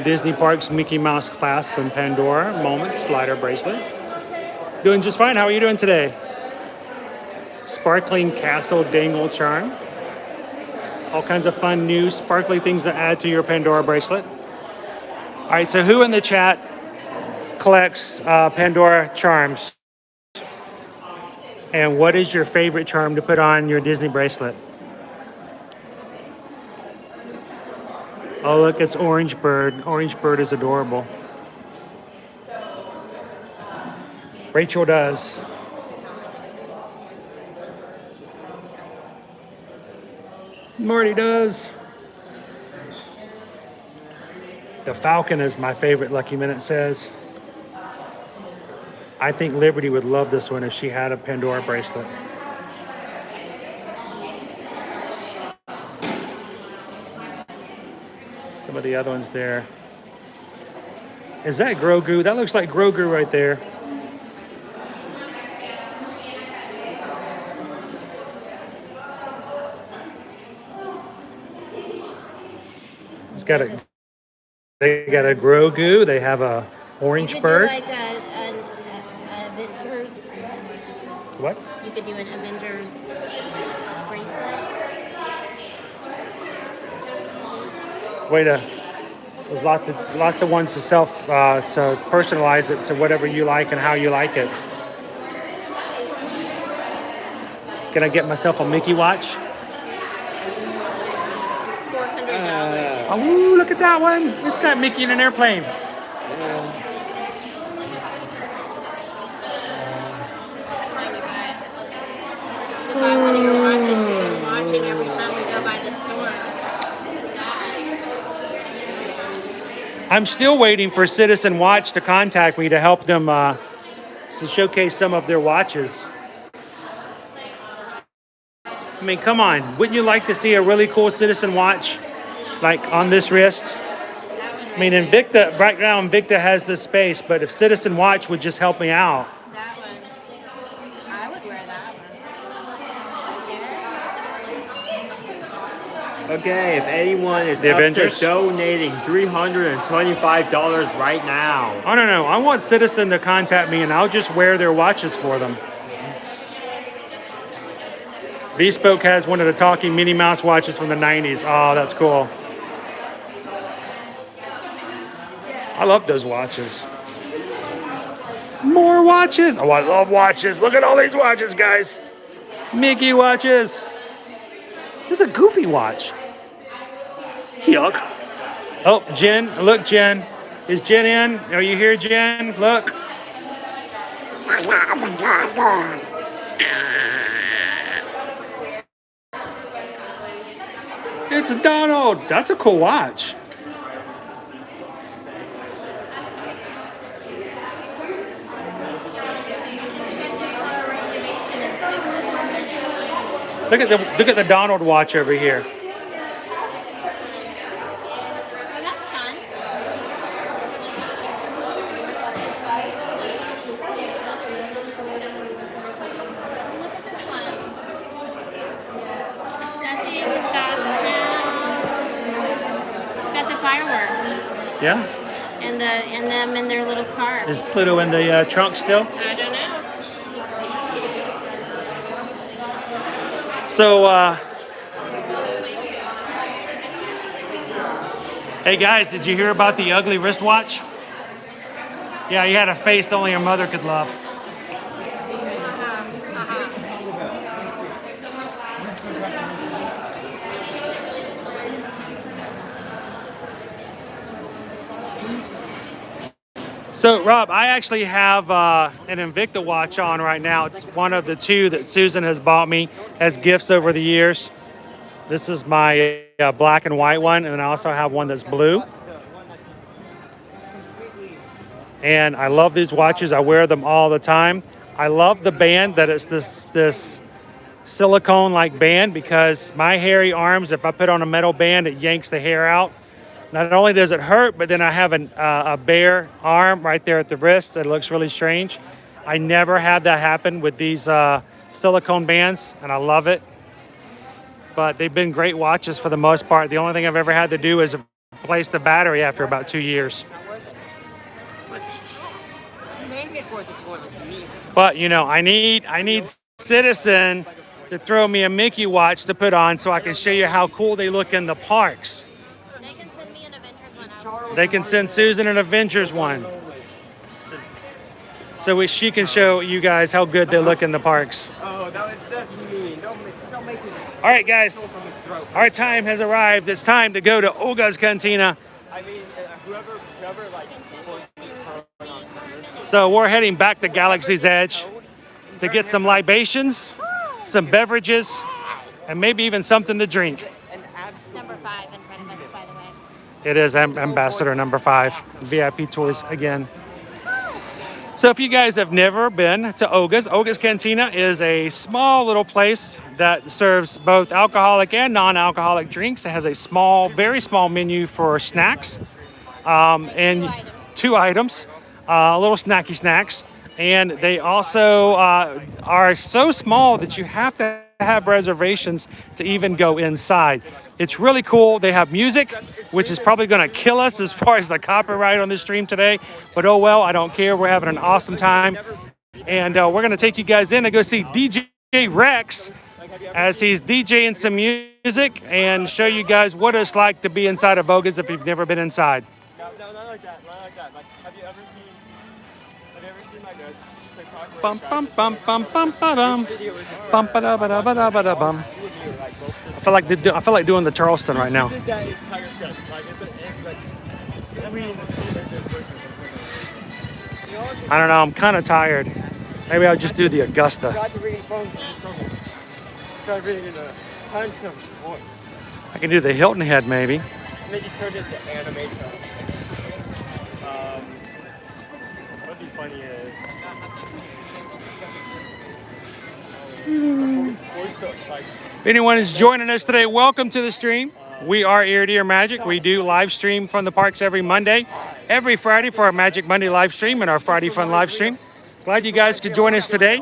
Disney Parks Mickey Mouse clasp and Pandora Moment slider bracelet. Doing just fine. How are you doing today? Sparkling Castle Dangle charm. All kinds of fun new sparkly things to add to your Pandora bracelet. All right, so who in the chat collects Pandora charms? And what is your favorite charm to put on your Disney bracelet? Oh, look, it's Orange Bird. Orange Bird is adorable. Rachel does. Marty does. The Falcon is my favorite, Lucky Minute says. I think Liberty would love this one if she had a Pandora bracelet. Some of the other ones there. Is that Grogu? That looks like Grogu right there. They got a Grogu. They have a Orange Bird. You could do like an Avengers. What? You could do an Avengers bracelet. There's lots of ones to to personalize it to whatever you like and how you like it. Can I get myself a Mickey watch? It's $400. Oh, look at that one. It's got Mickey in an airplane. Buy one of your watches. You've been watching every time we go by the store. I'm still waiting for Citizen Watch to contact me to help them to showcase some of their watches. I mean, come on. Wouldn't you like to see a really cool Citizen Watch like on this wrist? I mean, Invicta, right now Invicta has this space, but if Citizen Watch would just help me out. That one. I would wear that one. Okay, if anyone is The up Avengers? to donating $325 right now. I don't know. I want Citizen to contact me and I'll just wear their watches for them. Bespoke has one of the talking Minnie Mouse watches from the 90s. Oh, that's cool. I love those watches. More watches. Oh, I love watches. Look at all these watches, guys. Mickey watches. There's a Goofy watch. Yuck. Oh, Jen. Look, Jen. Is Jen in? Are you here, Jen? Look. It's Donald. That's a cool watch. Look at the Donald watch over here. Oh, that's fun. Look at this one. That thing, it's got the sound. It's got the fireworks. Yeah. And them in their little car. Is Pluto in the trunk still? I don't know. So, hey guys, did you hear about the ugly wristwatch? Yeah, he had a face only a mother could love. So, Rob, I actually have an Invicta watch on right now. It's one of the two that Susan has bought me as gifts over the years. This is my black and white one, and I also have one that's blue. And I love these watches. I wear them all the time. I love the band, that it's this silicone-like band, because my hairy arms, if I put on a metal band, it yanks the hair out. Not only does it hurt, but then I have a bare arm right there at the wrist. It looks really strange. I never had that happen with these silicone bands, and I love it. but they've been great watches for the most part. The only thing I've ever had to do is replace the battery after about 2 years. Maybe it's worth it for me. But you know, I need Citizen to throw me a Mickey watch to put on so I can show you how cool they look in the parks. They can send me an Avengers one. They can send Susan an Avengers one. So she can show you guys how good they look in the parks. Oh, that's mean. Don't make me. All right, guys. Our time has arrived. It's time to go to Olga's Cantina. I mean, whoever like. So we're heading back to Galaxy's Edge to get some libations, some beverages, and maybe even something to drink. Number 5 in front of us, by the way. It is Ambassador number 5, VIP tours again. So if you guys have never been to Olga's Cantina is a small little place that serves both alcoholic and non-alcoholic drinks. It has a small, very small menu for snacks, and 2 items, little snacky snacks. And they also are so small that you have to have reservations to even go inside. It's really cool. They have music, which is probably going to kill us as far as the copyright on this stream today. But oh well, I don't care. We're having an awesome time. And we're going to take you guys in to go see DJ Rex as he's DJing some music and show you guys what it's like to be inside of Olga's if you've never been inside. No, not like that. Not like that. Like, have you ever seen like a TikTok where Bum bum bum bum bum ba-dum. Bum ba-da-ba-da-ba-da-ba-da-bum. I feel like doing the Charleston right now. I don't know. I'm kind of tired. Maybe I'll just do the Augusta. I can do the Hilton Head maybe. They just turned it into animation. What'd be funny is. If anyone is joining us today, welcome to the stream. We are Ear to Ear Magic. We do live stream from the parks every Monday, every Friday for our Magic Monday live stream and our Friday Fun live stream. Glad you guys could join us today.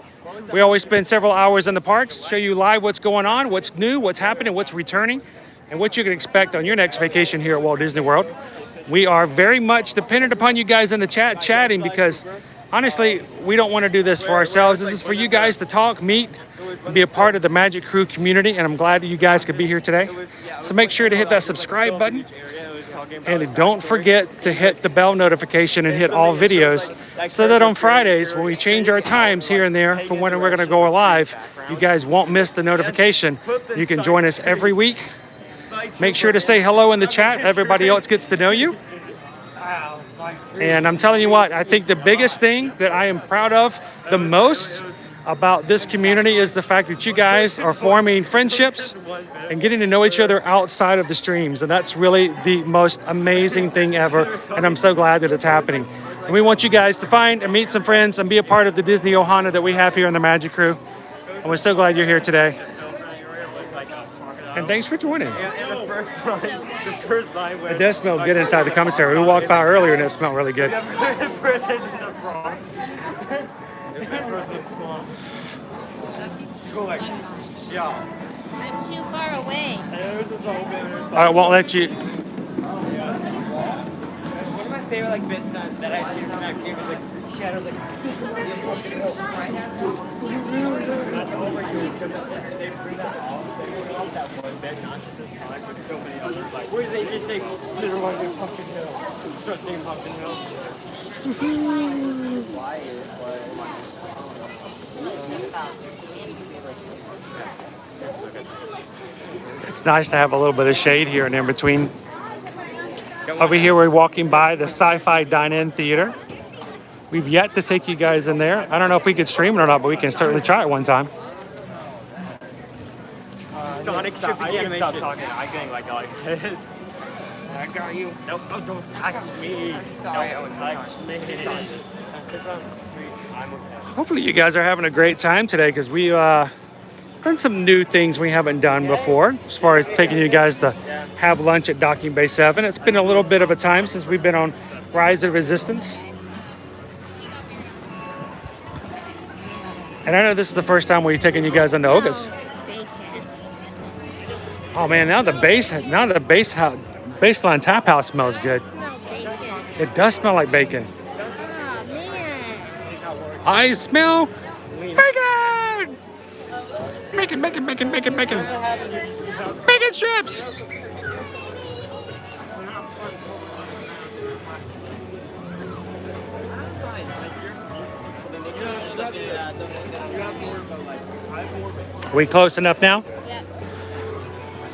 We always spend several hours in the parks, show you live what's going on, what's new, what's happening, what's returning, and what you can expect on your next vacation here at Walt Disney World. We are very much dependent upon you guys in the chat chatting because honestly, we don't want to do this for ourselves. This is for you guys to talk, meet, and be a part of the Magic Crew community, and I'm glad that you guys could be here today. So make sure to hit that subscribe button, and don't forget to hit the bell notification and hit all videos so that on Fridays, when we change our times here and there for when we're going to go live, you guys won't miss the notification. You can join us every week. Make sure to say hello in the chat. Everybody else gets to know you. And I'm telling you what, I think the biggest thing that I am proud of the most about this community is the fact that you guys are forming friendships and getting to know each other outside of the streams. And that's really the most amazing thing ever. And I'm so glad that it's happening. And we want you guys to find and meet some friends and be a part of the Disney Ohana that we have here in the Magic Crew. And we're so glad you're here today. And thanks for joining. The first line it does smell good inside the commissary. We walked by earlier and it smelled really good. I'm too far away. I won't let you. One of my favorite bits that I see from that game is shadow that's over you because they bring that off. They love that one bit, not just this time, but so many others. Where they just say, "Little one in Pumpkin Hill," start saying Pumpkin Hill. It's nice to have a little bit of shade here and in between. Over here, we're walking by the Sci-Fi Dine-In Theater. We've yet to take you guys in there. I don't know if we could stream it or not, but we can certainly try it one time. Sonic stop talking. I'm getting like this. I got you. Nope, don't touch me. Sorry, don't touch me. Hopefully you guys are having a great time today because we've done some new things we haven't done before as far as taking you guys to have lunch at Docking Bay 7. It's been a little bit of a time since we've been on Rise of Resistance. And I know this is the first time we're taking you guys into Olga's. Oh man, now the baseline tap house smells good. It does smell like bacon. Oh man. I smell bacon! Bacon, bacon, bacon, bacon, bacon. Bacon strips! Are we close enough now? Yep.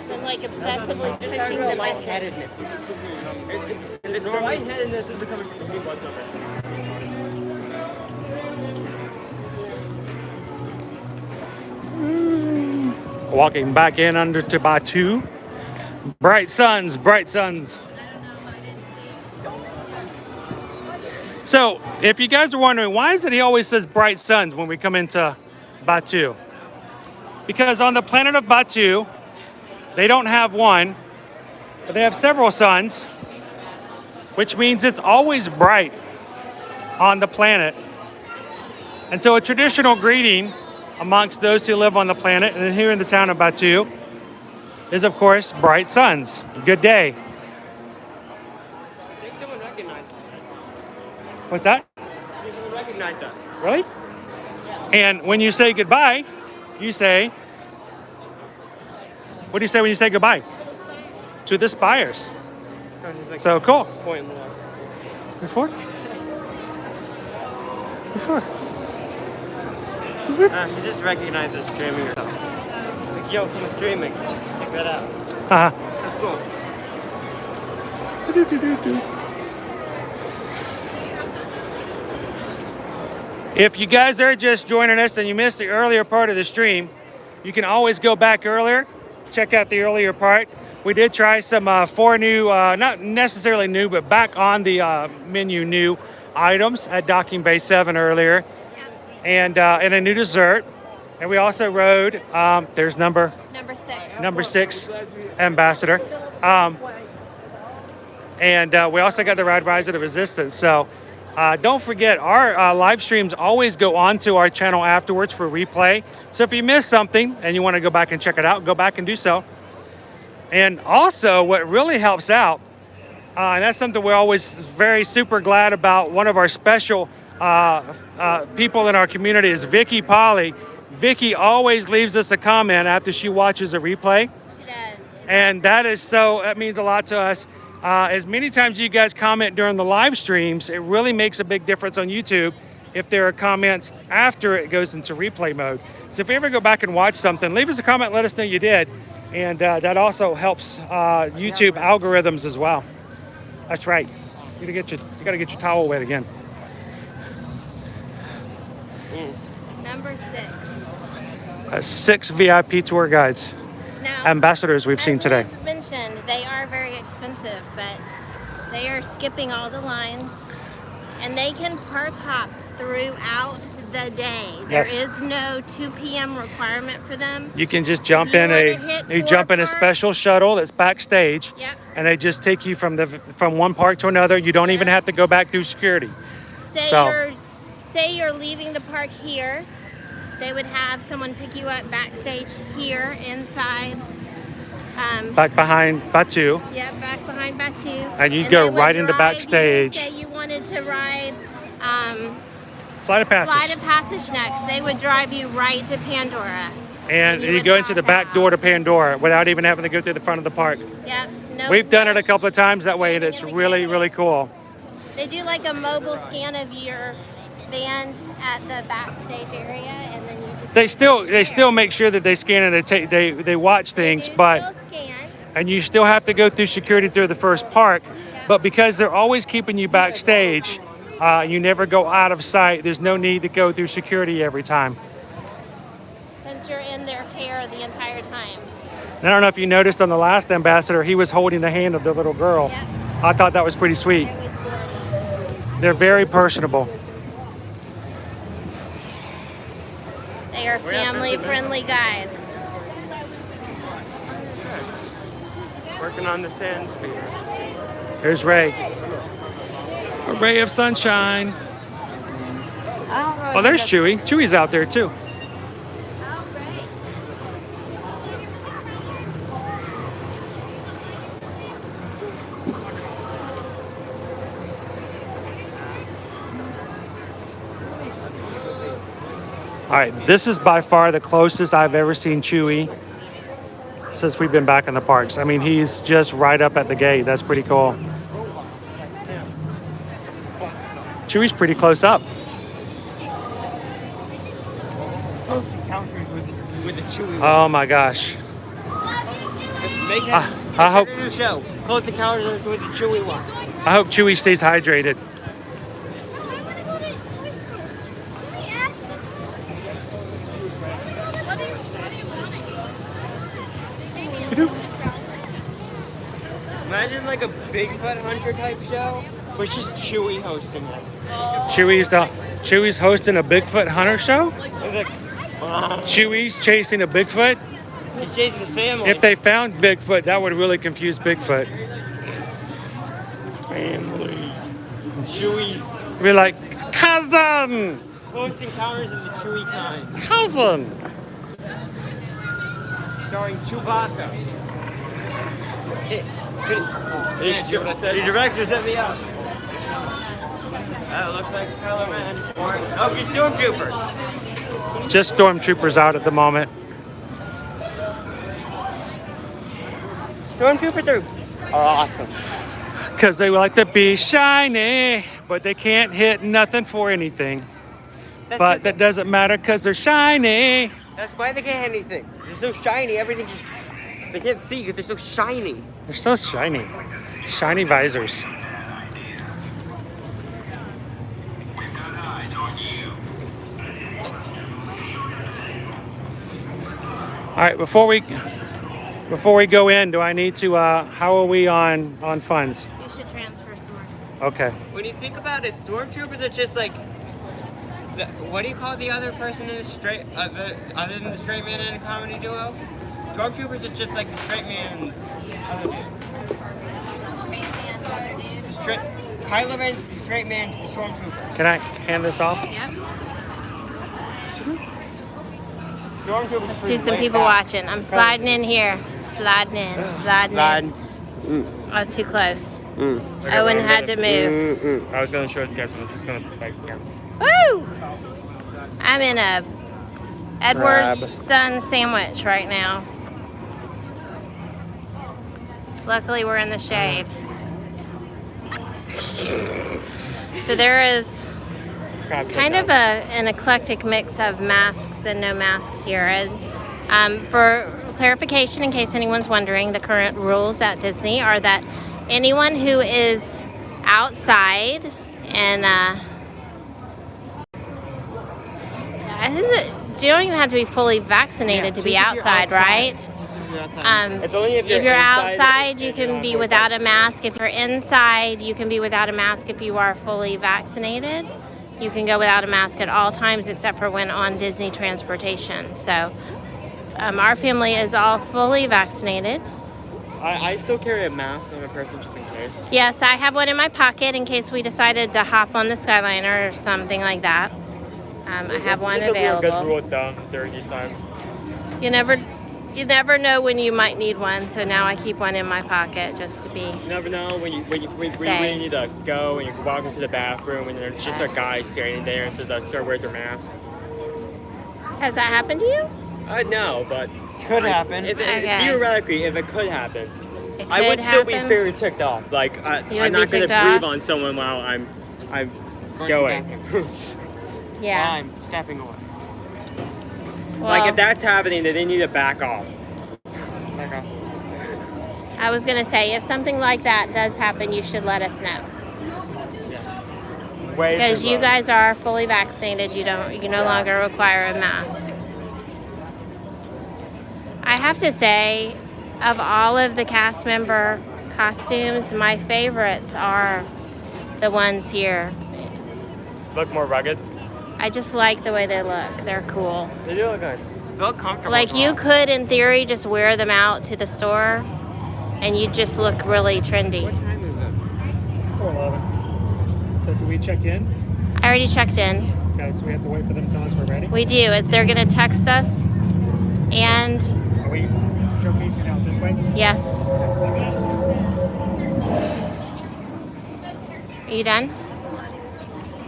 Been like obsessively pushing the button. The lightheadedness isn't coming from me whatsoever. Walking back in under to Batu. Bright suns, bright suns. So, if you guys are wondering, why is it he always says bright suns when we come into Batu? Because on the planet of Batu, they don't have one, but they have several suns, which means it's always bright on the planet. And so a traditional greeting amongst those who live on the planet and here in the town of Batu is, of course, bright suns. Good day. I think someone recognized us. What's that? I think someone recognized us. Really? And when you say goodbye, you say, what do you say when you say goodbye? To the spires. So cool. Point more. Before? She just recognized us streaming or something. It's like, yo, someone's streaming. Check that out. Uh-huh. That's cool. If you guys are just joining us and you missed the earlier part of the stream, you can always go back earlier, check out the earlier part. We did try some 4 new, not necessarily new, but back on the menu new items at Docking Bay 7 earlier, and a new dessert. And we also rode, there's number 6 ambassador. And we also got the ride Rise of the Resistance. So don't forget, our live streams always go onto our channel afterwards for replay. So if you missed something and you want to go back and check it out, go back and do so. And also what really helps out, and that's something we're always very super glad about, one of our special people in our community is Vicky Polly. Vicky always leaves us a comment after she watches a replay. She does. And that means a lot to us. As many times you guys comment during the live streams, it really makes a big difference on YouTube if there are comments after it goes into replay mode. So if you ever go back and watch something, leave us a comment, let us know you did. And that also helps YouTube algorithms as well. That's right. You gotta get your towel wet again. Number 6. 6 VIP tour guides, Now, ambassadors we've seen today. As mentioned, they are very expensive, but they are skipping all the lines, and they can park hop throughout the day. There Yes. is no 2 p.m. requirement for them. You can just jump in a special shuttle that's backstage, Yep. and they just take you from one park to another. You don't even have to go back through security. Say you're leaving the park here, they would have someone pick you up backstage here inside. Back behind Batu. Yeah, back behind Batu. And you they go would right into drive backstage. You, say you wanted to ride Flight of Passage. Flight of Passage next. They would drive you right to Pandora. And you go into the back door to Pandora without even having to go through the front of the park. Yep. No, We've done it a couple of times that way, and it's really, really cool. They do like a mobile scan of your band at the backstage area, and then you just They still make sure that they scan and they watch things, but and you still have to go through security through the first park. But because they're always keeping you backstage, you never go out of sight. There's no need to go through security every time. since you're in their care the entire time. And I don't know if you noticed on the last ambassador, he was holding the hand of the little girl. Yep. I thought that was pretty sweet. They're very personable. They are family-friendly guides. Working on the sand speed. Here's Ray. A ray of sunshine. Oh, there's Chewy. Chewy's out there too. All right, this is by far the closest I've ever seen Chewie since we've been back in the parks. I mean, he's just right up at the gate. That's pretty cool. Chewie's pretty close up. Close encounters with the Chewie. Oh my gosh. Make it, I hope. a new show. Close encounters with the Chewie one. I hope Chewie stays hydrated. Imagine like a Bigfoot hunter type show, but it's just Chewie hosting it. Chewie's hosting a Bigfoot hunter show? It's like, Chewie's chasing a Bigfoot? he's chasing his family. If they found Bigfoot, that would really confuse Bigfoot. Family. Chewie's. Be like, cousin! Close encounters of the Chewie kind. Cousin! Starring Chewbacca. The director set me up. That looks like Kylo Ren. Oh, he's stormtroopers. Just stormtroopers out at the moment. Stormtroopers are awesome. Because they like to be shiny, but they can't hit nothing for anything. But that doesn't matter because they're shiny. That's why they can't hit anything. They're so shiny, everything just... They can't see because they're so shiny. They're so shiny. Shiny visors. All right, before we go in, do I need to, how are we on funds? You should transfer some more. Okay. When you think about it, stormtroopers are just like... what do you call the other person in a straight... other than the straight man in a comedy duo? Stormtroopers are just like the straight man's other dude. Kylo Ren's the straight man to the stormtrooper. Can I hand this off? Yep. Stormtroopers. Let's do some people watching. I'm sliding in here. Sliding in. Oh, too close. Owen had to move. I was going to show his guys, but I'm just going to like, yeah. Woo! I'm in a Edwards Sun sandwich right now. Luckily, we're in the shade. So there is kind of an eclectic mix of masks and no masks here. And for clarification, in case anyone's wondering, the current rules at Disney are that anyone who is outside and you don't even have to be fully vaccinated to be outside, right? It's only if you're outside, you can be without a mask. If you're inside, you can be without a mask if you are fully vaccinated. You can go without a mask at all times except for when on Disney transportation. So our family is all fully vaccinated. I still carry a mask on my person just in case. Yes, I have one in my pocket in case we decided to hop on the Skyliner or something like that. I have one available. Good rule of thumb during these times. You never know when you might need one, so now I keep one in my pocket just to be. You never know when you need to go and you walk into the bathroom and there's just a guy standing there and says, "Sir, where's your mask?" Has that happened to you? No, but could happen. Okay. Theoretically, if it could happen, It I would could still be happen. very ticked off. Like I'm not going to breathe on someone while I'm going. Yeah. I'm stepping away. Well, Like if that's happening, then they need to back off. Back off. I was gonna say, if something like that does happen, you should let us know. Because you guys are fully vaccinated, you no longer require a mask. I have to say, of all of the cast member costumes, my favorites are the ones here. Look more rugged. I just like the way they look. They're cool. They do look nice. They look comfortable. Like you could, in theory, just wear them out to the store, and you just look really trendy. What time is it? 4:11. So do we check in? I already checked in. Okay, so we have to wait for them to tell us we're ready? We do. They're gonna text us, and Are we showcasing out this way? yes. Are you done?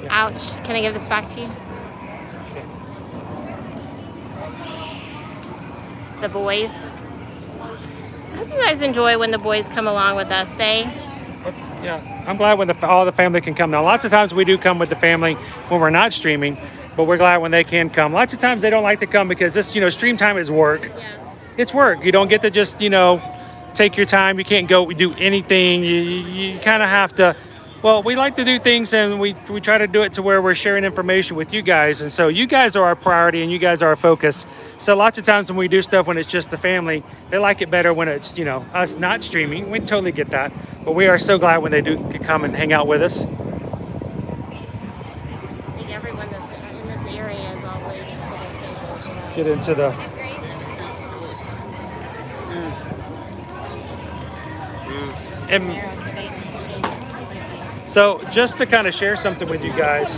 Ouch. Can I give this back to you? the boys. I hope you guys enjoy when the boys come along with us. Yeah, I'm glad when all the family can come. Now, lots of times we do come with the family when we're not streaming, but we're glad when they can come. Lots of times they don't like to come because this, stream time is work. Yeah. It's work. You don't get to just, take your time. You can't go do anything. You kind of have to. Well, we like to do things, and we try to do it to where we're sharing information with you guys. And so you guys are our priority, and you guys are our focus. So lots of times when we do stuff when it's just the family, they like it better when it's, us not streaming. We totally get that. But we are so glad when they do come and hang out with us. I think everyone that's in this area is all waiting for their tables. So. Get into the... So just to kind of share something with you guys,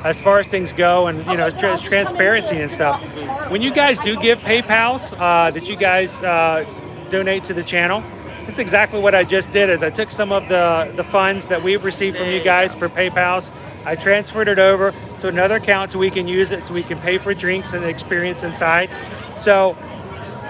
as far as things go, and transparency and stuff. When you guys do give PayPals that you guys donate to the channel, that's exactly what I just did. Is I took some of the funds that we've received from you guys for PayPals, I transferred it over to another account so we can use it, so we can pay for drinks and the experience inside. So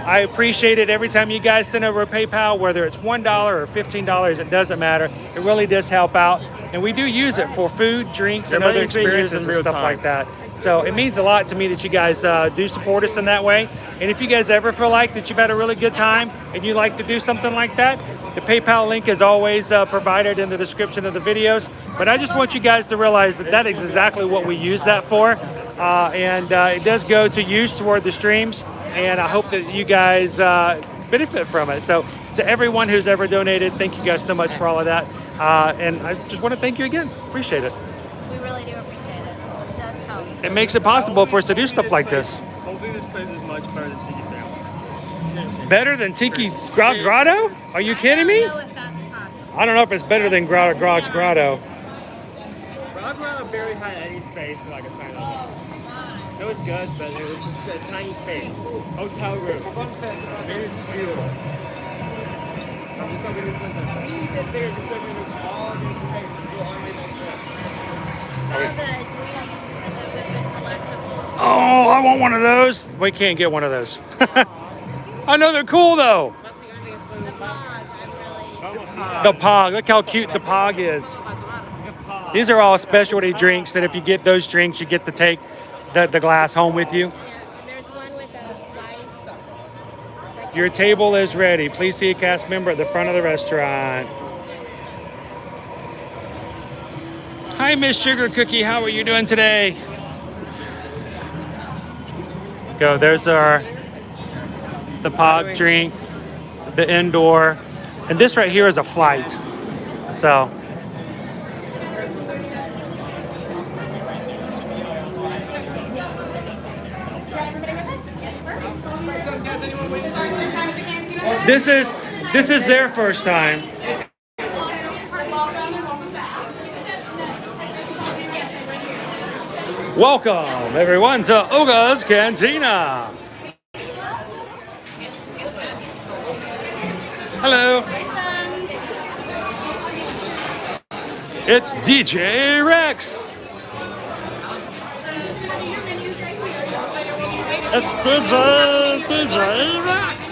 I appreciate it every time you guys send over a PayPal, whether it's $1 or $15, it doesn't matter. It really does help out. And we do use it for food, drinks, and other experiences and stuff like that. So it means a lot to me that you guys do support us in that way. And if you guys ever feel like that you've had a really good time and you like to do something like that, the PayPal link is always provided in the description of the videos. But I just want you guys to realize that that is exactly what we use that for. And it does go to use toward the streams. And I hope that you guys benefit from it. So to everyone who's ever donated, thank you guys so much for all of that. And I just want to thank you again. Appreciate it. We really do appreciate it. It does help. It makes it possible for us to do stuff like this. Hopefully this place is much better than Tiki Sam's. Better than Tiki Grotto? Are you kidding me? I don't know if it's better than Grotto. Grotto barely had any space for like a tiny level. It was good, but it was just a tiny space. Hotel room. Minuscule. This one's a little bit bigger considering there's all this space to go on way back there. Oh, I want one of those. We can't get one of those. I know they're cool though. The Pog. Look how cute the Pog is. These are all specialty drinks that if you get those drinks, you get to take the glass home with you. Yeah, and there's one with the lights. Your table is ready. Please see a cast member at the front of the restaurant. Hi, Miss Sugar Cookie. How are you doing today? Go. There's the Pog drink, the indoor, and this right here is a flight. So. This is their first time. Welcome everyone to Oga's Cantina. Hello. It's DJ Rex. It's DJ Rex.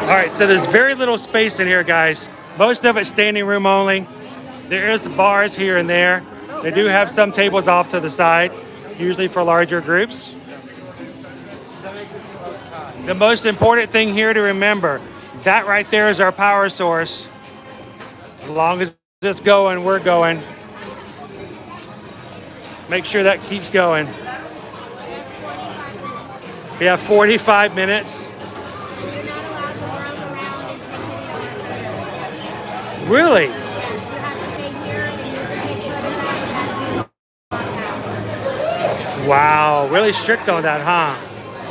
All right, so there's very little space in here, guys. Most of it's standing room only. There is bars here and there. They do have some tables off to the side, usually for larger groups. The most important thing here to remember, that right there is our power source. As long as it's going, we're going. Make sure that keeps going. We have 45 minutes. Really? Wow, really strict on that, huh?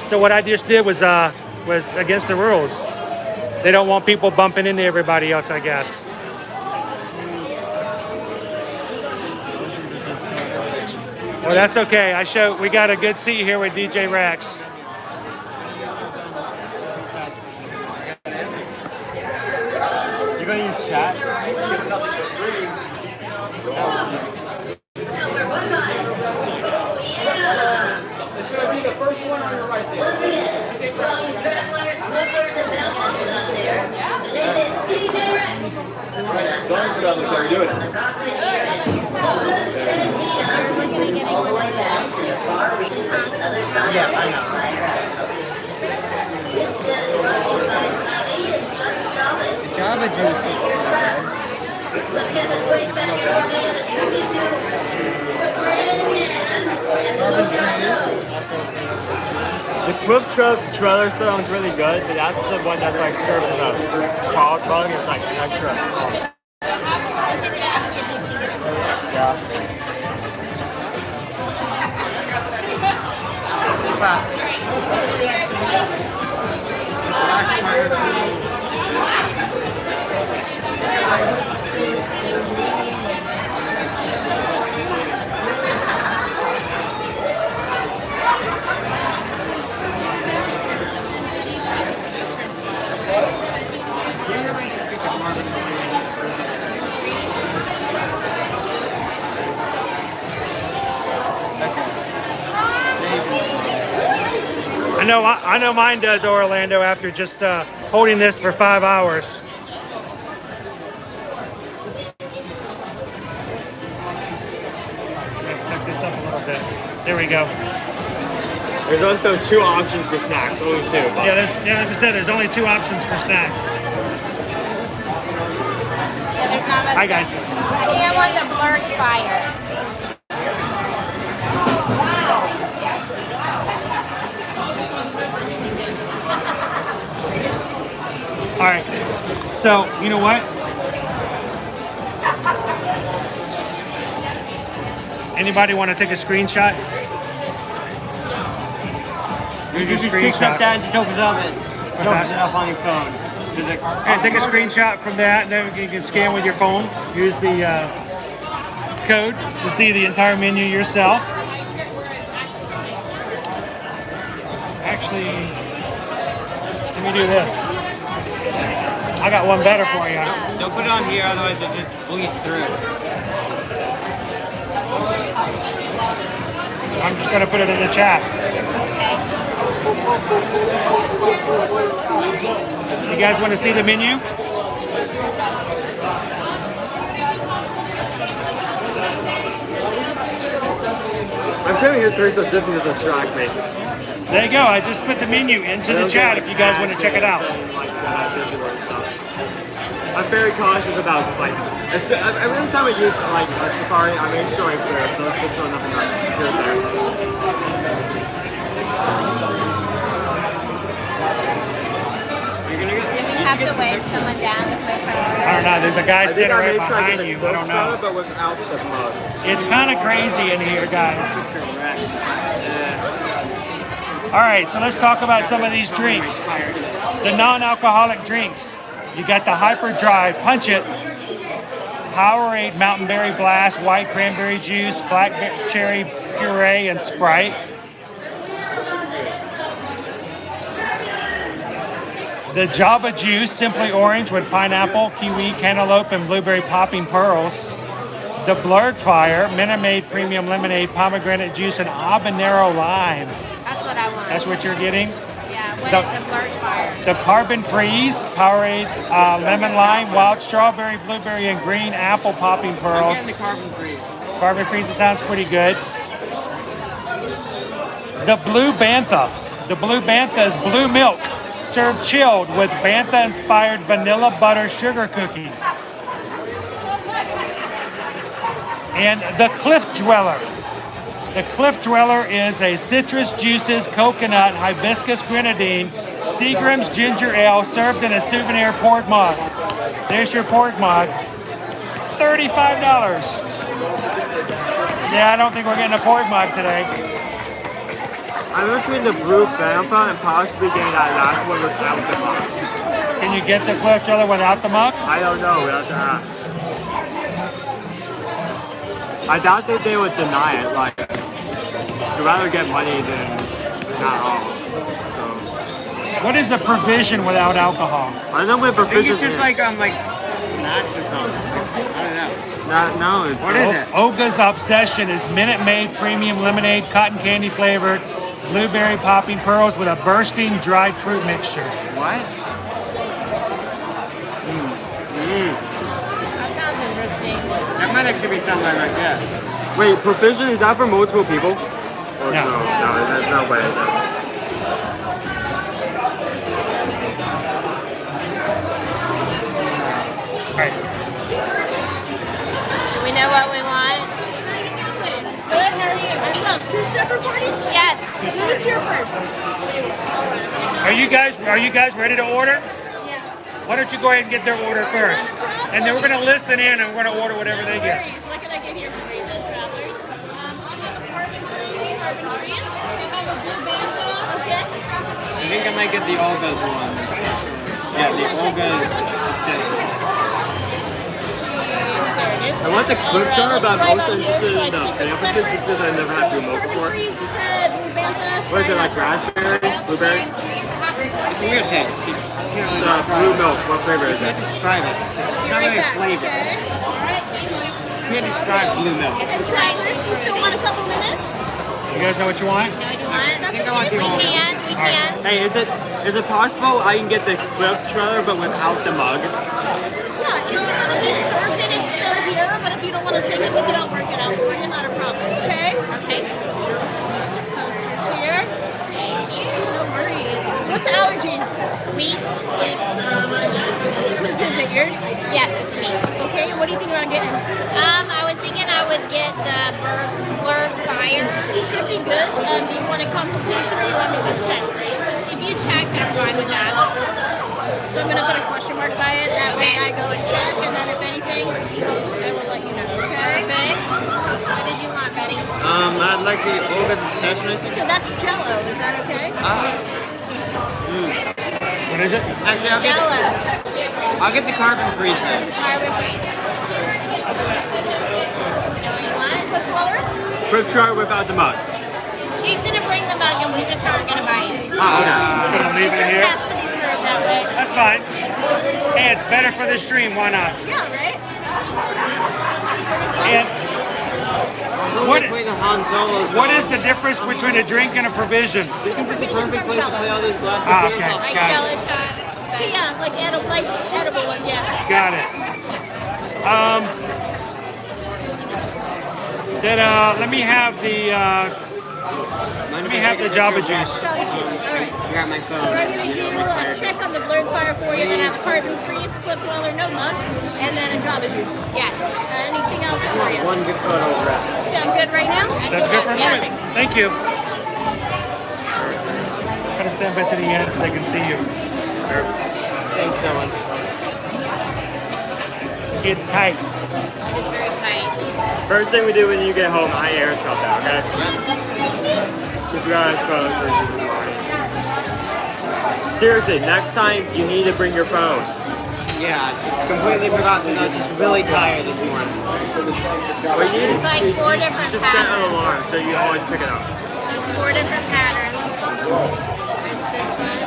So what I just did was against the rules. They don't want people bumping into everybody else, I guess. Well, that's okay. We got a good seat here with DJ Rex. You gonna use chat? It's gonna be the first one on your right there. Once again, for all you travelers, smugglers, and vagabonds out there, the name is DJ Rex. Don't travelers, how are you doing? From the Gauntlet area, Olga's Cantina, all the way back to the far reaches on the other side of the Empire Outpost. This set is brought to you by Savi and Sun Solid. Java juice. Let's get this place back in order with a tribute to the Grand Man and the Lookout Nose. The Cliff trailer sounds really good, but that's the one that's like served in a quad bug. It's like extra. I know mine does, Orlando, after just holding this for 5 hours. Tuck this up a little bit. There we go. There's also 2 options for snacks, only 2. But Yeah, like I said, there's only 2 options for snacks. Yeah, there's not much. Hi, guys. I think I want the blurred fire. All right, so you know what? Anybody want to take a screenshot? You just pick up that and just opens up it. It opens it up on your phone. Okay, take a screenshot from that, and then you can scan with your phone. Use the code to see the entire menu yourself. Actually, let me do this. I got one better for you. Don't put it on here, otherwise it just bleeds through. I'm just going to put it in the chat. You guys want to see the menu? I'm telling you, history, so Disney doesn't shock me. There you go. I just put the menu into the chat if you guys want to check it out. I'm very cautious about like every time I use like a Safari, I make sure I'm clear, so let's just throw nothing like here there. Do we have to wave someone down to place our order? I don't know. There's a guy standing right behind you. I don't know. But without the mug. It's kind of crazy in here, guys. All right, so let's talk about some of these drinks. The non-alcoholic drinks. You got the Hyper Dry, Punch It, Powerade, Mountain Berry Blast, White Cranberry Juice, Black Cherry Puree, and Sprite. The Java Juice, Simply Orange with pineapple, kiwi, cantaloupe, and blueberry popping pearls. The Blurred Fire, Minute Maid Premium Lemonade, Pomegranate Juice, and Habanero Lime. That's what I want. That's what you're getting? Yeah, what is the blurred fire? The Carbon Freeze, Powerade, Lemon Lime, Wild Strawberry, Blueberry, and Green Apple Popping Pearls. I'm getting the Carbon Freeze. Carbon Freeze, it sounds pretty good. The Blue Bantha. The Blue Bantha is blue milk, served chilled with Bantha-inspired vanilla butter sugar cookie. And the Cliff Dweller. The Cliff Dweller is a citrus juices, coconut, hibiscus grenadine, Seagram's ginger ale served in a souvenir port mug. There's your port mug. $35. Yeah, I don't think we're getting a port mug today. I'm between the Blue Bantha and possibly getting that last one without the mug. Can you get the Cliff Dweller without the mug? I don't know, we'll have to ask. I doubt that they would deny it, like... I'd rather get money than not all. So. What is a provision without alcohol? I don't know what I think provision it's just is. like snacks or something. I don't know. No, it's What is it? Oga's Obsession is Minute Maid premium lemonade, cotton candy flavored, blueberry popping pearls with a bursting dried fruit mixture. What? That sounds interesting. That might actually be something like that. Wait, provision, is that for multiple people? Or No. No, there's no way. Right. Do we know what we want? Good, how are you? I saw 2 separate parties? Yes. Who was here first? Are you guys ready to order? Yeah. Why don't you go ahead and get their order first? And then we're gonna listen in and we're gonna order whatever they get. What can I get here for you, travelers? I'll have a carbon free, carbon free. We have a blue band. Okay. I think I might get the Olga's one. Yeah, the Olga's. I want the clip jar, but I'm also interested in the pamphlet just because I never had to remote before. What is it, like raspberry? Blueberry? It's a weird taste. Blue milk, what flavor is You it? can't describe it. It's not really a flavor. You can't describe blue milk. And travelers, you still want a couple minutes? You guys know what you want? No, do you want? I think I want the We Olga. can. We can. Hey, is it possible I can get the cliff trailer but without the mug? Yeah, it's gonna be served and it's still here, but if you don't want to take it, we can all work it out for you, not a problem. Okay? Okay. Posters here. No worries. What's the allergy? Wheat. Is it yours? Yes, it's me. Okay, what do you think about getting? I was thinking I would get the Berg Fire. It should be good. Do you want a consultation or you want me to just check? If you check, I'm fine with that. So I'm gonna put a question mark by it. That way I go and check, and then if anything, I will let you know. Okay? Perfect. What did you want, Betty? I'd like the Olga's Obsession. So that's Jello. Is that okay? What is it? Actually, I'll get the carbon freeze then. Carbon freeze. You know what you want? What color? Cliff trailer without the mug. She's gonna bring the mug and we just aren't gonna buy it. We're gonna leave it Just here. has to be served that way. That's fine. Hey, it's better for the stream. Why not? Yeah, right? And What is the difference between a drink and a provision? This is the perfect place to play all these glass Ah, of beer. okay. Like Got Jello it. shots. But Yeah, like edible ones, yeah. Got it. Then let me have the Java juice. I got my phone. So I'm going to do a check on the blurred fire for you, then have a carbon freeze, clip weller, no mug, and then a Java juice. yes. Anything else for you? One good photo wrap. Sound good right now? That's good for a Yeah. moment. Thank you. Gotta stand back to the end so they can see you. Thanks, Owen. It's tight. It is very tight. First thing we do when you get home, I air shop that, okay? Keep your eyes closed. Seriously, next time you need to bring your phone. Yeah, I completely forgot that I was just really tired this morning. What you need There's like 4 is different just set an patterns. alarm so you always pick it up. There's 4 different patterns. There's this one.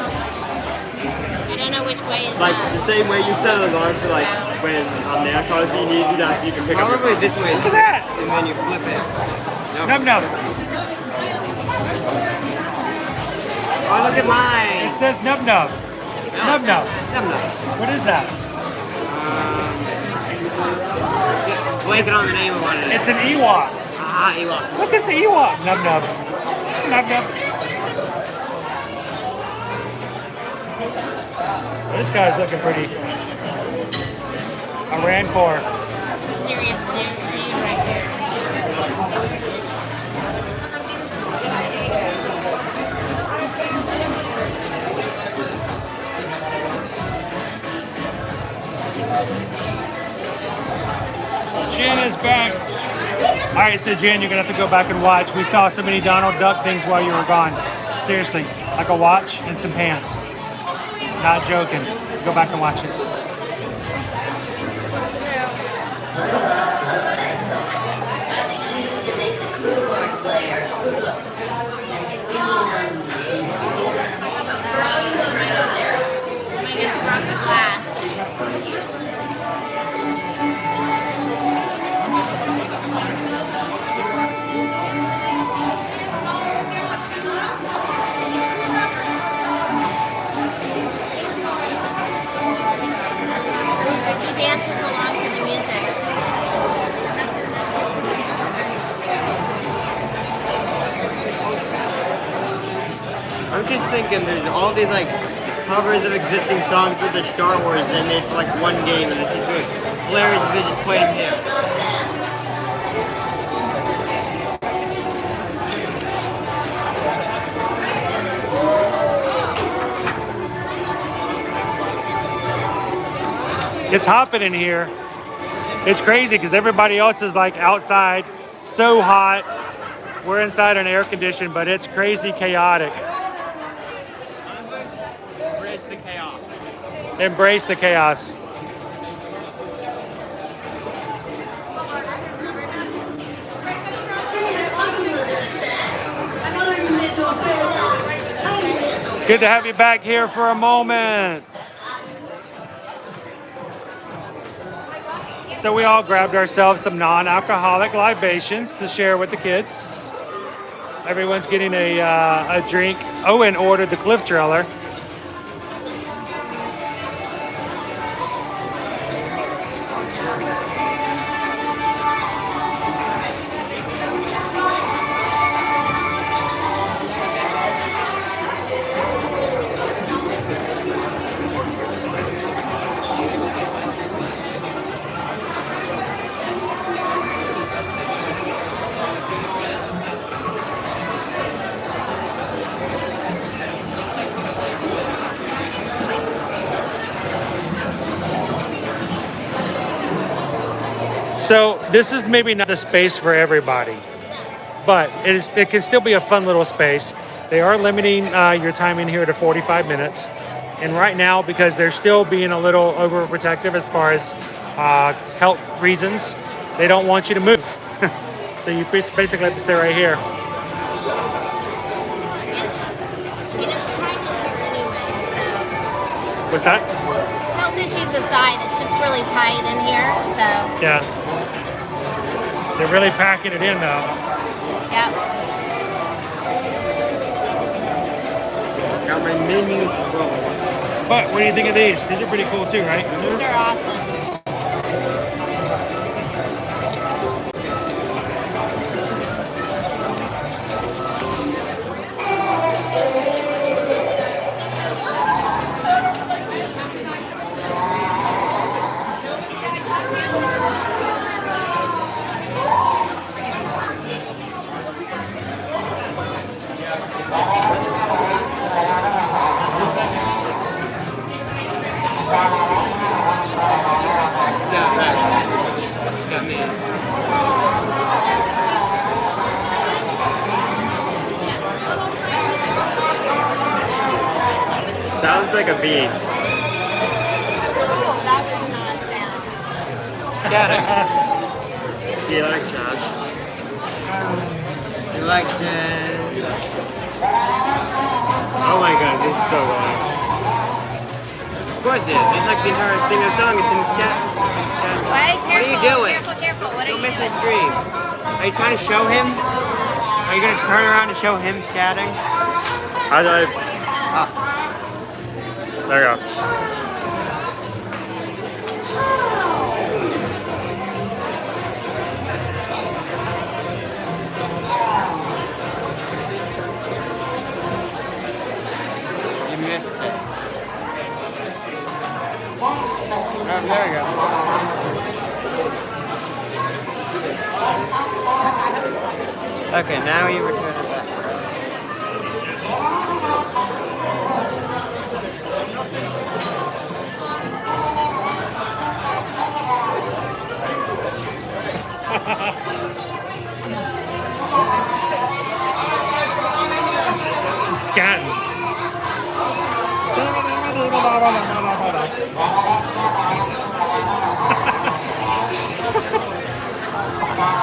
I don't know which way is Like up. the same way you set an alarm for like when nail calls you need to do that so you can pick up your Probably phone. this way. Look at that. And then you flip it. Num num. Oh, look at mine. It says nub nub. Nub nub. Num num. What is that? Blanking on the name of what it is. It's an Ewok. Ah, Ewok. Look, it's an Ewok. Nub nub. Nub nub. This guy's looking pretty. A Rancor. Serious dude right here. Jen is back. All right, so Jen, you're gonna have to go back and watch. We saw so many Donald Duck things while you were gone. Seriously, like a watch and some pants. Not joking. Go back and watch it. As he chooses to make the crew card player. weekend, there's all these like covers of existing songs with the Star Wars they made for like one game, and it's just good. Hilarious if they just played them here. It's hopping in here. It's crazy because everybody else is like outside, so hot. We're inside an air conditioned, but it's crazy chaotic. Embrace the chaos. Embrace the chaos. Good to have you back here for a moment. So we all grabbed ourselves some non-alcoholic libations to share with the kids. Everyone's getting a drink. Owen ordered the Cliff Trailer. So this is maybe not a space for everybody, but it can still be a fun little space. They are limiting your time in here to 45 minutes. And right now, because they're still being a little overprotective as far as health reasons, they don't want you to move. So you basically have to stay right here. What's that? Health issues aside, it's just really tight in here, so. Yeah. They're really packing it in though. Yep. Got my menu scroll. But what do you think of these? These are pretty cool too, right? These are awesome. Sounds like a bee. Oh, that was not sound. Static. Do you like Josh? You like Jen? Oh my god, this is so long. Of course it is. It's like the entire thing of the song. It's in scat. Wait, careful, What are you doing? Careful, careful. What are Don't you miss doing? his dream. Are you trying to show him? Are you going to turn around to show him scatting? How do I? There you go. You missed it. Oh, there you go. Okay, now you return it back. Scatting.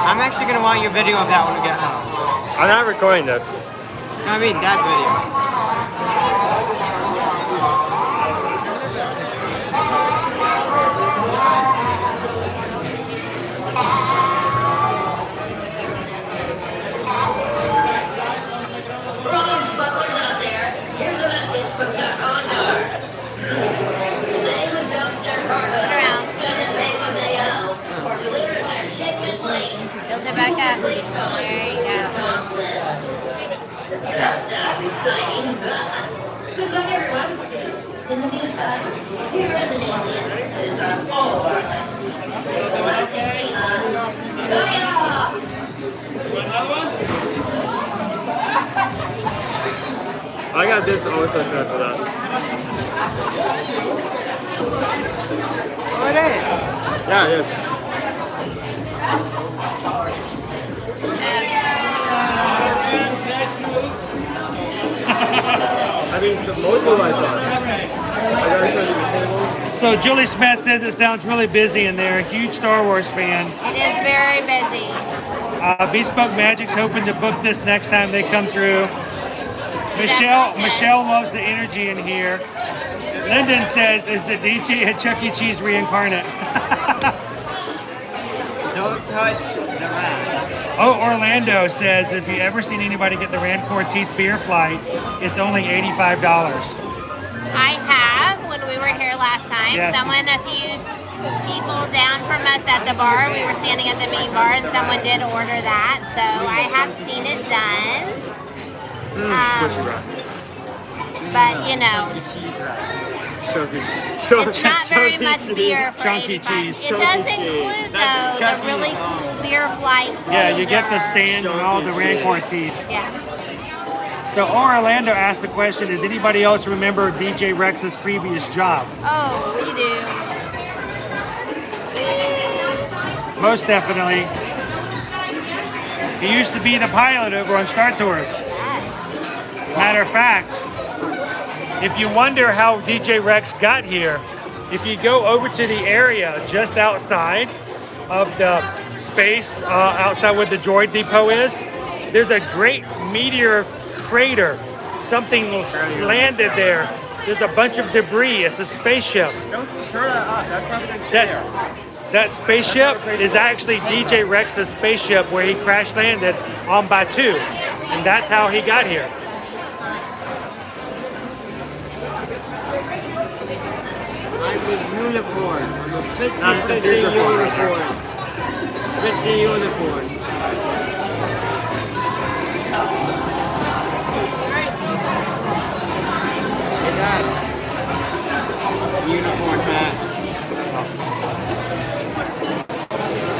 I'm actually going to want your video of that when we get home. I'm not recording this. No, I mean Dad's video. For all you smugglers out there, here's a message from the Condor. If any of the dumpster cargo doesn't pay what they owe, or delivers their shipment late, Tilt it back up. placed on There you the go. top list. That sounds exciting. Good luck, everyone. In the meantime, here is an alien that is on all of our lists. They will likely be on Gaia! I got this also stuff for that. Oh, it is. Yeah, it is. I mean, some local lights on. I gotta show you the tables. So Julie Smith says it sounds really busy in there. Huge Star Wars fan. It is very busy. Bespoke Magic's hoping to book this next time they come through. Michelle loves the energy in here. Lyndon says, is the DJ at Chuck E. Cheese reincarnate? Don't touch the rat. Oh, Orlando says, if you ever seen anybody get the Rancor Teeth beer flight, it's only $85. I have when we were here last time. Yes. Someone, a few people down from us at the bar, we were standing at the main bar, and someone did order that. So I have seen it done. But you know, it's not very much beer for Chunky 85. cheese. It does include though the really cool beer flight. Yeah, you get the holder. stand and all the Rancor teeth. Yeah. So Orlando asked the question, does anybody else remember DJ Rex's previous job? Oh, we do. Most definitely. He used to be the pilot over on Star Tours. Matter of fact, if you wonder how DJ Rex got here, if you go over to the area just outside of the space, outside where the droid depot is, there's a great meteor crater. Something landed there. There's a bunch of debris. It's a spaceship. Don't turn that off. That's probably there. That spaceship is actually DJ Rex's spaceship where he crash landed on Batu. And that's how he got here. I'm a unicorn. I'm a 50 unicorn. 50 unicorn. Hey, Dad. Unicorn hat.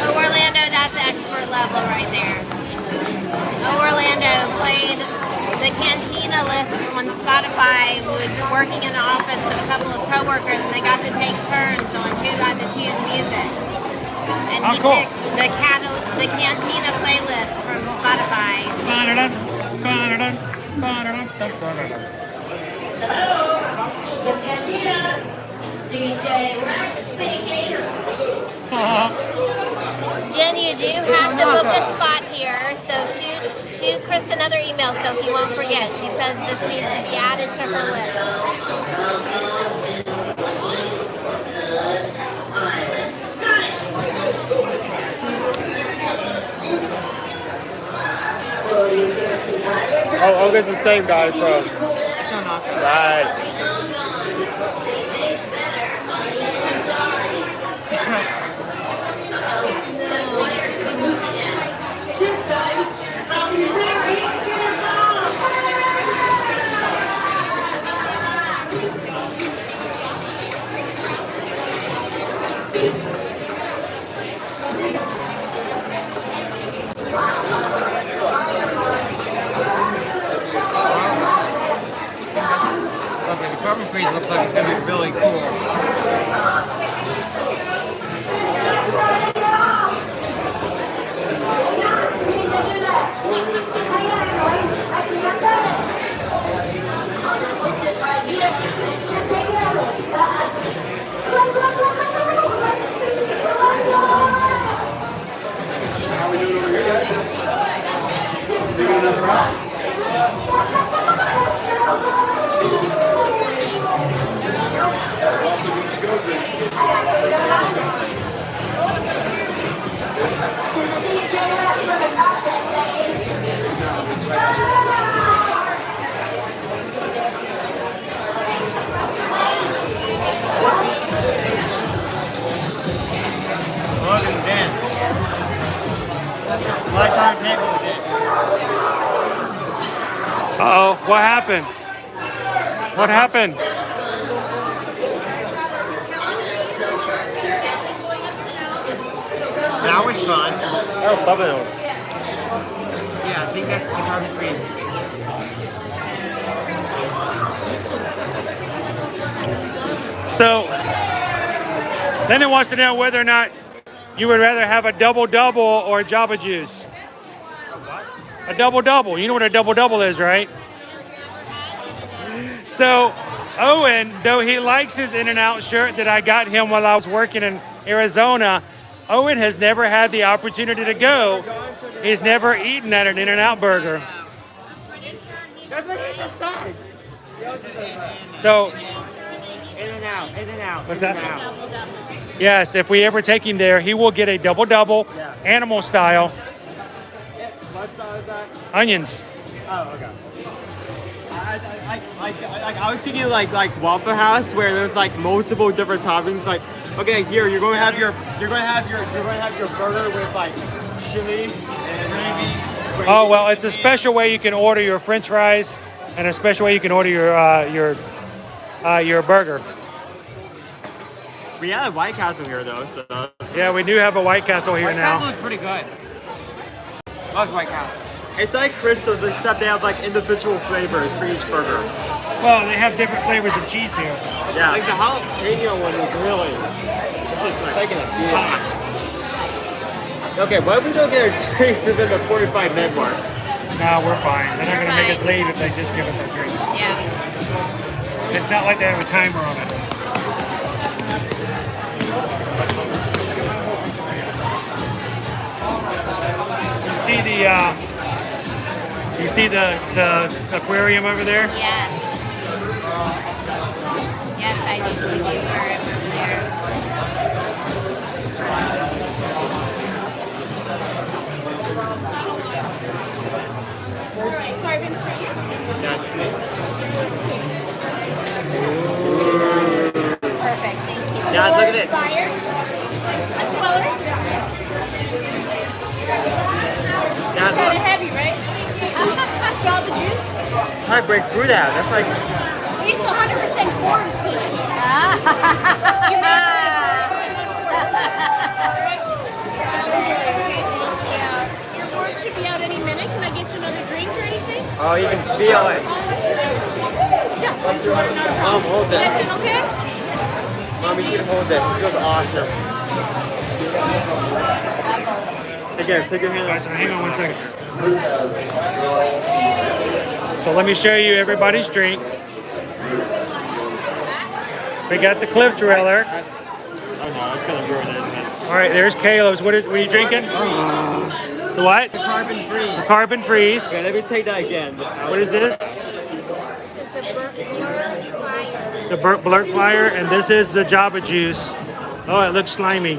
Oh, Orlando, that's expert level right there. Oh, Orlando played the Cantina list on Spotify, was working in an office with a couple of coworkers, and they got to take turns on who got to choose music. And he picked the Cantina playlist from Spotify. Hello, this Cantina. DJ Rex speaking. Jen, you do have to book a spot here, so shoot Chris another email so he won't forget. She said this needs to be added to her Oh, Olga's the same guy from. Right. Okay, the carbon freeze looks like it's gonna be really cool. Logan Dan. Lifetime table again. Uh-oh, what happened? What happened? That was fun. Oh, Bubba Notes. Yeah, I think that's the carbon freeze. So, Lennon wants to know whether or not you would rather have a double-double or a Jamba Juice. A double-double. You know what a double-double is, right? So, Owen, though he likes his In-N-Out shirt that I got him while I was working in Arizona, Owen has never had the opportunity to go. He's never eaten at an In-N-Out burger. So, In-N-Out, In-N-Out. what's that? Yes, if we ever take him there, he will get a double-double, animal style, What style is that? onions. Oh, okay. I was thinking like Waffle House where there's like multiple different toppings. Like, okay, here you're going to have your burger with like chili and gravy. Oh, well, it's a special way you can order your French fries and a special way you can order your burger. We had a White Castle here though, so. Yeah, we do have a White Castle here White now. Castle is pretty good. Love White Castle. It's like Crystal's, except they have like individual flavors for each burger. Well, they have different flavors of cheese here. Yeah. Like the jalapeno one is really. It's just like taking a hot. Okay, what if we don't get our drinks within the 45-minute mark? No, we're fine. They're not going to make us leave if they just give us our drinks. Yeah. It's not like they have a timer on us. You see the aquarium over there? Yes. Yes, I do see the aquarium over there. Carbon free. Perfect, thank you. Yeah, look at this. Kind of heavy, right? Jamba Juice? How do I break through that? That's like. It's 100% corn seed. You made Your board should be out any minute. Can I get you another drink or anything? Oh, you can feel it. Yeah. Mom, hold this. Is it okay? Mom, you should hold this. It feels awesome. Again, take your hand out. Hang on 1 second. So let me show you everybody's drink. We got the Cliff Dweller. Oh no, it's gonna ruin it, isn't it? All right, there's Caleb's. What are you drinking? The what? The carbon freeze. The carbon freeze. Okay, let me take that again. What is this? The Blurt Flyer, and this is the Jamba Juice. Oh, it looks slimy.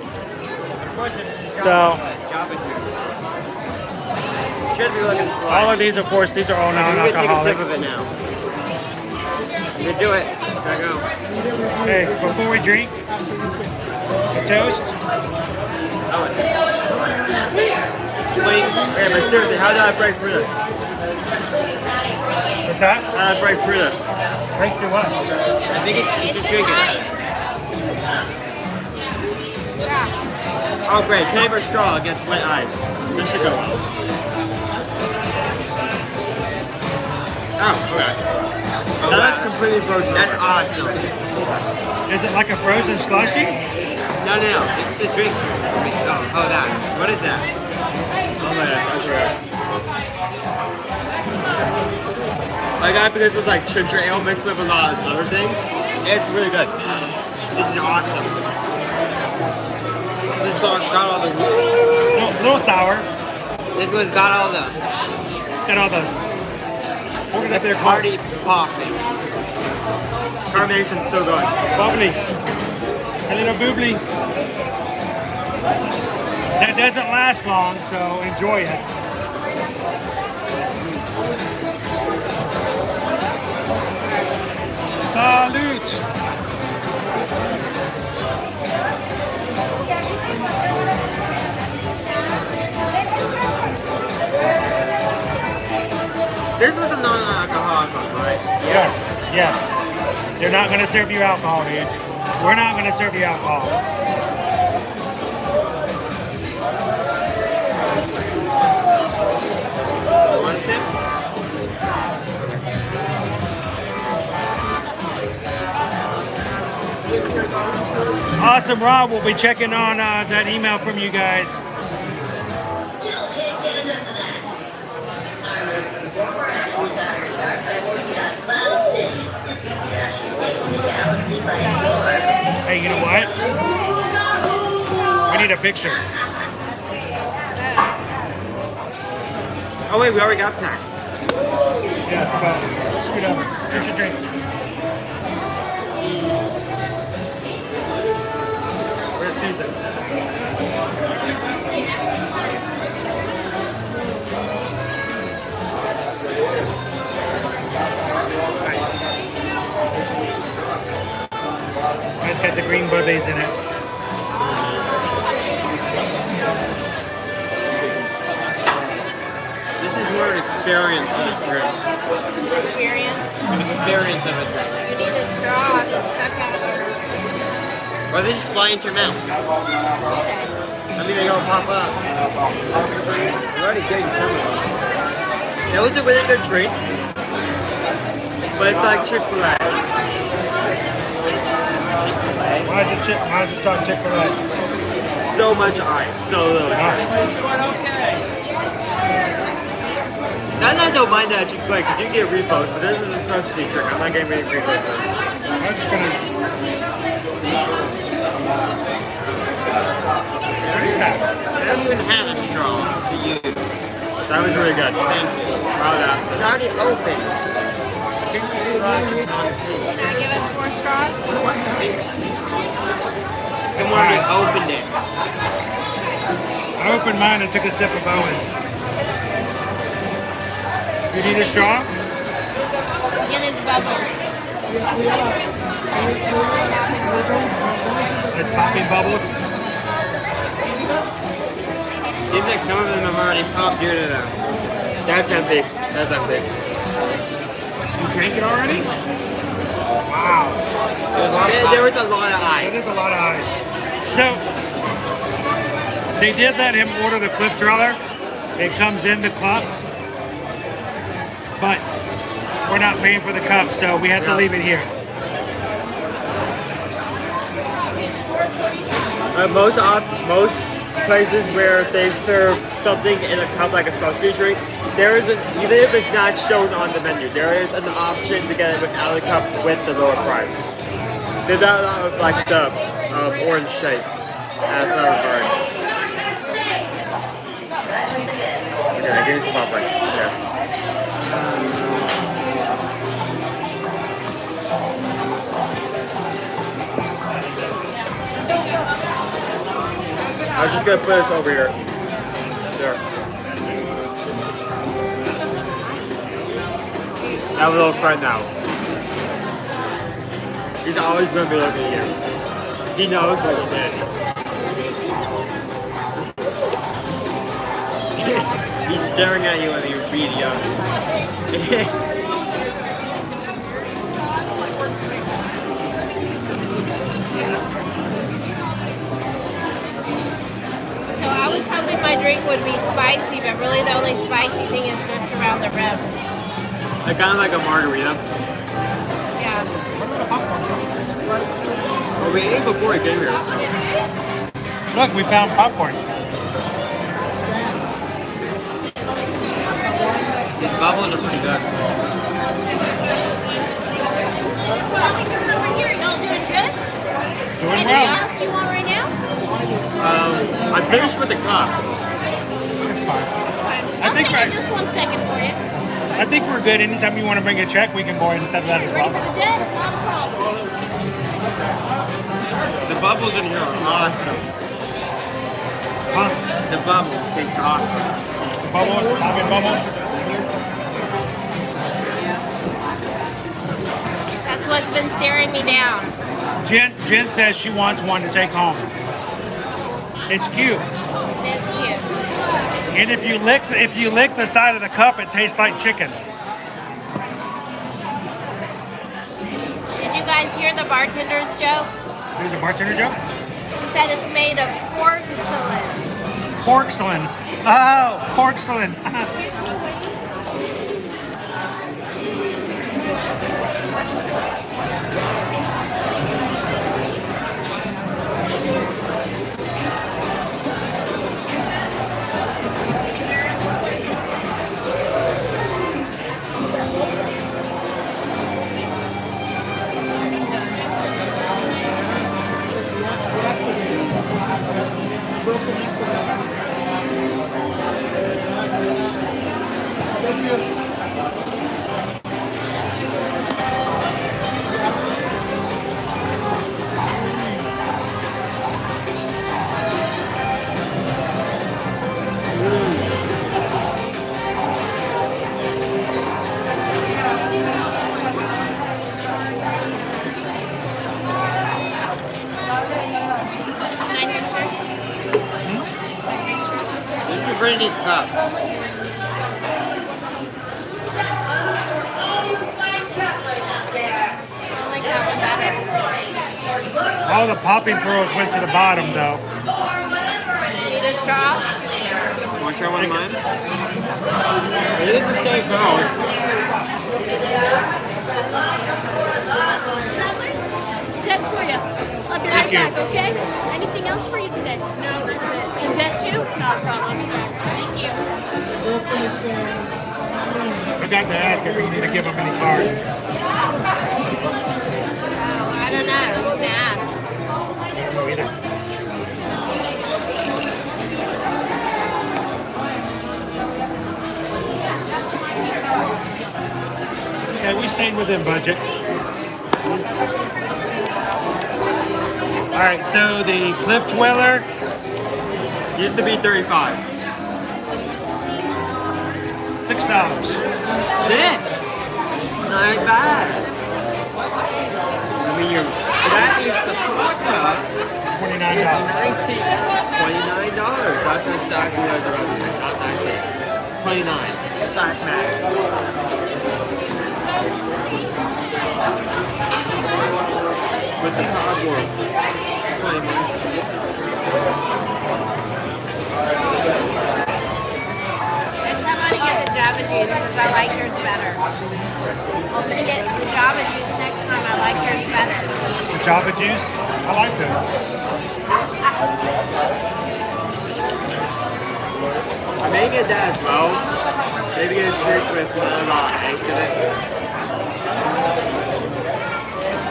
So, should be looking slimy. all of these, of course, these are all non-alcoholic. I'm gonna take a sip of it now. I'm gonna do it. There I go. Hey, before we drink, a toast. Wait, but seriously, how did I break through this? What's that? How did I break through this? Break through what? I think it's just drinking. Oh great, paper straw against wet ice. This should go well. Oh, okay. That's completely frozen. That's awesome. Is it like a frozen slushy? No, it's the drink. Oh, that. What is that? Oh my god, I got it because it's like ginger ale mixed with a lot of other things. It's really good. This is awesome. This got all the. Little sour. This one's got all the. It's got all the. We're gonna The party popping. Carbonation's so good. Bubbly. A little boobly. That doesn't last long, so enjoy it. Salute. This was a non-alcoholic one, right? Yes, yes. They're not going to serve you alcohol, dude. We're not going to serve you alcohol. One sip. Awesome, Rob. We'll be checking on that email from you guys. Still can't get enough of that. Our performer actually got her start by working on Cloud City. Now she's taking the galaxy by storm. Hey, you know what? We need a picture. Oh wait, we already got snacks. Yes, but scoot over. Get your drink. Where's Susan? It's got the green bubbies in it. This is more an experience of a trip. Experience? An experience of a trip. You need a straw to suck out your... Or they just fly into your mouth. I mean, they don't pop up. You're already getting some of them. That was a really good treat. But it's like Chick-fil-A. Why is it Chick-fil-A? So much ice, so little ice. Not that I don't mind that at Chick-fil-A, because you get repos, but this is a specialty trick. I'm not getting any repos. I'm just gonna... I don't even have a straw to use. That was really good. Thank you. Wow, that's it. It's already open. Can you give us 4 straws? Someone already opened it. I opened mine and took a sip of Owen's. You need a straw? Get his bubbles. It's popping bubbles. Seems like some of them have already popped due to them. That's empty. That's empty. You drank it already? Wow. There was a lot of ice. It is a lot of ice. So, they did let him order the Cliff Dweller. It comes in the cup. But we're not paying for the cup, so we have to leave it here. Most places where they serve something in a cup like a specialty drink, there is even if it's not shown on the menu, there is an option to get it without a cup with the lower price. Did that with like the orange shake at Thunderbird. Okay, give me some popcorn. Yes. I'm just gonna put this over here. There. I have a little friend now. He's always gonna be looking at you. He knows what he did. He's staring at you in your video. So I was hoping my drink would be spicy, but really the only spicy thing is this around the rim. Like kind of like a margarita. Yeah. Well, we ate before we came here. Look, we found popcorn. These bubbles are pretty good. Over here, y'all doing good? Doing Anything well. else you want right now? I'm finished with the cup. It's fine. I'll take it just 1 second for you. I think we're good. Anytime you want to bring a check, we can go ahead and set that as Ready well. for the debt? Not a problem. The bubbles in here are awesome. Huh? The bubbles taste awesome. The bubbles, popping bubbles. That's what's been staring me down. Jen says she wants one to take home. It's cute. It's cute. And if you lick the side of the cup, it tastes like chicken. Did you guys guys hear the bartender's joke? Here's the bartender joke. She said it's made of porcelain. Porcelain. Oh, porcelain. This is Brandon's cup. All the popping pearls went to the bottom, though. Need a straw? Want to try one of mine? It is the same pearls. Travelers, debt for you. I'll be right back, okay? Anything else for you today? No, that's it. In debt too? Not a problem. I'll be back. Thank you. Forgot to ask if we need to give them any cards. Oh, I don't know. I didn't ask. No, either. Okay, we stayed within budget. All right, so the Cliff Dweller Used to be 35. $6. $6? Not bad. I mean, that is the product. $29. $29. That's exactly what I was about to say. Not 19. 29. Sack max. With the Hogwarts. Next time I'm going to get the Java Juice because I like yours better. I'm going to get the Java Juice next time. I like yours better. The Java Juice? I like those. I may get that as well. Maybe get a drink with one of the eggs in it.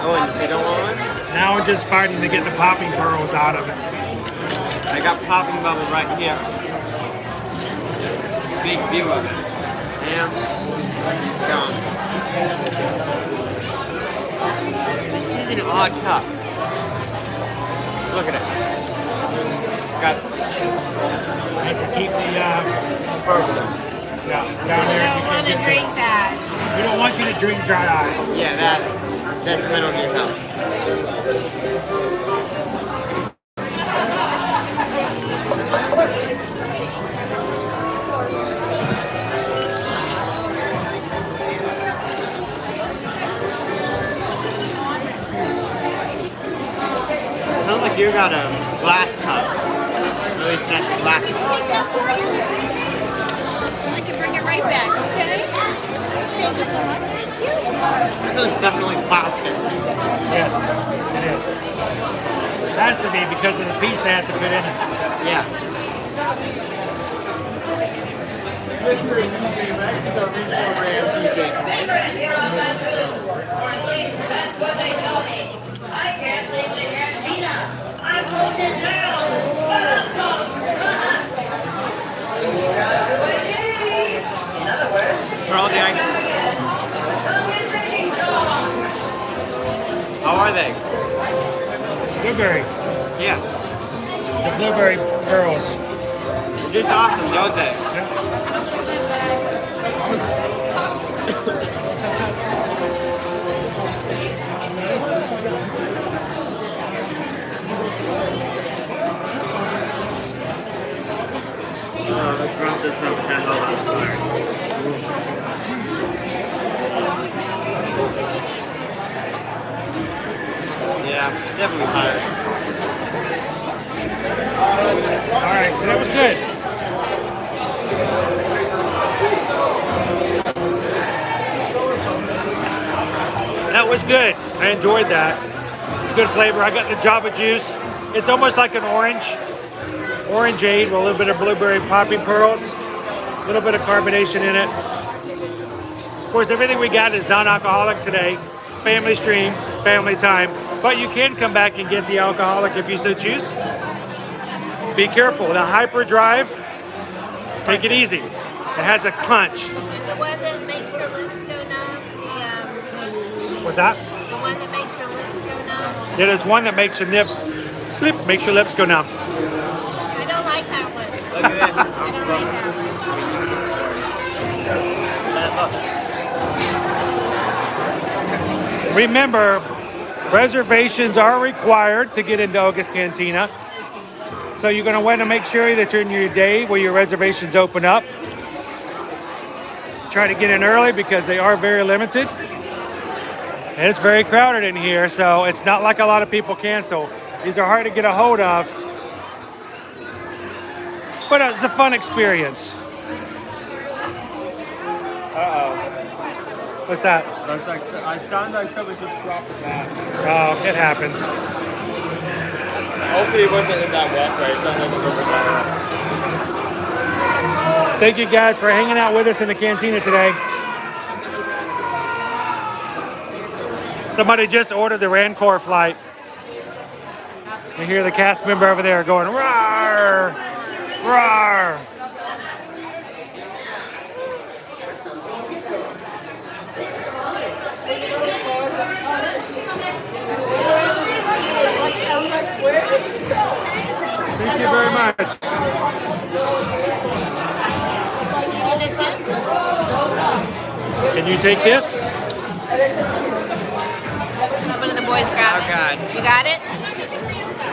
Oh, and they don't want it? Now we're just fighting to get the popping pearls out of it. I got popping bubble right here. Big view of it. And gone. This is an odd cup. Look at it. Got Nice to keep the purple. Yeah, down there. I don't want to drink that. We don't want you to drink dry ice. Yeah, that's Metal Gear Solid. Sounds like you got a glass cup. At least that's a glass cup. Take that for you. I can bring it right back, okay? Thank you so much. This is definitely plastic. Yes, it is. It has to be because of the piece they have to put in it. Yeah. That's what they tell me. I can't leave the cantina. I'm broken down. In other words, For all the ice. How are they? Blueberry. Yeah. The blueberry pearls. They're just awesome, don't they? Let's wrap this up. Can't hold on. Sorry. Yeah, definitely higher. All right, so that was good. That was good. I enjoyed that. It's good flavor. I got the Java juice. It's almost like an orangeade with a little bit of blueberry poppy pearls, a little bit of carbonation in it. Of course, everything we got is non-alcoholic today. It's family stream, family time, but you can come back and get the alcoholic if you so choose. Be careful. The hyperdrive, take it easy. It has a clench. The one that makes your lips go numb. What's that? The one that makes your lips go numb. Yeah, there's one that makes your lips go numb. I don't like that one. Look at this. I don't like that one. Remember, reservations are required to get into August Cantina. So you're going to want to make sure that you're in your day where your reservations open up. Try to get in early because they are very limited. And it's very crowded in here, so it's not like a lot of people cancel. These are hard to get a hold of. But it's a fun experience. Uh-oh. What's that? I sound like somebody just dropped the bat. Oh, it happens. Hopefully it wasn't in that walkway. It sounded like it was over there. Thank you guys for hanging out with us in the cantina today. Somebody just ordered the Rancor flight. You hear the cast member over there going, "Roar! Roar!" Thank you very much. Can you take this? One of the boys grab it. Oh, God. You got it?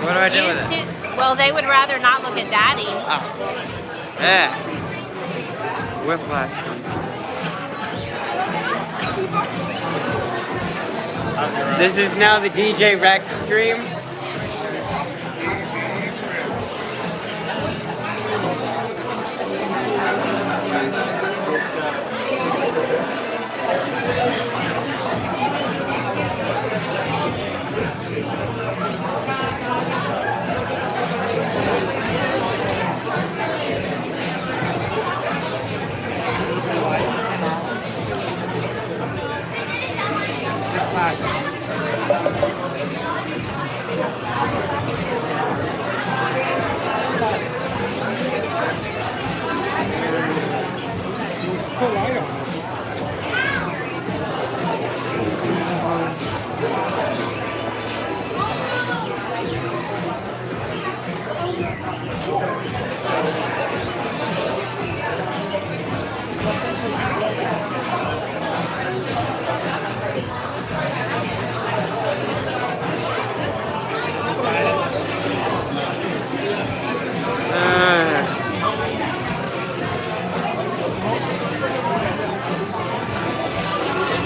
What do I do with it? Well, they would rather not look at Daddy. Yeah. Whiplash. This is now the DJ Rex stream.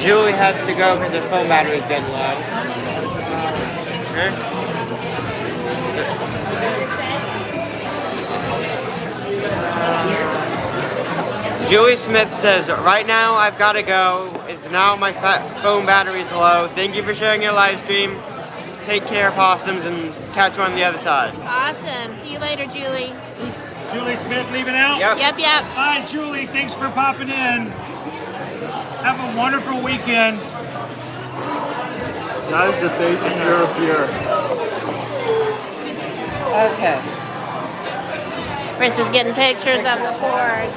Julie has to go because the phone battery's getting low. Julie Smith says, right now I've got to go. It's now my phone battery's low. Thank you for sharing your live stream. Take care, possums, and catch you on the other side. Awesome. See you later, Julie. Julie Smith leaving out? Yep. Hi, Julie. Thanks for popping in. Have a wonderful weekend. That is the basic Europe here. Okay. Chris is getting pictures of the board.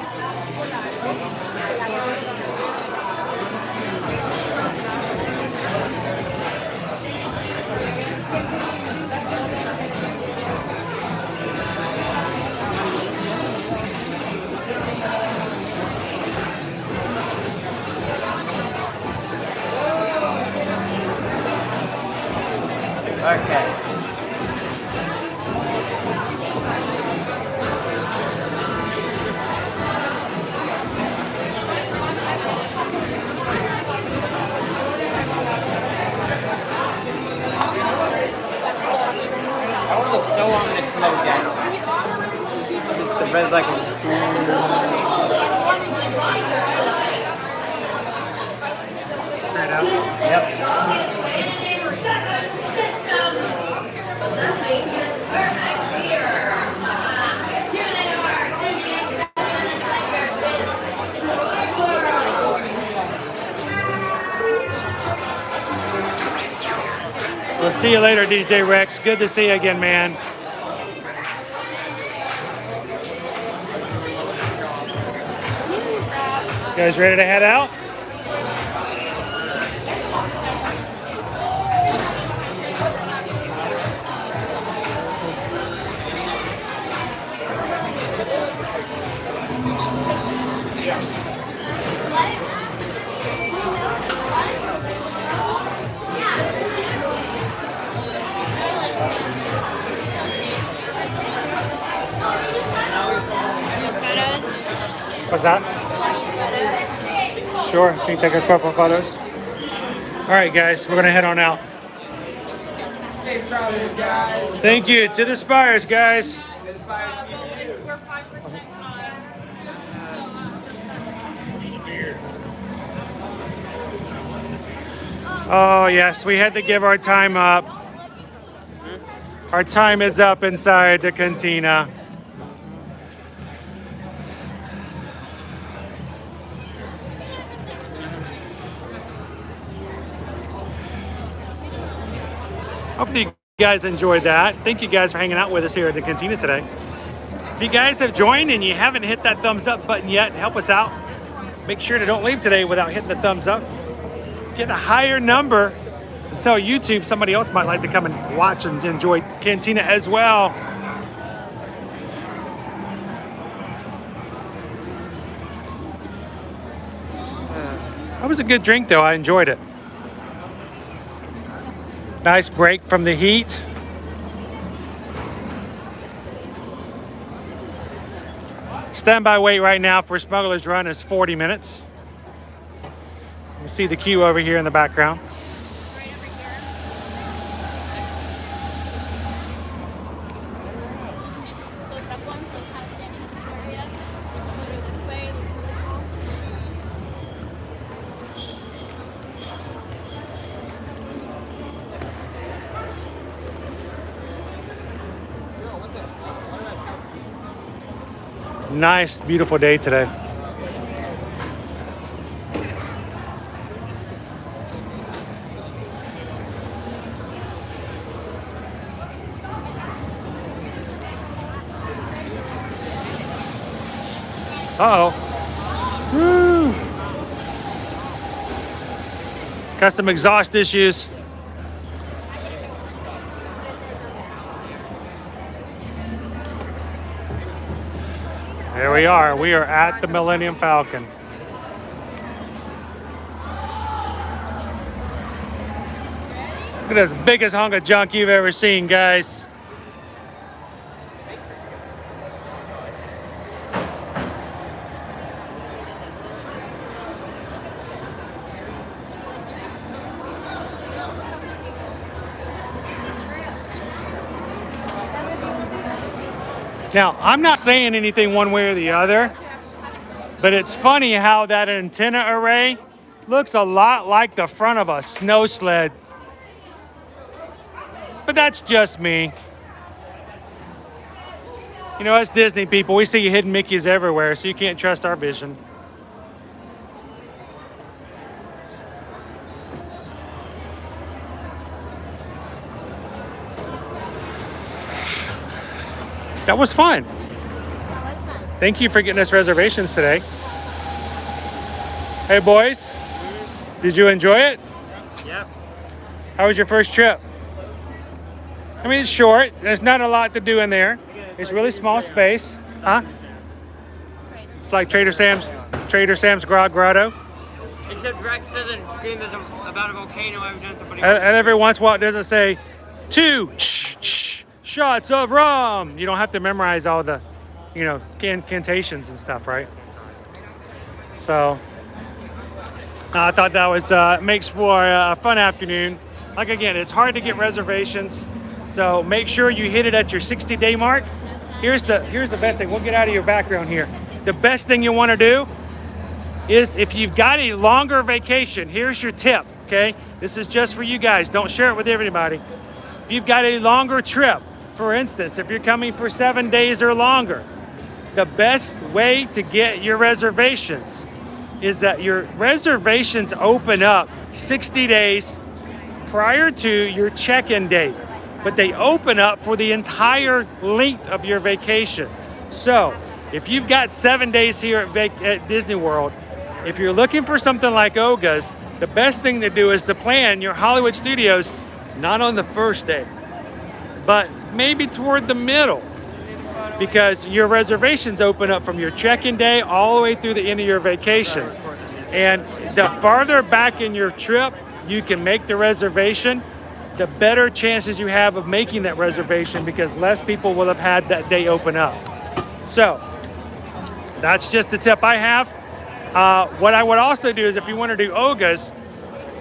Okay. looks so ominous slowed down. The red like Straight up. We'll see you later, DJ Rex. Good to see you again, man. You guys ready to head out? What's that? Sure, can you take a couple of photos? All right, guys, we're gonna head on out. Safe travels, guys. Thank you to the Spires, guys. The Spires keep you. We're 5% Oh yes, we had to give our time up. Our time is up inside the Cantina. Hopefully you guys enjoyed that. Thank you guys for hanging out with us here at the Cantina today. If you guys have joined and you haven't hit that thumbs up button yet, help us out. Make sure to don't leave today without hitting the thumbs up. Get a higher number and tell YouTube somebody else might like to come and watch and enjoy Cantina as well. That was a good drink though, I enjoyed it. Nice break from the heat. Standby wait right now for Smuggler's Run is 40 minutes. You see the queue over here in the background. Nice, beautiful day today. Uh-oh. Woo. Got some exhaust issues. There we are. We are at the Millennium Falcon. Look at this biggest hunk of junk you've ever seen, guys. Now, I'm not saying anything one way or the other, but it's funny how that antenna array looks a lot like the front of a snow sled. But that's just me. You know, as Disney people, we see hidden Mickeys everywhere, so you can't trust our vision. That was fun. Thank you for getting us reservations today. Hey boys, did you enjoy it? Yep. How was your first trip? I mean, it's short. There's not a lot to do in there. It's really small space. Huh? It's like Trader Sam's Grotto. Except Rex doesn't scream about a volcano every time somebody... And every once in a while it doesn't say 2 shots of rum. You don't have to memorize all the, you know, cantations and stuff, right? So I thought that was makes for a fun afternoon. Like again, it's hard to get reservations, So make sure you hit it at your 60-day mark. Here's the best thing. We'll get out of your background here. The best thing you want to do is if you've got a longer vacation, here's your tip, okay? This is just for you guys. Don't share it with everybody. If you've got a longer trip, for instance, if you're coming for 7 days or longer, the best way to get your reservations is that your reservations open up 60 days prior to your check-in date, but they open up for the entire length of your vacation. So if you've got 7 days here at Disney World, if you're looking for something like Oga's, the best thing to do is to plan your Hollywood Studios not on the first day, but maybe toward the middle, because your reservations open up from your check-in day all the way through the end of your vacation. And the farther back in your trip you can make the reservation, the better chances you have of making that reservation, because less people will have had that day open up. So that's just a tip I have. What I would also do is if you want to do Oga's,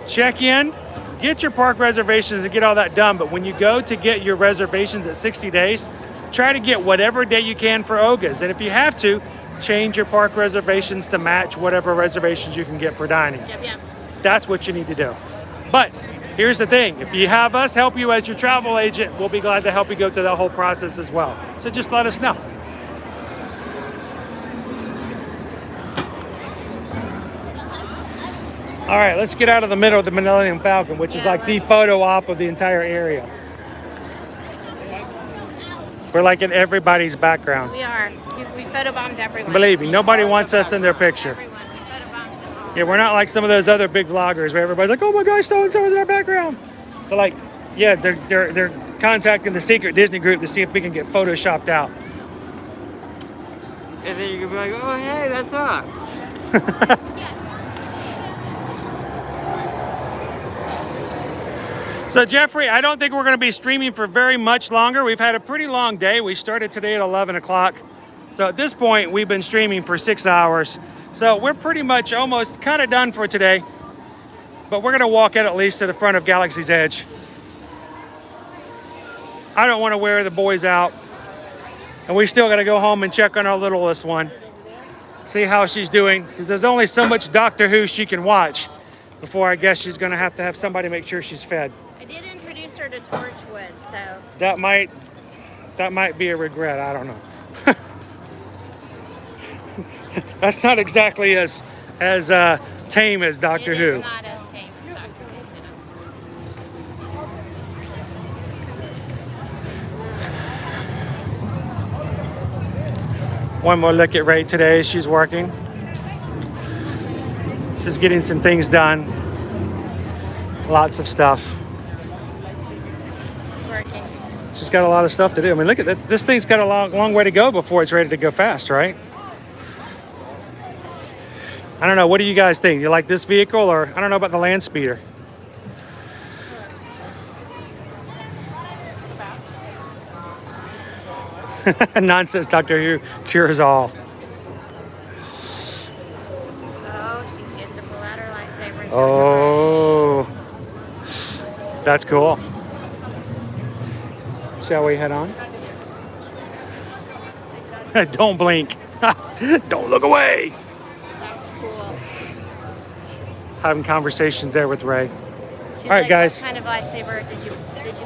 check in, get your park reservations and get all that done. But when you go to get your reservations at 60 days, try to get whatever day you can for Oga's. And if you have to, change your park reservations to match whatever reservations you can get for dining. Yep. That's what you need to do. But here's the thing, if you have us help you as your travel agent, we'll be glad to help you go through that whole process as well. So just let us know. All right, let's get out of the middle of the Millennium Falcon, which is like the photo op of the entire area. We're like in everybody's background. We are. We photobombed everyone. Believe me, nobody wants us in their picture. Yeah, we're not like some of those other big vloggers where everybody's like, oh my gosh, so-and-so is in our background. But like, yeah, they're contacting the secret Disney group to see if we can get photoshopped out. And then you can be like, oh hey, that's us. So Jeffrey, I don't think we're going to be streaming for very much longer. We've had a pretty long day. We started today at 11 o'clock. So at this point, we've been streaming for 6 hours. So we're pretty much almost kind of done for today. But we're going to walk at least to the front of Galaxy's Edge. I don't want to wear the boys out. And we still got to go home and check on our littlest one. See how she's doing. Because there's only so much Doctor Who she can watch before I guess she's going to have somebody make sure she's fed. I did introduce her to Torchwood, so That might be a regret. I don't know. That's not exactly as tame as Doctor Who. not as tame as Doctor One more look at Ray today. She's working. She's getting some things done. Lots of stuff. working. She's got a lot of stuff to do. I mean, look at that. This thing's got a long way to go before it's ready to go fast, right? I don't know. What do you guys think? You like this vehicle, or I don't know about the land speeder? Nonsense, Doctor Who cures all. Oh, she's getting to pull out her lightsaber. Oh, that's cool. Shall we head on? Don't blink. Don't look away. That's cool. Having conversations there with Ray. She's all right, like, guys. What kind of lightsaber did you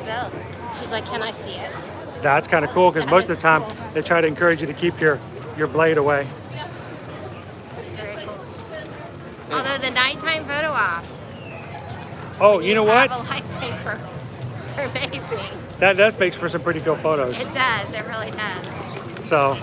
build? She's like, can I see it? That's kind of cool, because most of the time they try to encourage you to keep your blade away. It's very cool. Although the nighttime photo ops. Oh, you know what? Have a lightsaber. They're amazing. That does make for some pretty cool photos. It does. It really does. So,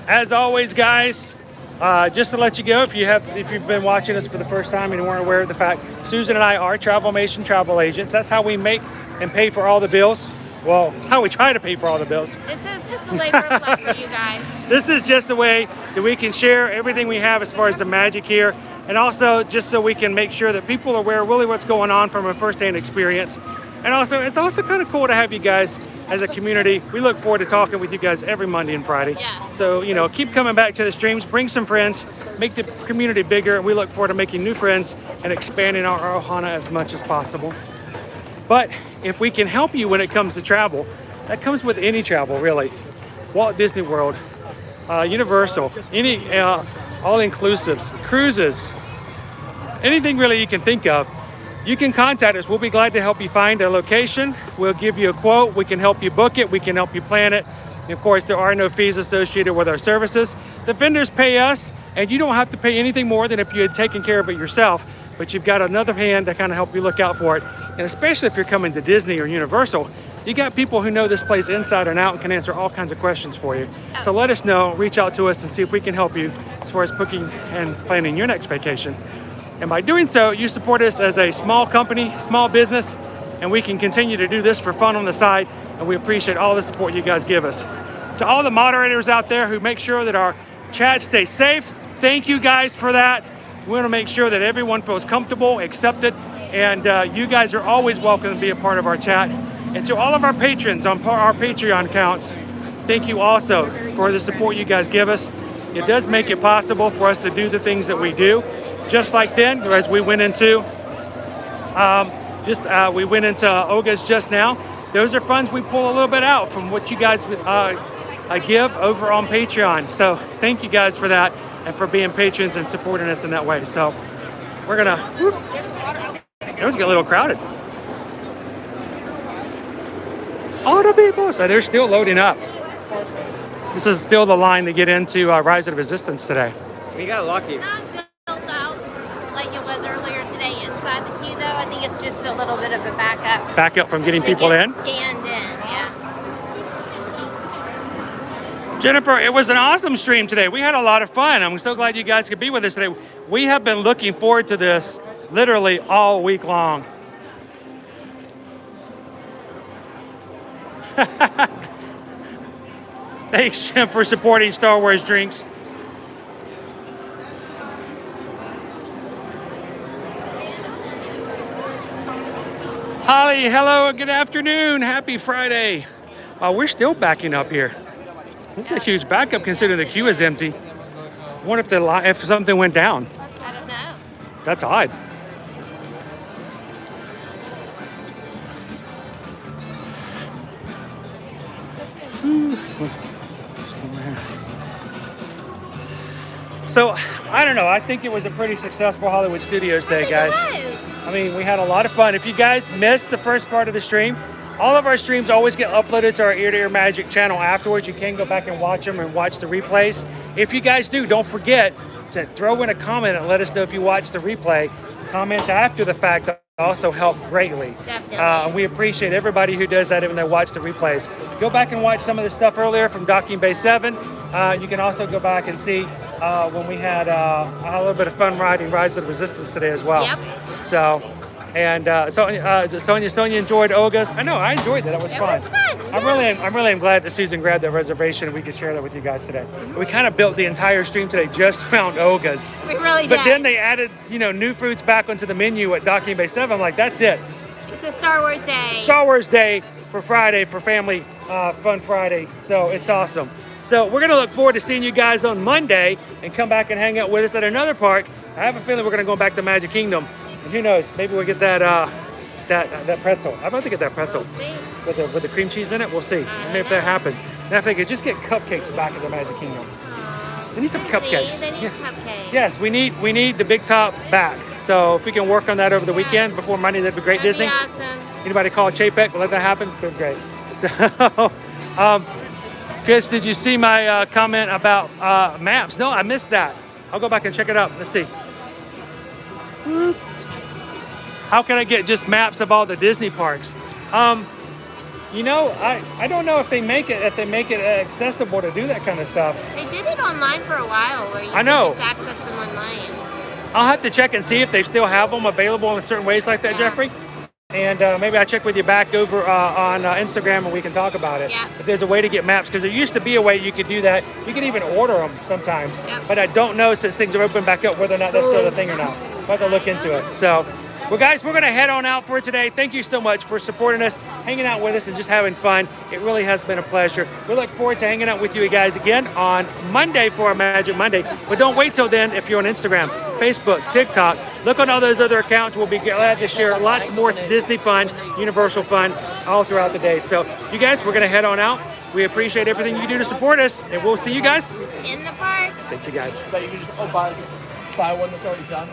as always, guys, just to let you go, if you've been watching us for the first time and you weren't aware of the fact, Susan and I are Travelmation travel agents. That's how we make and pay for all the bills. Well, it's how we try to pay for all the bills. This is just a labor of love for you guys. This is just a way that we can share everything we have as far as the magic here, and also just so we can make sure that people are aware really what's going on from a first-hand experience. And also, it's also kind of cool to have you guys as a community. We look forward to talking with you guys every Monday and Friday. Yes. So, keep coming back to the streams, bring some friends, make the community bigger, and we look forward to making new friends and expanding our Ohana as much as possible. But if we can help you when it comes to travel, that comes with any travel, really. Walt Disney World, Universal, any all-inclusives, cruises, anything really you can think of, you can contact us. We'll be glad to help you find a location. We'll give you a quote. We can help you book it. We can help you plan it. And of course, there are no fees associated with our services. The vendors pay us, and you don't have to pay anything more than if you had taken care of it yourself, but you've got another hand to kind of help you look out for it. And especially if you're coming to Disney or Universal, you got people who know this place inside and out and can answer all kinds of questions for you. So let us know, reach out to us and see if we can help you as far as booking and planning your next vacation. And by doing so, you support us as a small company, small business, and we can continue to do this for fun on the side, and we appreciate all the support you guys give us. To all the moderators out there who make sure that our chat stays safe, thank you guys for that. We want to make sure that everyone feels comfortable, accepted, and you guys are always welcome to be a part of our chat. And to all of our patrons on our Patreon accounts, thank you also for the support you guys give us. It does make it possible for us to do the things that we do. Just like then, as we went into Oga's just now, those are funds we pull a little bit out from what you guys give over on Patreon. So thank you guys for that and for being patrons and supporting us in that way. So we're gonna, it was getting a little crowded. All the people, so they're still loading up. This is still the line to get into Rise of the Resistance today. We got lucky. Not built out like it was earlier today inside the queue though. I think it's just a little bit of a backup. Backup from getting people in? Scanned in, yeah. Jennifer, it was an awesome stream today. We had a lot of fun. I'm so glad you guys could be with us today. We have been looking forward to this literally all week long. Thanks, Jim, for supporting Star Wars drinks. Holly, hello, good afternoon. Happy Friday. We're still backing up here. This is a huge backup considering the queue is empty. I wonder if something went down. I don't know. That's odd. So, I don't know. I think it was a pretty successful Hollywood Studios Day, guys. I mean, we had a lot of fun. If you guys missed the first part of the stream, all of our streams always get uploaded to our Ear to Ear Magic channel afterwards. You can go back and watch them and watch the replays. If you guys do, don't forget to throw in a comment and let us know if you watch the replay. Comments after the fact also help greatly. Definitely. We appreciate everybody who does that when they watch the replays. Go back and watch some of the stuff earlier from Docking Bay 7. You can also go back and see when we had a little bit of fun riding Rides of the Resistance today as well. Yep. So, and Sonia enjoyed Oga's. I know, I enjoyed that. It was fun. I'm really glad that Susan grabbed that reservation and we could share that with you guys today. We kind of built the entire stream today just around Oga's. We really did. But then they added, new foods back onto the menu at Docking Bay 7. I'm like, that's it. It's a Star Wars Day. Star Wars Day for Friday, for Family Fun Friday. So it's awesome. So we're going to look forward to seeing you guys on Monday and come back and hang out with us at another park. I have a feeling we're going to go back to Magic Kingdom. And who knows, maybe we'll get that pretzel. I'd love to get that pretzel. We'll see. With the cream cheese in it. We'll see. Maybe if that happens. Now if they could just get cupcakes back at the Magic Kingdom. We need some cupcakes. They need cupcakes. Yes, we need the big top back. So if we can work on that over the weekend before Monday, that'd be great. That'd Disney. be awesome. Anybody call Chapek? We'll let that happen. That'd be great. So, Chris, did you see my comment about maps? No, I missed that. I'll go back and check it out. Let's see. How can I get just maps of all the Disney parks? I don't know if they make it accessible to do that kind of stuff. They did it online for a while where you I know. could just access them online. I'll have to check and see if they still have them available in certain ways like that, Jeffrey. And maybe I'll check with you back over on Instagram and we can talk about it. Yeah. If there's a way to get maps, because there used to be a way you could do that. You can even order them sometimes. But I don't know since things are open back up whether or not that's still a thing or not. I'll have to look into it. So, Well, guys, we're going to head on out for today. Thank you so much for supporting us, hanging out with us, and just having fun. It really has been a pleasure. We look forward to hanging out with you guys again on Monday for our Magic Monday. But don't wait till then if you're on Instagram, Facebook, TikTok. Look on all those other accounts. We'll be glad to share lots more Disney fun, Universal fun all throughout the day. So, you guys, we're going to head on out. We appreciate everything you do to support us, and we'll see you guys in the parks. Thank you, guys. But you can just buy one that's already done.